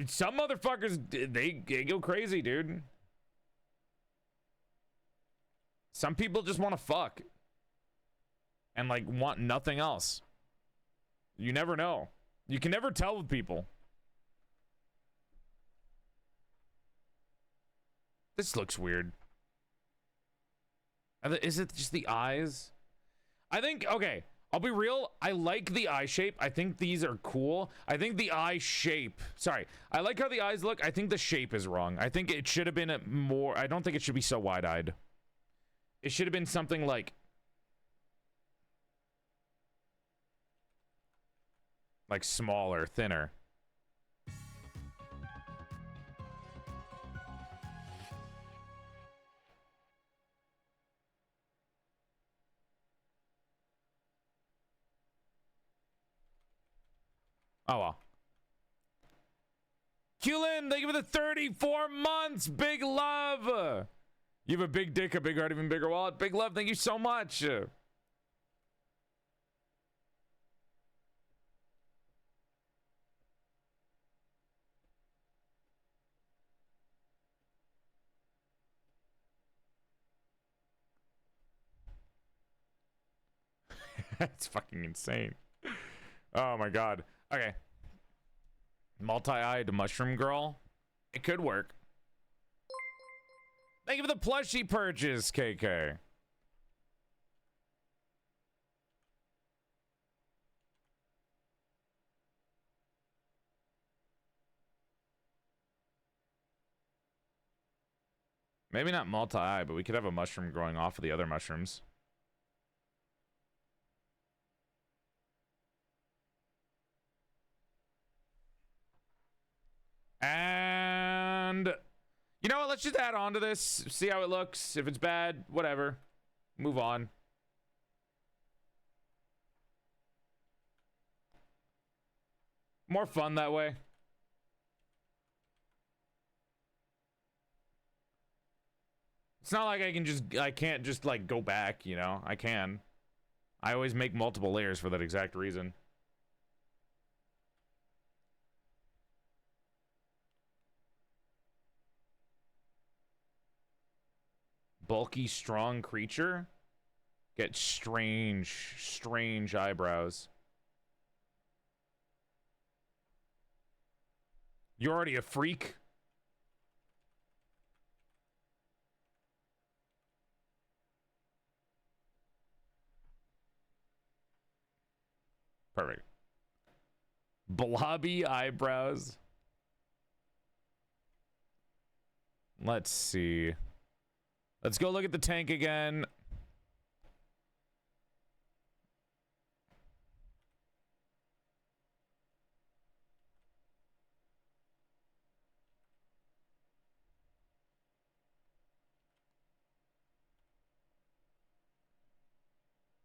Some motherfuckers, they go crazy, dude. Some people just want to fuck. And, like, want nothing else. You never know. You can never tell with people. This looks weird. Is it just the eyes? I think, okay, I'll be real. I like the eye shape. I think these are cool. I think the eye shape, sorry. I like how the eyes look. I think the shape is wrong. I think it should have been a more, I don't think it should be so wide-eyed. It should have been something like smaller, thinner. Oh, well. Kulin, thank you for the 34 months. Big love. You have a big dick, a big heart, even bigger wallet. Big love. Thank you so much. That's fucking insane. Oh my god. Okay. Multi-eyed mushroom girl. It could work. Thank you for the plushie purchase, KK. Maybe not multi-eye, but we could have a mushroom growing off of the other mushrooms. And you know what? Let's just add on to this. See how it looks. If it's bad, whatever. Move on. More fun that way. It's not like I can't just like go back, you know? I can. I always make multiple layers for that exact reason. Bulky, strong creature. Get strange eyebrows. You're already a freak. Perfect. Blobby eyebrows. Let's see. Let's go look at the tank again.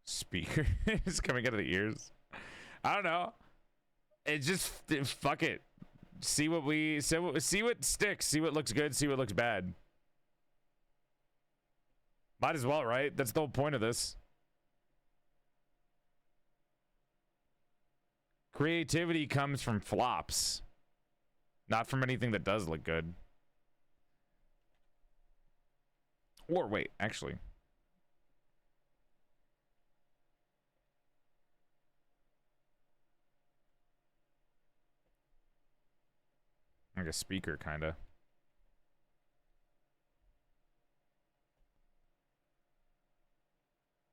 Speaker is coming out of the ears. I don't know. It just fuck it. See what sticks. See what looks good. See what looks bad. Might as well, right? That's the whole point of this. Creativity comes from flops, not from anything that does look good. Or wait, actually. Like a speaker, kinda.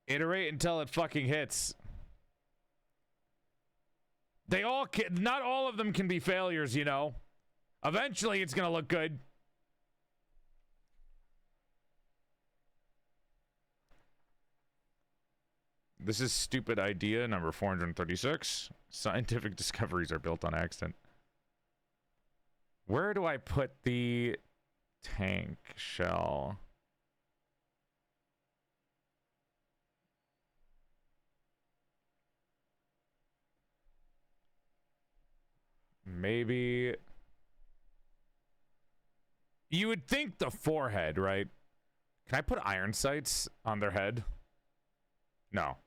Iterate until it fucking hits. They all can, not all of them can be failures, you know. Eventually it's gonna look good. This is stupid idea number 436. Scientific discoveries are built on accident. Where do I put the tank shell? Maybe you would think the forehead, right? Can I put iron sights on their head? No.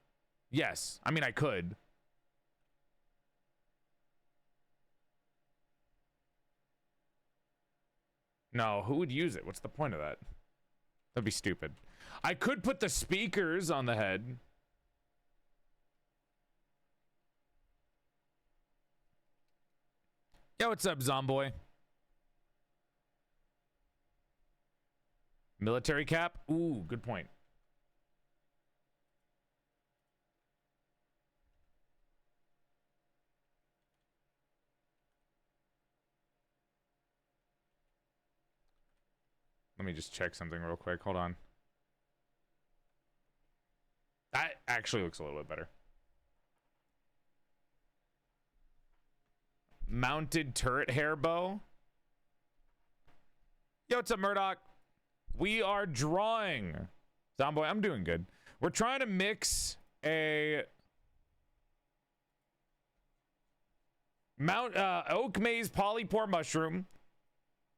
Yes. I mean, I could. No, who would use it? What's the point of that? That'd be stupid. I could put the speakers on the head. Yo, what's up, Zomboy? Military cap? Ooh, good point. Let me just check something real quick. Hold on. That actually looks a little bit better. Mounted turret hair bow. Yo, what's up, Murdoch? We are drawing. Zomboy, I'm doing good. We're trying to mix a oak maze polypore mushroom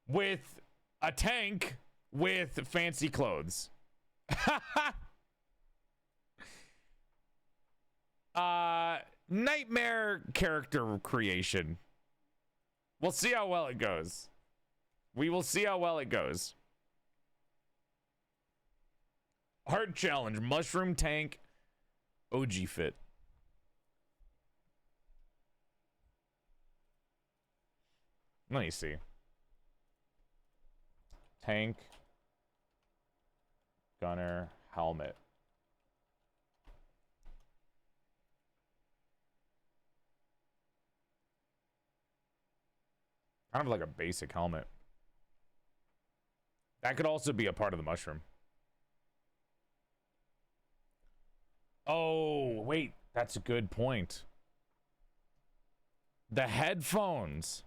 with a tank with fancy clothes. Nightmare character creation. We'll see how well it goes. We will see how well it goes. Hard challenge. Mushroom tank. OG fit. Let me see. Tank, gunner, helmet. Kind of like a basic helmet. That could also be a part of the mushroom. Oh, wait. That's a good point. The headphones.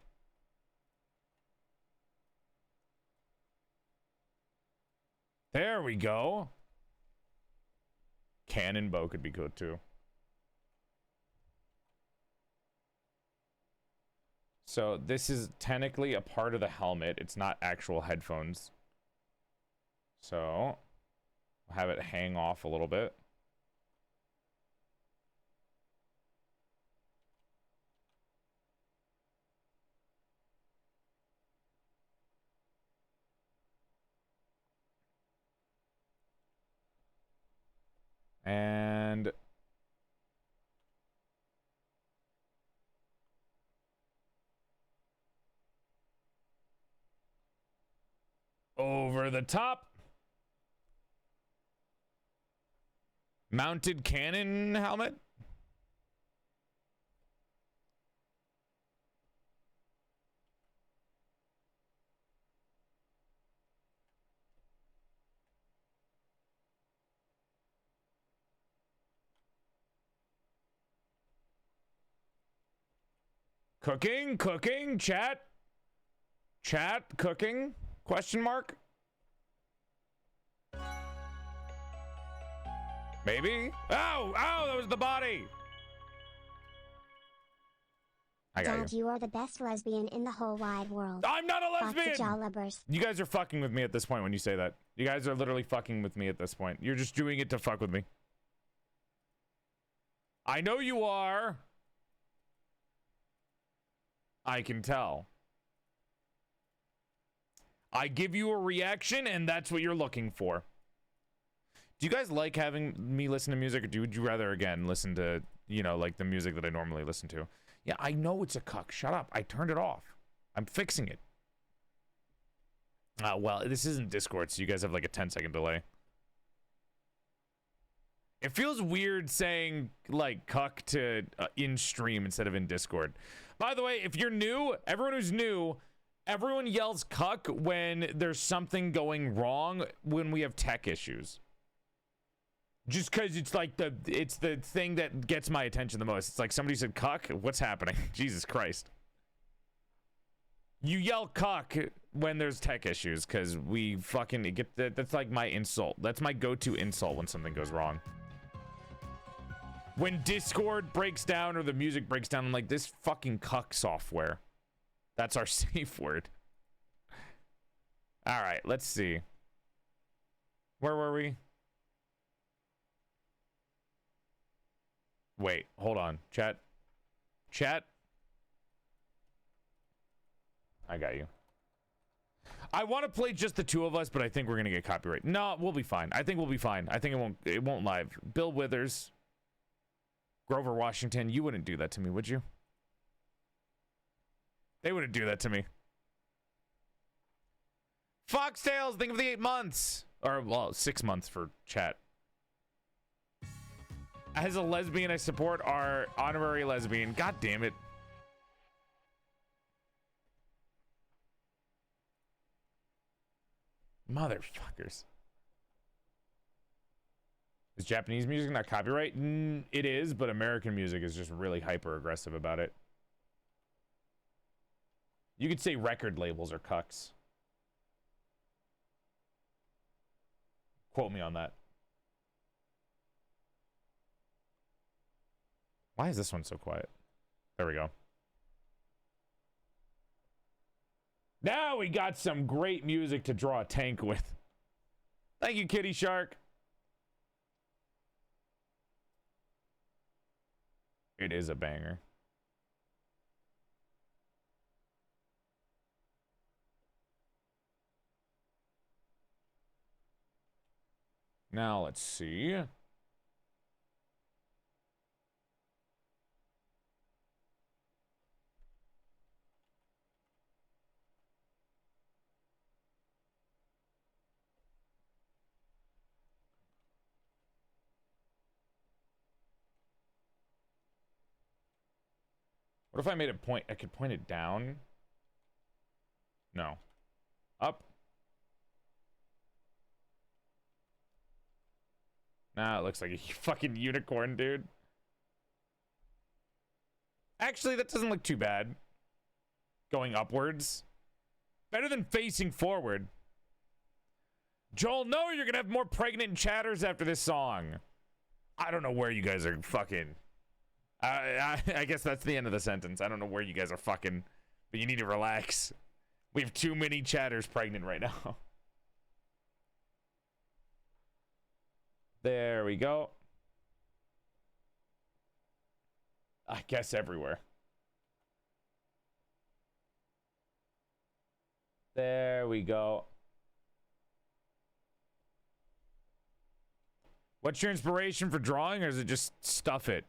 There we go. Cannon bow could be good too. So this is technically a part of the helmet. It's not actual headphones. So I'll have it hang off a little bit. And over the top. Mounted cannon helmet. Cooking, chat, cooking, question mark? Maybe? Oh, that was the body! I got Dad, you. you are the best lesbian in the whole wide world. I'm not a Fuck the lesbian! Jawlubbers. You guys are fucking with me at this point when you say that. You guys are literally fucking with me at this point. You're just doing it to fuck with me. I know you are. I can tell. I give you a reaction, and that's what you're looking for. Do you guys like having me listen to music, or would you rather, again, listen to, you know, like the music that I normally listen to? Yeah, I know it's a cuck. Shut up. I turned it off. I'm fixing it. Well, this isn't Discord, so you guys have like a 10-second delay. It feels weird saying, like, cuck to in stream instead of in Discord. By the way, if you're new, everyone who's new, everyone yells cuck when there's something going wrong when we have tech issues. Just because it's like it's the thing that gets my attention the most. It's like somebody said cuck. What's happening? Jesus Christ. You yell cuck when there's tech issues because we fucking get that. That's like my insult. That's my go-to insult when something goes wrong. When Discord breaks down or the music breaks down, I'm like, this fucking cuck software. That's our safe word. All right, let's see. Where were we? Wait, hold on. Chat. I got you. I want to play just the two of us, but I think we're going to get copyright. No, we'll be fine. I think we'll be fine. I think it won't live. Bill Withers. Grover Washington, you wouldn't do that to me, would you? They wouldn't do that to me. Foxtails, think of the 8 months. Or, well, 6 months for chat. As a lesbian, I support our honorary lesbian. God damn it. Motherfuckers. Is Japanese music not copyright? It is, but American music is just really hyper aggressive about it. You could say record labels are cucks. Quote me on that. Why is this one so quiet? There we go. Now we got some great music to draw a tank with. Thank you, Kitty Shark. It is a banger. Now let's see. What if I made it point? I could point it down. No. Up. Nah, it looks like a fucking unicorn, dude. Actually, that doesn't look too bad. Going upwards. Better than facing forward. Joel, no, you're gonna have more pregnant chatters after this song. I don't know where you guys are fucking. I guess that's the end of the sentence. I don't know where you guys are fucking, but you need to relax. We have too many chatters pregnant right now. There we go. I guess everywhere. There we go. What's your inspiration for drawing, or is it just stuff it?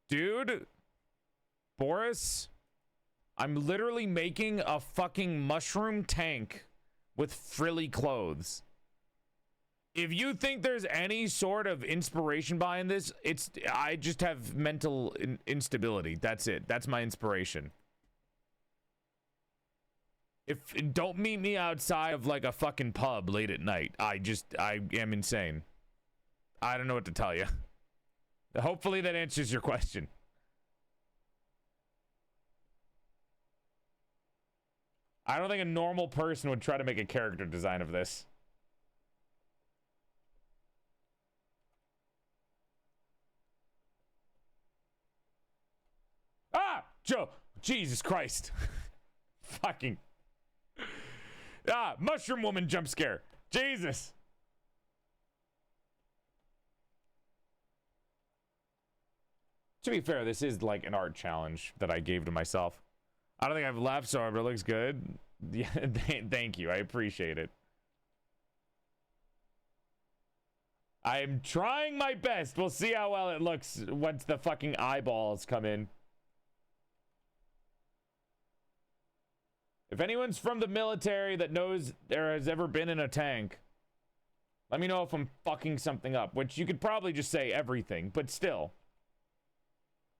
Dude, Boris, I'm literally making a fucking mushroom tank with frilly clothes. If you think there's any sort of inspiration behind this, I just have mental instability. That's it. That's my inspiration. Don't meet me outside of like a fucking pub late at night. I am insane. I don't know what to tell you. Hopefully that answers your question. I don't think a normal person would try to make a character design of this. Ah! Joe! Jesus Christ. Fucking. Ah! Mushroom woman jump scare. Jesus! To be fair, this is like an art challenge that I gave to myself. I don't think I've left, so it looks good. Yeah, thank you. I appreciate it. I'm trying my best. We'll see how well it looks once the fucking eyeballs come in. If anyone's from the military that knows there has ever been in a tank, let me know if I'm fucking something up, which you could probably just say everything, but still.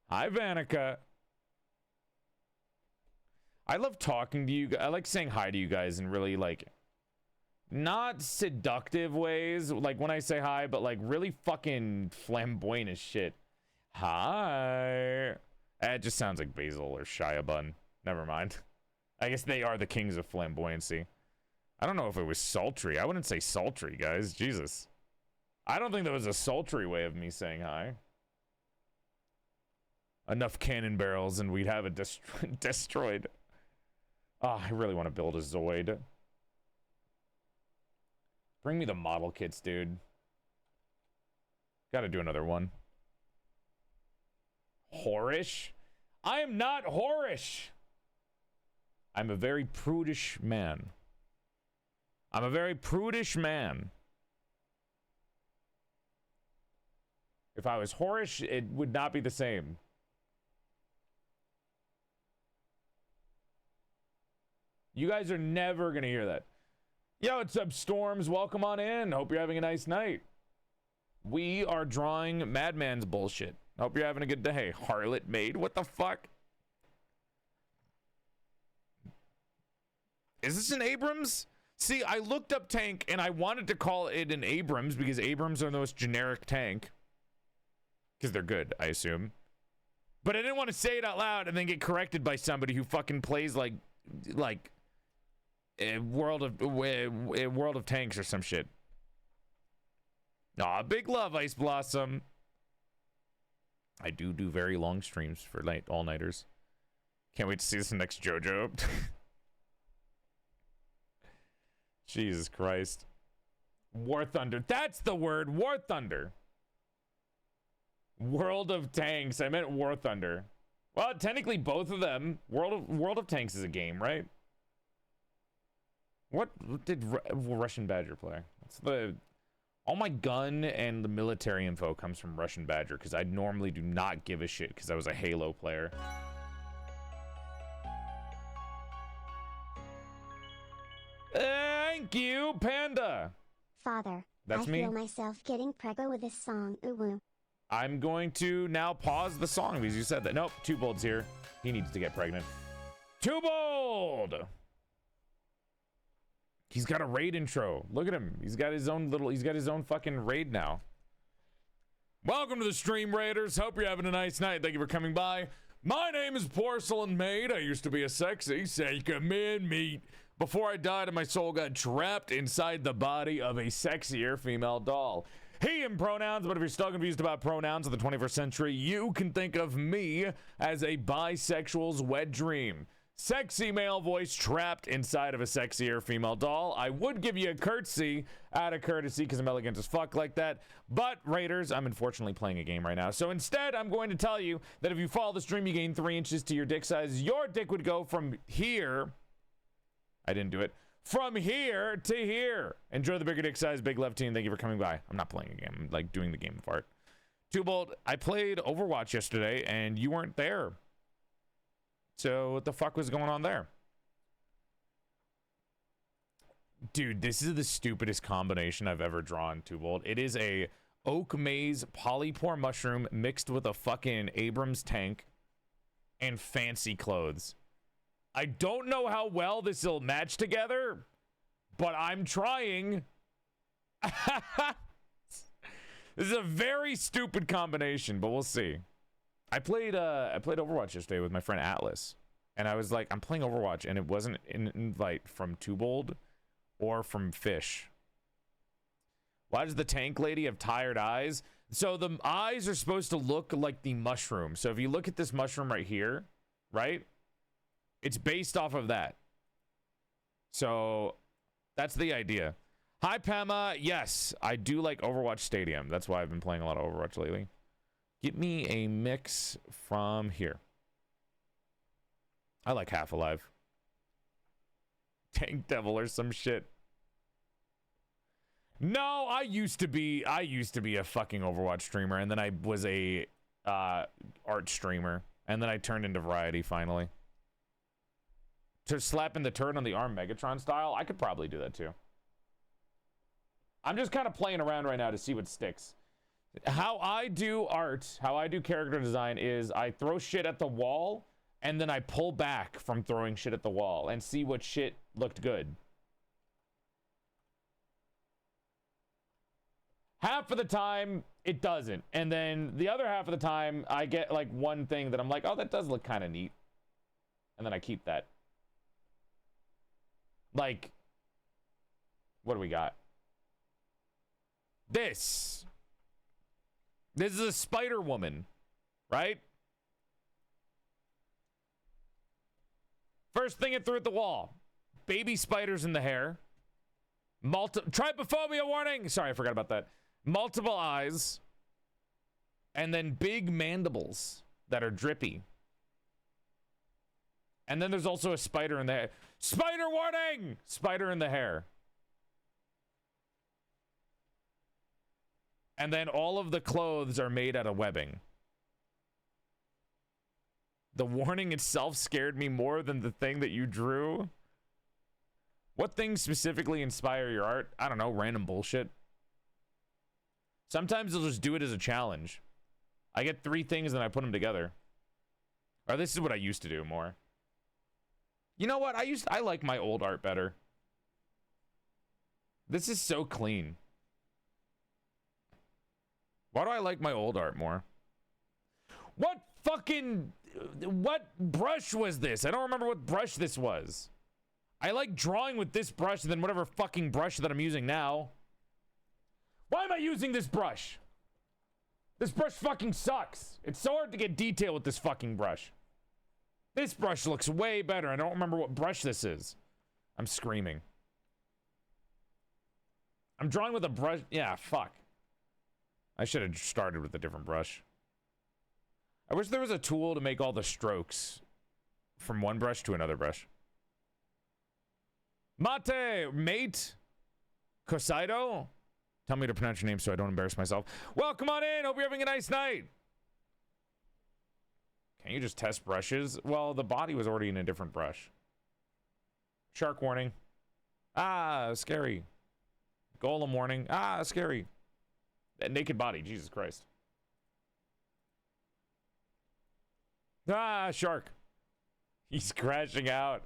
Hi, Vanica. I love talking to you. I like saying hi to you guys in really, like, not seductive ways, like when I say hi, but like really fucking flamboyant as shit. Hi. It just sounds like Basil or Shia Bun. Never mind. I guess they are the kings of flamboyancy. I don't know if it was sultry. I wouldn't say sultry, guys. Jesus. I don't think that was a sultry way of me saying hi. Enough cannon barrels and we'd have it destroyed. Oh, I really want to build a Zoid. Bring me the model kits, dude. Gotta do another one. Whorish? I am not whorish. I'm a very prudish man. I'm a very prudish man. If I was whorish, it would not be the same. You guys are never gonna hear that. Yo, what's up, Storms? Welcome on in. Hope you're having a nice night. We are drawing Madman's bullshit. Hope you're having a good day. Harlot Maid? What the fuck? Is this an Abrams? See, I looked up tank and I wanted to call it an Abrams because Abrams are the most generic tank. Because they're good, I assume. But I didn't want to say it out loud and then get corrected by somebody who fucking plays like a World of Tanks or some shit. Aw, big love, Ice Blossom. I do very long streams for all-nighters. Can't wait to see this next JoJo. Jesus Christ. War Thunder. That's the word. War Thunder. World of Tanks. I meant War Thunder. Well, technically both of them. World of Tanks is a game, right? What did Russian Badger play? It's all my gun and the military info comes from Russian Badger because I normally do not give a shit because I was a Halo player. Thank you, Panda. Father, That's I me. feel myself getting preggo with this song. Ooh woo. I'm going to now pause the song because you said that. Nope, 2 bolts here. He needs to get pregnant. Too bold. He's got a raid intro. Look at him. He's got his own fucking raid now. Welcome to the stream, Raiders. Hope you're having a nice night. Thank you for coming by. My name is PorcelainMaid. I used to be a sexy man meat. Before I died and my soul got trapped inside the body of a sexier female doll. He and pronouns, but if you're still confused about pronouns in the 21st century, you can think of me as a bisexual's wet dream. Sexy male voice trapped inside of a sexier female doll. I would give you a curtsy out of courtesy because I'm elegant as fuck like that. But Raiders, I'm unfortunately playing a game right now. So instead, I'm going to tell you that if you follow the stream, you gain 3 inches to your dick size. Your dick would go from here. I didn't do it. From here to here. Enjoy the bigger dick size, big love team. Thank you for coming by. I'm not playing a game. I'm like doing the game of art. Too bold. I played Overwatch yesterday and you weren't there. So what the fuck was going on there? Dude, this is the stupidest combination I've ever drawn, Too bold. It is a oak maze polypore mushroom mixed with a fucking Abrams tank and fancy clothes. I don't know how well this will match together, but I'm trying. This is a very stupid combination, but we'll see. I played Overwatch yesterday with my friend Atlas, and I was like, I'm playing Overwatch, and it wasn't an invite from Too Bold or from Fish. Why does the tank lady have tired eyes? So the eyes are supposed to look like the mushroom. So if you look at this mushroom right here, right? It's based off of that. So that's the idea. Hi, Pema. Yes, I do like Overwatch Stadium. That's why I've been playing a lot of Overwatch lately. Get me a mix from here. I like Half-Alive. Tank Devil or some shit. No, I used to be a fucking Overwatch streamer, and then I was a art streamer, and then I turned into variety finally. To slapping the turret on the arm Megatron style, I could probably do that too. I'm just kind of playing around right now to see what sticks. How I do art, how I do character design is I throw shit at the wall and then I pull back from throwing shit at the wall and see what shit looked good. Half of the time it doesn't, and then the other half of the time I get like one thing that I'm like, oh, that does look kind of neat, and then I keep that. Like, what do we got? This is a Spider Woman, right? First thing it threw at the wall. Baby spiders in the hair. Trypophobia warning! Sorry, I forgot about that. Multiple eyes. And then big mandibles that are drippy. And then there's also a spider in the hair. Spider warning! Spider in the hair. And then all of the clothes are made out of webbing. The warning itself scared me more than the thing that you drew. What things specifically inspire your art? I don't know, random bullshit. Sometimes I'll just do it as a challenge. I get 3 things and I put them together. Or this is what I used to do more. You know what? I like my old art better. This is so clean. Why do I like my old art more? What brush was this? I don't remember what brush this was. I like drawing with this brush than whatever fucking brush that I'm using now. Why am I using this brush? This brush fucking sucks. It's so hard to get detail with this fucking brush. This brush looks way better. I don't remember what brush this is. I'm screaming. I'm drawing with a brush. Yeah, fuck. I should have started with a different brush. I wish there was a tool to make all the strokes from one brush to another brush. Mate, Cosaido? Tell me to pronounce your name so I don't embarrass myself. Well, come on in. Hope you're having a nice night. Can you just test brushes? Well, the body was already in a different brush. Shark warning. Ah, scary. Golem warning. Ah, scary. That naked body. Jesus Christ. Ah, shark. He's crashing out.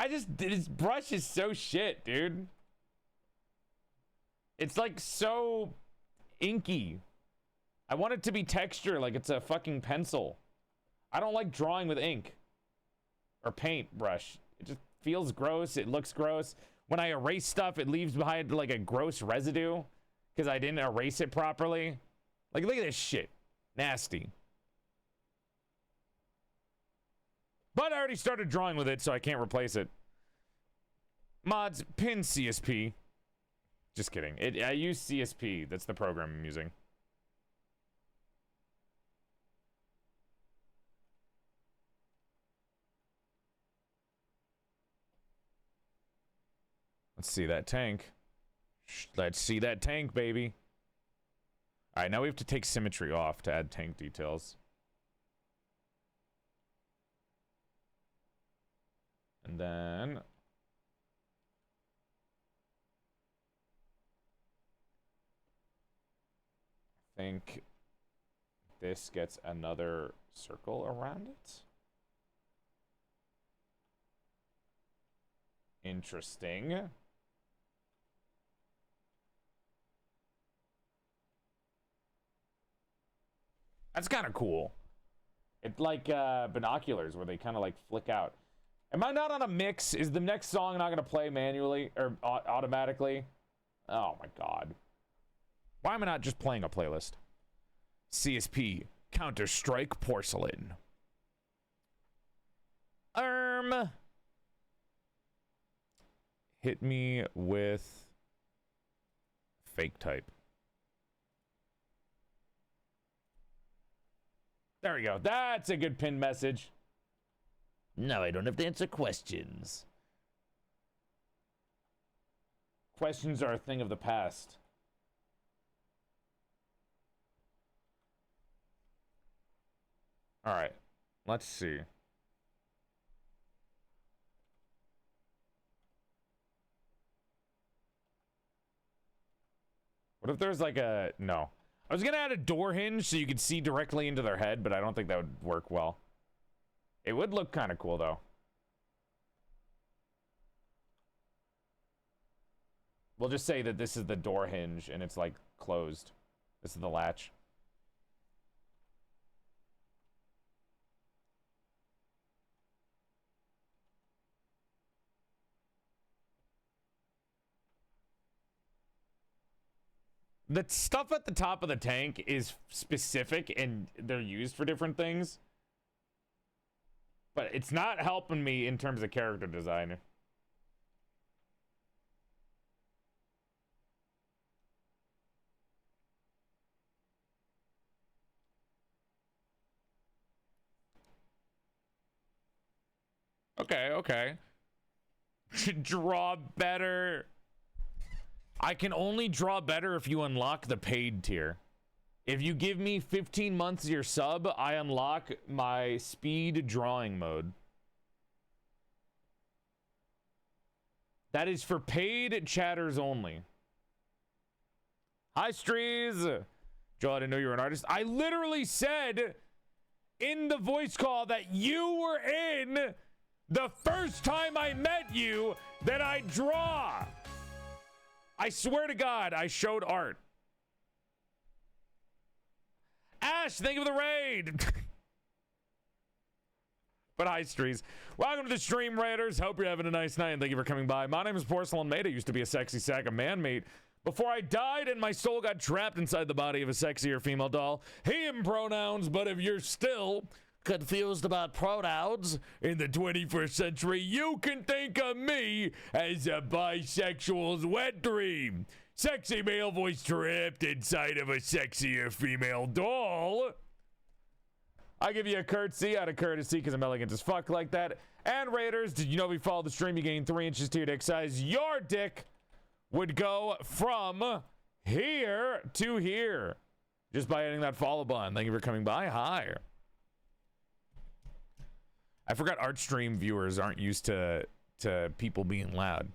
His brush is so shit, dude. It's like so inky. I want it to be texture, like it's a fucking pencil. I don't like drawing with ink or paint brush. It just feels gross. It looks gross. When I erase stuff, it leaves behind like a gross residue because I didn't erase it properly. Like, look at this shit. Nasty. But I already started drawing with it, so I can't replace it. Mods, pin CSP. Just kidding. I use CSP. That's the program I'm using. Let's see that tank. Let's see that tank, baby. All right, now we have to take symmetry off to add tank details. And then... I think this gets another circle around it. Interesting. That's kind of cool. It's like binoculars where they kind of like flick out. Am I not on a mix? Is the next song not going to play manually or automatically? Oh my god. Why am I not just playing a playlist? CSP, Counter-Strike Porcelain. Hit me with fake type. There we go. That's a good pin message. Now I don't have to answer questions. Questions are a thing of the past. All right. Let's see. What if there's like a... No. I was going to add a door hinge so you could see directly into their head, but I don't think that would work well. It would look kind of cool, though. We'll just say that this is the door hinge and it's like closed. This is the latch. The stuff at the top of the tank is specific and they're used for different things. But it's not helping me in terms of character design. Okay. Draw better. I can only draw better if you unlock the paid tier. If you give me 15 months of your sub, I unlock my speed drawing mode. That is for paid chatters only. Hi, Streez. Joel, I didn't know you were an artist. I literally said in the voice call that you were in the first time I met you that I draw. I swear to God, I showed art. Ash, thank you for the raid. But hi, Streez. Welcome to the stream, Raiders. Hope you're having a nice night, and thank you for coming by. My name is PorcelainMaid. I used to be a sexy sack of man-meat before I died and my soul got trapped inside the body of a sexier female doll. Him pronouns, but if you're still confused about pronouns in the 21st century, you can think of me as a bisexual's wet dream. Sexy male voice trapped inside of a sexier female doll. I give you a curtsy out of courtesy because I'm elegant as fuck like that. And Raiders, did you know if you follow the stream, you gain 3 inches to your dick size? Your dick would go from here to here just by hitting that follow button. Thank you for coming by. Hi. I forgot art stream viewers aren't used to people being loud.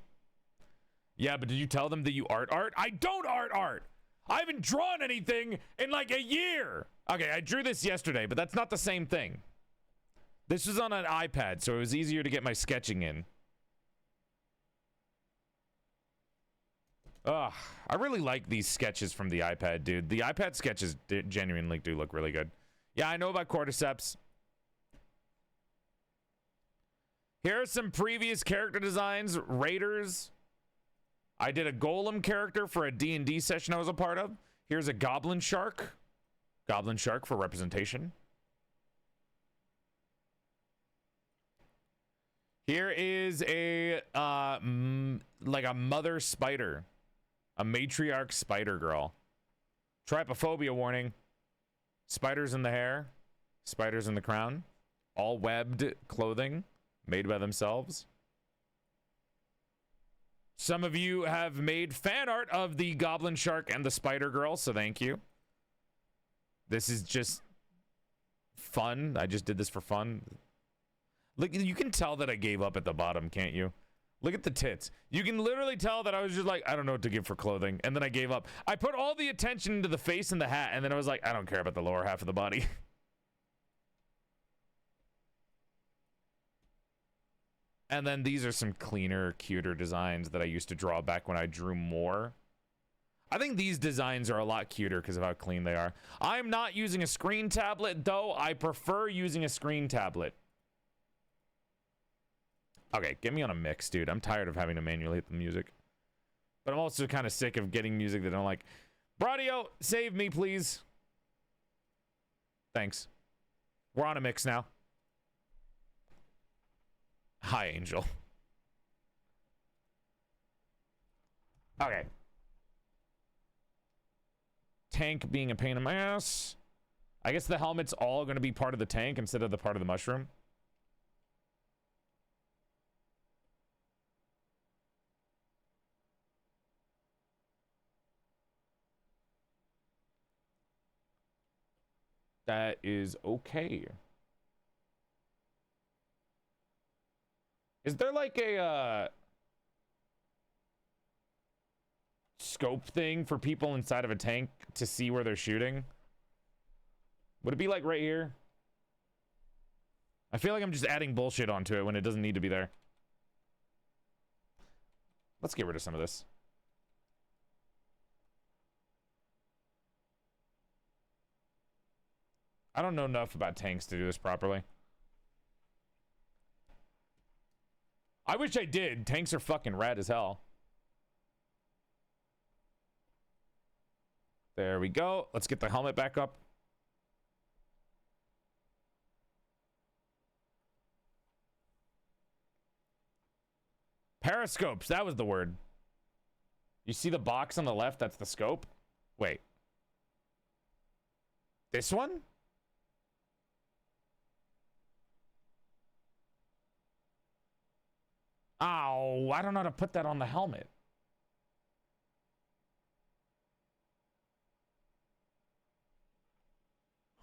Yeah, but did you tell them that you art? I don't art. I haven't drawn anything in like a year. Okay, I drew this yesterday, but that's not the same thing. This was on an iPad, so it was easier to get my sketching in. Ugh, I really like these sketches from the iPad, dude. The iPad sketches genuinely do look really good. Yeah, I know about cordyceps. Here are some previous character designs. Raiders. I did a golem character for a D&D session I was a part of. Here's a goblin shark. Goblin shark for representation. Here is a like a mother spider, a matriarch spider girl. Trypophobia warning. Spiders in the hair, spiders in the crown, all webbed clothing made by themselves. Some of you have made fan art of the goblin shark and the spider girl, so thank you. This is just fun. I just did this for fun. Look, you can tell that I gave up at the bottom, can't you? Look at the tits. You can literally tell that I was just like, I don't know what to give for clothing. And then I gave up. I put all the attention into the face and the hat, and then I was like, I don't care about the lower half of the body. And then these are some cleaner, cuter designs that I used to draw back when I drew more. I think these designs are a lot cuter because of how clean they are. I'm not using a screen tablet, though. I prefer using a screen tablet. Okay, get me on a mix, dude. I'm tired of having to manually hit the music. But I'm also kind of sick of getting music that I don't like. Bradio, save me, please. Thanks. We're on a mix now. Hi, Angel. Okay. Tank being a pain in my ass. I guess the helmet's all going to be part of the tank instead of the part of the mushroom. That is okay. Is there like a scope thing for people inside of a tank to see where they're shooting? Would it be like right here? I feel like I'm just adding bullshit onto it when it doesn't need to be there. Let's get rid of some of this. I don't know enough about tanks to do this properly. I wish I did. Tanks are fucking rad as hell. There we go. Let's get the helmet back up. Periscopes. That was the word. You see the box on the left? That's the scope. Wait. This one? Oh, I don't know how to put that on the helmet.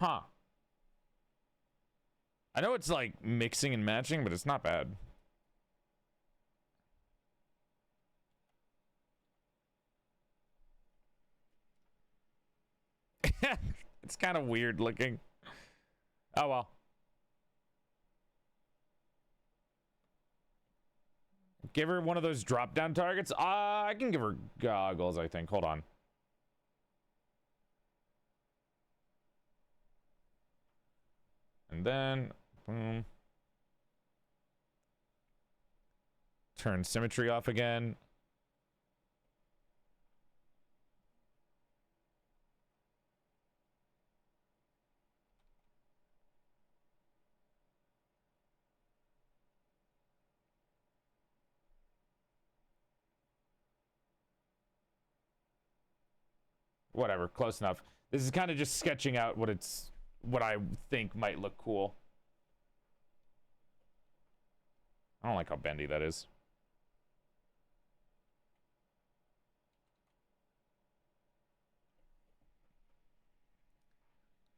Huh. I know it's like mixing and matching, but it's not bad. It's kind of weird looking. Oh well. Give her one of those drop-down targets. I can give her goggles, I think. Hold on. And then, boom. Turn symmetry off again. Whatever, close enough. This is kind of just sketching out what I think might look cool. I don't like how bendy that is.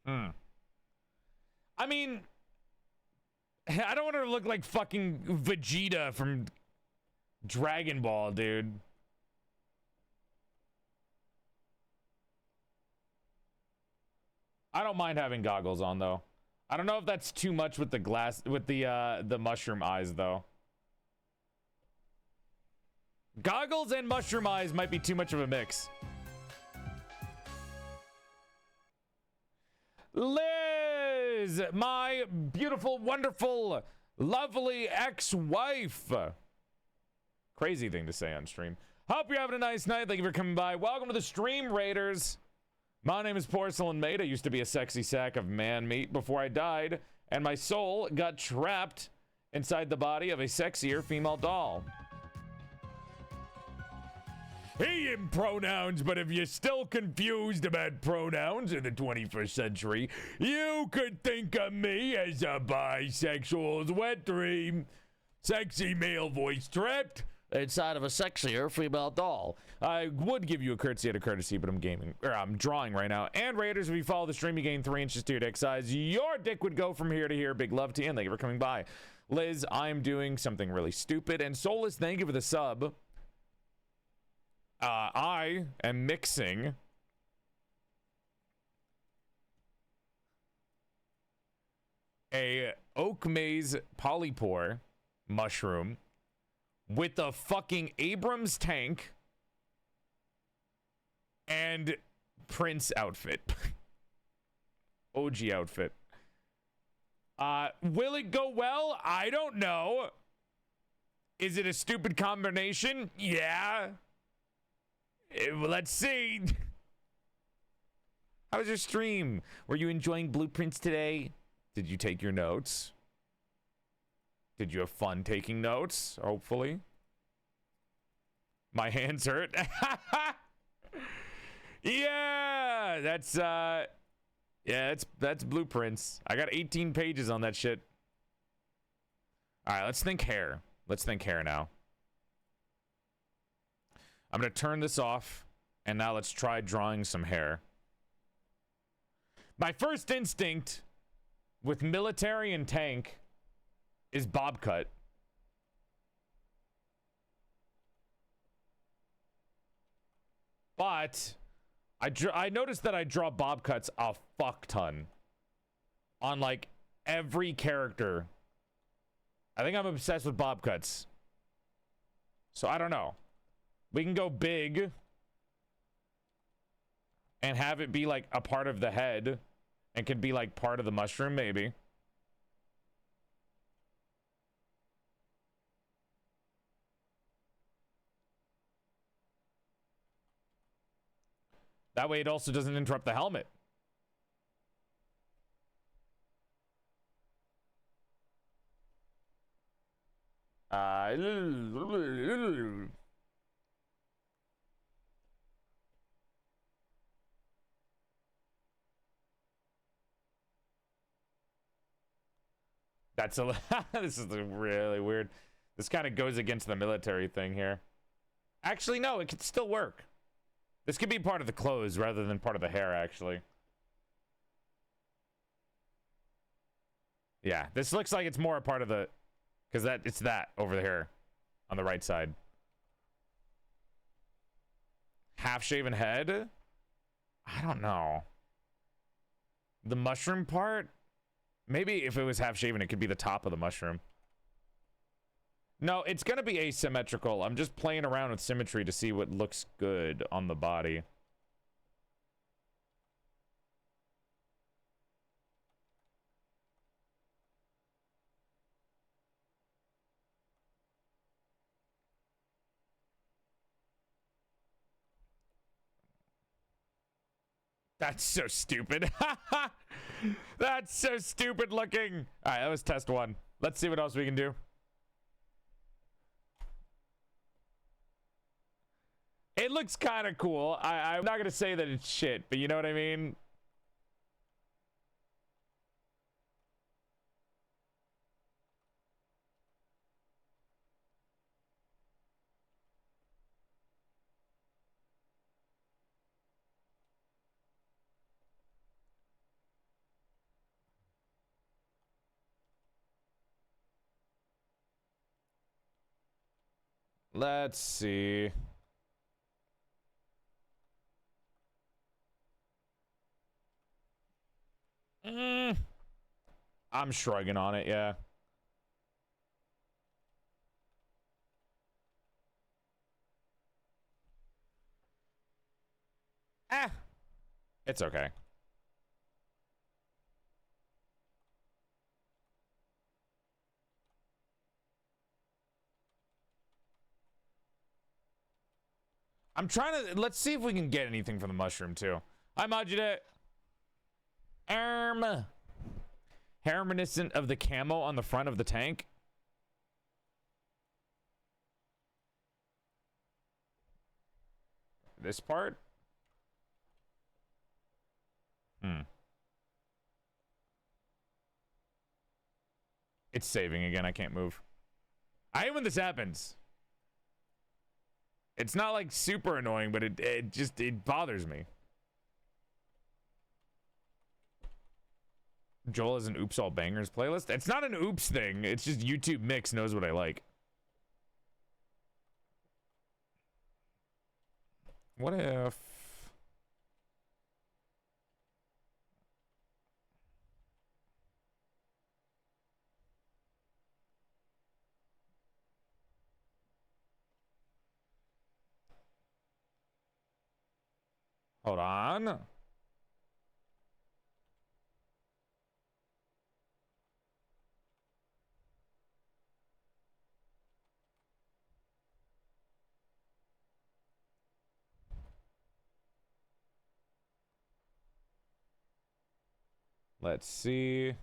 I mean, I don't want her to look like fucking Vegeta from Dragon Ball, dude. I don't mind having goggles on, though. I don't know if that's too much with the mushroom eyes though. Goggles and mushroom eyes might be too much of a mix. Liz, my beautiful, wonderful, lovely ex-wife. Crazy thing to say on stream. Hope you're having a nice night. Thank you for coming by. Welcome to the Stream Raiders. My name is PorcelainMaid. I used to be a sexy sack of man meat before I died, and my soul got trapped inside the body of a sexier female doll. He in pronouns, but if you're still confused about pronouns in the 21st century, you could think of me as a bisexual's wet dream. Sexy male voice trapped inside of a sexier female doll. I would give you a courtesy out of courtesy, but I'm drawing right now. And Raiders, if you follow the stream, you gain 3 inches to your dick size. Your dick would go from here to here. Big love to you, and thank you for coming by. Liz, I'm doing something really stupid. And Soulless, thank you for the sub. I am mixing a oak maze polypore mushroom with a fucking Abrams tank and Prince outfit. OG outfit. Will it go well? I don't know. Is it a stupid combination? Yeah. Let's see. How was your stream? Were you enjoying blueprints today? Did you take your notes? Did you have fun taking notes? Hopefully. My hands hurt. Yeah, that's blueprints. I got 18 pages on that shit. All right, let's think hair. Let's think hair now. I'm going to turn this off, and now let's try drawing some hair. My first instinct with military and tank is bob cut. But I noticed that I draw bob cuts a fuck ton on like every character. I think I'm obsessed with bob cuts. So I don't know. We can go big and have it be like a part of the head and can be like part of the mushroom, maybe. That way it also doesn't interrupt the helmet. That's a this is really weird. This kind of goes against the military thing here. Actually, no, it could still work. This could be part of the clothes rather than part of the hair, actually. Yeah, this looks like it's more a part of the... Because it's that over here on the right side. Half-shaven head? I don't know. The mushroom part? Maybe if it was half-shaven, it could be the top of the mushroom. No, it's going to be asymmetrical. I'm just playing around with symmetry to see what looks good on the body. That's so stupid. That's so stupid looking. All right, that was test 1. Let's see what else we can do. It looks kind of cool. I'm not going to say that it's shit, but you know what I mean? Let's see. I'm shrugging on it, yeah. It's okay. I'm trying to, let's see if we can get anything from the mushroom too. I imagine it. Hair reminiscent of the camo on the front of the tank. This part? It's saving again. I can't move. I hate when this happens. It's not like super annoying, but it bothers me. Joel has an Oops All Bangers playlist. It's not an oops thing. It's just YouTube Mix knows what I like. What if... Hold on. Let's see.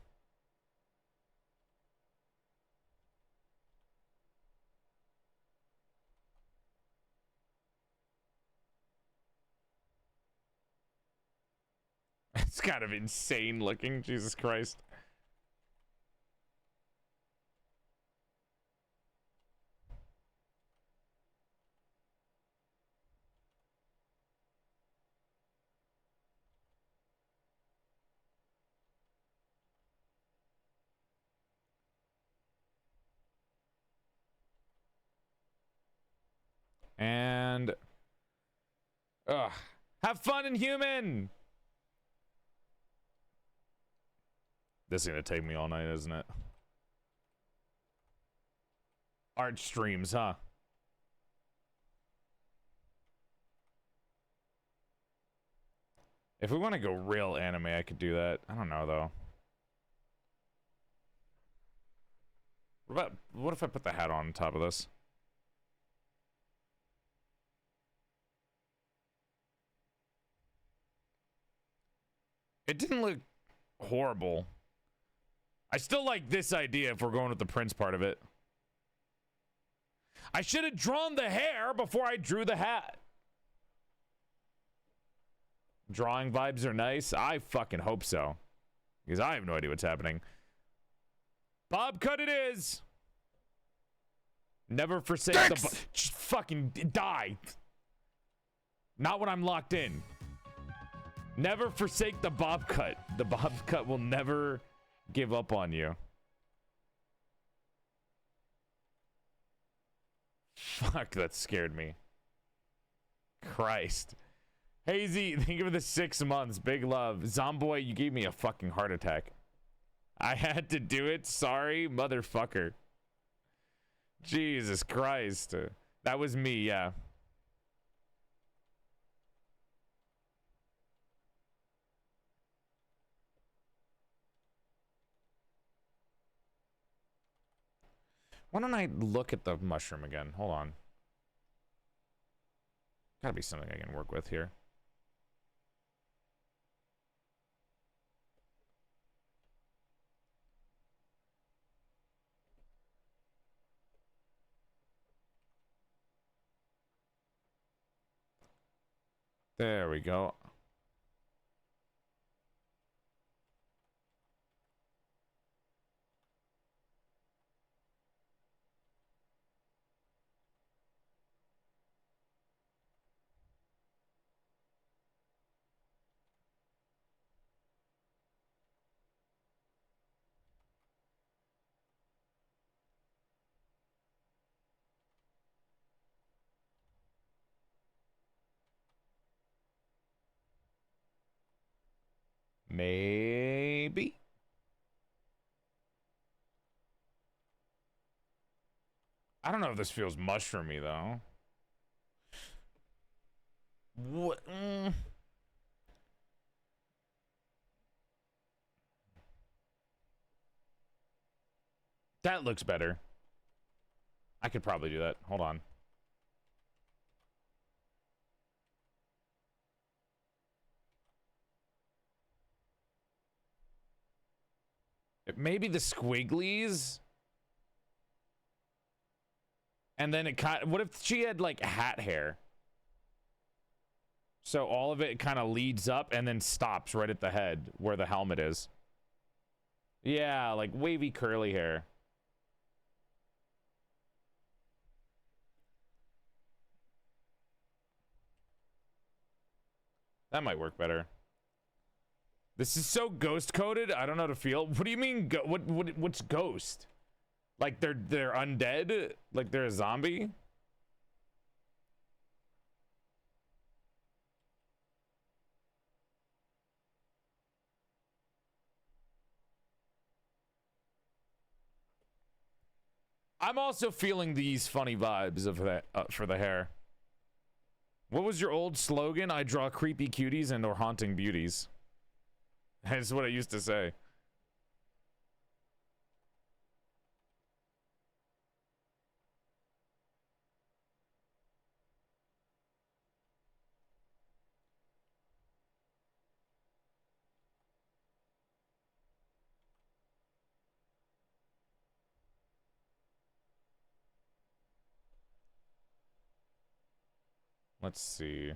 It's kind of insane looking, Jesus Christ. And have fun, Inhuman. This is gonna take me all night, isn't it? Art streams, huh? If we want to go real anime, I could do that. I don't know though. What if I put the hat on top of this? It didn't look horrible. I still like this idea if we're going with the Prince part of it. I should have drawn the hair before I drew the hat. Drawing vibes are nice. I fucking hope so. Because I have no idea what's happening. Bob cut it is. Never forsake the fucking die. Not when I'm locked in. Never forsake the bob cut. The bob cut will never give up on you. Fuck, that scared me. Christ. Hazy, thank you for the 6 months. Big love. Zomboy, you gave me a fucking heart attack. I had to do it. Sorry, motherfucker. Jesus Christ. That was me, yeah. Why don't I look at the mushroom again? Hold on. Gotta be something I can work with here. There we go. Maybe. I don't know if this feels mushroomy though. What? That looks better. I could probably do that. Hold on. Maybe the squigglies. And then it kind of, what if she had like hat hair? So all of it kind of leads up and then stops right at the head where the helmet is. Yeah, like wavy curly hair. That might work better. This is so ghost coded. I don't know how to feel. What do you mean? What's ghost? Like they're undead? Like they're a zombie? I'm also feeling these funny vibes of that for the hair. What was your old slogan? I draw creepy cuties and or haunting beauties. That's what I used to say. Let's see.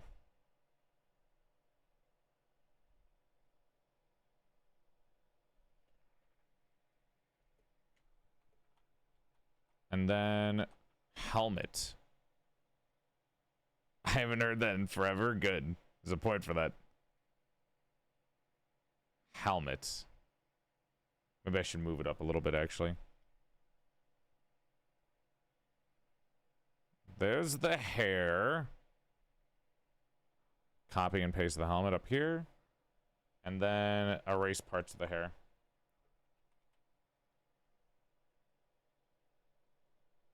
And then helmet. I haven't heard that in forever. Good. There's a point for that. Helmet. Maybe I should move it up a little bit, actually. There's the hair. Copy and paste the helmet up here. And then erase parts of the hair.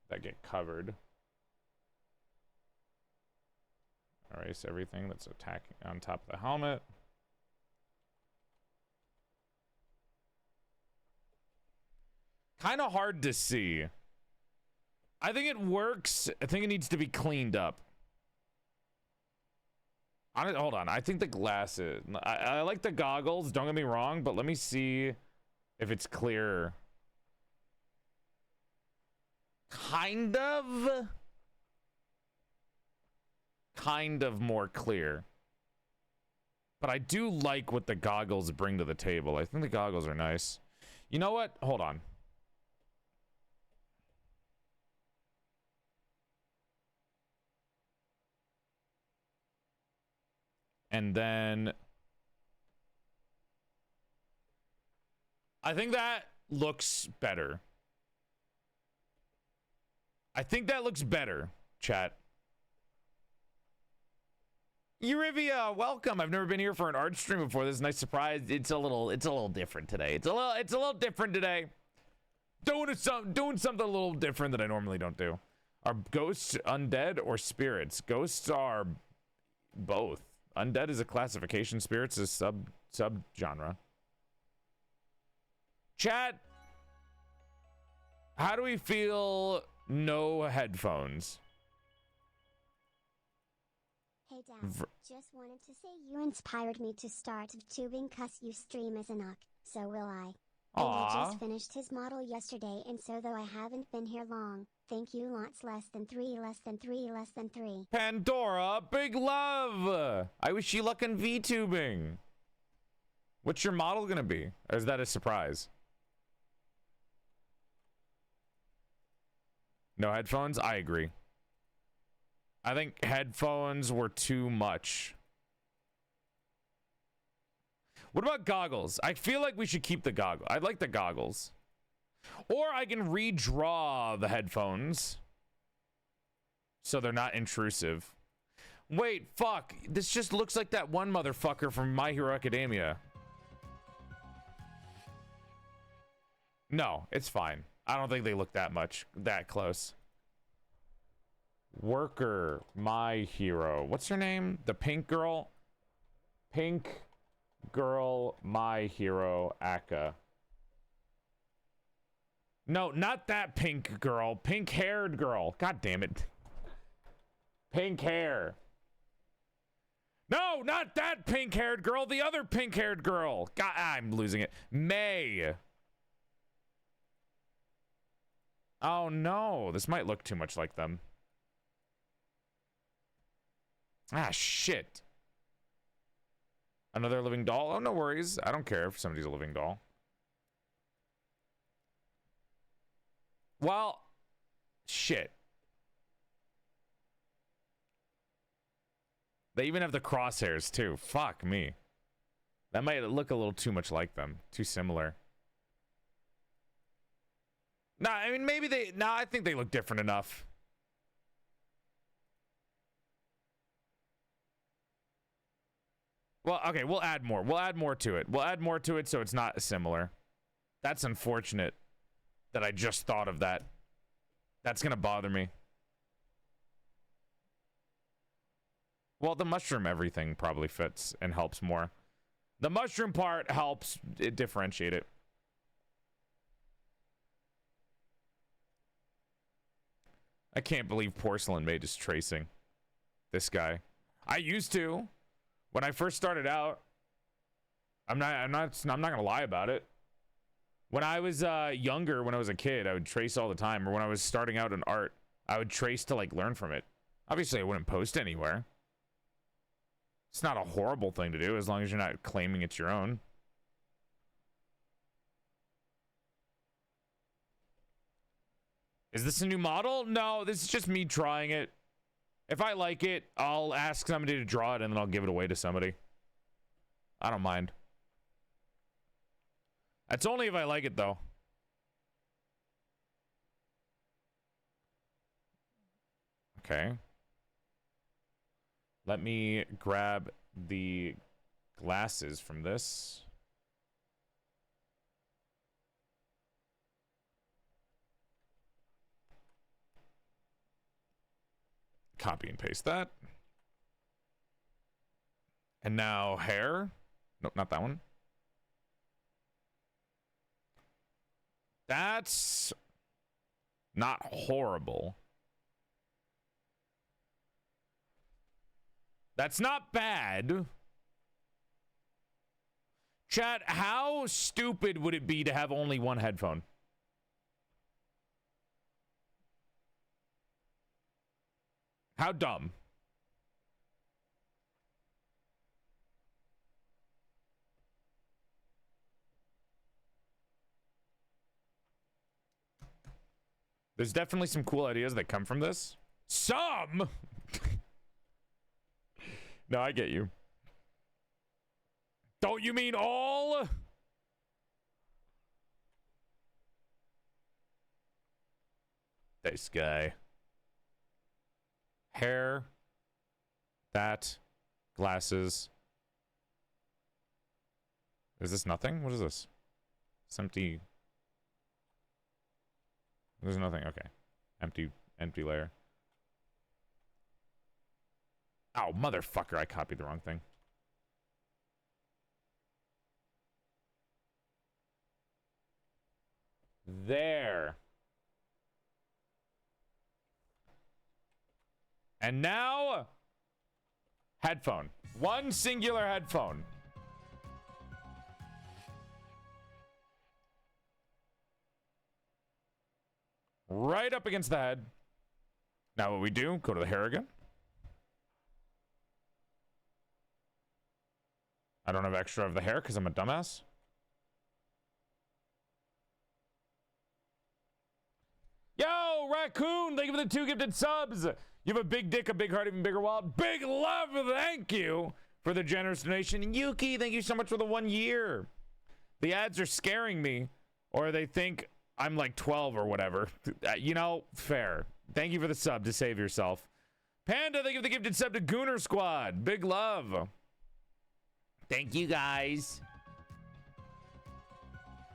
That get covered. Erase everything that's attacking on top of the helmet. Kind of hard to see. I think it works. I think it needs to be cleaned up. Hold on. I think the glasses. I like the goggles. Don't get me wrong, but let me see if it's clearer. Kind of more clear. But I do like what the goggles bring to the table. I think the goggles are nice. You know what? Hold on. And then I think that looks better. I think that looks better, chat. Eurivia, welcome. I've never been here for an art stream before. This is a nice surprise. It's a little different today. It's a little different today. Doing something a little different that I normally don't do. Are ghosts undead or spirits? Ghosts are both. Undead is a classification. Spirits is sub genre. Chat. How do we feel? No headphones. Hey Dad, just wanted to say you inspired me to start Vtubing cause you stream as an so will I. And I just finished his model yesterday, and so though I haven't been here long, thank you lots. Less than three. Pandora, big love. I wish you luck in VTubing. What's your model gonna be? Or is that a surprise? No headphones? I agree. I think headphones were too much. What about goggles? I feel like we should keep the goggles. I like the goggles. Or I can redraw the headphones so they're not intrusive. Wait, fuck. This just looks like that one motherfucker from My Hero Academia. No, it's fine. I don't think they look that close. Worker, my hero. What's her name? The pink girl? Pink girl, my hero, Akka. No, not that pink girl. Pink-haired girl. God damn it. Pink hair. No, not that pink-haired girl. The other pink-haired girl. God, I'm losing it. May. Oh, no. This might look too much like them. Ah, shit. Another living doll? Oh, no worries. I don't care if somebody's a living doll. Well, shit. They even have the crosshairs, too. Fuck me. That might look a little too much like them. Too similar. Nah, I mean, maybe they... Nah, I think they look different enough. Well, okay, we'll add more. We'll add more to it. We'll add more to it so it's not similar. That's unfortunate that I just thought of that. That's gonna bother me. Well, the mushroom everything probably fits and helps more. The mushroom part helps it differentiate it. I can't believe PorcelainMaid is tracing this guy. I used to. When I first started out, I'm not gonna lie about it. When I was younger, when I was a kid, I would trace all the time. Or when I was starting out in art, I would trace to like learn from it. Obviously, I wouldn't post anywhere. It's not a horrible thing to do as long as you're not claiming it's your own. Is this a new model? No, this is just me trying it. If I like it, I'll ask somebody to draw it and then I'll give it away to somebody. I don't mind. That's only if I like it, though. Okay. Let me grab the glasses from this. Copy and paste that. And now hair. Nope, not that one. That's not horrible. That's not bad. Chat, how stupid would it be to have only one headphone? How dumb? There's definitely some cool ideas that come from this. Some? No, I get you. Don't you mean all? This guy. Hair. That. Glasses. Is this nothing? What is this? It's empty. There's nothing. Okay. Empty layer. Oh, motherfucker. I copied the wrong thing. There. And now, headphone. One singular headphone. Right up against the head. Now what we do, go to the hair again. I don't have extra of the hair because I'm a dumbass. Yo, Raccoon, thank you for the 2 gifted subs. You have a big dick, a big heart, even bigger wallet. Big love, thank you for the generous donation. And Yuki, thank you so much for the 1 year. The ads are scaring me, or they think I'm like 12 or whatever. You know, fair. Thank you for the sub to save yourself. Panda, thank you for the gifted sub to Gooner Squad. Big love. Thank you, guys.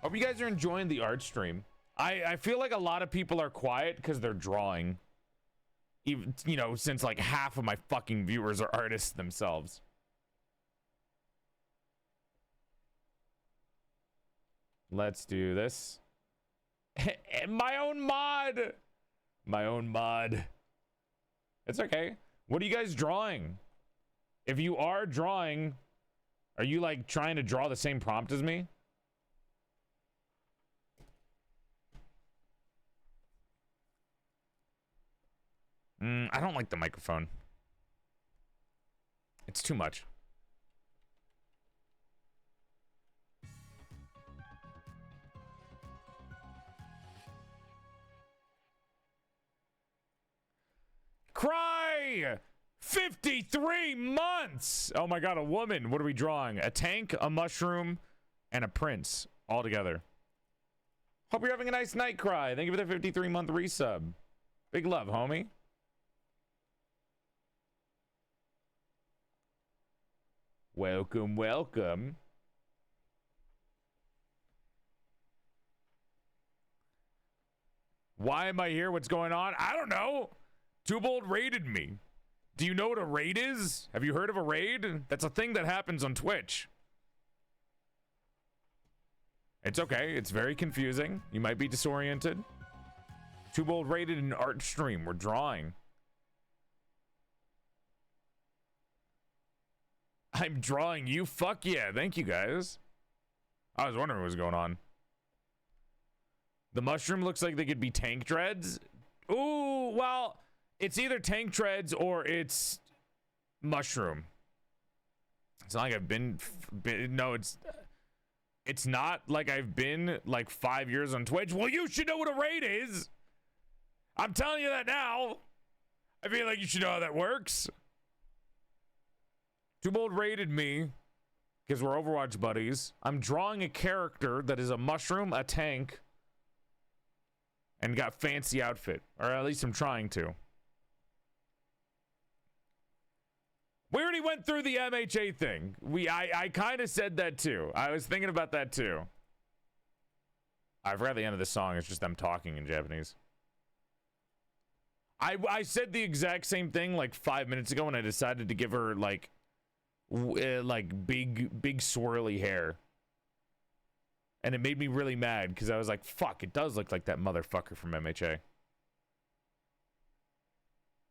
Hope you guys are enjoying the art stream. I feel like a lot of people are quiet because they're drawing. Even, you know, since like half of my fucking viewers are artists themselves. Let's do this. My own mod. My own mod. It's okay. What are you guys drawing? If you are drawing, are you like trying to draw the same prompt as me? I don't like the microphone. It's too much. Cry! 53 months! Oh my god, a woman. What are we drawing? A tank, a mushroom, and a prince all together. Hope you're having a nice night, Cry. Thank you for the 53-month resub. Big love, homie. Welcome, welcome. Why am I here? What's going on? I don't know. Twobold raided me. Do you know what a raid is? Have you heard of a raid? That's a thing that happens on Twitch. It's okay. It's very confusing. You might be disoriented. Twobold raided an art stream. We're drawing. I'm drawing you. Fuck yeah. Thank you, guys. I was wondering what was going on. The mushroom looks like they could be tank dreads. Ooh, well, it's either tank dreads or it's mushroom. It's not like I've been no, it's not like I've been like 5 years on Twitch. Well, you should know what a raid is. I'm telling you that now. I feel like you should know how that works. Twobold raided me because we're Overwatch buddies. I'm drawing a character that is a mushroom, a tank, and got fancy outfit. Or at least I'm trying to. We already went through the MHA thing. I kind of said that too. I was thinking about that too. I forgot the end of the song. It's just them talking in Japanese. I said the exact same thing like 5 minutes ago when I decided to give her like big swirly hair. And it made me really mad because I was like, fuck, it does look like that motherfucker from MHA.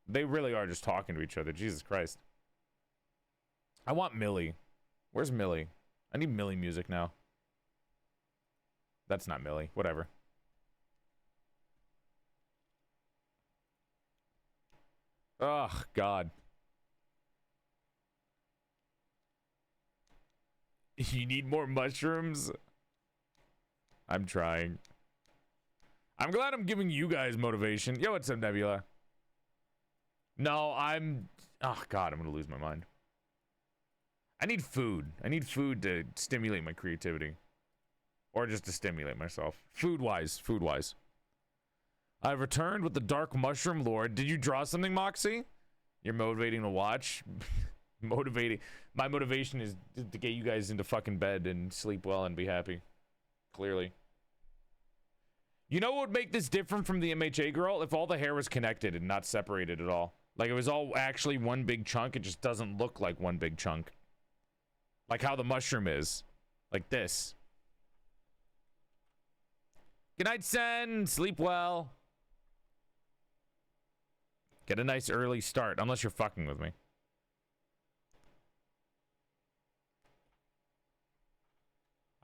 They really are just talking to each other. Jesus Christ. I want Millie. Where's Millie? I need Millie music now. That's not Millie. Whatever. Oh, God. You need more mushrooms? I'm trying. I'm glad I'm giving you guys motivation. Yo, what's up, Nebula? No, I'm... Oh, God, I'm going to lose my mind. I need food. I need food to stimulate my creativity. Or just to stimulate myself. Food-wise. Food-wise. I've returned with the Dark Mushroom Lord. Did you draw something, Moxie? You're motivating to watch? Motivating. My motivation is to get you guys into fucking bed and sleep well and be happy. Clearly. You know what would make this different from the MHA girl? If all the hair was connected and not separated at all. Like it was all actually one big chunk. It just doesn't look like one big chunk. Like how the mushroom is. Like this. Good night, Sen. Sleep well. Get a nice early start. Unless you're fucking with me.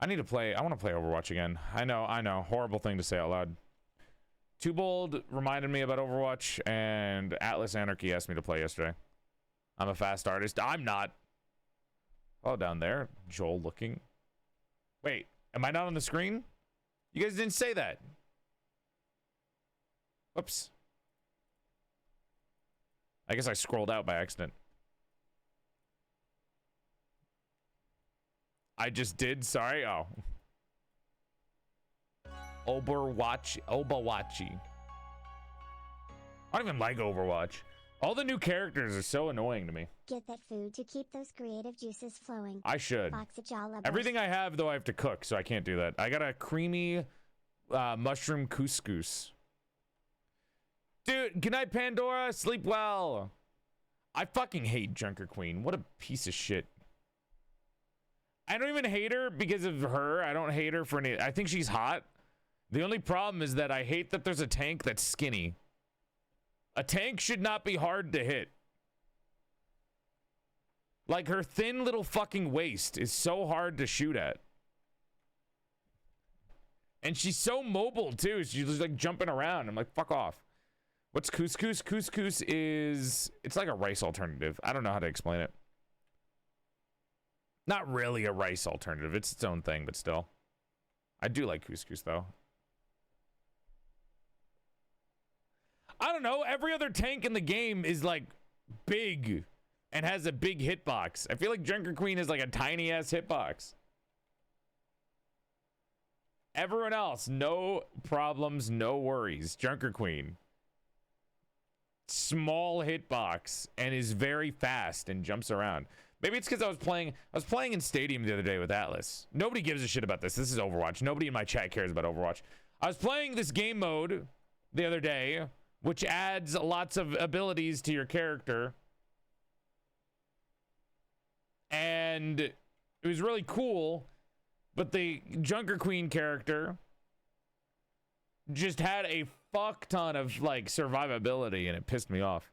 I need to play. I want to play Overwatch again. I know. Horrible thing to say out loud. Twobold reminded me about Overwatch, and Atlas Anarchy asked me to play yesterday. I'm a fast artist. I'm not. Oh, down there. Joel looking. Wait, am I not on the screen? You guys didn't say that. Whoops. I guess I scrolled out by accident. I just did. Sorry. Oh. Overwatch. I don't even like Overwatch. All the new characters are so annoying to me. Get that food to keep those creative juices flowing. I should. Everything I have, though, I have to cook, so I can't do that. I got a creamy mushroom couscous. Dude, Good night, Pandora. Sleep well. I fucking hate Junker Queen. What a piece of shit. I don't even hate her because of her. I don't hate her for any. I think she's hot. The only problem is that I hate that there's a tank that's skinny. A tank should not be hard to hit. Like, her thin little fucking waist is so hard to shoot at. And she's so mobile, too. She's just, like, jumping around. I'm like, fuck off. What's couscous? Couscous is... It's like a rice alternative. I don't know how to explain it. Not really a rice alternative. It's its own thing, but still. I do like couscous, though. I don't know. Every other tank in the game is, like, big and has a big hitbox. I feel like Junker Queen is, like, a tiny-ass hitbox. Everyone else, no problems, no worries. Junker Queen. Small hitbox and is very fast and jumps around. Maybe it's because I was playing in Stadium the other day with Atlas. Nobody gives a shit about this. This is Overwatch. Nobody in my chat cares about Overwatch. I was playing this game mode the other day, which adds lots of abilities to your character. And it was really cool, but the Junker Queen character just had a fuck ton of, like, survivability, and it pissed me off.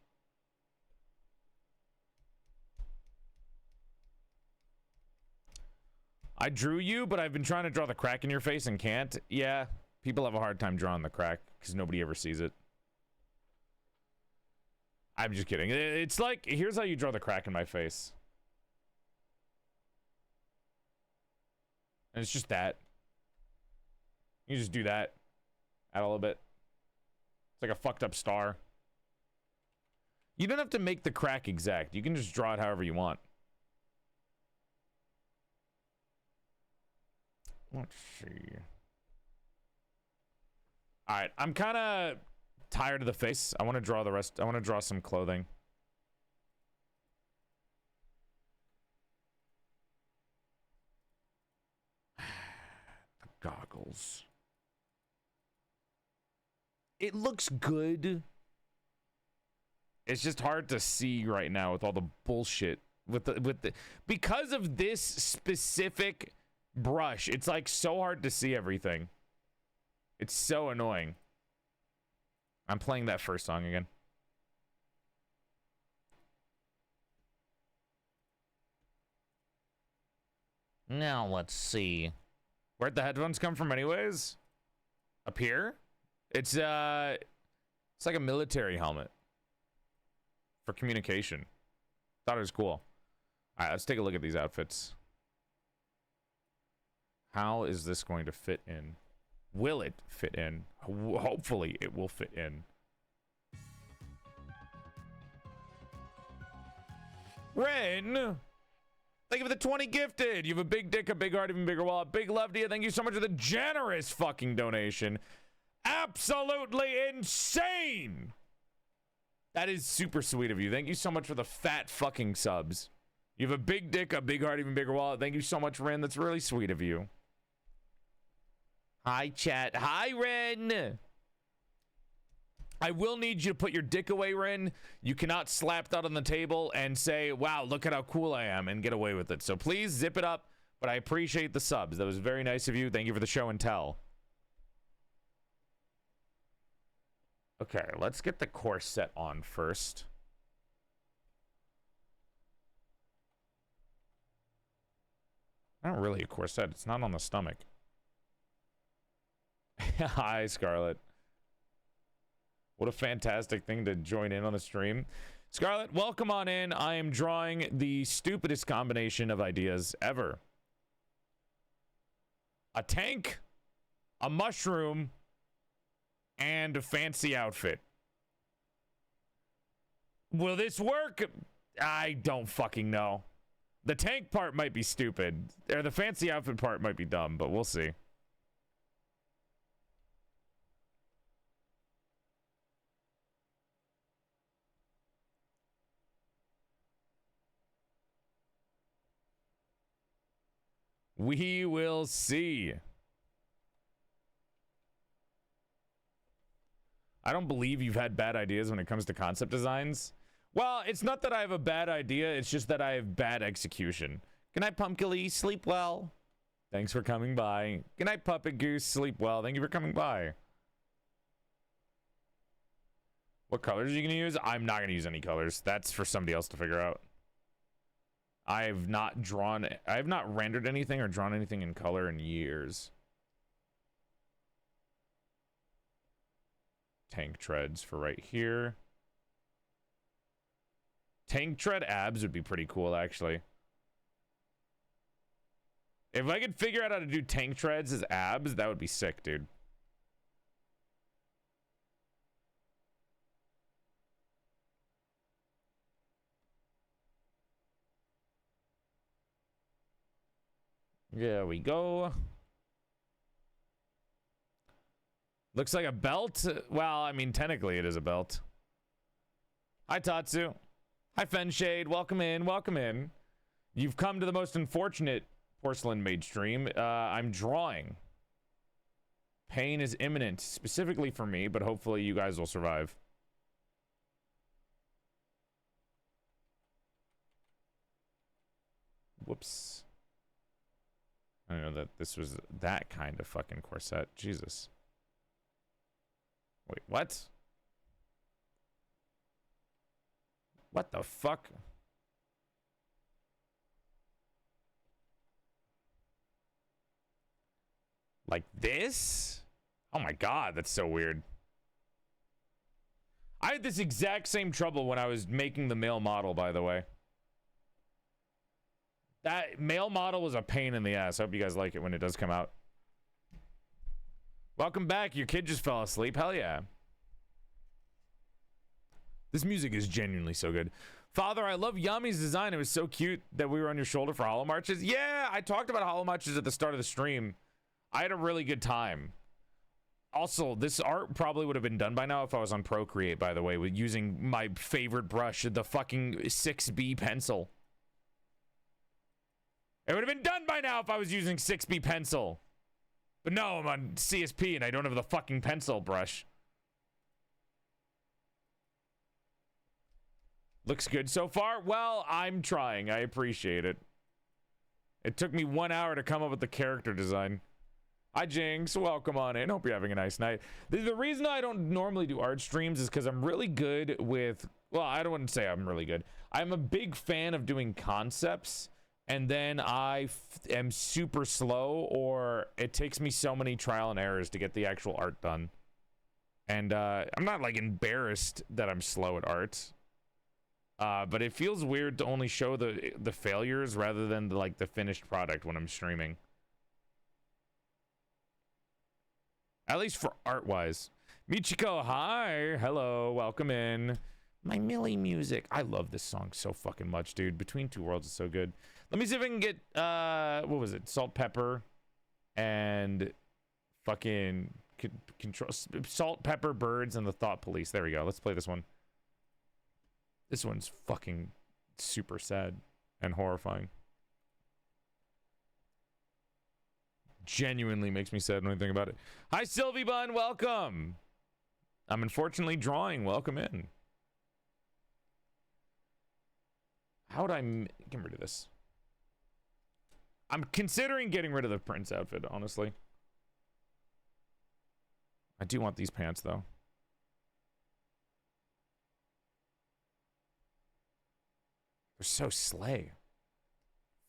I drew you, but I've been trying to draw the crack in your face and can't. Yeah, people have a hard time drawing the crack because nobody ever sees it. I'm just kidding. It's like, here's how you draw the crack in my face. And it's just that. You just do that. Add a little bit. It's like a fucked up star. You don't have to make the crack exact. You can just draw it however you want. Let's see. All right, I'm kind of tired of the face. I want to draw the rest. I want to draw some clothing. The goggles. It looks good. It's just hard to see right now with all the bullshit with the because of this specific brush. It's like so hard to see everything. It's so annoying. I'm playing that first song again. Now let's see. Where'd the headphones come from anyways? Up here? It's like a military helmet for communication. Thought it was cool. All right, let's take a look at these outfits. How is this going to fit in? Will it fit in? Hopefully it will fit in. Ren, thank you for the 20 gifted. You have a big dick, a big heart, even bigger wallet. Big love to you. Thank you so much for the generous fucking donation. Absolutely insane. That is super sweet of you. Thank you so much for the fat fucking subs. You have a big dick, a big heart, even bigger wallet. Thank you so much, Ren. That's really sweet of you. Hi, chat. Hi, Ren. I will need you to put your dick away, Ren. You cannot slap that on the table and say, wow, look at how cool I am, and get away with it. So please zip it up, but I appreciate the subs. That was very nice of you. Thank you for the show and tell. Okay, let's get the corset on first. Not really a corset. It's not on the stomach. Hi, Scarlett. What a fantastic thing to join in on the stream. Scarlett, welcome on in. I am drawing the stupidest combination of ideas ever. A tank, a mushroom, and a fancy outfit. Will this work? I don't fucking know. The tank part might be stupid, or the fancy outfit part might be dumb, but we'll see. We will see. I don't believe you've had bad ideas when it comes to concept designs. Well, it's not that I have a bad idea. It's just that I have bad execution. Good night, Pumpkily. Sleep well. Thanks for coming by. Good night, Puppet Goose. Sleep well. Thank you for coming by. What colors are you going to use? I'm not going to use any colors. That's for somebody else to figure out. I have not rendered anything or drawn anything in color in years. Tank treads for right here. Tank tread abs would be pretty cool, actually. If I could figure out how to do tank treads as abs, that would be sick, dude. There we go. Looks like a belt. Well, I mean, technically it is a belt. Hi, Tatsu. Hi, Fenshade. Welcome in. Welcome in. You've come to the most unfortunate PorcelainMaid stream. I'm drawing. Pain is imminent, specifically for me, but hopefully you guys will survive. Whoops. I don't know that this was that kind of fucking corset. Jesus. Wait, what? What the fuck? Like this? Oh my god, that's so weird. I had this exact same trouble when I was making the male model, by the way. That male model was a pain in the ass. I hope you guys like it when it does come out. Welcome back. Your kid just fell asleep. Hell yeah. This music is genuinely so good. Father, I love Yami's design. It was so cute that we were on your shoulder for Hollow Marches. Yeah, I talked about Hollow Marches at the start of the stream. I had a really good time. Also, this art probably would have been done by now if I was on Procreate, by the way, with using my favorite brush, the fucking 6B pencil. It would have been done by now if I was using 6B pencil. But no, I'm on CSP and I don't have the fucking pencil brush. Looks good so far? Well, I'm trying. I appreciate it. It took me 1 hour to come up with the character design. Hi, Jinx. Welcome on in. Hope you're having a nice night. The reason I don't normally do art streams is because I'm really good with... Well, I don't want to say I'm really good. I'm a big fan of doing concepts, and then I am super slow, or it takes me so many trial and errors to get the actual art done. And I'm not, like, embarrassed that I'm slow at art. But it feels weird to only show the failures rather than, the finished product when I'm streaming. At least for art-wise. Michiko, hi. Hello. Welcome in. My Millie music. I love this song so fucking much, dude. Between Two Worlds is so good. Let me see if I can get, what was it? Salt, pepper, and fucking control. Salt, pepper, birds, and the Thought Police. There we go. Let's play this one. This one's fucking super sad and horrifying. Genuinely makes me sad when I think about it. Hi, Sylvie Bun. Welcome. I'm unfortunately drawing. Welcome in. How would I get rid of this? I'm considering getting rid of the Prince outfit, honestly. I do want these pants, though. They're so slay.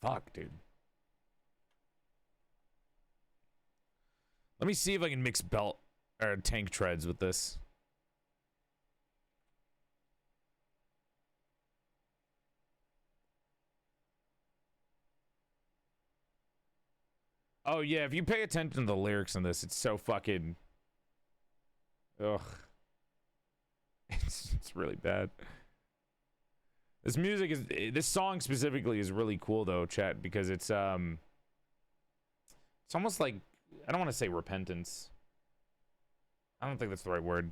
Fuck, dude. Let me see if I can mix belt or tank treads with this. Oh yeah, if you pay attention to the lyrics in this, it's so fucking... Ugh. It's really bad. This music is... This song specifically is really cool though, chat, because it's almost like... I don't want to say repentance. I don't think that's the right word.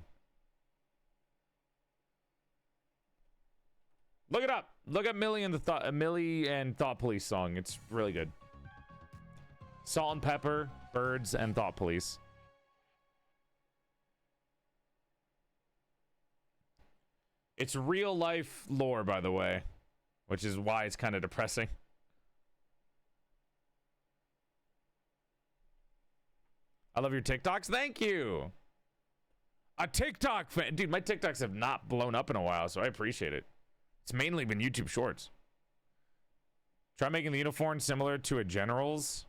Look it up. Look at Millie and Thought Police song. It's really good. Salt and Pepper, Birds, and Thought Police. It's real life lore, by the way, which is why it's kind of depressing. I love your TikToks. Thank you. A TikTok fan. Dude, my TikToks have not blown up in a while, so I appreciate it. It's mainly been YouTube Shorts. Try making the uniform similar to a general's.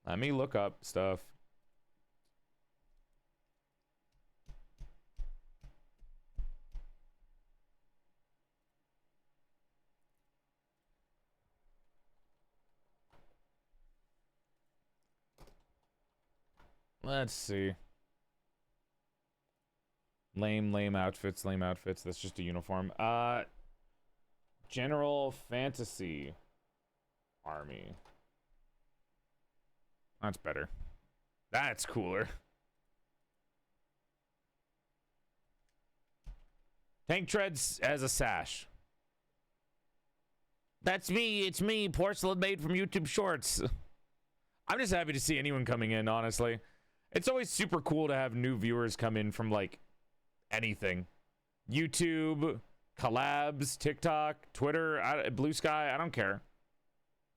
Let me look up stuff. Let's see. Lame outfits, lame outfits. That's just a uniform. General Fantasy Army. That's better. That's cooler. Tank treads as a sash. That's me. It's me, PorcelainMaid from YouTube Shorts. I'm just happy to see anyone coming in, honestly. It's always super cool to have new viewers come in from, like, anything. YouTube, collabs, TikTok, Twitter, Blue Sky, I don't care.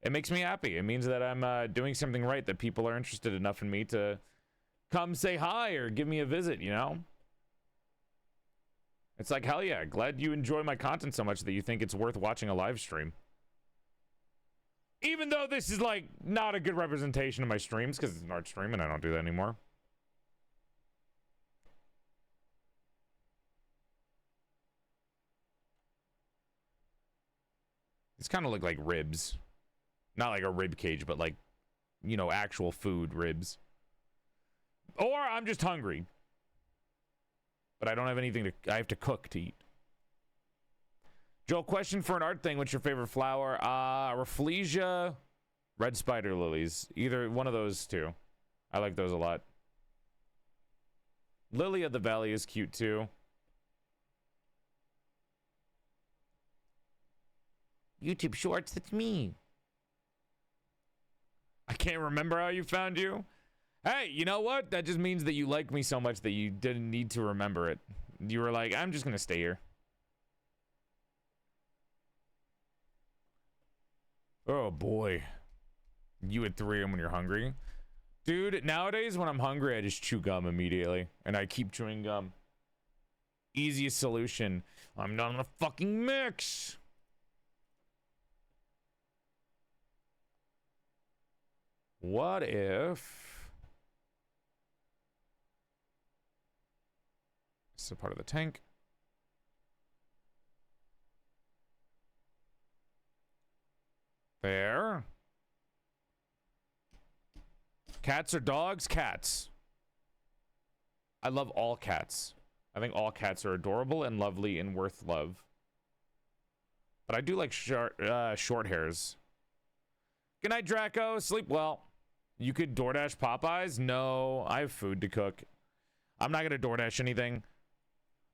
It makes me happy. It means that I'm doing something right, that people are interested enough in me to come say hi or give me a visit, you know? It's like, hell yeah, glad you enjoy my content so much that you think it's worth watching a live stream. Even though this is, like, not a good representation of my streams, because it's an art stream and I don't do that anymore. These kind of look like ribs. Not like a rib cage, but like, you know, actual food ribs. Or I'm just hungry. But I don't have anything to, I have to cook to eat. Joel, question for an art thing. What's your favorite flower? Rafflesia, red spider lilies. Either one of those two. I like those a lot. Lily of the Valley is cute too. YouTube Shorts, that's me. I can't remember how you found you. Hey, you know what? That just means that you like me so much that you didn't need to remember it. You were like, I'm just gonna stay here. Oh boy. You at 3 a.m. when you're hungry? Dude, nowadays when I'm hungry, I just chew gum immediately. And I keep chewing gum. Easiest solution. I'm not in a fucking mix. What if... This is a part of the tank. There. Cats or dogs? Cats. I love all cats. I think all cats are adorable and lovely and worth love. But I do like short hairs. Good night, Draco. Sleep well. You could DoorDash Popeyes? No, I have food to cook. I'm not gonna DoorDash anything.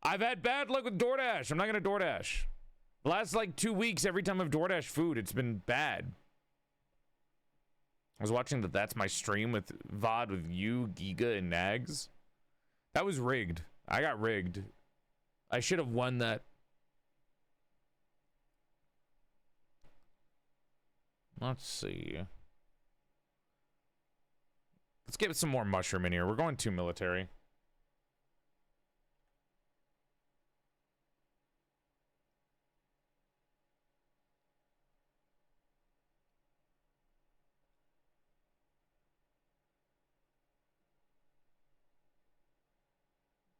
I've had bad luck with DoorDash. I'm not gonna DoorDash. The last like 2 weeks, every time I've DoorDash food, it's been bad. I was watching That's My Stream with VOD with you, Giga, and Nags. That was rigged. I got rigged. I should have won that. Let's see. Let's get some more mushroom in here. We're going too military.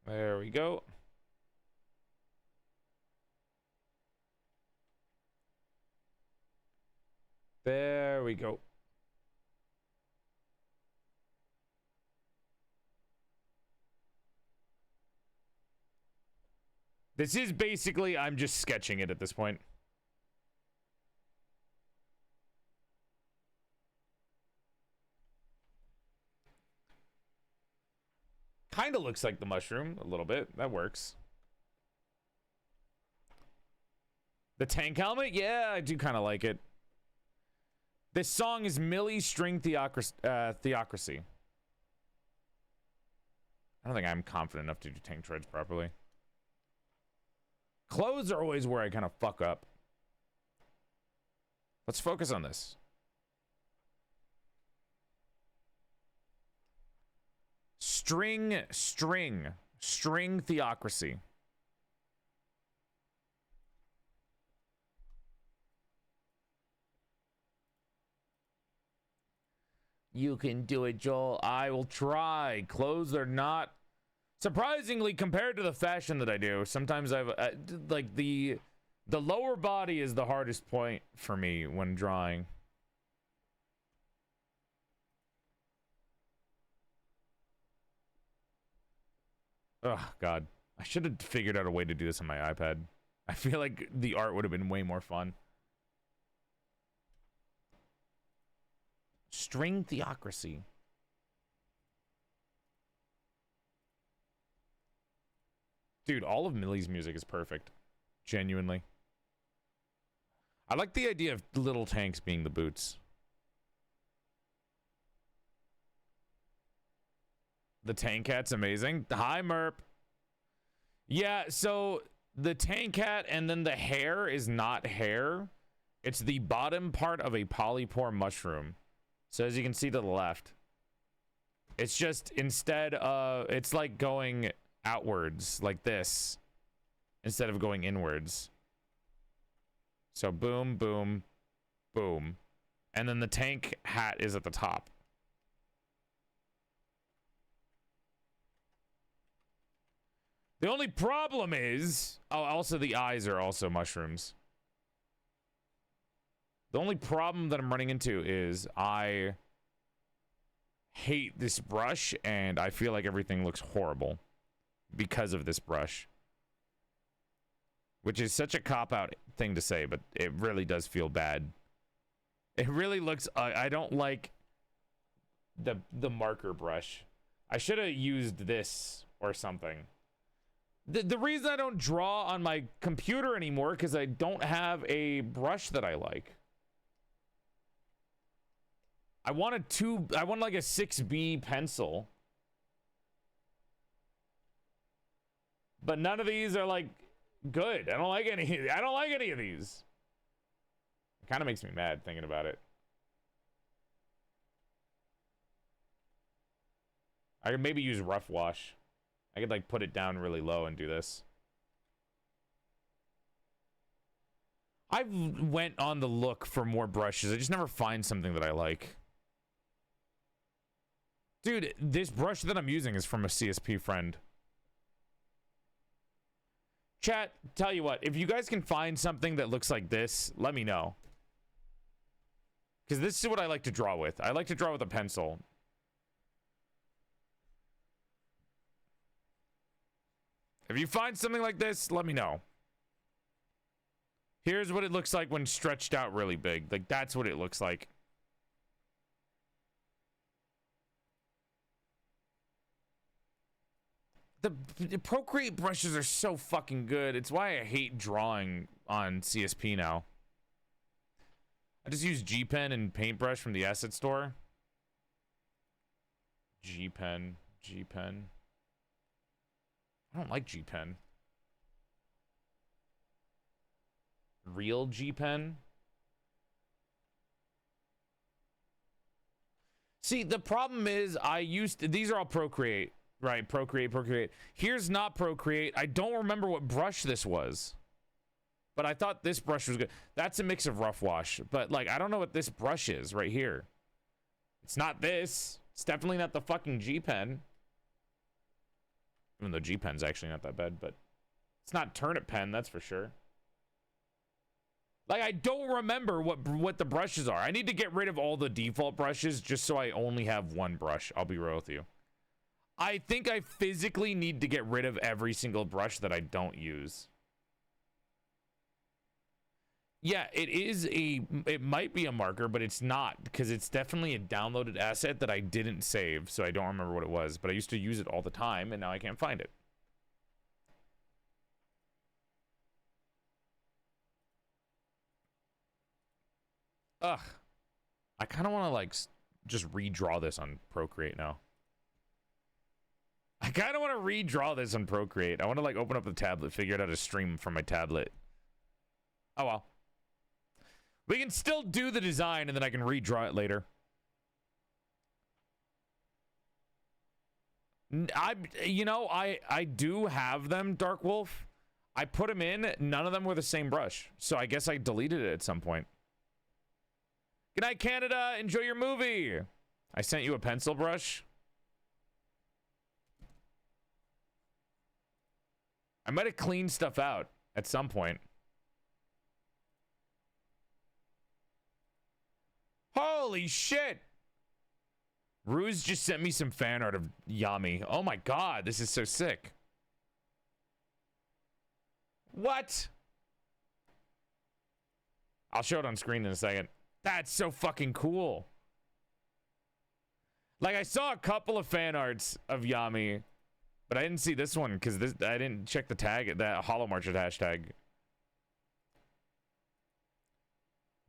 There we go. There we go. This is basically, I'm just sketching it at this point. Kind of looks like the mushroom a little bit. That works. The tank helmet? Yeah, I do kind of like it. This song is Millie String Theocracy. I don't think I'm confident enough to do tank treads properly. Clothes are always where I kind of fuck up. Let's focus on this. String theocracy. You can do it, Joel. I will try. Clothes are not, surprisingly, compared to the fashion that I do. Sometimes I've like the lower body is the hardest point for me when drawing. Oh God, I should have figured out a way to do this on my iPad. I feel like the art would have been way more fun. String theocracy. Dude, all of Millie's music is perfect. Genuinely. I like the idea of little tanks being the boots. The tank hat's amazing. Hi, Merp. Yeah, so the tank hat and then the hair is not hair. It's the bottom part of a polypore mushroom. So as you can see to the left, it's just instead it's like going outwards like this instead of going inwards. So boom, boom, boom. And then the tank hat is at the top. The only problem is, oh, also the eyes are also mushrooms. The only problem that I'm running into is I hate this brush and I feel like everything looks horrible because of this brush. Which is such a cop-out thing to say, but it really does feel bad. It really looks, I don't like the marker brush. I should have used this or something. The reason I don't draw on my computer anymore because I don't have a brush that I like. I want like a 6B pencil. But none of these are like good. I don't like any of these. It kind of makes me mad thinking about it. I could maybe use rough wash. I could like put it down really low and do this. I've went on the look for more brushes. I just never find something that I like. Dude, this brush that I'm using is from a CSP friend. Chat, tell you what, if you guys can find something that looks like this, let me know. Because this is what I like to draw with. I like to draw with a pencil. If you find something like this, let me know. Here's what it looks like when stretched out really big. Like, that's what it looks like. The Procreate brushes are so fucking good. It's why I hate drawing on CSP now. I just use G Pen and Paintbrush from the asset store. G Pen. I don't like G Pen. Real G Pen. See, the problem is these are all Procreate. Right, Procreate. Here's not Procreate. I don't remember what brush this was. But I thought this brush was good. That's a mix of rough wash. But, like, I don't know what this brush is right here. It's not this. It's definitely not the fucking G Pen. Even though G Pen's actually not that bad, but it's not Turnip Pen, that's for sure. Like, I don't remember what the brushes are. I need to get rid of all the default brushes just so I only have one brush. I'll be real with you. I think I physically need to get rid of every single brush that I don't use. Yeah, it might be a marker, but it's not, because it's definitely a downloaded asset that I didn't save, so I don't remember what it was, but I used to use it all the time, and now I can't find it. Ugh. I kind of want to, like, just redraw this on Procreate now. I kind of want to redraw this on Procreate. I want to like open up the tablet, figure out how to stream from my tablet. Oh well. We can still do the design and then I can redraw it later. I do have them, Dark Wolf. I put them in. None of them were the same brush. So I guess I deleted it at some point. Good night, Canada. Enjoy your movie. I sent you a pencil brush. I might have cleaned stuff out at some point. Holy shit. Ruse just sent me some fan art of Yami. Oh my god, this is so sick. What? I'll show it on screen in a second. That's so fucking cool. Like, I saw a couple of fan arts of Yami, but I didn't see this one because I didn't check the tag, that Hollow Market hashtag.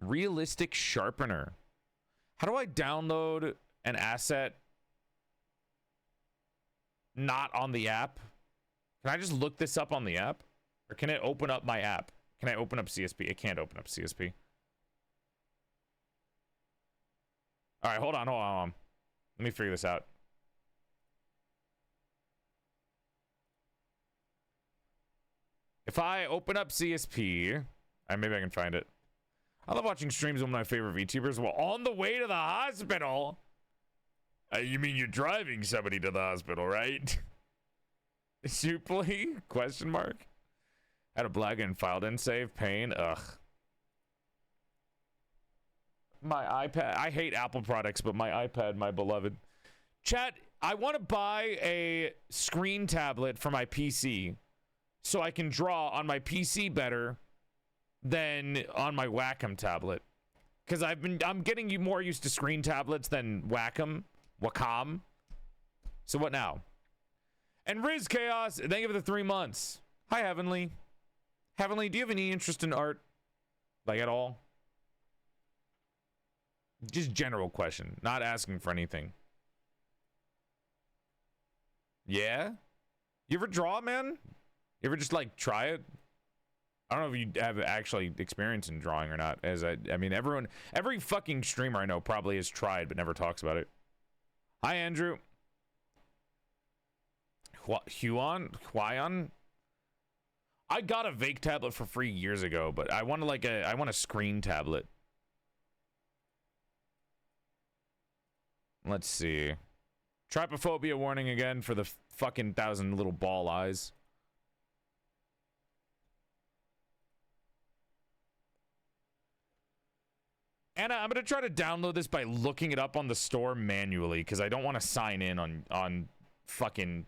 Realistic sharpener. How do I download an asset not on the app? Can I just look this up on the app? Or can it open up my app? Can I open up CSP? It can't open up CSP. All right, hold on. Let me figure this out. If I open up CSP, maybe I can find it. I love watching streams of one of my favorite VTubers. Well, on the way to the hospital. You mean you're driving somebody to the hospital, right? Supely? Question mark. Had a black and filed in save. Pain. Ugh. My iPad. I hate Apple products, but my iPad, my beloved. Chat, I want to buy a screen tablet for my PC so I can draw on my PC better than on my Wacom tablet. Because I'm getting more used to screen tablets than Wacom. So what now? And Riz Chaos, thank you for the 3 months. Hi, Heavenly. Heavenly, do you have any interest in art? Like, at all? Just general question. Not asking for anything. Yeah? You ever draw, man? You ever just, like, try it? I don't know if you have actually experience in drawing or not. I mean, every fucking streamer I know probably has tried but never talks about it. Hi, Andrew. Hwan? I got a Vake tablet for free years ago, but I want a screen tablet. Let's see. Trypophobia warning again for the fucking 1,000 little ball eyes. Anna, I'm going to try to download this by looking it up on the store manually because I don't want to sign in on fucking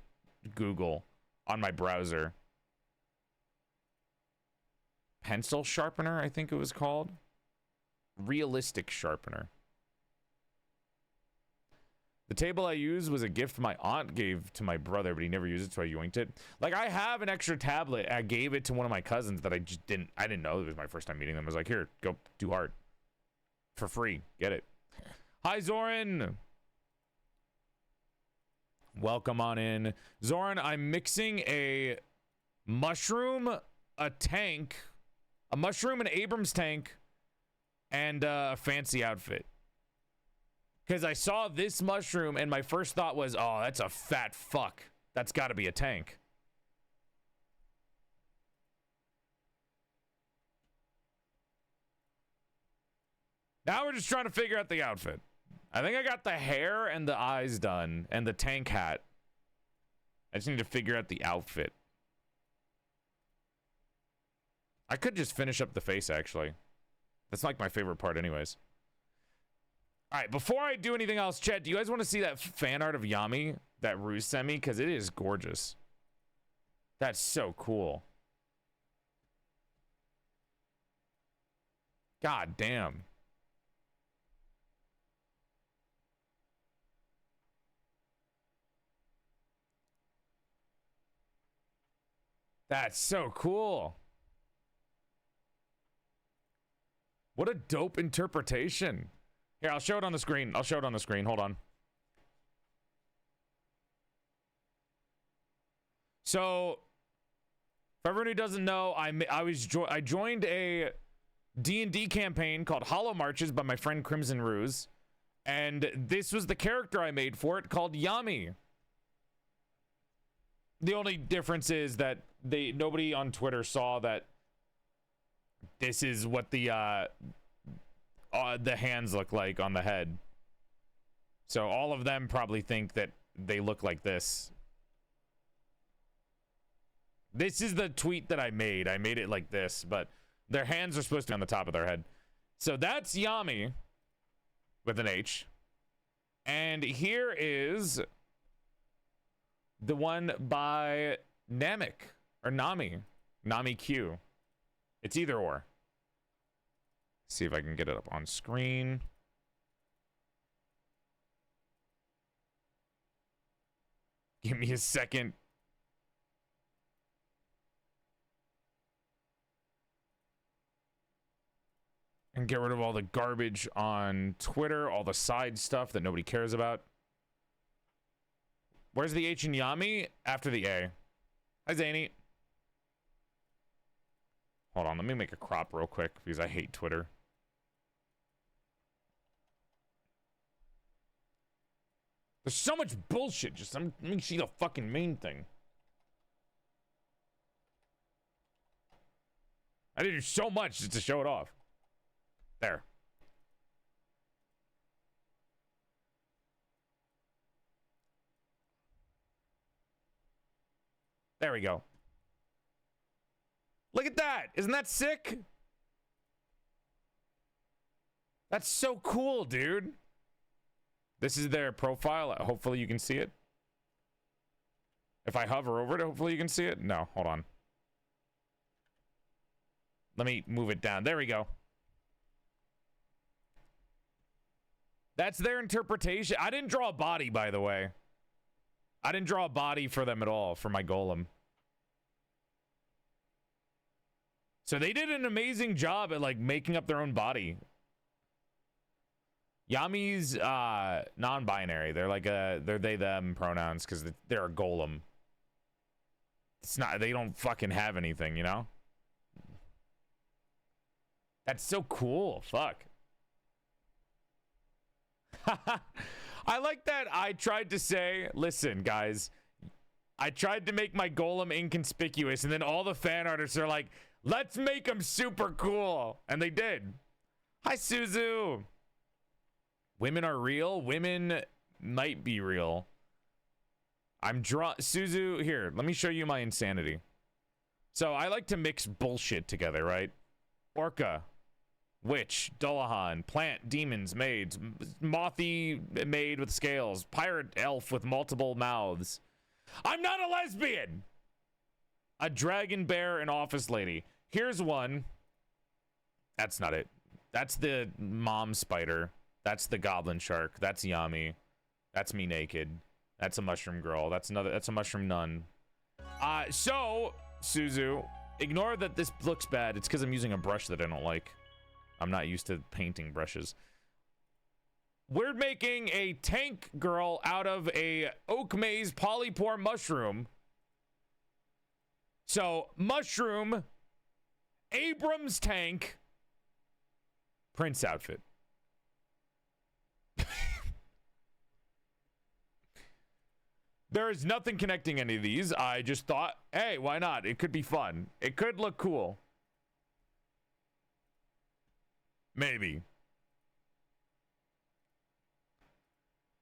Google on my browser. Pencil sharpener, I think it was called. Realistic sharpener. The table I used was a gift my aunt gave to my brother, but he never used it, so I yoinked it. Like, I have an extra tablet. I gave it to one of my cousins that I didn't know. It was my first time meeting them. I was like, here, go do art. For free. Get it. Hi, Zoran. Welcome on in. Zoran, I'm mixing a mushroom, a tank, a mushroom, an Abrams tank, and a fancy outfit. Because I saw this mushroom, and my first thought was, oh, that's a fat fuck. That's got to be a tank. Now we're just trying to figure out the outfit. I think I got the hair and the eyes done, and the tank hat. I just need to figure out the outfit. I could just finish up the face, actually. That's like my favorite part anyways. All right, before I do anything else, chat, do you guys want to see that fan art of Yami that Ruse sent me? Because it is gorgeous. That's so cool. God damn. That's so cool. What a dope interpretation. Here, I'll show it on the screen. Hold on. So, for everyone who doesn't know, I joined a D&D campaign called Hollow Marches by my friend Crimson Ruse, and this was the character I made for it called Yami. The only difference is that nobody on Twitter saw that this is what the hands look like on the head. So all of them probably think that they look like this. This is the tweet that I made. I made it like this, but their hands are supposed to be on the top of their head. So that's Yami with an H. And here is the one by Namek or Nami. Nami Q. It's either or. See if I can get it up on screen. Give me a second. And get rid of all the garbage on Twitter, all the side stuff that nobody cares about. Where's the H in Yami? After the A. Hi, Zany. Hold on, let me make a crop real quick because I hate Twitter. There's so much bullshit. Just let me see the fucking main thing. I did so much just to show it off. There. There we go. Look at that. Isn't that sick? That's so cool, dude. This is their profile. Hopefully you can see it. If I hover over it, hopefully you can see it. No, hold on. Let me move it down. There we go. That's their interpretation. I didn't draw a body, by the way. I didn't draw a body for them at all, for my golem. So they did an amazing job at, like, making up their own body. Yami's non-binary. They're like they're they them pronouns because they're a golem. It's not, they don't fucking have anything, you know? That's so cool. Fuck. I like that I tried to say, listen, guys, I tried to make my golem inconspicuous, and then all the fan artists are like, let's make him super cool. And they did. Hi, Suzu. Women are real. Women might be real. Suzu, here, let me show you my insanity. So I like to mix bullshit together, right? Orca, witch, Dullahan, plant, demons, maids, mothy maid with scales, pirate elf with multiple mouths. I'm not a lesbian! A dragon bear and office lady. Here's one. That's not it. That's the mom spider. That's the goblin shark. That's Yami. That's me naked. That's a mushroom girl. That's a mushroom nun. So, Suzu, ignore that this looks bad. It's because I'm using a brush that I don't like. I'm not used to painting brushes. We're making a tank girl out of a oak maze polypore mushroom. So, mushroom, Abrams tank, Prince outfit. There is nothing connecting any of these. I just thought, hey, why not? It could be fun. It could look cool. Maybe.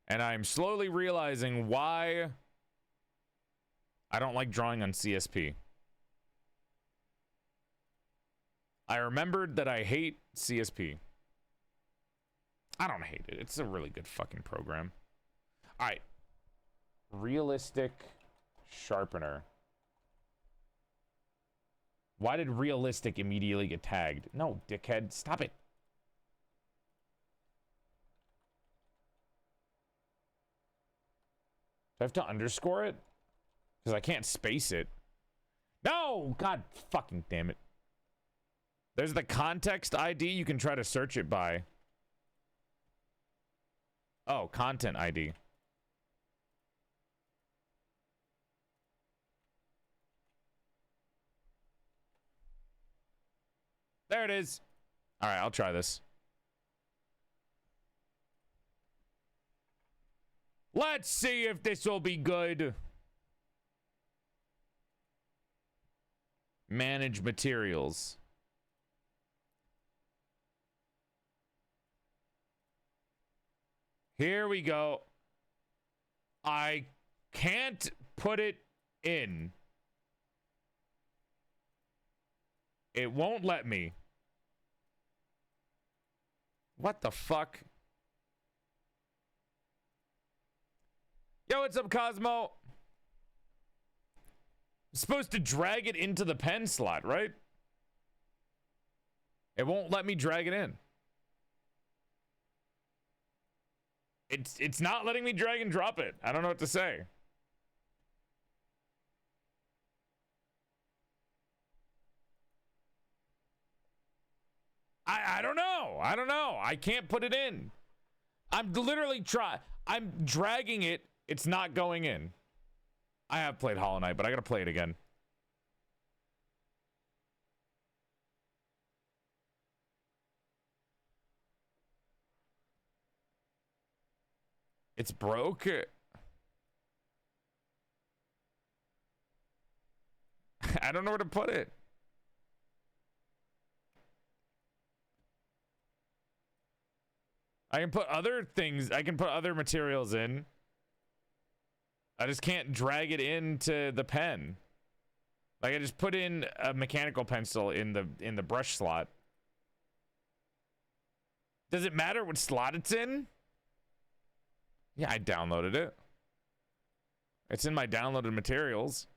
And I'm slowly realizing why I don't like drawing on CSP. I remembered that I hate CSP. I don't hate it. It's a really good fucking program. All right. Realistic sharpener. Why did realistic immediately get tagged? No, dickhead. Stop it. Do I have to underscore it? Because I can't space it. No! God fucking damn it. There's the context ID you can try to search it by. Oh, content ID. There it is. All right, I'll try this. Let's see if this will be good. Manage materials. Here we go. I can't put it in. It won't let me. What the fuck? Yo, what's up, Cosmo? I'm supposed to drag it into the pen slot, right? It won't let me drag it in. It's not letting me drag and drop it. I don't know what to say. I don't know. I don't know. I can't put it in. I'm literally I'm dragging it. It's not going in. I have played Hollow Knight, but I gotta play it again. It's broke. I don't know where to put it. I can put other things. I can put other materials in. I just can't drag it into the pen. Like I just put in a mechanical pencil in the brush slot. Does it matter what slot it's in? Yeah, I downloaded it. It's in my downloaded materials.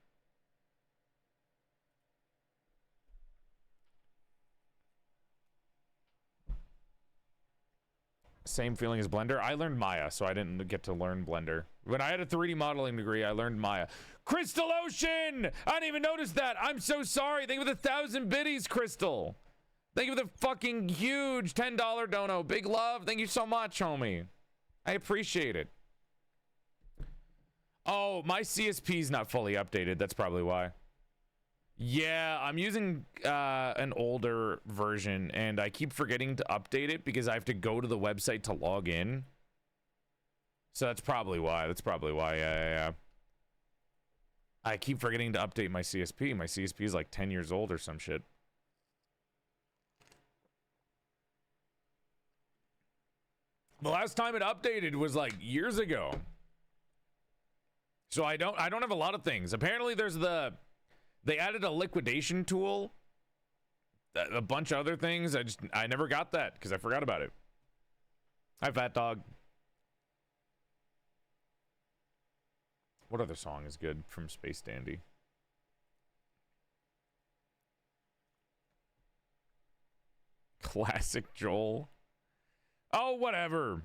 Same feeling as Blender. I learned Maya, so I didn't get to learn Blender. When I had a 3D modeling degree, I learned Maya. Crystal Ocean! I didn't even notice that. I'm so sorry. Thank you for the 1,000 biddies, Crystal. Thank you for the fucking huge $10 dono. Big love. Thank you so much, homie. I appreciate it. Oh, my CSP's not fully updated. That's probably why. Yeah, I'm using an older version, and I keep forgetting to update it because I have to go to the website to log in. So that's probably why. Yeah. I keep forgetting to update my CSP. My CSP is like 10 years old or some shit. The last time it updated was like years ago. So I don't have a lot of things. Apparently they added a liquidation tool, a bunch of other things. I never got that because I forgot about it. Hi, Fat Dog. What other song is good from Space Dandy? Classic Joel. Oh, whatever.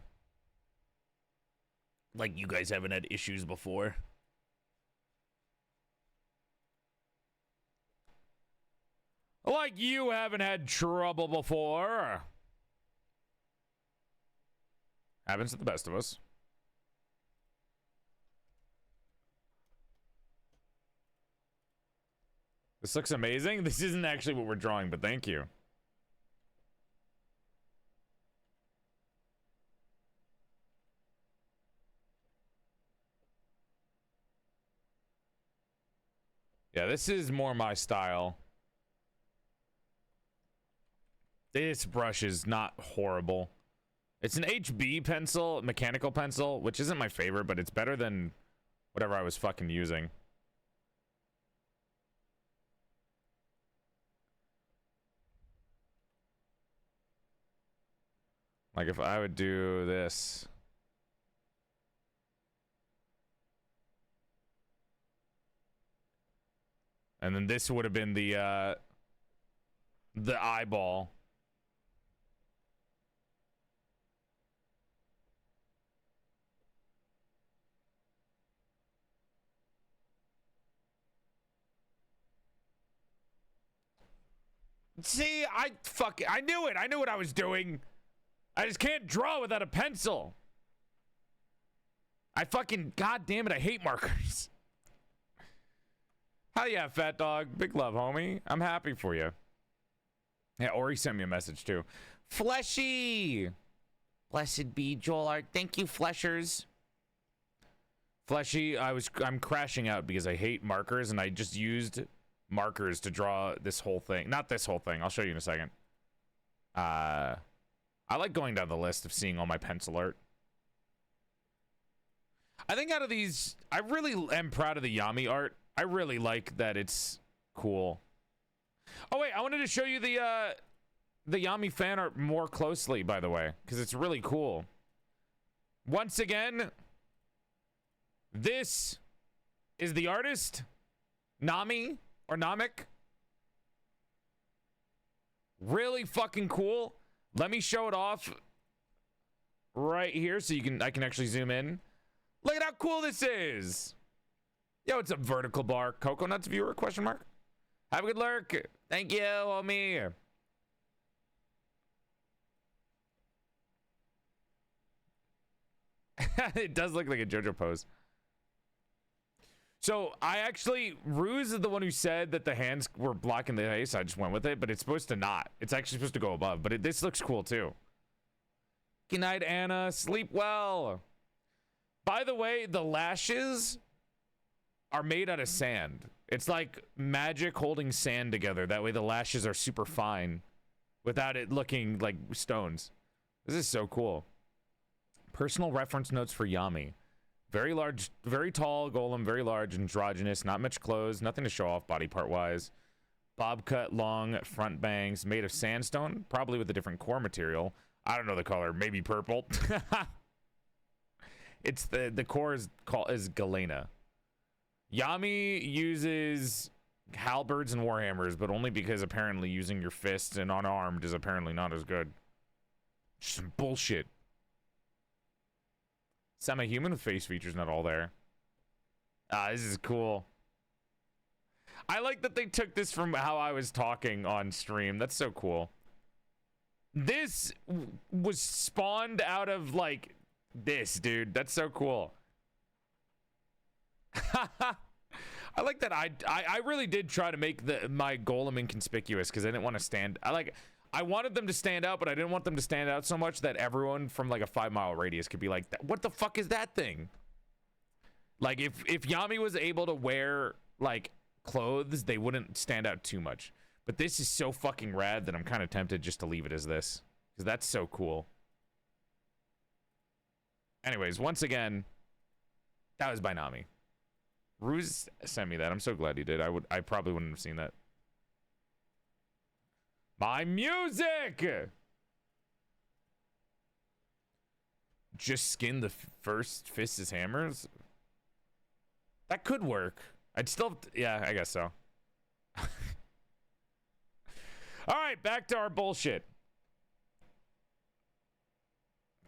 Like you guys haven't had issues before. Like you haven't had trouble before. Happens to the best of us. This looks amazing. This isn't actually what we're drawing, but thank you. Yeah, this is more my style. This brush is not horrible. It's an HB pencil, mechanical pencil, which isn't my favorite, but it's better than whatever I was fucking using. Like if I would do this. And then this would have been the eyeball. See, I knew it. I knew what I was doing. I just can't draw without a pencil. God damn it, I hate markers. Hell yeah, Fat Dog. Big love, homie. I'm happy for you. Yeah, Ori sent me a message too. Fleshy! Blessed be Joel Art. Thank you, Fleshers. Fleshy, I'm crashing out because I hate markers, and I just used markers to draw this whole thing. Not this whole thing. I'll show you in a second. I like going down the list of seeing all my pencil art. I think out of these, I really am proud of the Yami art. I really like that it's cool. Oh wait, I wanted to show you the Yami fan art more closely, by the way, because it's really cool. Once again, this is the artist, Nami or Namek. Really fucking cool. Let me show it off right here so I can actually zoom in. Look at how cool this is. Yo, it's a vertical bar. Coconuts viewer, question mark? Have a good lurk. Thank you, homie. It does look like a JoJo pose. So Ruse is the one who said that the hands were blocking the face. I just went with it, but it's supposed to not. It's actually supposed to go above, but this looks cool too. Good night, Anna. Sleep well. By the way, the lashes are made out of sand. It's like magic holding sand together. That way the lashes are super fine without it looking like stones. This is so cool. Personal reference notes for Yami. Very large, very tall golem, very large, androgynous, not much clothes, nothing to show off body part wise. Bob cut, long front bangs, made of sandstone, probably with a different core material. I don't know the color, maybe purple. It's the core is galena. Yami uses halberds and warhammers, but only because apparently using your fists and unarmed is apparently not as good. Just some bullshit. Semi-human face features not all there. This is cool. I like that they took this from how I was talking on stream. That's so cool. This was spawned out of like this, dude. That's so cool. I like that. I really did try to make my golem inconspicuous because I didn't want to stand. I wanted them to stand out, but I didn't want them to stand out so much that everyone from like a 5-mile radius could be like, what the fuck is that thing? Like if Yami was able to wear like clothes, they wouldn't stand out too much. But this is so fucking rad that I'm kind of tempted just to leave it as this because that's so cool. Anyways, once again, that was by Nami. Ruse sent me that. I'm so glad he did. I probably wouldn't have seen that. My music! Just skin the first fist as hammers? That could work. I'd still... Yeah, I guess so. Alright, back to our bullshit.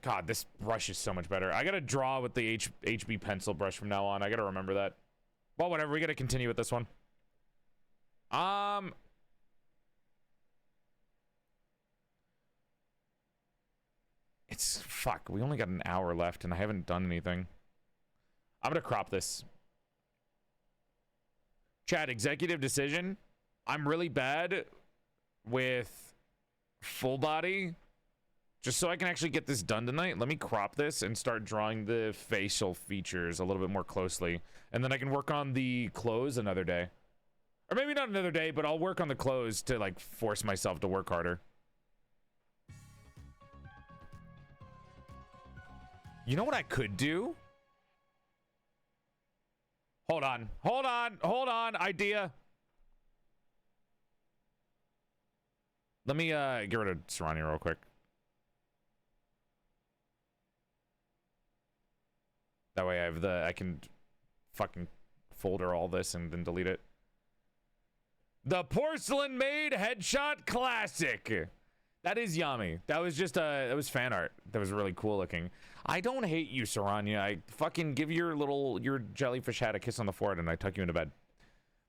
God, this brush is so much better. I gotta draw with the HB pencil brush from now on. I gotta remember that. Well, whatever. We gotta continue with this one. Fuck, we only got an hour left and I haven't done anything. I'm gonna crop this. Chat, executive decision. I'm really bad with full body. Just so I can actually get this done tonight, let me crop this and start drawing the facial features a little bit more closely. And then I can work on the clothes another day. Or maybe not another day, but I'll work on the clothes to like force myself to work harder. You know what I could do? Hold on. Idea. Let me get rid of Serrani real quick. That way I can fucking folder all this and then delete it. The PorcelainMaid Headshot Classic. That is Yami. That was just it was fan art. That was really cool looking. I don't hate you, Saranya. I fucking give your jellyfish hat a kiss on the forehead and I tuck you into bed.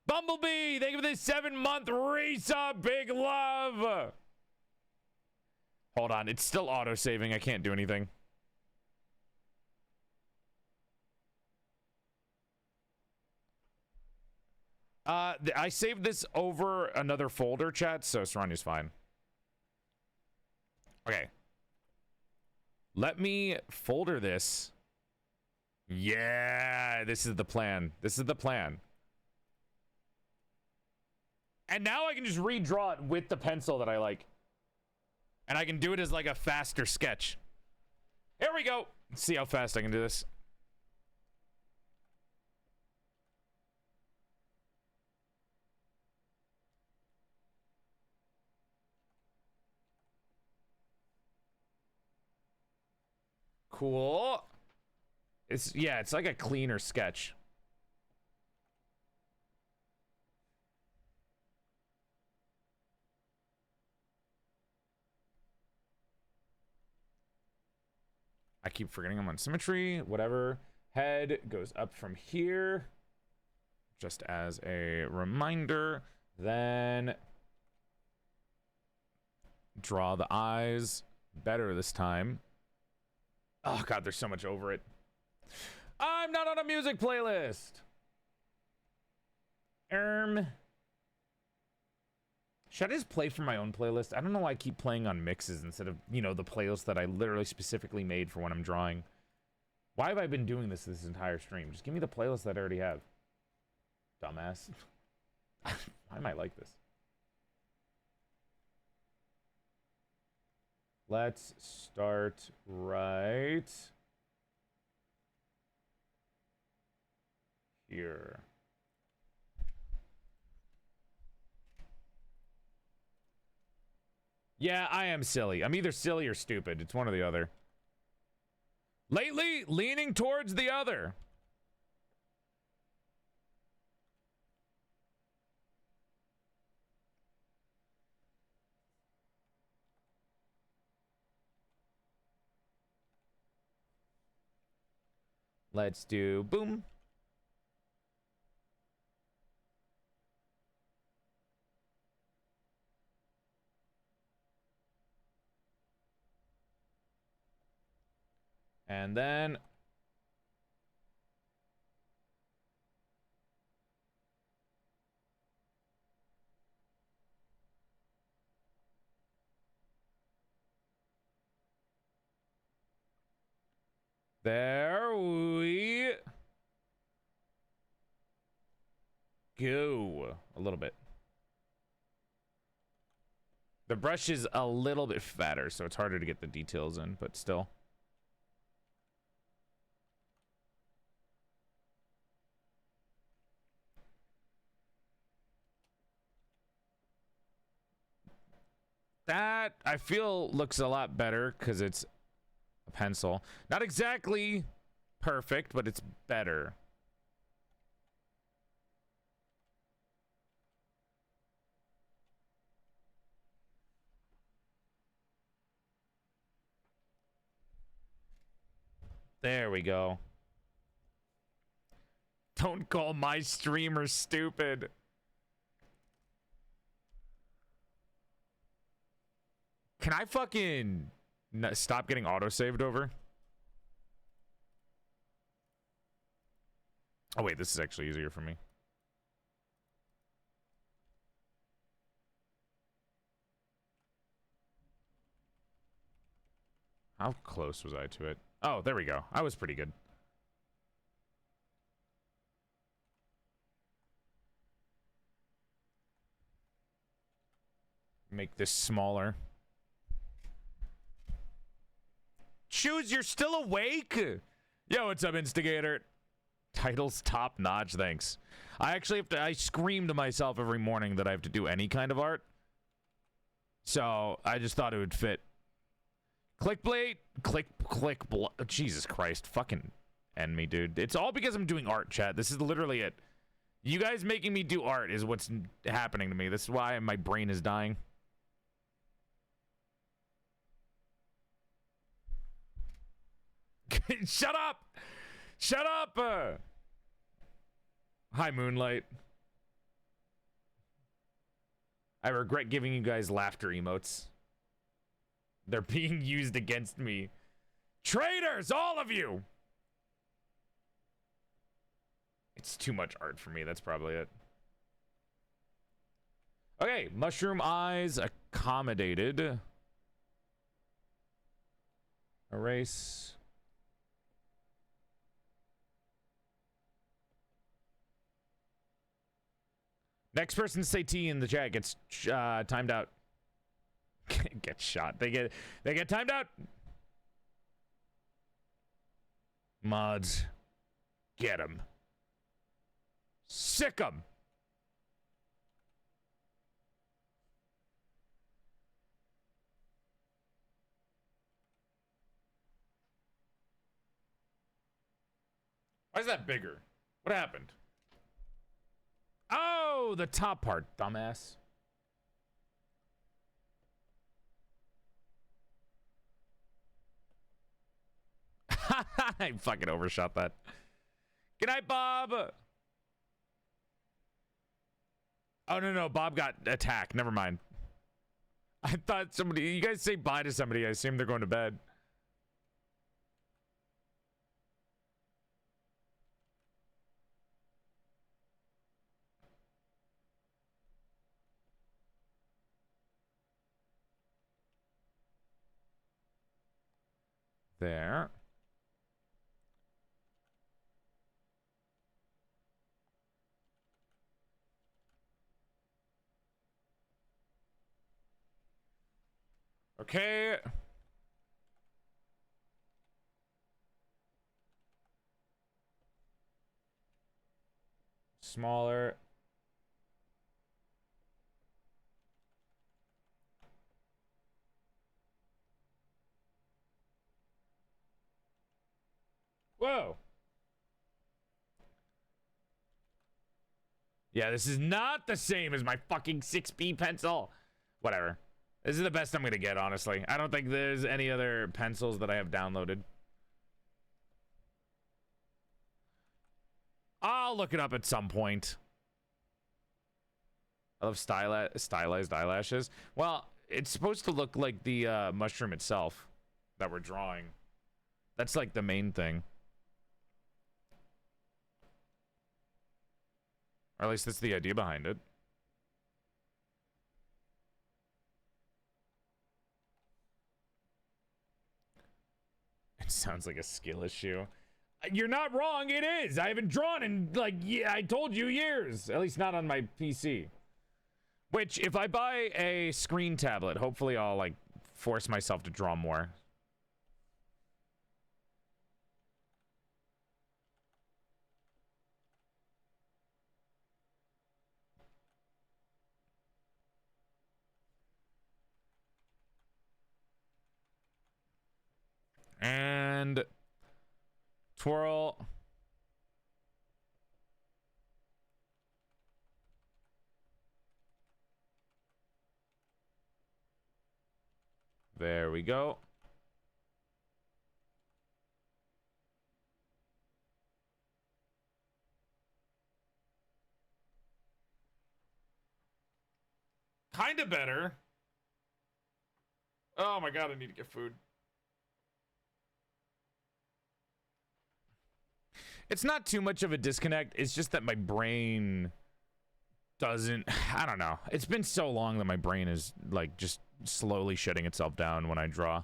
Bumblebee, thank you for this 7-month resub. Big love. Hold on, it's still auto-saving. I can't do anything. I saved this over another folder, chat, so Saranya's fine. Okay. Let me folder this. Yeah, this is the plan. This is the plan. And now I can just redraw it with the pencil that I like. And I can do it as like a faster sketch. Here we go. Let's see how fast I can do this. Cool. It's like a cleaner sketch. I keep forgetting I'm on symmetry. Whatever. Head goes up from here. Just as a reminder. Then draw the eyes better this time. Oh god, there's so much over it. I'm not on a music playlist. Should I just play from my own playlist? I don't know why I keep playing on mixes instead of, you know, the playlist that I literally specifically made for when I'm drawing. Why have I been doing this entire stream? Just give me the playlist that I already have. Dumbass. Why am I like this? Let's start right here. Yeah, I am silly. I'm either silly or stupid. It's one or the other. Lately, leaning towards the other. Let's do boom. And then there we go. A little bit. The brush is a little bit fatter, so it's harder to get the details in, but still. That, I feel, looks a lot better because it's a pencil. Not exactly perfect, but it's better. There we go. Don't call my streamer stupid. Can I fucking stop getting auto-saved over? Oh, wait, this is actually easier for me. How close was I to it? Oh, there we go. I was pretty good. Make this smaller. Choose, you're still awake? Yo, what's up, Instigator? Title's top notch, thanks. I actually have to, I scream to myself every morning that I have to do any kind of art. So, I just thought it would fit. Clickblade, Jesus Christ, fucking end me, dude. It's all because I'm doing art, chat. This is literally it. You guys making me do art is what's happening to me. This is why my brain is dying. Shut up! Shut up! Hi, Moonlight. I regret giving you guys laughter emotes. They're being used against me. Traitors, all of you! It's too much art for me, that's probably it. Okay, mushroom eyes accommodated. Erase. Next person to say T in the chat gets timed out. Get shot. They get timed out. Mods, get him. Sick him. Why is that bigger? What happened? Oh, the top part, dumbass. I fucking overshot that. Good night, Bob. Oh, no, Bob got attacked. Never mind. I thought somebody, you guys say bye to somebody. I assume they're going to bed. There. Okay. Smaller. Whoa. Yeah, this is not the same as my fucking 6B pencil. Whatever. This is the best I'm going to get, honestly. I don't think there's any other pencils that I have downloaded. I'll look it up at some point. I love stylized eyelashes. Well, it's supposed to look like the mushroom itself that we're drawing. That's like the main thing. Or at least that's the idea behind it. It sounds like a skill issue. You're not wrong, it is. I haven't drawn in, like, yeah, I told you, years. At least not on my PC. Which, if I buy a screen tablet, hopefully I'll, like, force myself to draw more. And twirl. There we go. Kind of better. Oh my god, I need to get food. It's not too much of a disconnect. It's just that my brain doesn't... I don't know. It's been so long that my brain is, like, just slowly shutting itself down when I draw.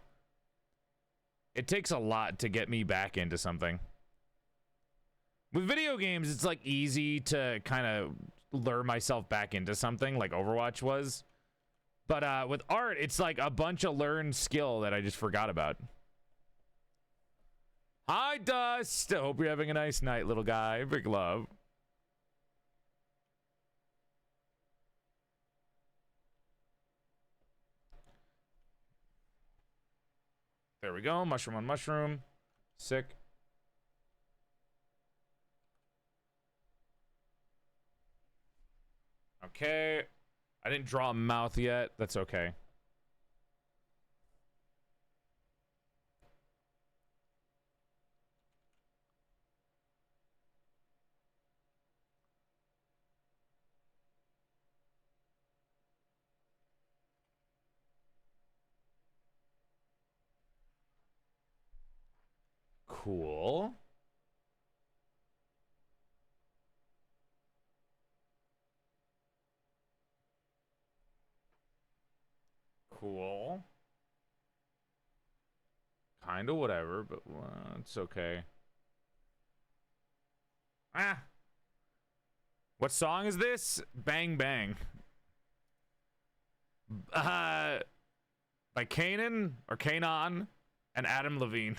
It takes a lot to get me back into something. With video games, it's, like, easy to kind of lure myself back into something, like Overwatch was. But with art, it's, like, a bunch of learned skill that I just forgot about. Hi, Dust. I hope you're having a nice night, little guy. Big love. There we go. Mushroom on mushroom. Sick. Okay. I didn't draw a mouth yet. That's okay. Cool. Cool. kind of whatever, but it's okay. Ah. What song is this? Bang Bang. By Kanan or Kanan and Adam Levine.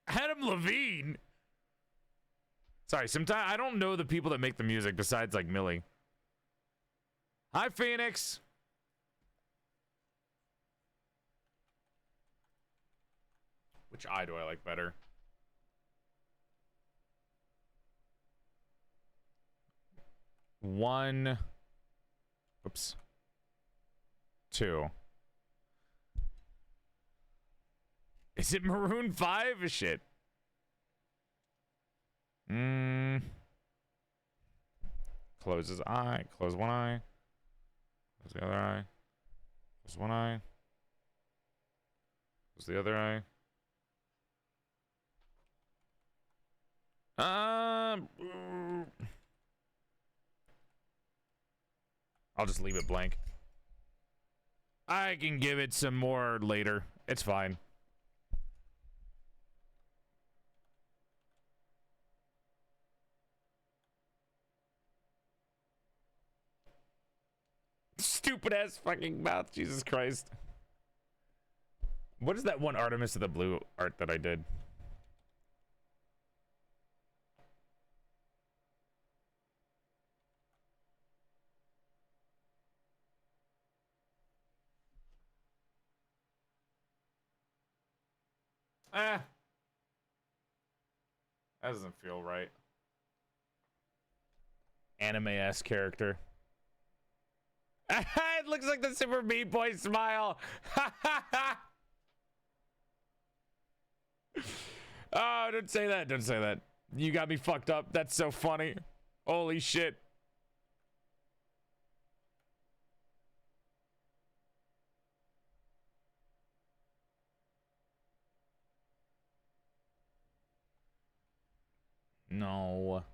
Adam Levine? Sorry, sometimes I don't know the people that make the music besides like Millie. Hi, Phoenix. Which eye do I like better? One. Oops. Two. Is it Maroon 5? Shit. Close his eye. Close one eye. Close the other eye. Close one eye. Close the other eye. I'll just leave it blank. I can give it some more later. It's fine. Stupid ass fucking mouth, Jesus Christ. What is that one Artemis of the Blue art that I did? That doesn't feel right. Anime-ass character. It looks like the Super Meat Boy smile. Oh, don't say that. Don't say that. You got me fucked up. That's so funny. Holy shit. No.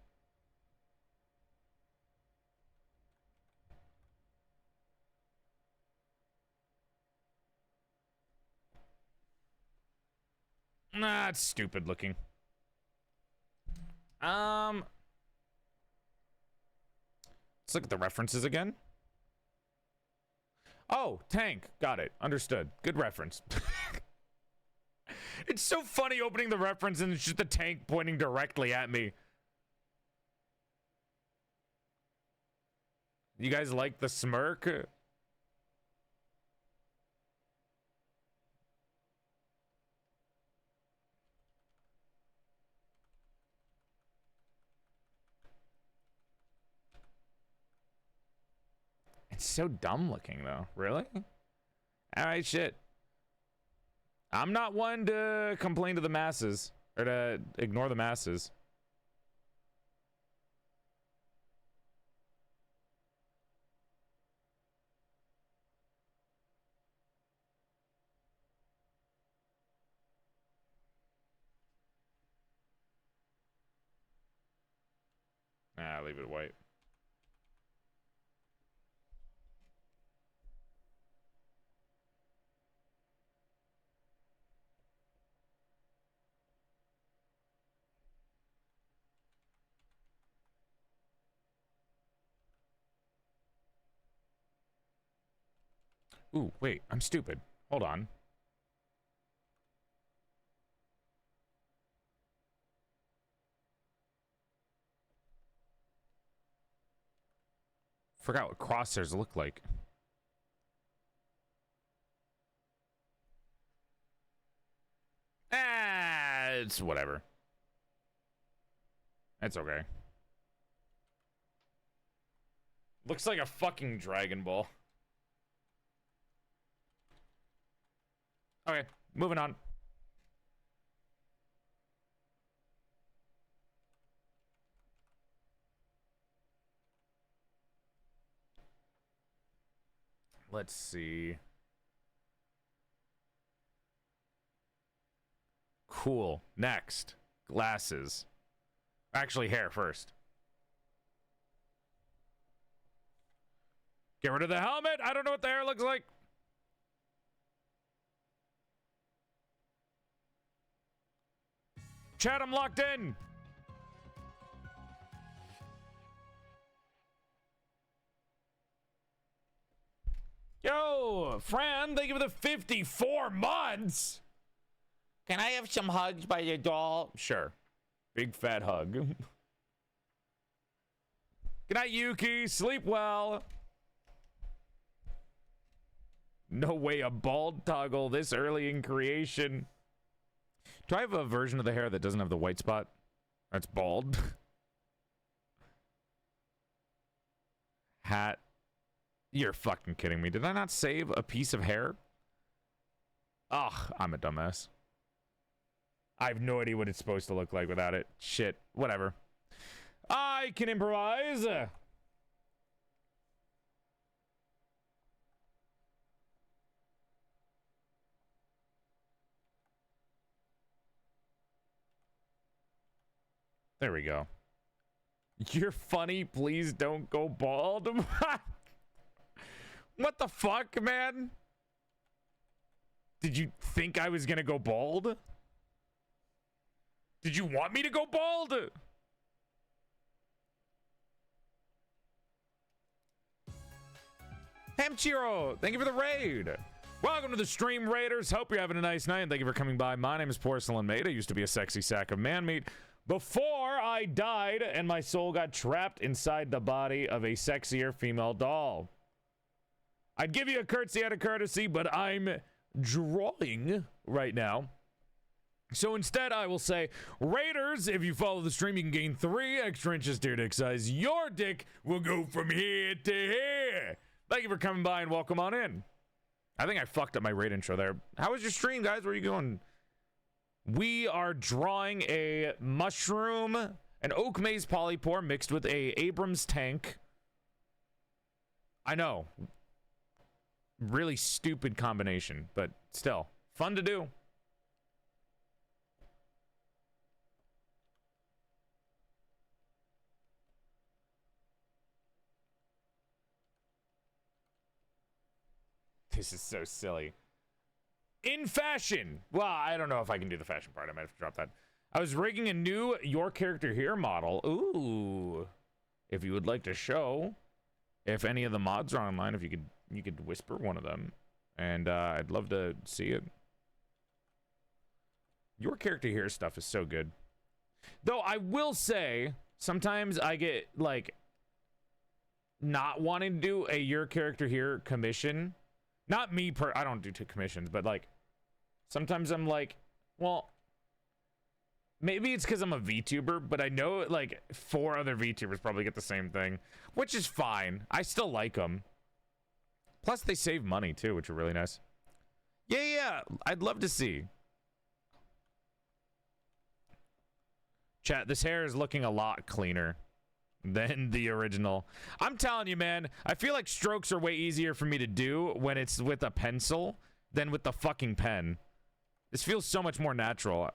Nah, it's stupid looking. Let's look at the references again. Oh, tank. Got it. Understood. Good reference. It's so funny opening the reference and it's just the tank pointing directly at me. You guys like the smirk? It's so dumb looking, though. Really? All right, shit. I'm not one to complain to the masses or to ignore the masses. Nah, leave it white. Ooh, wait, I'm stupid. Hold on. Forgot what crosshairs look like. It's whatever. It's okay. Looks like a fucking Dragon Ball. Okay, moving on. Let's see. Cool. Next. Glasses. Actually, hair first. Get rid of the helmet. I don't know what the hair looks like. Chat, I'm locked in. Yo, Fran, thank you for the 54 months. Can I have some hugs by the doll? Sure. Big fat hug. Good night, Yuki. Sleep well. No way a bald toggle this early in creation. Do I have a version of the hair that doesn't have the white spot? That's bald. Hat. You're fucking kidding me. Did I not save a piece of hair? Ugh, I'm a dumbass. I have no idea what it's supposed to look like without it. Shit. Whatever. I can improvise. There we go. You're funny. Please don't go bald. What the fuck, man? Did you think I was gonna go bald? Did you want me to go bald? Hamchiro, thank you for the raid. Welcome to the stream, Raiders. Hope you're having a nice night, and thank you for coming by. My name is PorcelainMaid. I used to be a sexy sack of man meat before I died and my soul got trapped inside the body of a sexier female doll. I'd give you a curtsy out of courtesy, but I'm drawing right now. So instead, I will say, Raiders, if you follow the stream, you can gain 3 extra inches to your dick size. Your dick will go from here to here. Thank you for coming by and welcome on in. I think I fucked up my raid intro there. How was your stream, guys? Where are you going? We are drawing a mushroom, an oak maze polypore mixed with a Abrams tank. I know. Really stupid combination, but still fun to do. This is so silly. In fashion. Well, I don't know if I can do the fashion part. I might have to drop that. I was rigging a new Your Character Here model. Ooh. If you would like to show, if any of the mods are online, if you could whisper one of them, and I'd love to see it. Your Character Here stuff is so good. Though I will say, sometimes I get like not wanting to do a Your Character Here commission. Not me I don't do 2 commissions, but like sometimes I'm like, well, maybe it's because I'm a VTuber, but I know like 4 other VTubers probably get the same thing, which is fine. I still like them. Plus they save money too, which are really nice. Yeah, I'd love to see. Chat, this hair is looking a lot cleaner than the original. I'm telling you, man, I feel like strokes are way easier for me to do when it's with a pencil than with the fucking pen. This feels so much more natural.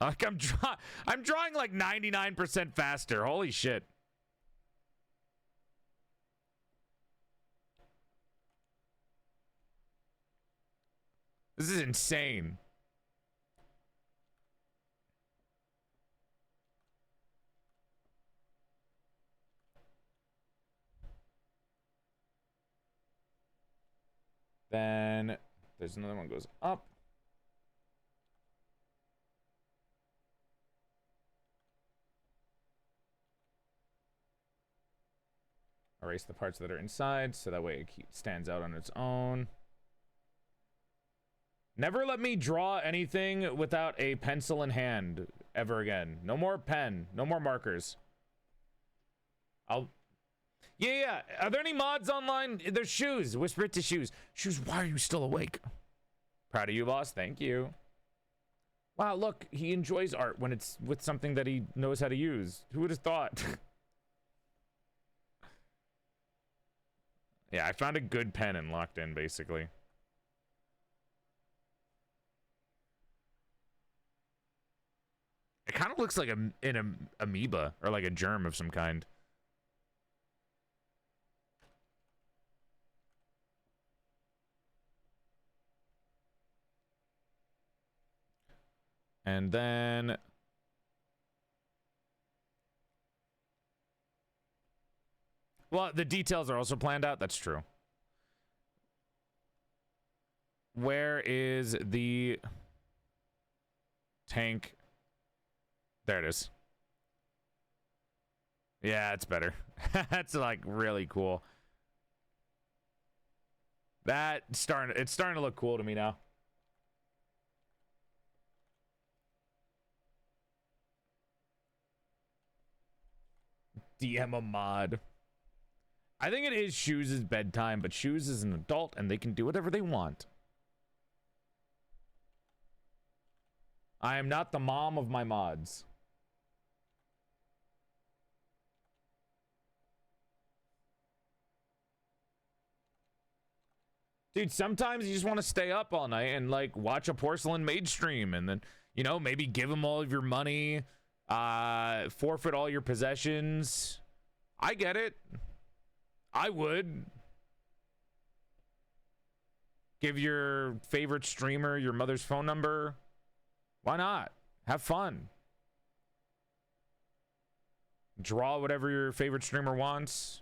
Like I'm drawing like 99% faster. Holy shit. This is insane. Then there's another one goes up. Erase the parts that are inside so that way it stands out on its own. Never let me draw anything without a pencil in hand ever again. No more pen, no more markers. Yeah. Are there any mods online? There's Shoes. Whisper it to Shoes. Shoes, why are you still awake? Proud of you, boss. Thank you. Wow, look, he enjoys art when it's with something that he knows how to use. Who would have thought? Yeah, I found a good pen and locked in, basically. It kind of looks like an amoeba or like a germ of some kind. And then Well, the details are also planned out. That's true. Where is the tank? There it is. Yeah, it's better. That's like really cool. It's starting to look cool to me now. DM a mod. I think it is Shoes' bedtime, but Shoes is an adult and they can do whatever they want. I am not the mom of my mods. Dude, sometimes you just want to stay up all night and like watch a PorcelainMaid stream and then, you know, maybe give them all of your money, forfeit all your possessions. I get it. I would. Give your favorite streamer your mother's phone number. Why not? Have fun. Draw whatever your favorite streamer wants.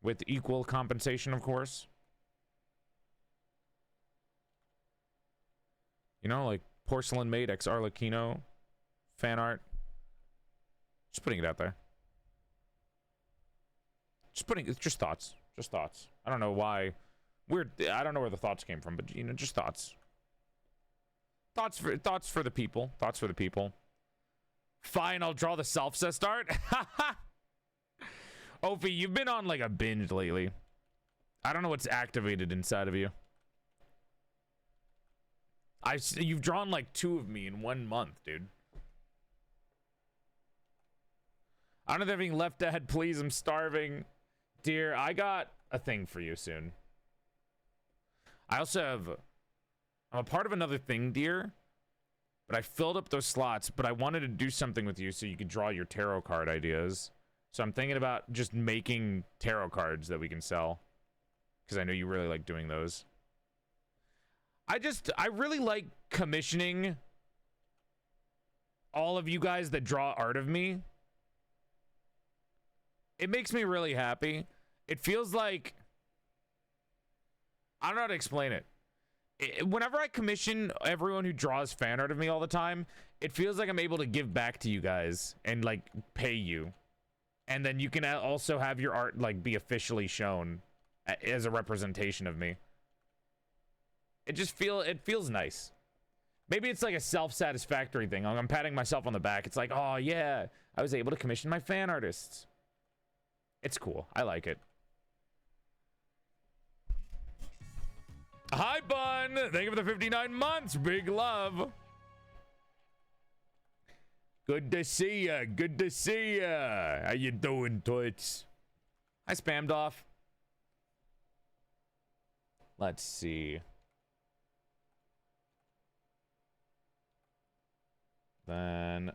With equal compensation, of course. You know, like PorcelainMaid X Arlecchino fan art. Just putting it out there. It's just thoughts. Just thoughts. I don't know why. I don't know where the thoughts came from, but you know, just thoughts. Thoughts for the people. Thoughts for the people. Fine, I'll draw the self-cessed art. Opie, you've been on like a binge lately. I don't know what's activated inside of you. You've drawn like 2 of me in 1 month, dude. I don't have anything left, Dad. Please, I'm starving. Dear, I got a thing for you soon. I also have... I'm a part of another thing, dear. But I filled up those slots, but I wanted to do something with you so you could draw your tarot card ideas. So I'm thinking about just making tarot cards that we can sell. Because I know you really like doing those. I really like commissioning all of you guys that draw art of me. It makes me really happy. It feels like... I don't know how to explain it. Whenever I commission everyone who draws fan art of me all the time, it feels like I'm able to give back to you guys and, like, pay you. And then you can also have your art, like, be officially shown as a representation of me. It feels nice. Maybe it's like a self-satisfactory thing. I'm patting myself on the back. It's like, oh yeah, I was able to commission my fan artists. It's cool. I like it. Hi, Bun. Thank you for the 59 months. Big love. Good to see ya. Good to see ya. How you doing, Toots? I spammed off. Let's see. Then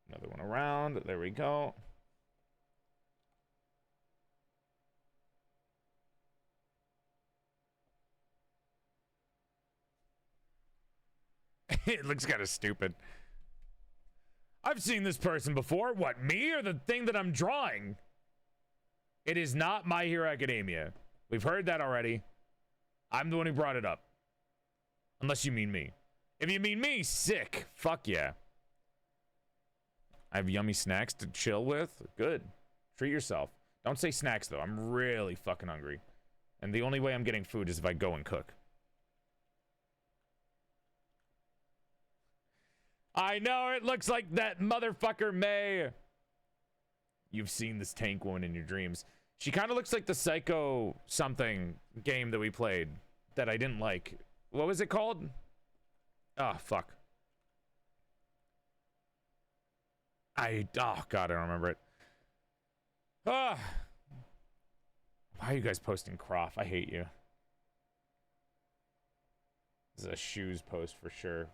another one around. There we go. It looks kind of stupid. I've seen this person before. What, me or the thing that I'm drawing? It is not My Hero Academia. We've heard that already. I'm the one who brought it up. Unless you mean me. If you mean me, sick. Fuck yeah. I have yummy snacks to chill with. Good. Treat yourself. Don't say snacks, though. I'm really fucking hungry. And the only way I'm getting food is if I go and cook. I know, it looks like that motherfucker May. You've seen this tank woman in your dreams. She kind of looks like the Psycho something game that we played that I didn't like. What was it called? Oh, fuck. Oh, God, I don't remember it. Ah. Why are you guys posting Croft? I hate you. This is a shoes post for sure.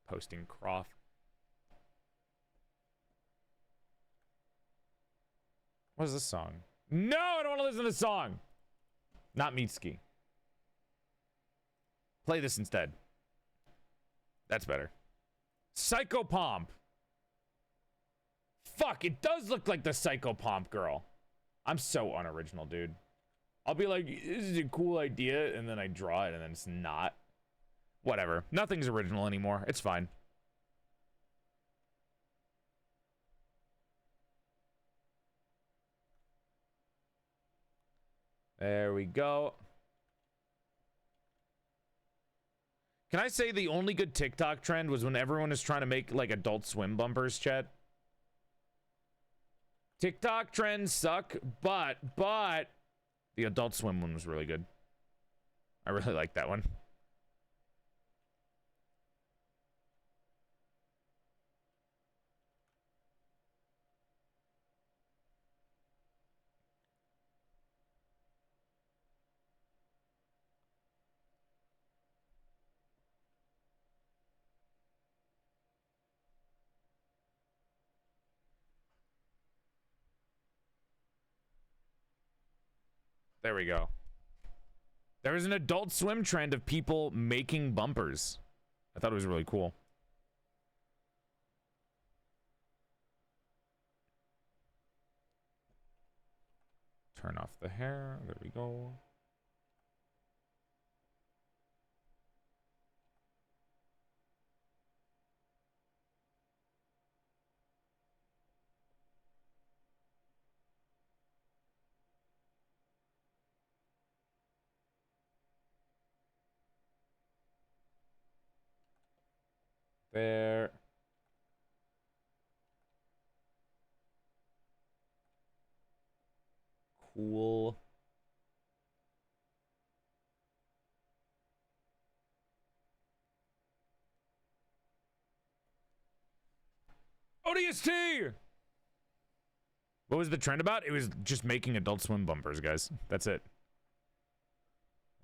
Posting Croft. What is this song? No, I don't want to listen to this song. Not Mitski. Play this instead. That's better. Psychopomp. fuck, it does look like the Psycho Pomp girl. I'm so unoriginal, dude. I'll be like, this is a cool idea, and then I draw it, and then it's not. Whatever. Nothing's original anymore. It's fine. There we go. Can I say the only good TikTok trend was when everyone is trying to make like Adult Swim bumpers, chat? TikTok trends suck, but the Adult Swim one was really good. I really like that one. There we go. There is an Adult Swim trend of people making bumpers. I thought it was really cool. Turn off the hair. There we go. There. Cool. ODST! What was the trend about? It was just making Adult Swim bumpers, guys. That's it.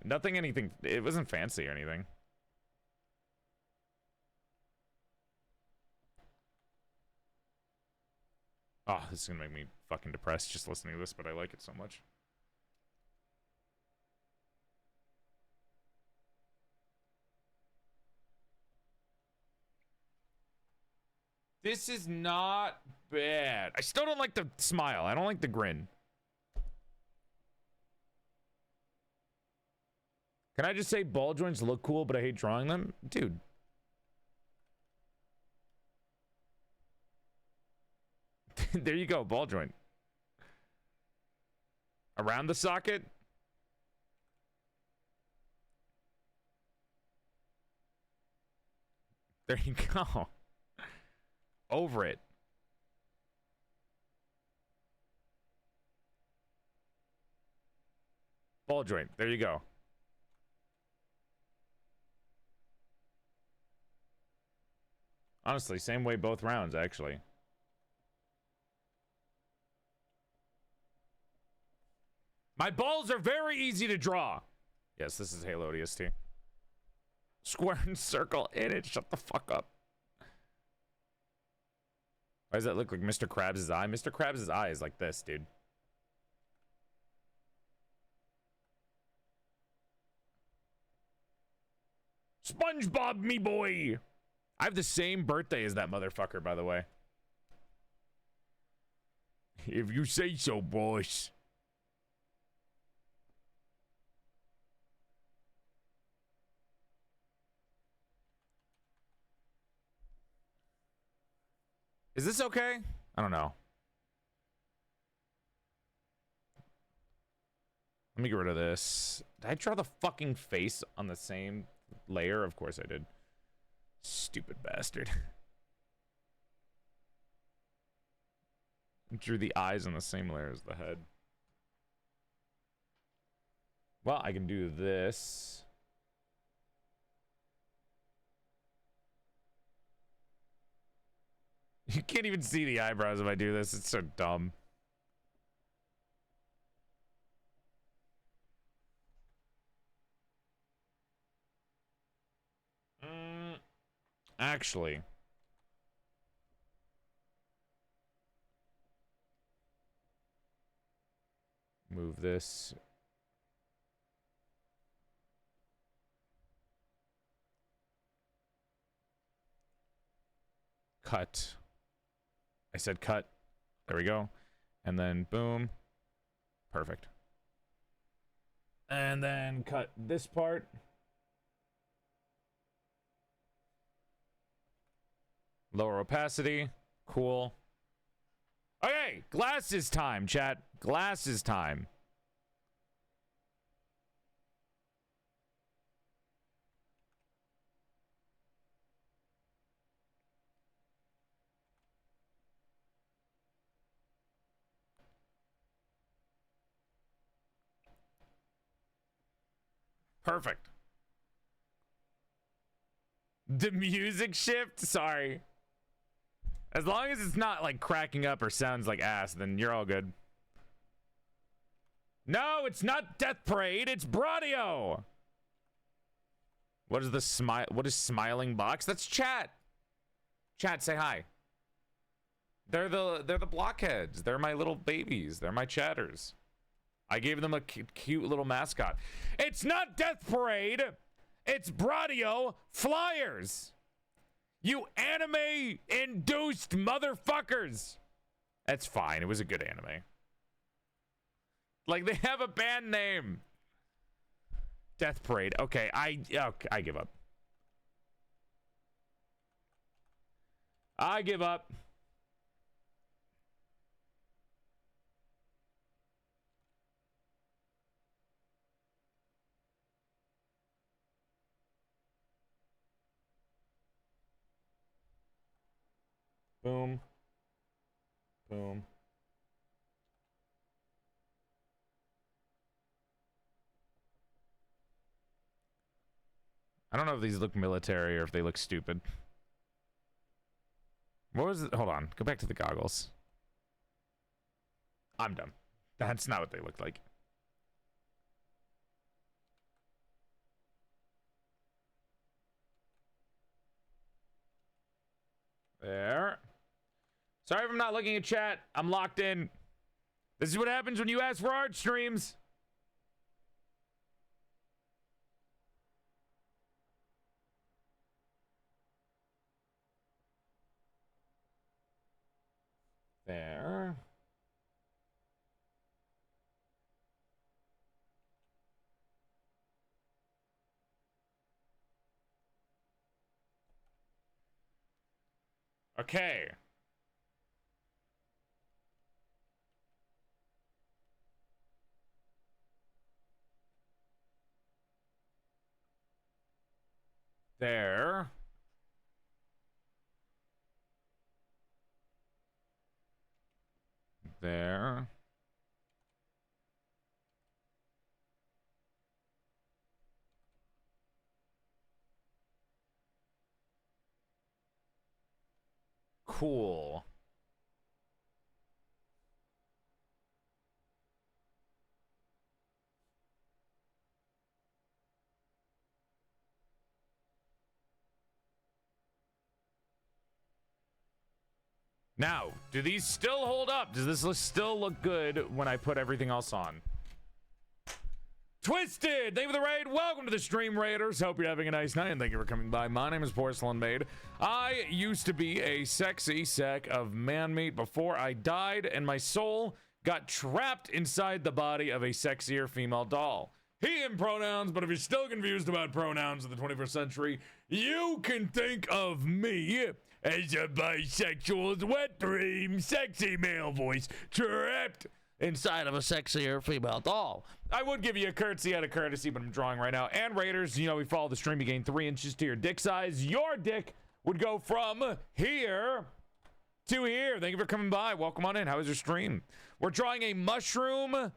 Nothing, anything. It wasn't fancy or anything. Oh, this is gonna make me fucking depressed just listening to this, but I like it so much. This is not bad. I still don't like the smile. I don't like the grin. Can I just say ball joints look cool, but I hate drawing them? Dude. There you go, ball joint. Around the socket? There you go. Over it. Ball joint. There you go. Honestly, same way both rounds, actually. My balls are very easy to draw. Yes, this is Halo ODST. Square and circle in it. Shut the fuck up. Why does that look like Mr. Krabs' eye? Mr. Krabs' eye is like this, dude. SpongeBob, me boy! I have the same birthday as that motherfucker, by the way. If you say so, boys. Is this okay? I don't know. Let me get rid of this. Did I draw the fucking face on the same layer? Of course I did. Stupid bastard. Drew the eyes on the same layer as the head. Well, I can do this. You can't even see the eyebrows if I do this. It's so dumb. Actually. Move this. Cut. I said cut. There we go. And then boom. Perfect. And then cut this part. Lower opacity. Cool. Okay, glasses time, chat. Glasses time. Perfect. The music shift? Sorry. As long as it's not like cracking up or sounds like ass, then you're all good. No, it's not Death Parade, it's Bradio. What is the smile? What is smiling box? That's chat. Chat, say hi. They're the blockheads. They're my little babies. They're my chatters. I gave them a cute little mascot. It's not Death Parade. It's Bradio Flyers. You anime-induced motherfuckers. That's fine. It was a good anime. Like, they have a band name. Death Parade. Okay, I give up. I give up. Boom. Boom. I don't know if these look military or if they look stupid. What was it? Hold on. Go back to the goggles. I'm done. That's not what they look like. There. Sorry if I'm not looking at chat. I'm locked in. This is what happens when you ask for art streams. There. Okay. There. There. Cool. Now, do these still hold up? Does this still look good when I put everything else on? Twisted, thank you for the raid. Welcome to the stream, Raiders. Hope you're having a nice night, and thank you for coming by. My name is PorcelainMaid. I used to be a sexy sack of man meat before I died, and my soul got trapped inside the body of a sexier female doll. He in pronouns, but if you're still confused about pronouns in the 21st century, you can think of me as a bisexual's wet dream, sexy male voice, trapped inside of a sexier female doll. I would give you a curtsy out of courtesy, but I'm drawing right now. And Raiders, you know we follow the stream. You gain 3 inches to your dick size. Your dick would go from here to here. Thank you for coming by. Welcome on in. How was your stream? We're drawing a mushroom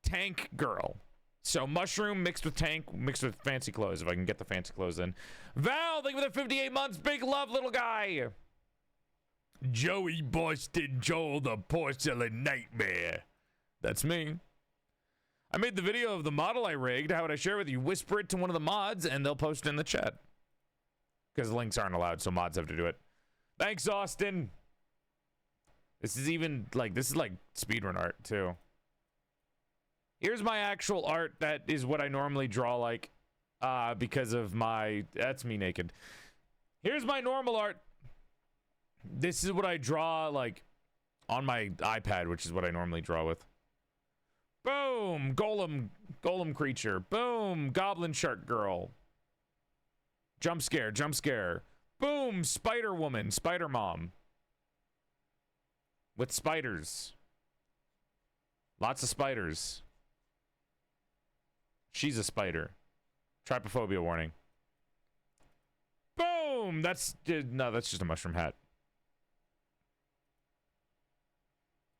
tank girl. So mushroom mixed with tank, mixed with fancy clothes, if I can get the fancy clothes in. Val, thank you for the 58 months. Big love, little guy. Joey Boston Joel, the porcelain nightmare. That's me. I made the video of the model I rigged. How would I share it with you? Whisper it to one of the mods, and they'll post it in the chat. Because links aren't allowed, so mods have to do it. Thanks, Austin. This is even, like, this is like speedrun art, too. Here's my actual art. That is what I normally draw like, because of my, that's me naked. Here's my normal art. This is what I draw like on my iPad, which is what I normally draw with. Boom, golem creature. Boom, goblin shark girl. Jump scare, jump scare. Boom, spider woman, spider mom. With spiders. Lots of spiders. She's a spider. Trypophobia warning. Boom! That's just a mushroom hat.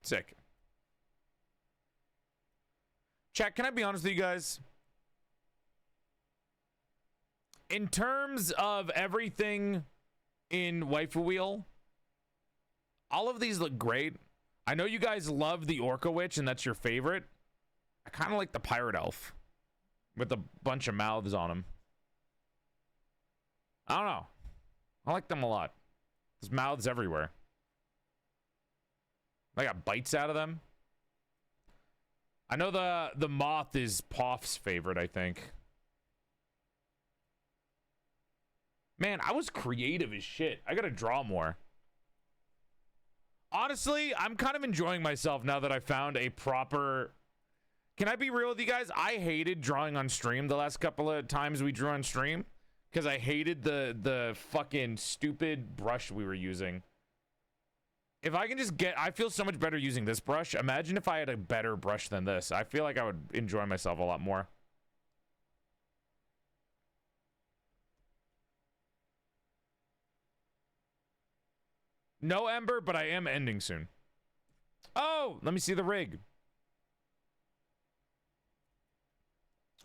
Sick. Chat, can I be honest with you guys? In terms of everything in Waifu Wheel, all of these look great. I know you guys love the Orca Witch and that's your favorite. I kind of like the Pirate Elf with a bunch of mouths on them. I don't know. I like them a lot. There's mouths everywhere. I got bites out of them. I know the moth is Poff's favorite, I think. Man, I was creative as shit. I gotta draw more. Honestly, I'm kind of enjoying myself now that I found a proper... Can I be real with you guys? I hated drawing on stream the last couple of times we drew on stream. Because I hated the fucking stupid brush we were using. If I can just get... I feel so much better using this brush. Imagine if I had a better brush than this. I feel like I would enjoy myself a lot more. No Ember, but I am ending soon. Oh, let me see the rig.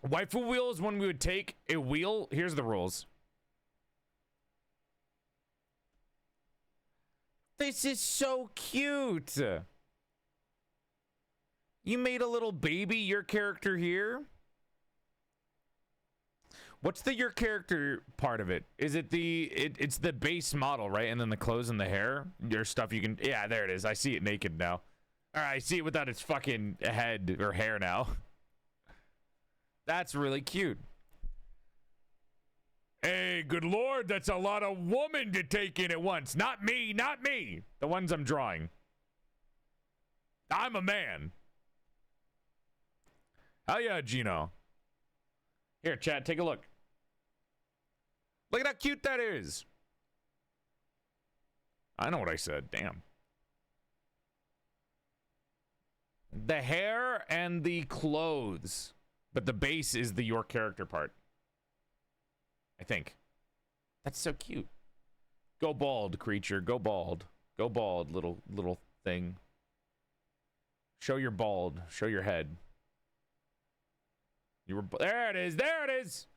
Waifu wheel is when we would take a wheel. Here's the rules. This is so cute. You made a little baby, your character here. What's the your character part of it? Is it it's the base model, right? And then the clothes and the hair? Your stuff you can... Yeah, there it is. I see it naked now. All right, I see it without its fucking head or hair now. That's really cute. Hey, good lord, that's a lot of woman to take in at once. Not me, not me. The ones I'm drawing. I'm a man. Hell yeah, Gino. Here, chat, take a look. Look at how cute that is. I know what I said. Damn. The hair and the clothes. But the base is the your character part. I think. That's so cute. Go bald, creature. Go bald. Go bald, little thing. Show your bald. Show your head. You were... There it is. There it is.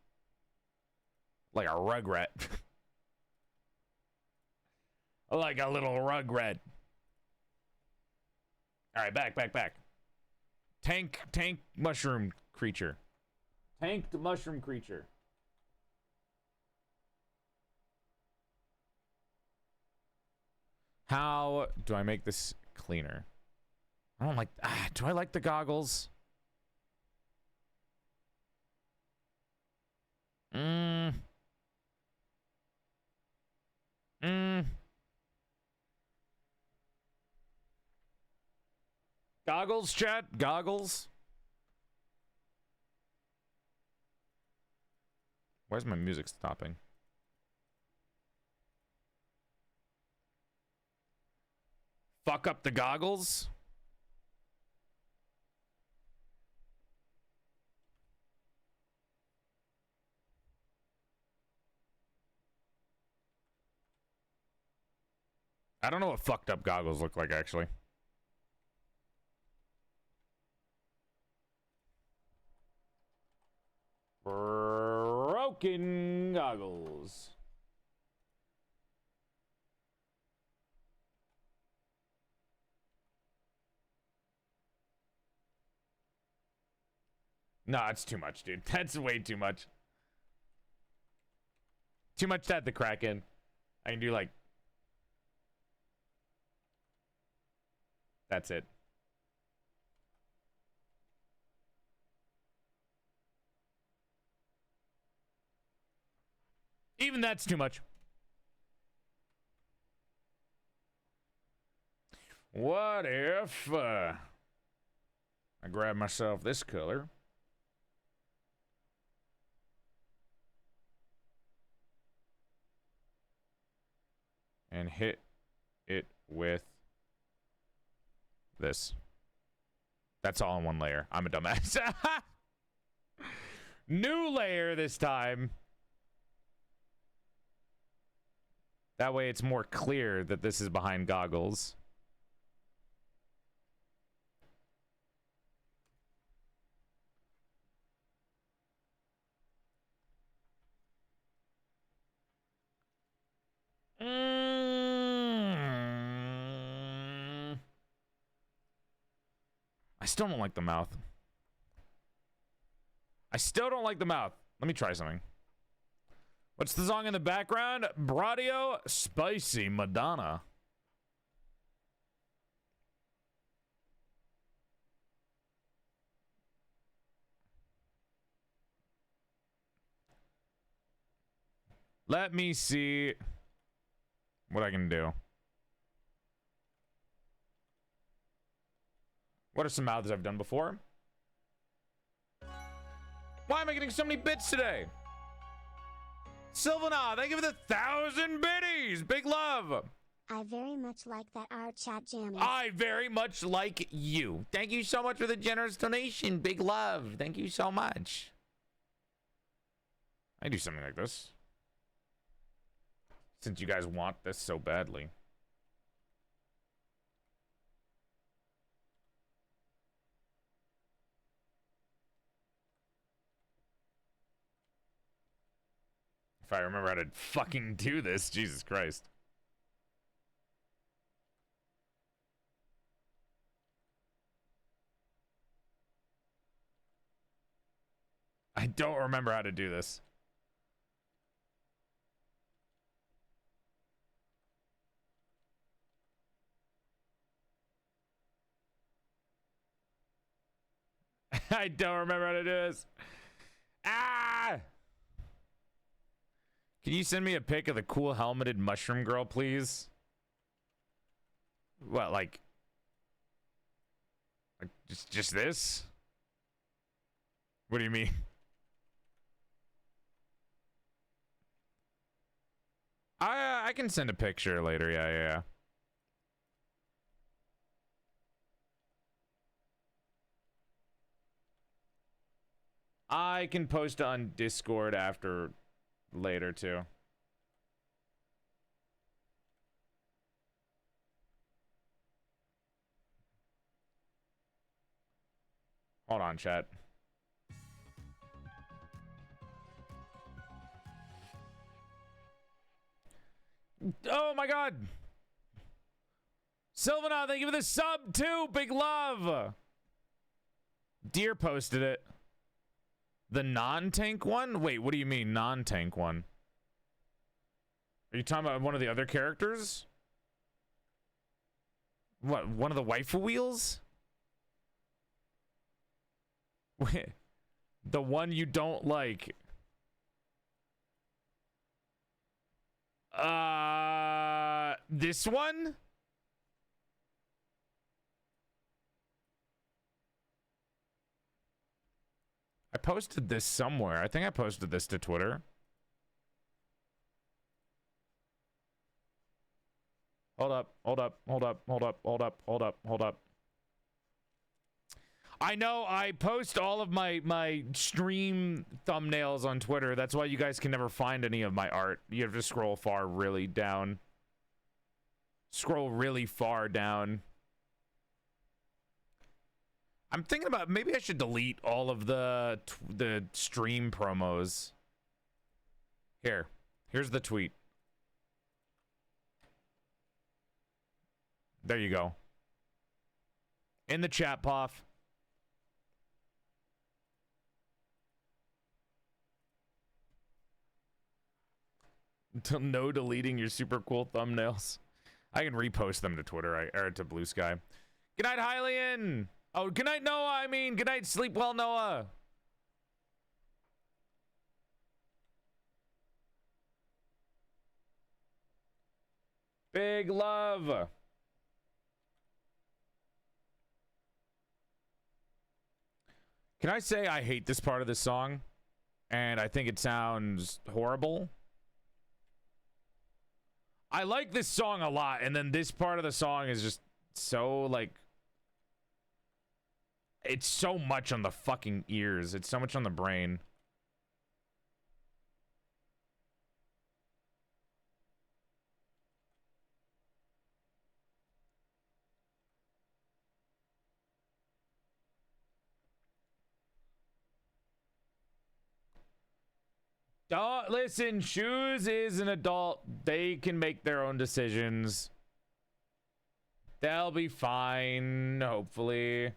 Like a rugrat. Like a little rugrat. All right, back. Tank mushroom creature. Tanked mushroom creature. How do I make this cleaner? I don't like... do I like the goggles? Goggles, chat? Goggles? Where's my music stopping? Fuck up the goggles? I don't know what fucked up goggles look like, actually. Broken goggles. No, it's too much, dude. That's way too much. Too much to have the crack in. I can do like... That's it. Even that's too much. What if I grab myself this color? And hit it with this. That's all in one layer. I'm a dumbass. New layer this time. That way it's more clear that this is behind goggles. I still don't like the mouth. I still don't like the mouth. Let me try something. What's the song in the background? Bradio, Spicy Madonna. Let me see what I can do. What are some mouths I've done before? Why am I getting so many bits today? Sylvana, thank you for the 1,000 biddies. Big love. I very much like that our chat jammies. I very much like you. Thank you so much for the generous donation. Big love. Thank you so much. I do something like this. Since you guys want this so badly. If I remember how to fucking do this, Jesus Christ. I don't remember how to do this. I don't remember how to do this. Ah! Can you send me a pic of the cool helmeted mushroom girl, please? What, like just this? What do you mean? I can send a picture later. Yeah. I can post on Discord after later too. Hold on, chat. Oh my god. Sylvana, thank you for the sub too. Big love. Deer posted it. The non-tank one? Wait, what do you mean non-tank one? Are you talking about one of the other characters? What, one of the waifu wheels? Wait, the one you don't like. This one? I posted this somewhere. I think I posted this to Twitter. Hold up. I know I post all of my stream thumbnails on Twitter. That's why you guys can never find any of my art. You have to scroll really down. Scroll really far down. I'm thinking about maybe I should delete all of the stream promos. Here's the tweet. There you go. In the chat, Poff. No deleting your super cool thumbnails. I can repost them to Twitter or to Blue Sky. Good night, Hylian. Oh, good night, Noah. Good night, sleep well, Noah. Big love. Can I say I hate this part of this song? And I think it sounds horrible. I like this song a lot, and then this part of the song is just so, like... It's so much on the fucking ears. It's so much on the brain. Listen, Shoes is an adult. They can make their own decisions. They'll be fine, hopefully.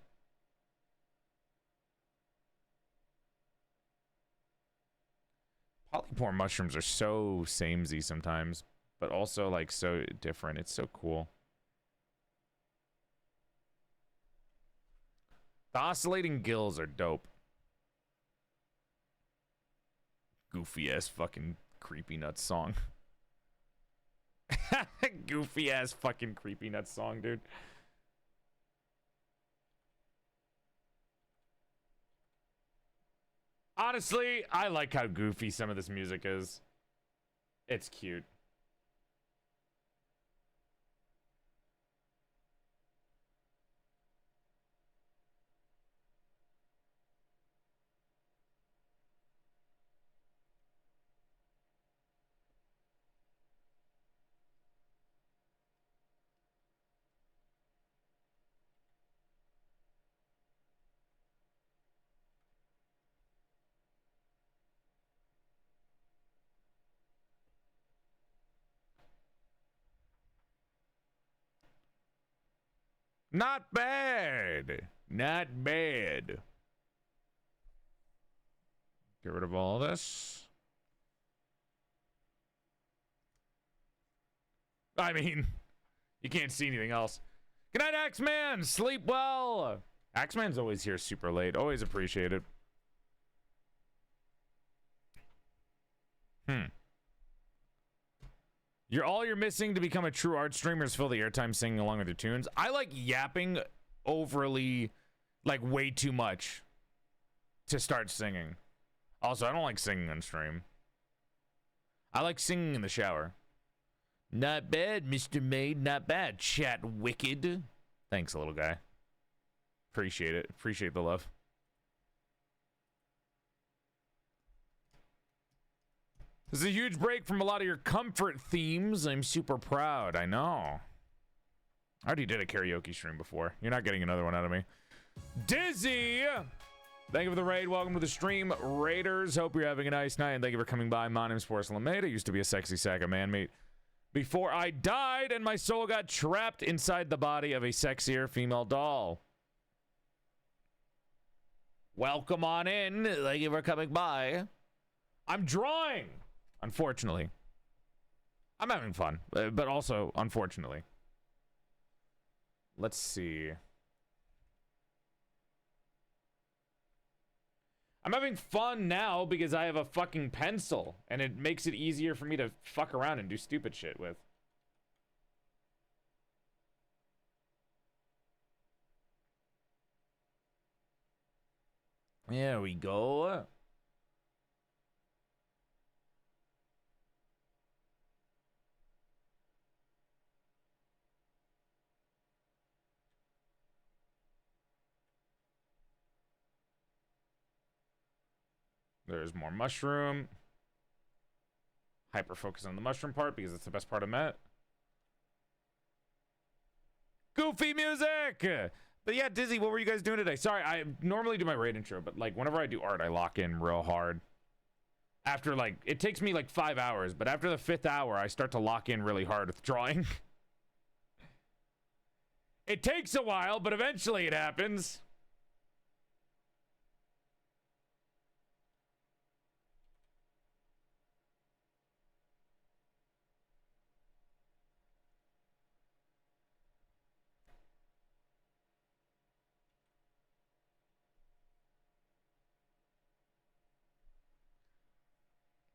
Polypore mushrooms are so samey sometimes, but also like so different. It's so cool. The oscillating gills are dope. Goofy ass fucking creepy nuts song. Goofy ass fucking creepy nuts song, dude. Honestly, I like how goofy some of this music is. It's cute. Not bad. Not bad. Get rid of all this. I mean, you can't see anything else. Good night, Axeman. Sleep well. Axeman's always here super late. Always appreciate it. All you're missing to become a true art streamer is fill the airtime singing along with your tunes. I like yapping overly, like way too much to start singing. Also, I don't like singing on stream. I like singing in the shower. Not bad, Mr. Maid. Not bad. Chat wicked. Thanks, little guy. Appreciate it. Appreciate the love. This is a huge break from a lot of your comfort themes. I'm super proud. I know. I already did a karaoke stream before. You're not getting another one out of me. Dizzy! Thank you for the raid. Welcome to the stream, Raiders. Hope you're having a nice night, and thank you for coming by. My name's PorcelainMaid. I used to be a sexy sack of man meat before I died, and my soul got trapped inside the body of a sexier female doll. Welcome on in. Thank you for coming by. I'm drawing. Unfortunately. I'm having fun, but also, unfortunately. Let's see. I'm having fun now because I have a fucking pencil, and it makes it easier for me to fuck around and do stupid shit with. There we go. There's more mushroom. Hyper focus on the mushroom part because it's the best part of Met. Goofy music! But yeah, Dizzy, what were you guys doing today? Sorry, I normally do my raid intro, but like whenever I do art, I lock in real hard. After like, it takes me like 5 hours, but after the 5th hour, I start to lock in really hard with drawing. It takes a while, but eventually it happens.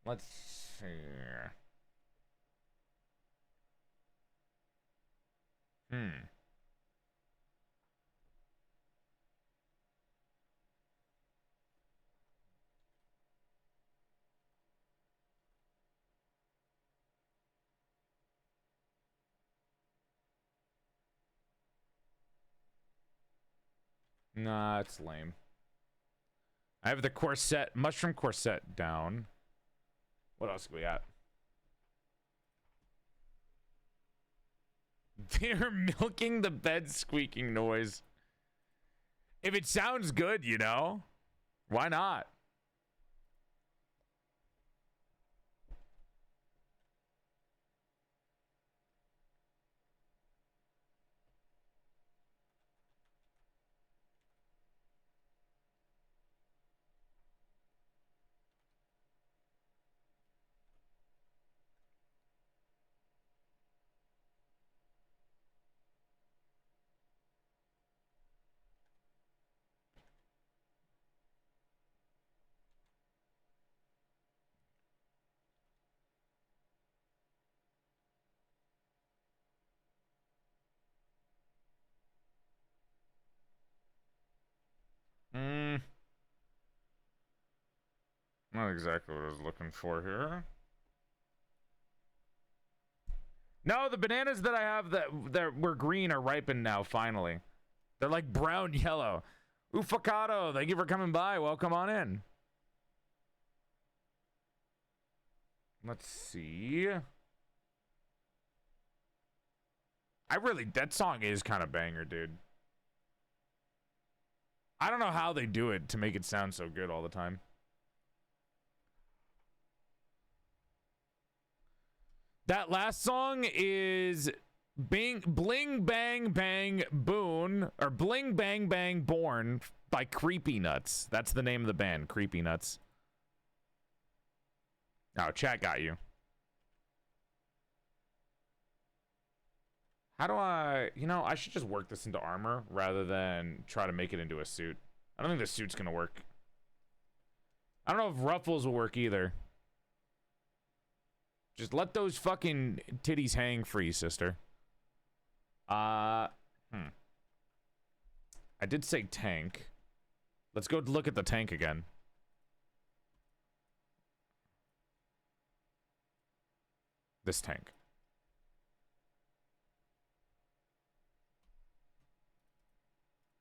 Let's see. Nah, it's lame. I have the corset, mushroom corset down. What else do we got? They're milking the bed squeaking noise. If it sounds good, you know, why not? Not exactly what I was looking for here. No, the bananas that I have that were green are ripened now, finally. They're like brown yellow. Ufacado, thank you for coming by. Welcome on in. Let's see. That song is kind of banger, dude. I don't know how they do it to make it sound so good all the time. That last song is Bling Bang Bang Boon, or Bling Bang Bang Born by Creepy Nuts. That's the name of the band, Creepy Nuts. Oh, chat got you. How do I, I should just work this into armor rather than try to make it into a suit. I don't think the suit's gonna work. I don't know if ruffles will work either. Just let those fucking titties hang free, sister. I did say tank. Let's go look at the tank again. This tank.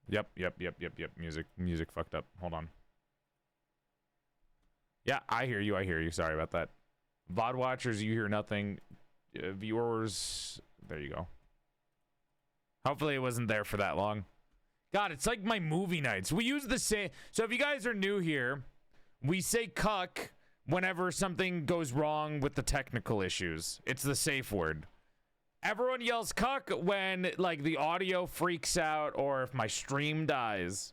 Yep. Music fucked up. Hold on. Yeah, I hear you. Sorry about that. VOD watchers, you hear nothing. Viewers, there you go. Hopefully it wasn't there for that long. God, it's like my movie nights. We use the same. So if you guys are new here, we say cuck whenever something goes wrong with the technical issues. It's the safe word. Everyone yells cuck when, like, the audio freaks out or if my stream dies.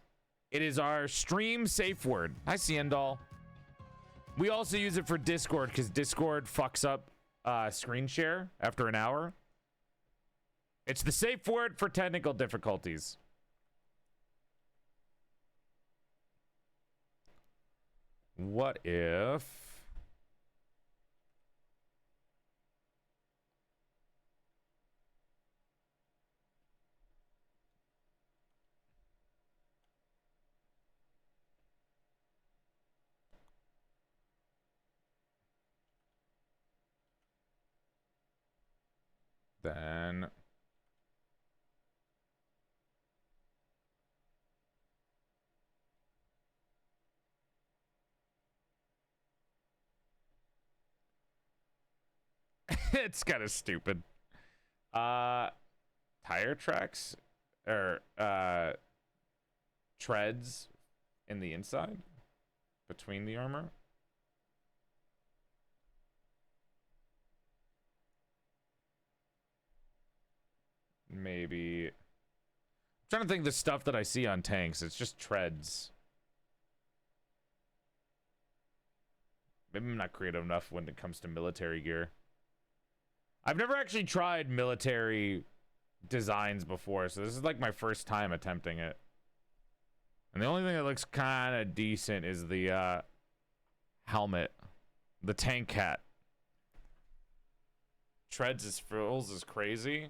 It is our stream safe word. Hi, Ciendal. We also use it for Discord because Discord fucks up screen share after an hour. It's the safe word for technical difficulties. What if... Then... it's kind of stupid. Tire tracks or treads in the inside between the armor. Maybe. I'm trying to think of the stuff that I see on tanks. It's just treads. Maybe I'm not creative enough when it comes to military gear. I've never actually tried military designs before, so this is like my first time attempting it. And the only thing that looks kind of decent is the helmet. The tank hat. Treads as frills is crazy.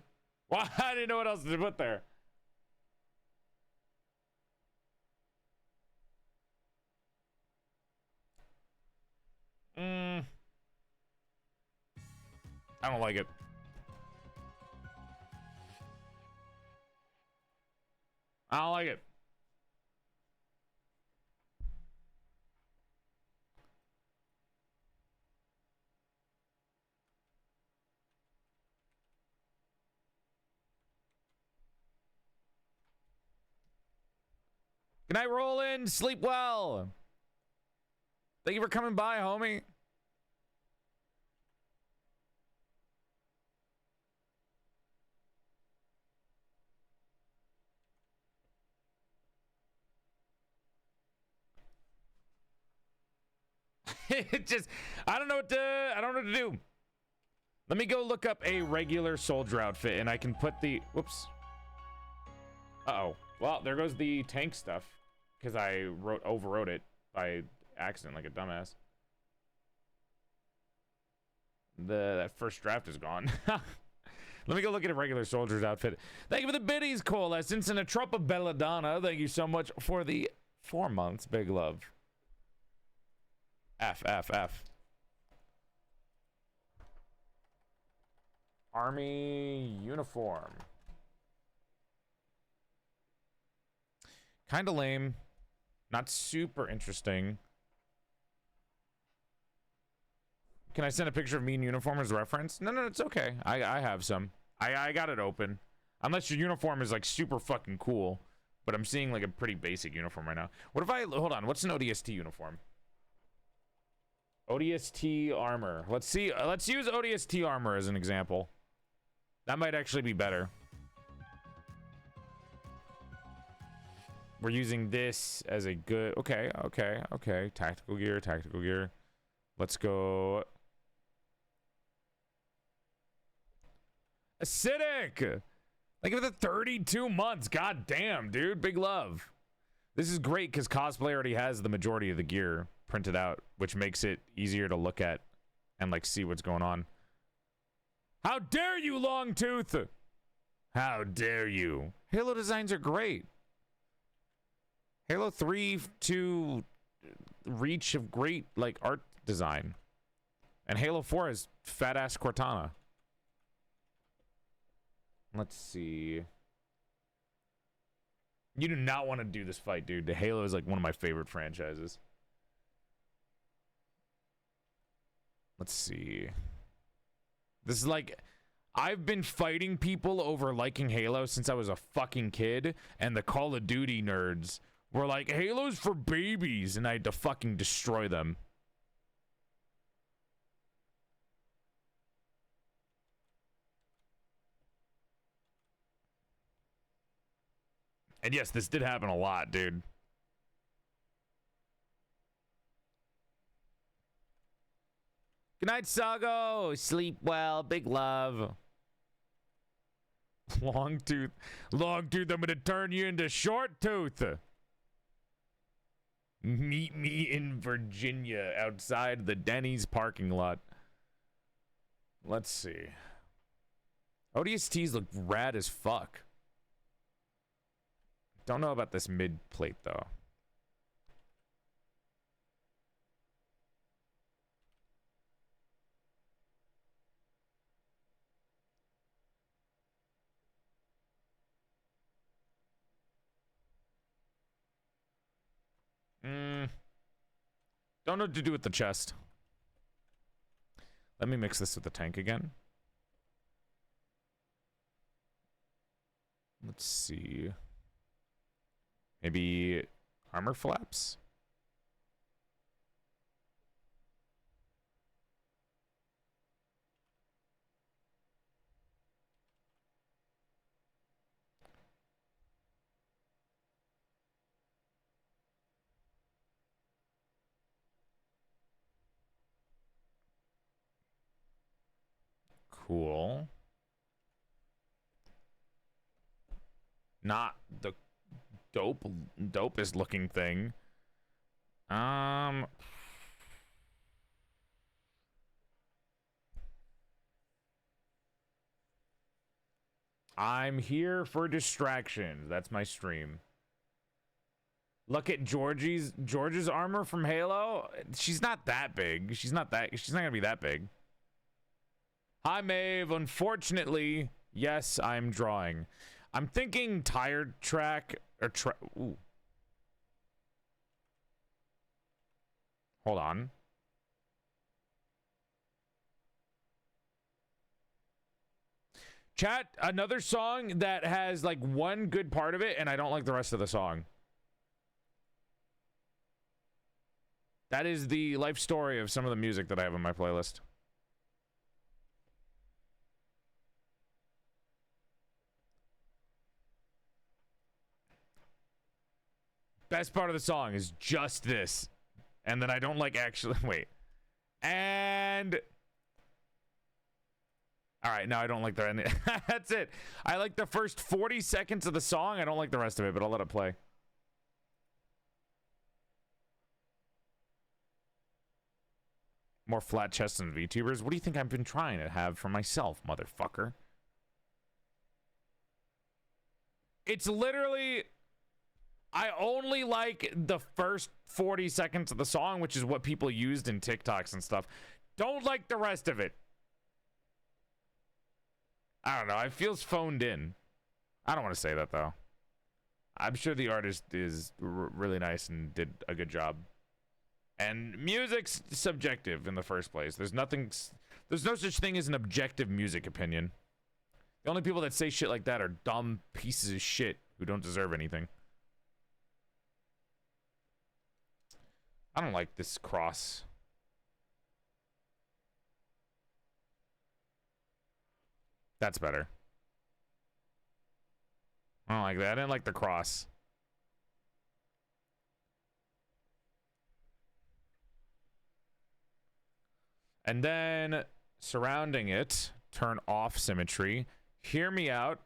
Well, I didn't know what else to put there. I don't like it. I don't like it. Good night, Roland. Sleep well. Thank you for coming by, homie. It just, I don't know what to do. Let me go look up a regular soldier outfit and I can put the, whoops. Uh-oh. Well, there goes the tank stuff because I overwrote it by accident like a dumbass. That first draft is gone. Let me go look at a regular soldier's outfit. Thank you for the biddies, Coalescence, and a Trump of Belladonna. Thank you so much for the 4 months. Big love. F. Army uniform. Kind of lame. Not super interesting. Can I send a picture of me in uniform as reference? No, it's okay. I have some. I got it open. Unless your uniform is like super fucking cool. But I'm seeing like a pretty basic uniform right now. What if I, hold on, what's an ODST uniform? ODST armor. Let's see. Let's use ODST armor as an example. That might actually be better. We're using this as a good. Okay. Tactical gear. Let's go. Acidic. Like with the 32 months. God damn, dude. Big love. This is great because cosplay already has the majority of the gear printed out, which makes it easier to look at and like see what's going on. How dare you, Longtooth? How dare you? Halo designs are great. Halo 3 to Reach of great like art design. And Halo 4 is fat ass Cortana. Let's see. You do not want to do this fight, dude. The Halo is like one of my favorite franchises. Let's see. This is like, I've been fighting people over liking Halo since I was a fucking kid, and the Call of Duty nerds were like, Halo's for babies, and I had to fucking destroy them. And yes, this did happen a lot, dude. Good night, Sago. Sleep well. Big love. Longtooth. Longtooth, I'm gonna turn you into Short Tooth. Meet me in Virginia outside the Denny's parking lot. Let's see. ODSTs look rad as fuck. Don't know about this mid plate though. Don't know what to do with the chest. Let me mix this with the tank again. Let's see. Maybe armor flaps? Cool. Not the dopest looking thing. I'm here for distractions. That's my stream. Look at George's armor from Halo. She's not that big. She's not gonna be that big. Hi, Maeve. Unfortunately, yes, I'm drawing. I'm thinking tired track or ooh. Hold on. Chat, another song that has like one good part of it and I don't like the rest of the song. That is the life story of some of the music that I have on my playlist. Best part of the song is just this. And then I don't like actually wait. And all right, now I don't like the end. That's it. I like the first 40 seconds of the song. I don't like the rest of it, but I'll let it play. More flat chests than VTubers? What do you think I've been trying to have for myself, motherfucker? It's literally... I only like the first 40 seconds of the song, which is what people used in TikToks and stuff. Don't like the rest of it. I don't know. It feels phoned in. I don't want to say that, though. I'm sure the artist is really nice and did a good job. And music's subjective in the first place. There's no such thing as an objective music opinion. The only people that say shit like that are dumb pieces of shit who don't deserve anything. I don't like this cross. That's better. I don't like that. I didn't like the cross. And then surrounding it, turn off symmetry. Hear me out.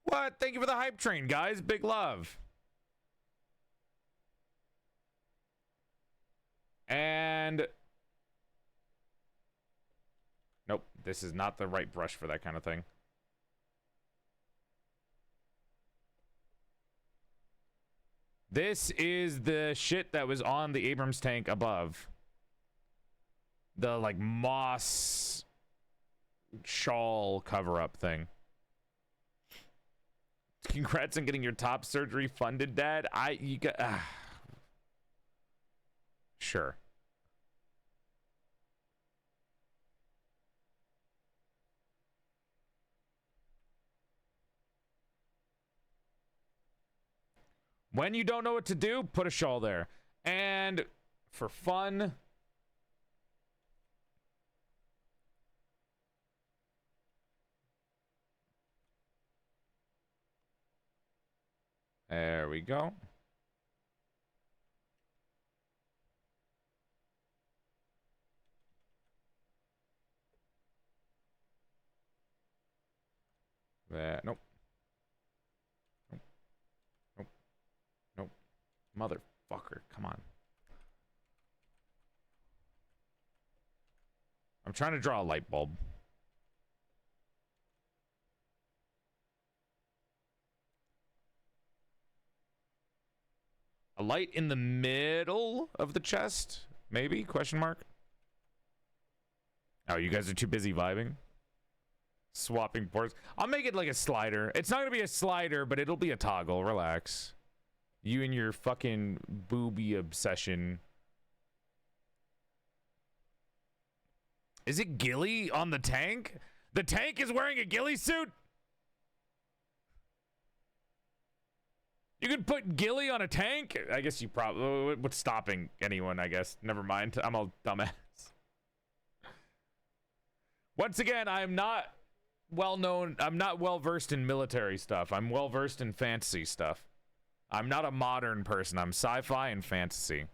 What? Thank you for the hype train, guys. Big love. And nope, this is not the right brush for that kind of thing. This is the shit that was on the Abrams tank above. The like moss shawl cover-up thing. Congrats on getting your top surgery funded, Dad. You got sure. When you don't know what to do, put a shawl there. And for fun, there we go. Nope. Nope. Motherfucker, come on. I'm trying to draw a light bulb. A light in the middle of the chest? Maybe? Question mark? Oh, you guys are too busy vibing? Swapping ports. I'll make it like a slider. It's not gonna be a slider, but it'll be a toggle. Relax. You and your fucking booby obsession. Is it Gilly on the tank? The tank is wearing a Gilly suit? You could put Gilly on a tank? I guess you probably... What's stopping anyone, I guess? Never mind. I'm a dumbass. Once again, I'm not well-known. I'm not well-versed in military stuff. I'm well-versed in fantasy stuff. I'm not a modern person. I'm sci-fi and fantasy.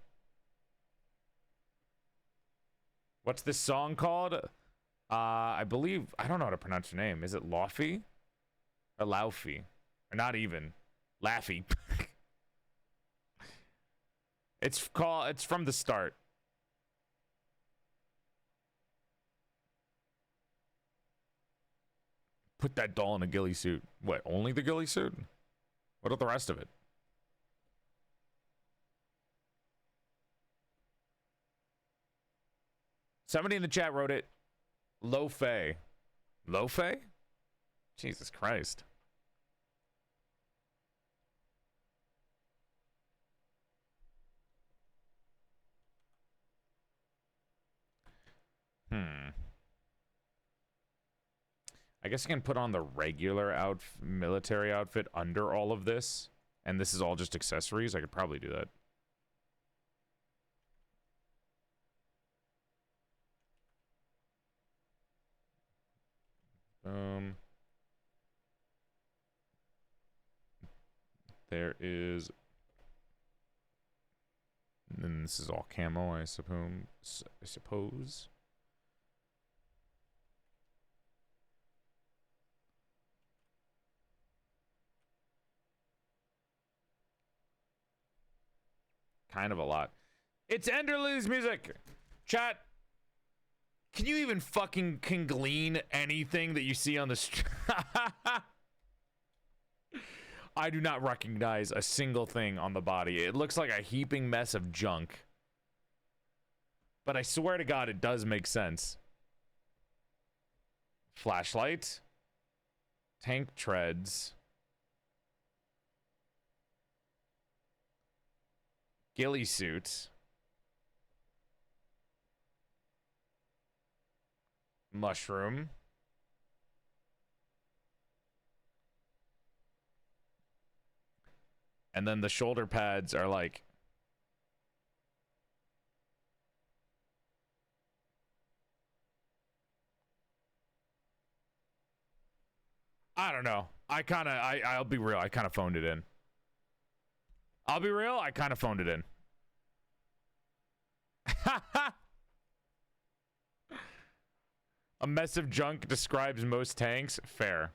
What's this song called? I believe... I don't know how to pronounce your name. Is it Laufey? Or Laufey? Or not even. Laffy. It's from the start. Put that doll in a ghillie suit. What, only the ghillie suit? What about the rest of it? Somebody in the chat wrote it. Lo-Fe. Lo-Fe? Jesus Christ. I guess I can put on the regular military outfit under all of this, and this is all just accessories. I could probably do that. There is... And then this is all camo, I suppose. Kind of a lot. It's Enderly's music. Chat. Can you even fucking glean anything that you see on the street? I do not recognize a single thing on the body. It looks like a heaping mess of junk. But I swear to God, it does make sense. Flashlight. Tank treads. Ghillie suit. Mushroom. And then the shoulder pads are like... I don't know. I'll be real. I kind of phoned it in. I'll be real. I kind of phoned it in. A mess of junk describes most tanks. Fair.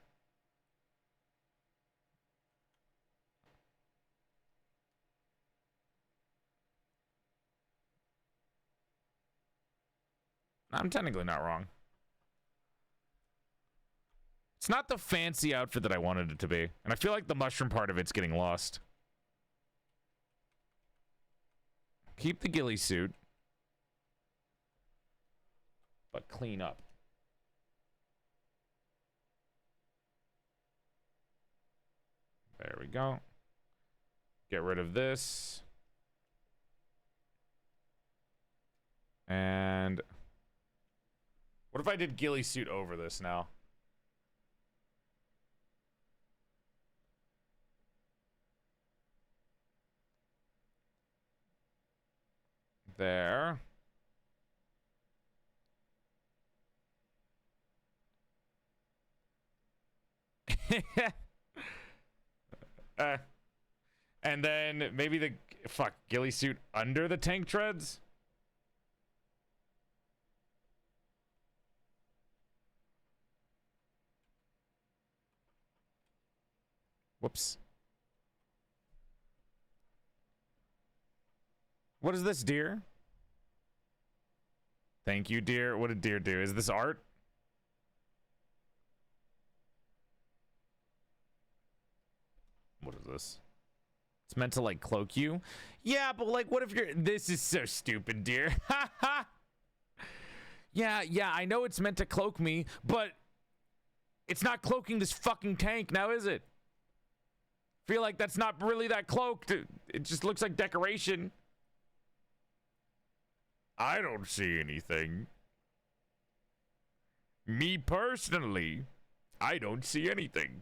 I'm technically not wrong. It's not the fancy outfit that I wanted it to be. And I feel like the mushroom part of it's getting lost. Keep the ghillie suit. But clean up. There we go. Get rid of this. And... what if I did ghillie suit over this now? There. And then maybe the ghillie suit under the tank treads. Whoops. What is this, dear? Thank you, dear. What did dear do? Is this art? What is this? It's meant to, like, cloak you? Yeah, but, like, what if you're... This is so stupid, dear. Yeah, I know it's meant to cloak me, but it's not cloaking this fucking tank, now is it? Feel like that's not really that cloaked. It just looks like decoration. I don't see anything. Me personally, I don't see anything.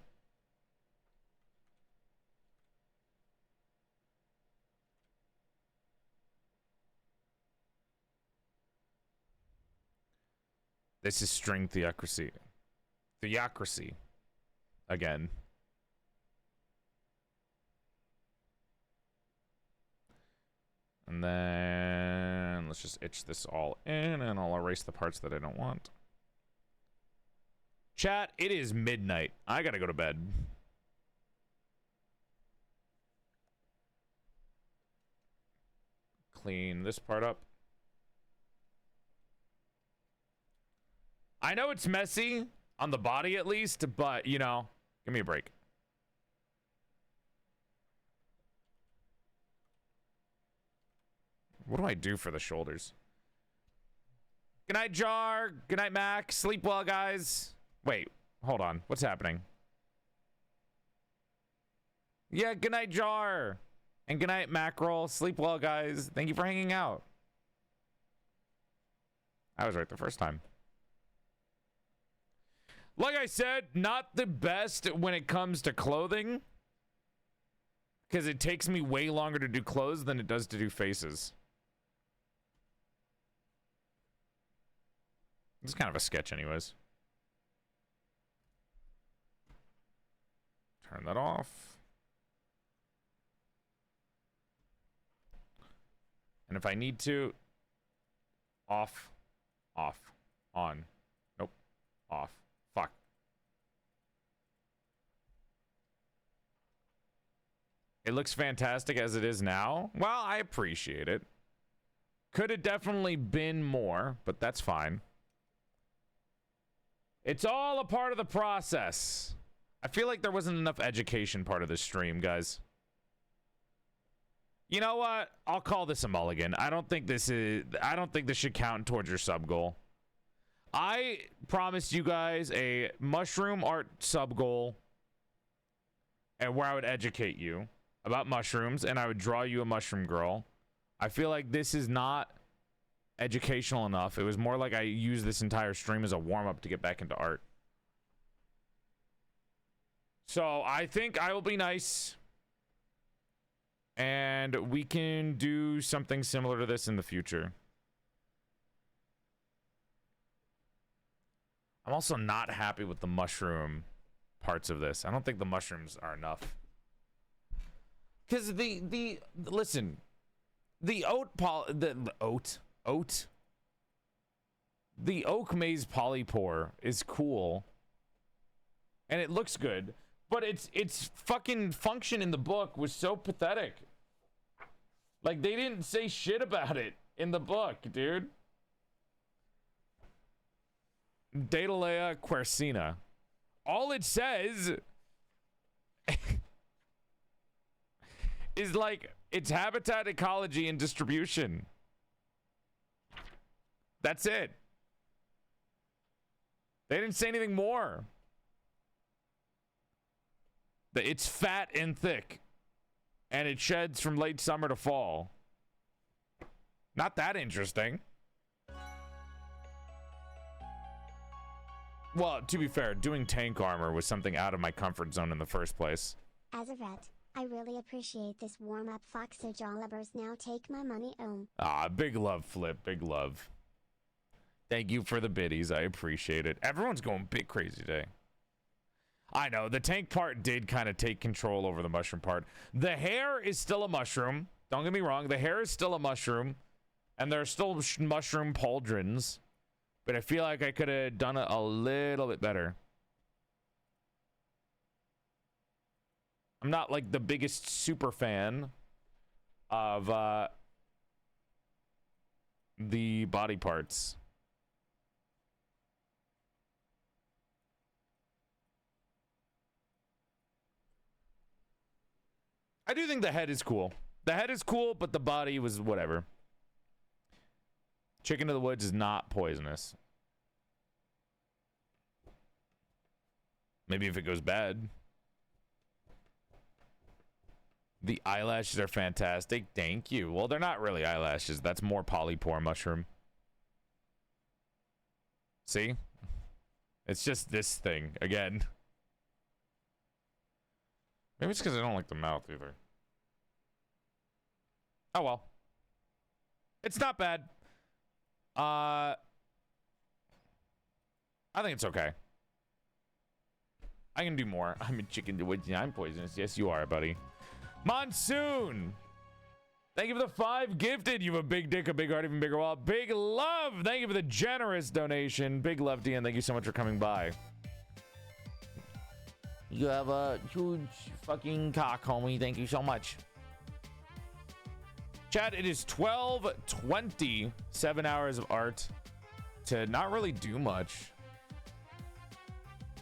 This is string theocracy. Theocracy. Again. And then let's just itch this all in and I'll erase the parts that I don't want. Chat, it is midnight. I gotta go to bed. Clean this part up. I know it's messy on the body at least, but you know, give me a break. What do I do for the shoulders? Good night, Jar. Good night, Mac. Sleep well, guys. Wait, hold on. What's happening? Yeah, good night, Jar. And good night, Mackerel. Sleep well, guys. Thank you for hanging out. I was right the first time. Like I said, not the best when it comes to clothing. Because it takes me way longer to do clothes than it does to do faces. It's kind of a sketch anyways. Turn that off. And if I need to, off, on. Nope, off. Fuck. It looks fantastic as it is now. Well, I appreciate it. Could have definitely been more, but that's fine. It's all a part of the process. I feel like there wasn't enough education part of this stream, guys. You know what? I'll call this a mulligan. I don't think this should count towards your sub goal. I promised you guys a mushroom art sub goal, and where I would educate you about mushrooms, and I would draw you a mushroom girl. I feel like this is not educational enough. It was more like I used this entire stream as a warm-up to get back into art. So I think I will be nice, and we can do something similar to this in the future. I'm also not happy with the mushroom parts of this. I don't think the mushrooms are enough. Because listen, the oak maze polypore is cool, and it looks good, but its fucking function in the book was so pathetic. Like, they didn't say shit about it in the book, dude. Daedalea quercina. All it says is like its habitat, ecology, and distribution. That's it. They didn't say anything more. It's fat and thick, and it sheds from late summer to fall. Not that interesting. Well, to be fair, doing tank armor was something out of my comfort zone in the first place. As a vet, I really appreciate this warm-up, Foxage. All lovers now take my money home. Ah, big love, Flip. Big love. Thank you for the biddies. I appreciate it. Everyone's going big crazy today. I know, the tank part did kind of take control over the mushroom part. The hair is still a mushroom. Don't get me wrong. The hair is still a mushroom. And there are still mushroom pauldrons. But I feel like I could have done it a little bit better. I'm not like the biggest super fan of the body parts. I do think the head is cool. The head is cool, but the body was whatever. Chicken of the woods is not poisonous. Maybe if it goes bad. The eyelashes are fantastic. Thank you. Well, they're not really eyelashes. That's more polypore mushroom. See? It's just this thing again. Maybe it's because I don't like the mouth either. Oh well. It's not bad. I think it's okay. I can do more. I'm a chicken to woods. I'm poisonous. Yes, you are, buddy. Monsoon. Thank you for the 5 gifted. You have a big dick, a big heart, even bigger wall. Big love. Thank you for the generous donation. Big love to you, and thank you so much for coming by. You have a huge fucking cock, homie. Thank you so much. Chat, it is 12:20. 7 hours of art to not really do much.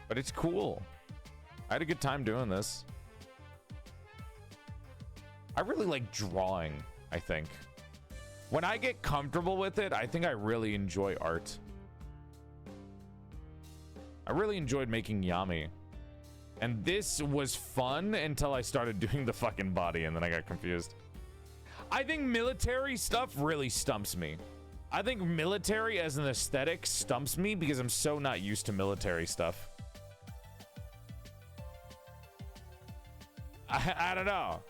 But it's cool. I had a good time doing this. I really like drawing, I think. When I get comfortable with it, I think I really enjoy art. I really enjoyed making Yami. And this was fun until I started doing the fucking body, and then I got confused. I think military stuff really stumps me. I think military as an aesthetic stumps me because I'm so not used to military stuff. I don't know.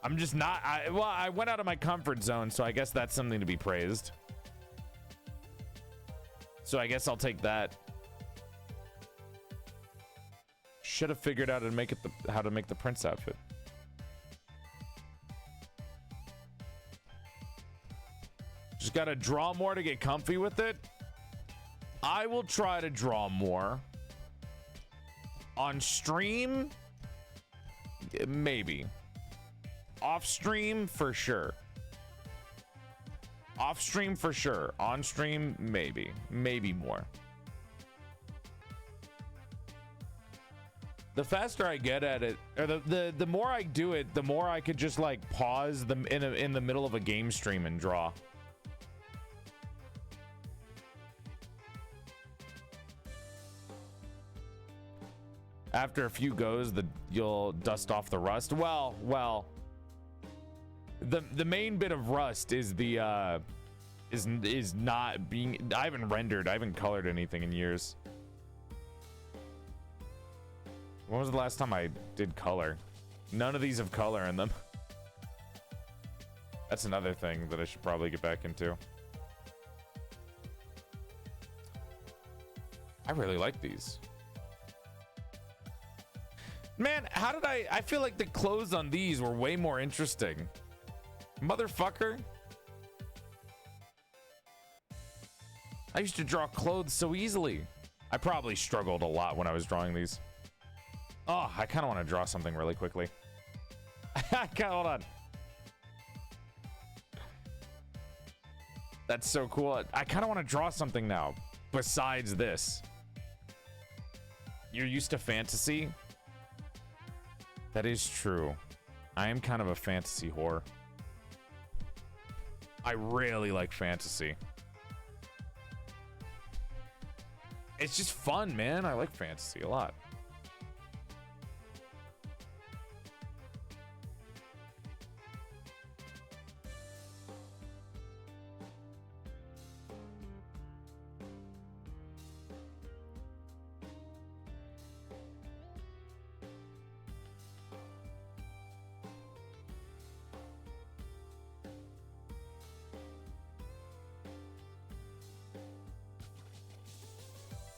I'm just not. Well, I went out of my comfort zone, so I guess that's something to be praised. So I guess I'll take that. Should have figured out how to make the prince outfit. got to draw more to get comfy with it. I will try to draw more. On stream, maybe. Off stream, for sure. Off stream, for sure. On stream, maybe. Maybe more. The faster I get at it, or the more I do it, the more I could just like pause them in the middle of a game stream and draw. After a few goes, you'll dust off the rust. Well, the main bit of rust is the is not being. I haven't rendered. I haven't colored anything in years. When was the last time I did color? None of these have color in them. That's another thing that I should probably get back into. I really like these. Man, how did I feel like the clothes on these were way more interesting. Motherfucker. I used to draw clothes so easily. I probably struggled a lot when I was drawing these. Oh, I kind of want to draw something really quickly. Hold on. That's so cool. I kind of want to draw something now besides this. You're used to fantasy? That is true. I am kind of a fantasy whore. I really like fantasy. It's just fun, man. I like fantasy a lot.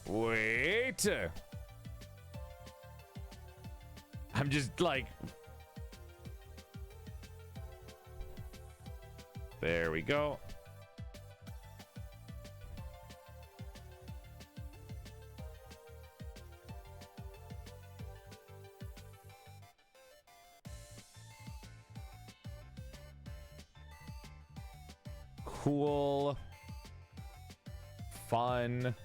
Wait. I'm just like. There we go. Cool. Fun.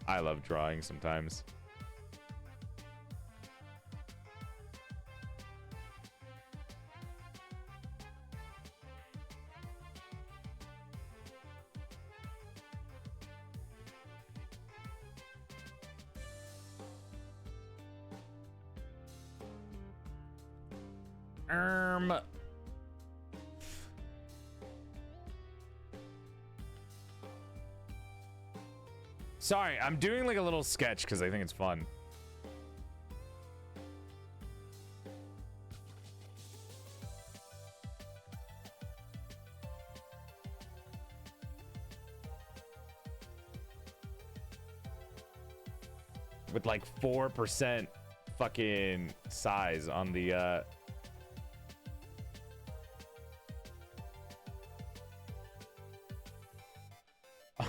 I love drawing sometimes. Sorry, I'm doing like a little sketch because I think it's fun. With like 4% fucking size on the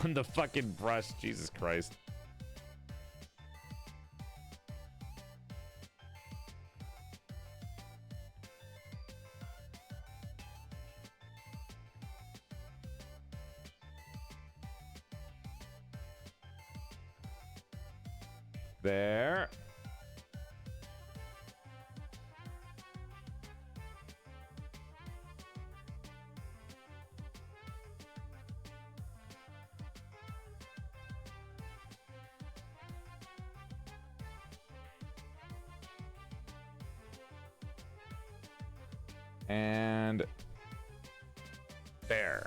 on the fucking brush. Jesus Christ. There. And there.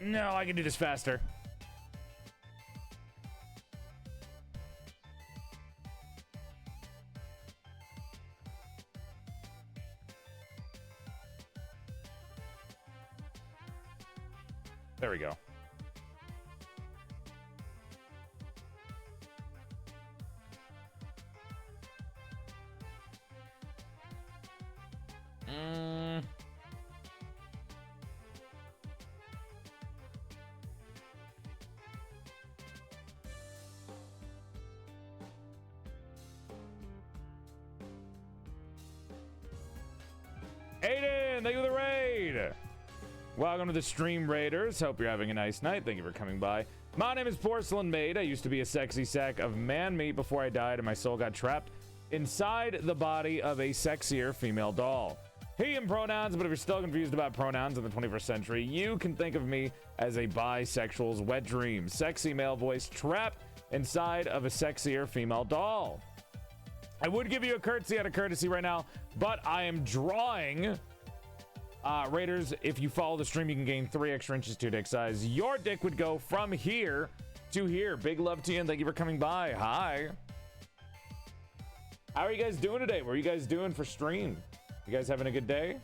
No, I can do this faster. There we go. Aiden, thank you for the raid. Welcome to the Stream Raiders. Hope you're having a nice night. Thank you for coming by. My name is PorcelainMaid. I used to be a sexy sack of man meat before I died and my soul got trapped inside the body of a sexier female doll. He and pronouns, but if you're still confused about pronouns in the 21st century, you can think of me as a bisexual's wet dream. Sexy male voice trapped inside of a sexier female doll. I would give you a curtsy out of courtesy right now, but I am drawing. Raiders, if you follow the stream, you can gain 3 extra inches to dick size. Your dick would go from here to here. Big love to you, and thank you for coming by. Hi. How are you guys doing today? What are you guys doing for stream? You guys having a good day?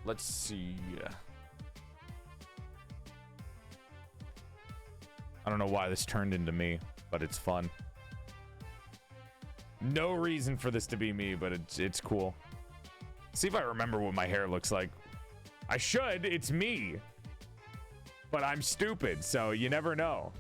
Let's see. I don't know why this turned into me, but it's fun. No reason for this to be me, but it's cool. See if I remember what my hair looks like. I should. It's me. But I'm stupid, so you never know.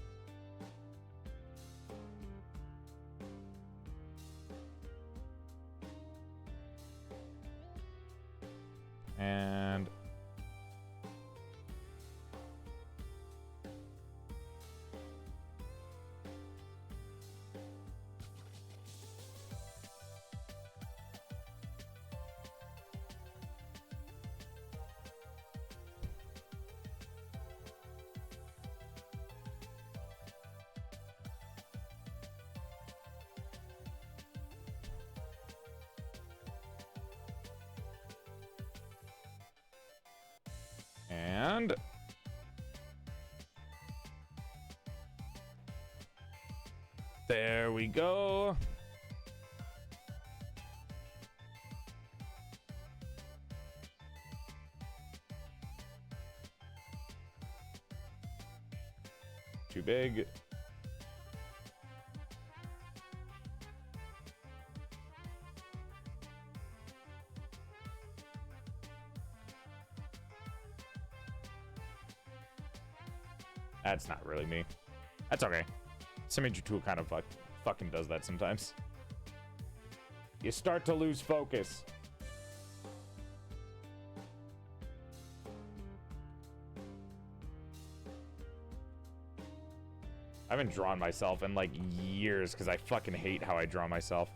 And there we go. Too big. That's not really me. That's okay. Symmetry tool kind of fucking does that sometimes. You start to lose focus. I haven't drawn myself in like years because I fucking hate how I draw myself.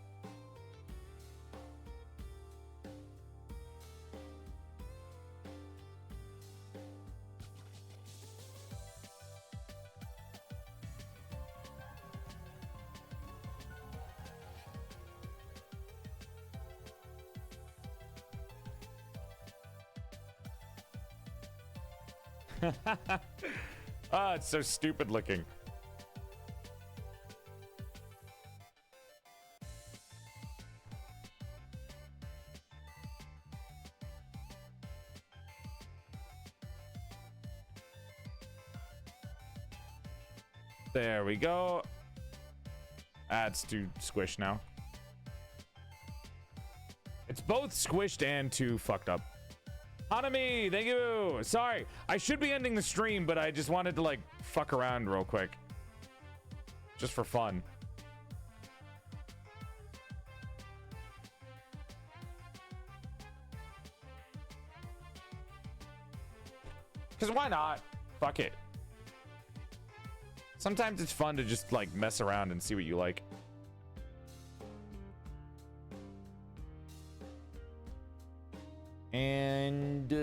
Ah, it's so stupid looking. There we go. That's too squished now. It's both squished and too fucked up. Hanami, thank you. Sorry, I should be ending the stream, but I just wanted to like fuck around real quick. Just for fun. Because why not? Fuck it. Sometimes it's fun to just like mess around and see what you like. And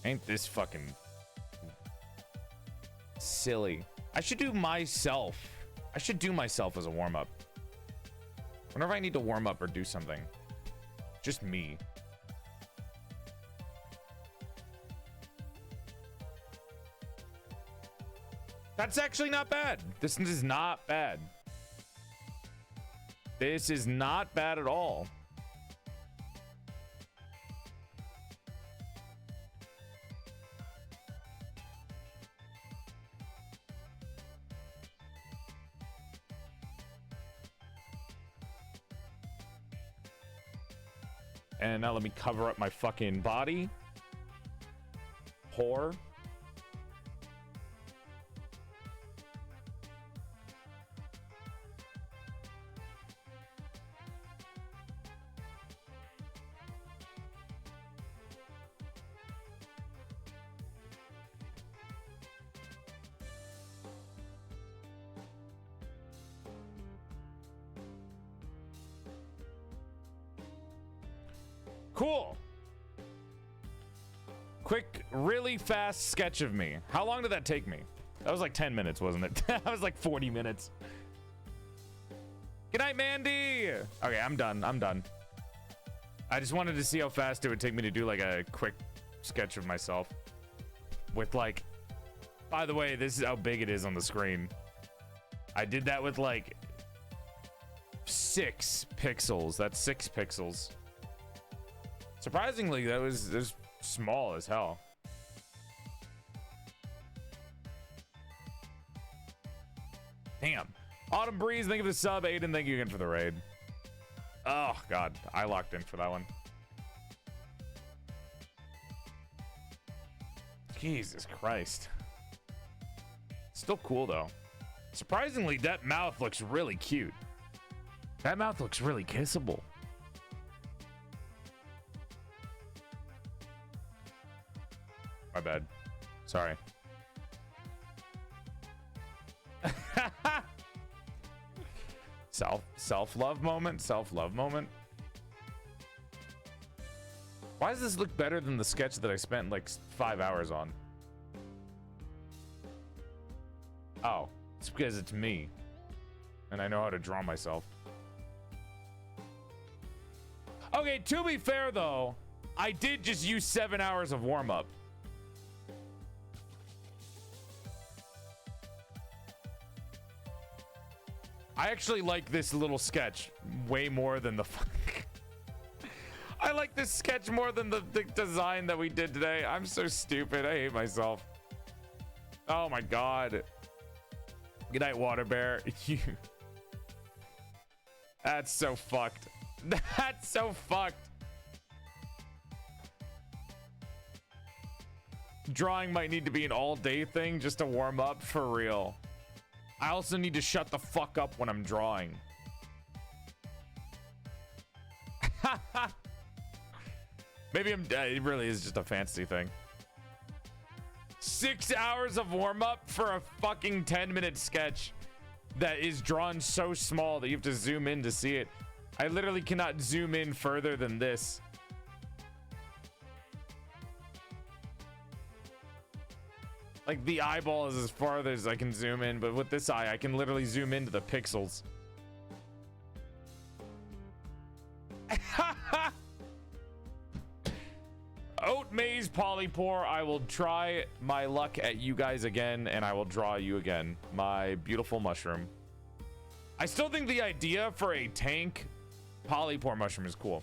ain't this fucking silly. I should do myself. I should do myself as a warm-up. Whenever I need to warm up or do something. Just me. That's actually not bad. This is not bad. This is not bad at all. And now let me cover up my fucking body. Whore. Cool. Quick, really fast sketch of me. How long did that take me? That was like 10 minutes, wasn't it? That was like 40 minutes. Good night, Mandy. Okay, I'm done. I'm done. I just wanted to see how fast it would take me to do like a quick sketch of myself. With like, by the way, this is how big it is on the screen. I did that with like 6 pixels. That's 6 pixels. Surprisingly, that was small as hell. Damn. Autumn Breeze, thank you for the sub. Aiden, thank you again for the raid. Oh, God. I locked in for that one. Jesus Christ. Still cool, though. Surprisingly, that mouth looks really cute. That mouth looks really kissable. My bad. Sorry. Self-love moment? Self-love moment? Why does this look better than the sketch that I spent like 5 hours on? Oh, it's because it's me. And I know how to draw myself. Okay, to be fair though, I did just use 7 hours of warm-up. I actually like this little sketch way more than the I like this sketch more than the design that we did today. I'm so stupid. I hate myself. Oh my God. Good night, Water Bear. That's so fucked. That's so fucked. Drawing might need to be an all-day thing just to warm up for real. I also need to shut the fuck up when I'm drawing. Maybe it really is just a fantasy thing. 6 hours of warm-up for a fucking 10-minute sketch that is drawn so small that you have to zoom in to see it. I literally cannot zoom in further than this. Like the eyeball is as far as I can zoom in, but with this eye, I can literally zoom into the pixels. Oat Maze Polypore, I will try my luck at you guys again, and I will draw you again. My beautiful mushroom. I still think the idea for a tank Polypore mushroom is cool.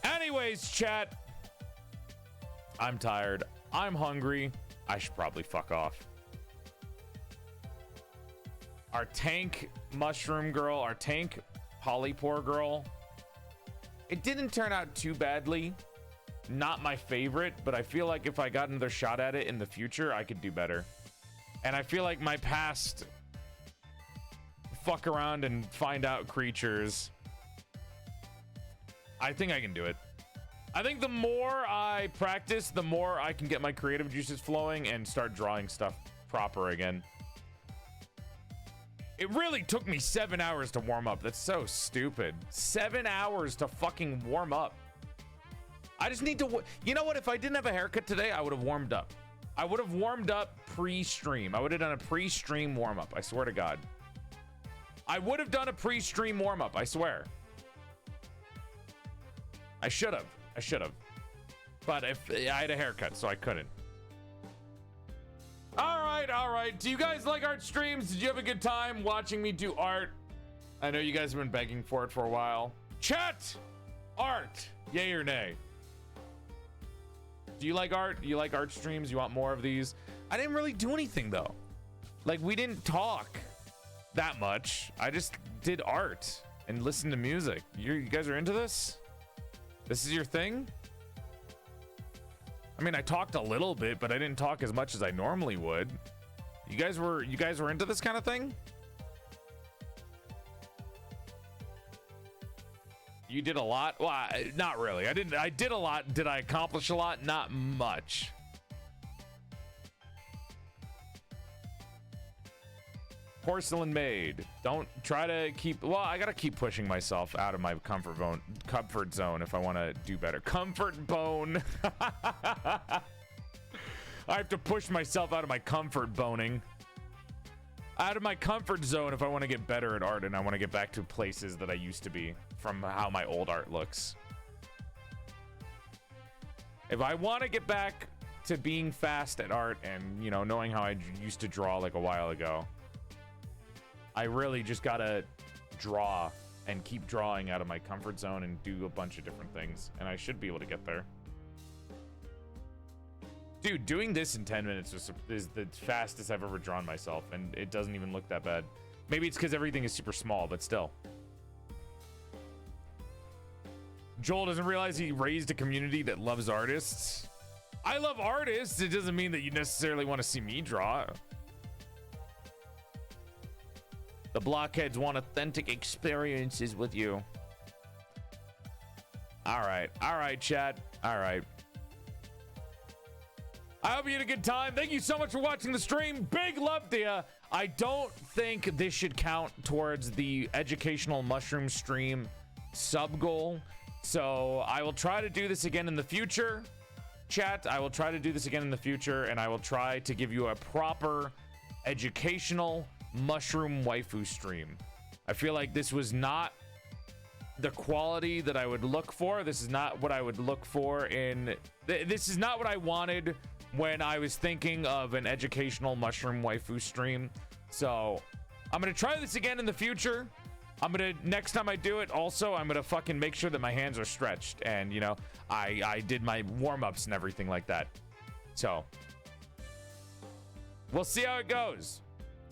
Anyways, chat. I'm tired. I'm hungry. I should probably fuck off. Our tank mushroom girl, our tank Polypore girl. It didn't turn out too badly. Not my favorite, but I feel like if I got another shot at it in the future, I could do better. And I feel like my past fuck around and find out creatures I think I can do it. I think the more I practice, the more I can get my creative juices flowing and start drawing stuff proper again. It really took me 7 hours to warm up. That's so stupid. 7 hours to fucking warm up. I just need to, you know what? If I didn't have a haircut today, I would have warmed up. I would have warmed up pre-stream. I would have done a pre-stream warm-up. I swear to God. I would have done a pre-stream warm-up. I swear. I should have. I should have. But if I had a haircut, so I couldn't. All right, all right. Do you guys like art streams? Did you have a good time watching me do art? I know you guys have been begging for it for a while. Chat! Art! Yay or nay? Do you like art? Do you like art streams? You want more of these? I didn't really do anything though. Like, we didn't talk that much. I just did art and listened to music. You guys are into this? This is your thing? I mean, I talked a little bit, but I didn't talk as much as I normally would. You guys were into this kind of thing? You did a lot? Well, not really. I did a lot. Did I accomplish a lot? Not much. PorcelainMaid. Don't try to keep, well, I gotta keep pushing myself out of my comfort zone if I want to do better. Comfort bone. I have to push myself out of my comfort boning. Out of my comfort zone if I want to get better at art and I want to get back to places that I used to be from how my old art looks. If I want to get back to being fast at art and, you know, knowing how I used to draw like a while ago, I really just gotta draw and keep drawing out of my comfort zone and do a bunch of different things, and I should be able to get there. Dude, doing this in 10 minutes is the fastest I've ever drawn myself, and it doesn't even look that bad. Maybe it's because everything is super small, but still. Joel doesn't realize he raised a community that loves artists. I love artists. It doesn't mean that you necessarily want to see me draw. The blockheads want authentic experiences with you. All right, chat. All right. I hope you had a good time. Thank you so much for watching the stream. Big love to you. I don't think this should count towards the educational mushroom stream sub goal. So I will try to do this again in the future. Chat, I will try to do this again in the future, and I will try to give you a proper educational mushroom waifu stream. I feel like this was not the quality that I would look for. This is not what I would look for in this is not what I wanted when I was thinking of an educational mushroom waifu stream. So I'm gonna try this again in the future. Next time I do it, also I'm gonna fucking make sure that my hands are stretched and, you know, I did my warm-ups and everything like that. So we'll see how it goes.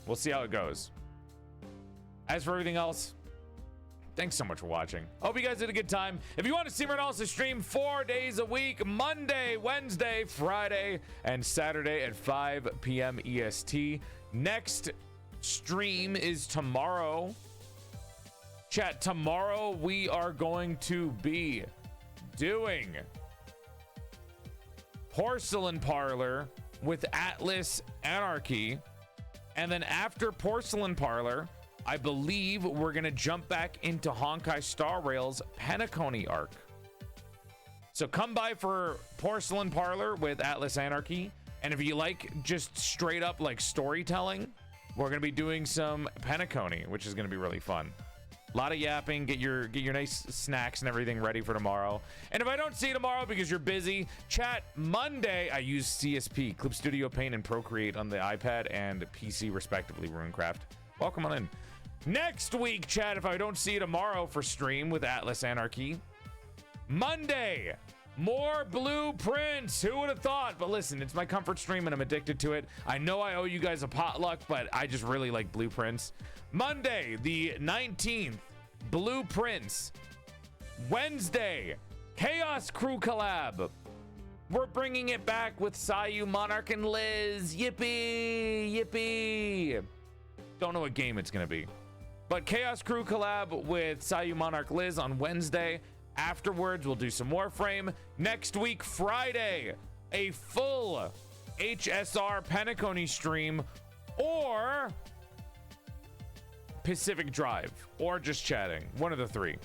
We'll see how it goes. As for everything else, thanks so much for watching. Hope you guys had a good time. If you want to see Ronaldo stream 4 days a week, Monday, Wednesday, Friday, and Saturday at 5 p.m. EST. Next stream is tomorrow. Chat, tomorrow we are going to be doing Porcelain Parlor with Atlas Anarchy. And then after Porcelain Parlor, I believe we're going to jump back into Honkai Star Rail's Penacony arc. So come by for Porcelain Parlor with Atlas Anarchy. And if you like just straight up like storytelling, we're going to be doing some Penacony, which is going to be really fun. A lot of yapping. Get your nice snacks and everything ready for tomorrow. And if I don't see you tomorrow because you're busy, chat, Monday I use CSP, Clip Studio Paint and Procreate on the iPad and PC respectively, Runecraft. Welcome on in. Next week, chat, if I don't see you tomorrow for stream with Atlas Anarchy, Monday, more blueprints. Who would have thought? But listen, it's my comfort stream and I'm addicted to it. I know I owe you guys a potluck, but I just really like blueprints. Monday, the 19th, blueprints. Wednesday, Chaos Crew collab. We're bringing it back with Sayu, Monarch, and Liz. Yippee, yippee. Don't know what game it's gonna be, but Chaos Crew collab with Sayu, Monarch, Liz on Wednesday. Afterwards, we'll do some Warframe. Next week, Friday, a full HSR Penacony stream or Pacific Drive or just chatting. One of the three.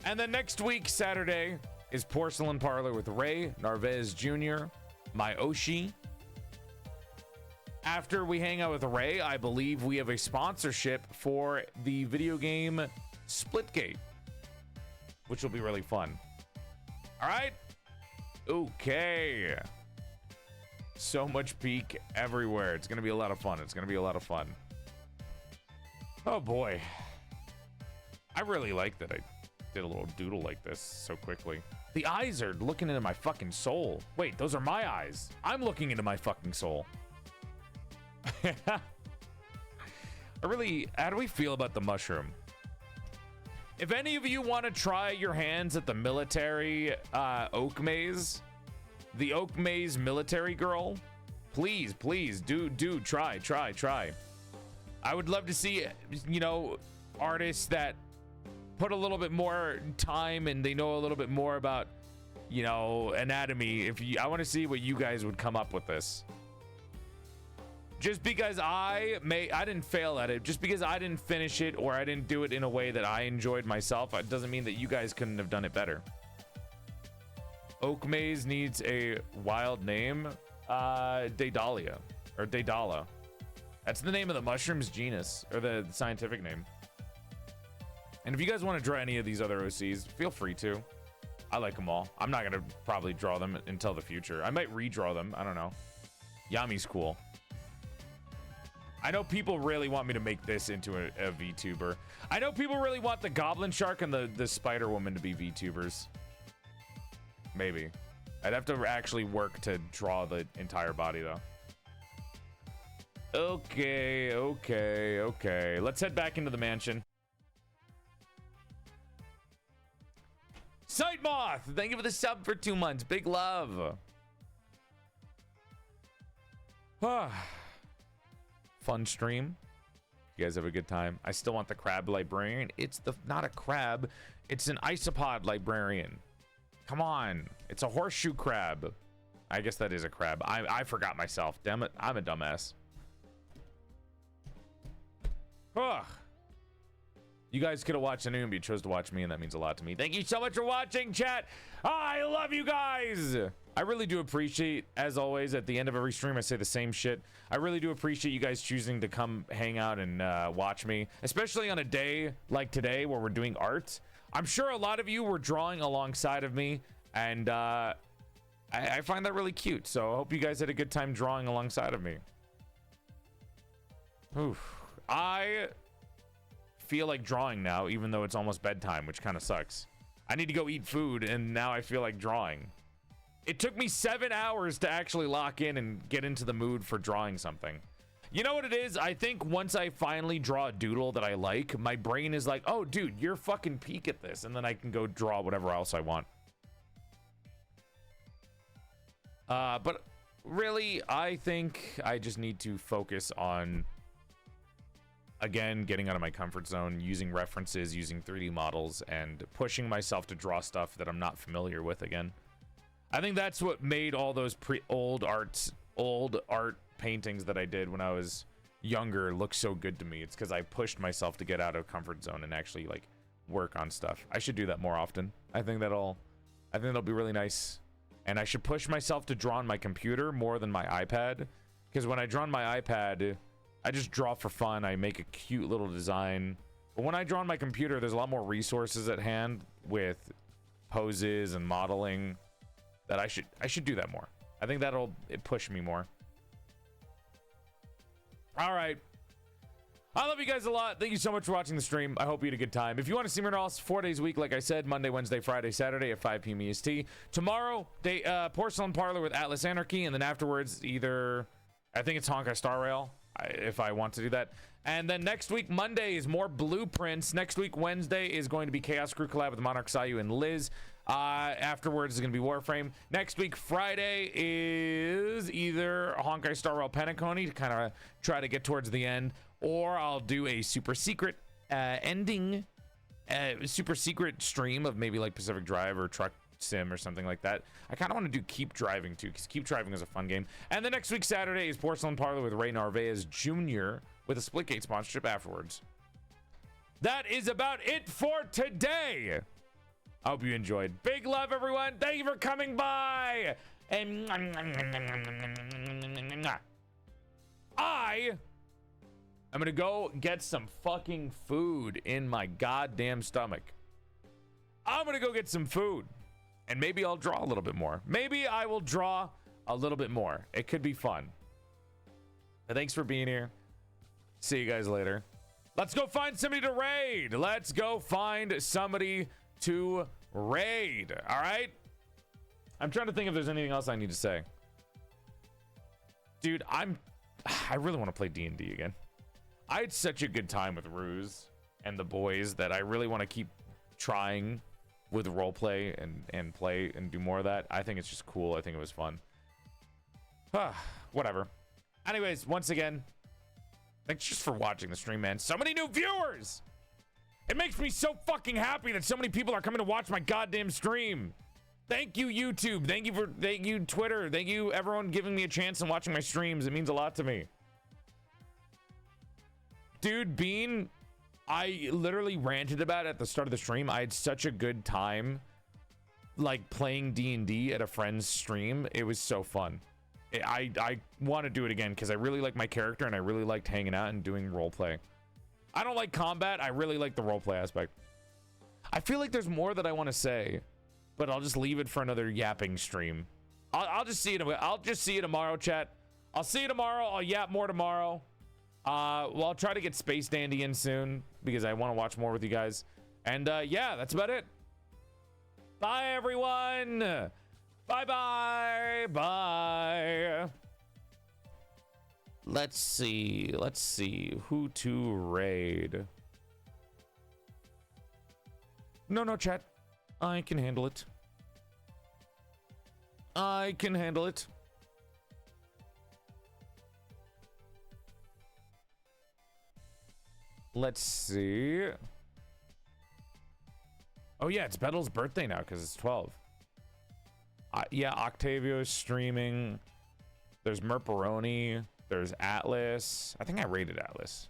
And then next week, Saturday, is Porcelain Parlor with Ray Narvez Jr., my Oshi. After we hang out with Ray, I believe we have a sponsorship for the video game Splitgate, which will be really fun. All right. Okay. So much peak everywhere. It's going to be a lot of fun. It's going to be a lot of fun. Oh boy. I really like that I did a little doodle like this so quickly. The eyes are looking into my fucking soul. Wait, those are my eyes. I'm looking into my fucking soul. How do we feel about the mushroom? If any of you want to try your hands at the military oak maze, the oak maze military girl, please do try. I would love to see, you know, artists that put a little bit more time and they know a little bit more about, you know, anatomy. I want to see what you guys would come up with this. Just because I didn't fail at it, just because I didn't finish it or I didn't do it in a way that I enjoyed myself, it doesn't mean that you guys couldn't have done it better. Oak Maze needs a wild name. Daedalus or Daedala. That's the name of the mushroom's genus, or the scientific name. And if you guys want to draw any of these other OCs, feel free to. I like them all. I'm not gonna probably draw them until the future. I might redraw them. I don't know. Yami's cool. I know people really want me to make this into a VTuber. I know people really want the Goblin Shark and the Spider Woman to be VTubers. Maybe. I'd have to actually work to draw the entire body, though. Okay. Let's head back into the mansion. Sight Moth, thank you for the sub for 2 months. Big love. Fun stream. You guys have a good time. I still want the crab librarian. It's not a crab. It's an isopod librarian. Come on. It's a horseshoe crab. I guess that is a crab. I forgot myself. Damn it. I'm a dumbass. Ugh. You guys could have watched Anu, but you chose to watch me, and that means a lot to me. Thank you so much for watching, chat. I love you guys. I really do appreciate, as always, at the end of every stream, I say the same shit. I really do appreciate you guys choosing to come hang out and watch me, especially on a day like today where we're doing art. I'm sure a lot of you were drawing alongside of me, and I find that really cute. So I hope you guys had a good time drawing alongside of me. Oof. I feel like drawing now, even though it's almost bedtime, which kind of sucks. I need to go eat food, and now I feel like drawing. It took me 7 hours to actually lock in and get into the mood for drawing something. You know what it is? I think once I finally draw a doodle that I like, my brain is like, oh, dude, you're fucking peak at this. And then I can go draw whatever else I want. But really, I think I just need to focus on, again, getting out of my comfort zone, using references, using 3D models, and pushing myself to draw stuff that I'm not familiar with again. I think that's what made all those old art paintings that I did when I was younger look so good to me. It's because I pushed myself to get out of comfort zone and actually like work on stuff. I should do that more often. I think that'll be really nice. And I should push myself to draw on my computer more than my iPad, because when I draw on my iPad, I just draw for fun. I make a cute little design. But when I draw on my computer, there's a lot more resources at hand with poses and modeling that I should do that more. I think that'll push me more. All right. I love you guys a lot. Thank you so much for watching the stream. I hope you had a good time. If you want to see me else 4 days a week, like I said, Monday, Wednesday, Friday, Saturday at 5 p.m. EST. Tomorrow, Porcelain Parlor with Atlas Anarchy, and then afterwards, either I think it's Honkai Star Rail, if I want to do that. And then next week, Monday, is more Blueprints. Next week, Wednesday, is going to be Chaos Crew collab with Monarch Sayu and Liz. Afterwards is going to be Warframe. Next week, Friday, is either Honkai Star Rail Penacony to kind of try to get towards the end, or I'll do a super secret ending super secret stream of maybe like Pacific Drive or Truck Sim or something like that. I kind of want to do Keep Driving too, because Keep Driving is a fun game. And the next week Saturday is Porcelain Parlor with Ray Narvaez Jr. with a Splitgate sponsorship afterwards. That is about it for today. I hope you enjoyed. Big love, everyone. Thank you for coming by. And I'm gonna go get some fucking food in my goddamn stomach. I'm gonna go get some food. And maybe I'll draw a little bit more. Maybe I will draw a little bit more. It could be fun. But thanks for being here. See you guys later. Let's go find somebody to raid. Let's go find somebody to raid. All right? I'm trying to think if there's anything else I need to say. Dude, I really want to play D&D again. I had such a good time with Ruse and the boys that I really want to keep trying with roleplay and play and do more of that. I think it's just cool. I think it was fun. Whatever. Anyways, once again, thanks just for watching the stream, man. So many new viewers! It makes me so fucking happy that so many people are coming to watch my goddamn stream. Thank you, YouTube. Thank you, Twitter. Thank you, everyone giving me a chance and watching my streams. It means a lot to me. Dude, Bean, I literally ranted about it at the start of the stream. I had such a good time, like, playing D&D at a friend's stream. It was so fun. I want to do it again because I really like my character and I really liked hanging out and doing roleplay. I don't like combat. I really like the roleplay aspect. I feel like there's more that I want to say, but I'll just leave it for another yapping stream. I'll just see it. I'll just see you tomorrow, chat. I'll see you tomorrow. I'll yap more tomorrow. Well, I'll try to get Space Dandy in soon because I want to watch more with you guys. And yeah, that's about it. Bye, everyone. Bye-bye. Bye. Let's see who to raid. No, chat. I can handle it. I can handle it. Let's see. Oh yeah, it's Bettel's birthday now because it's 12. Yeah, Octavio is streaming. There's Merperoni. There's Atlas. I think I rated Atlas.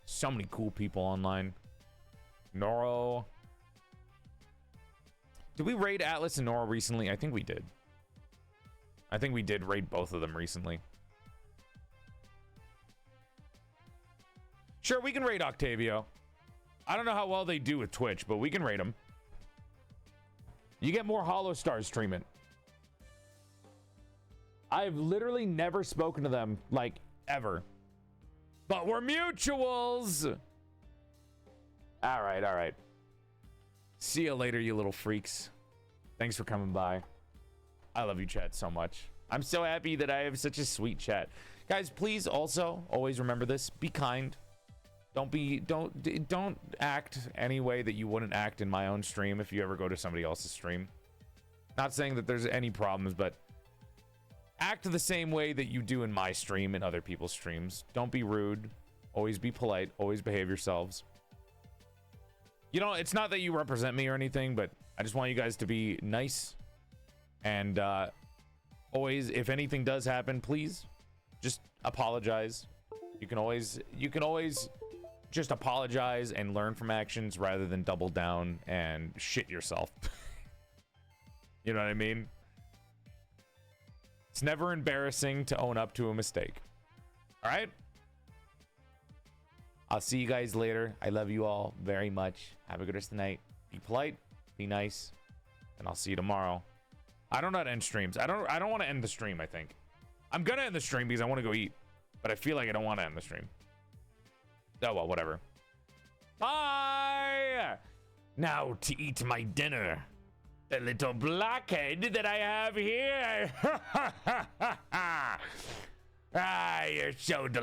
So many cool people online. Noro. Did we raid Atlas and Noro recently? I think we did. I think we did raid both of them recently. Sure, we can raid Octavio. I don't know how well they do with Twitch, but we can raid them. You get more Hollow Stars streaming. I've literally never spoken to them, like, ever. But we're mutuals! Alright. See you later, you little freaks. Thanks for coming by. I love you, chat, so much. I'm so happy that I have such a sweet chat. Guys, please also always remember this. Be kind. Don't act any way that you wouldn't act in my own stream if you ever go to somebody else's stream. Not saying that there's any problems, but act the same way that you do in my stream and other people's streams. Don't be rude. Always be polite. Always behave yourselves. You know, it's not that you represent me or anything, but I just want you guys to be nice. And always, if anything does happen, please just apologize. You can always just apologize and learn from actions rather than double down and shit yourself. You know what I mean? It's never embarrassing to own up to a mistake. All right? I'll see you guys later. I love you all very much. Have a good rest of the night. Be polite. Be nice. And I'll see you tomorrow. I don't know how to end streams. I don't want to end the stream, I think. I'm going to end the stream because I want to go eat. But I feel like I don't want to end the stream. Oh, well, whatever. Bye! Now to eat my dinner. The little blockhead that I have here. Ah, you're so delicious.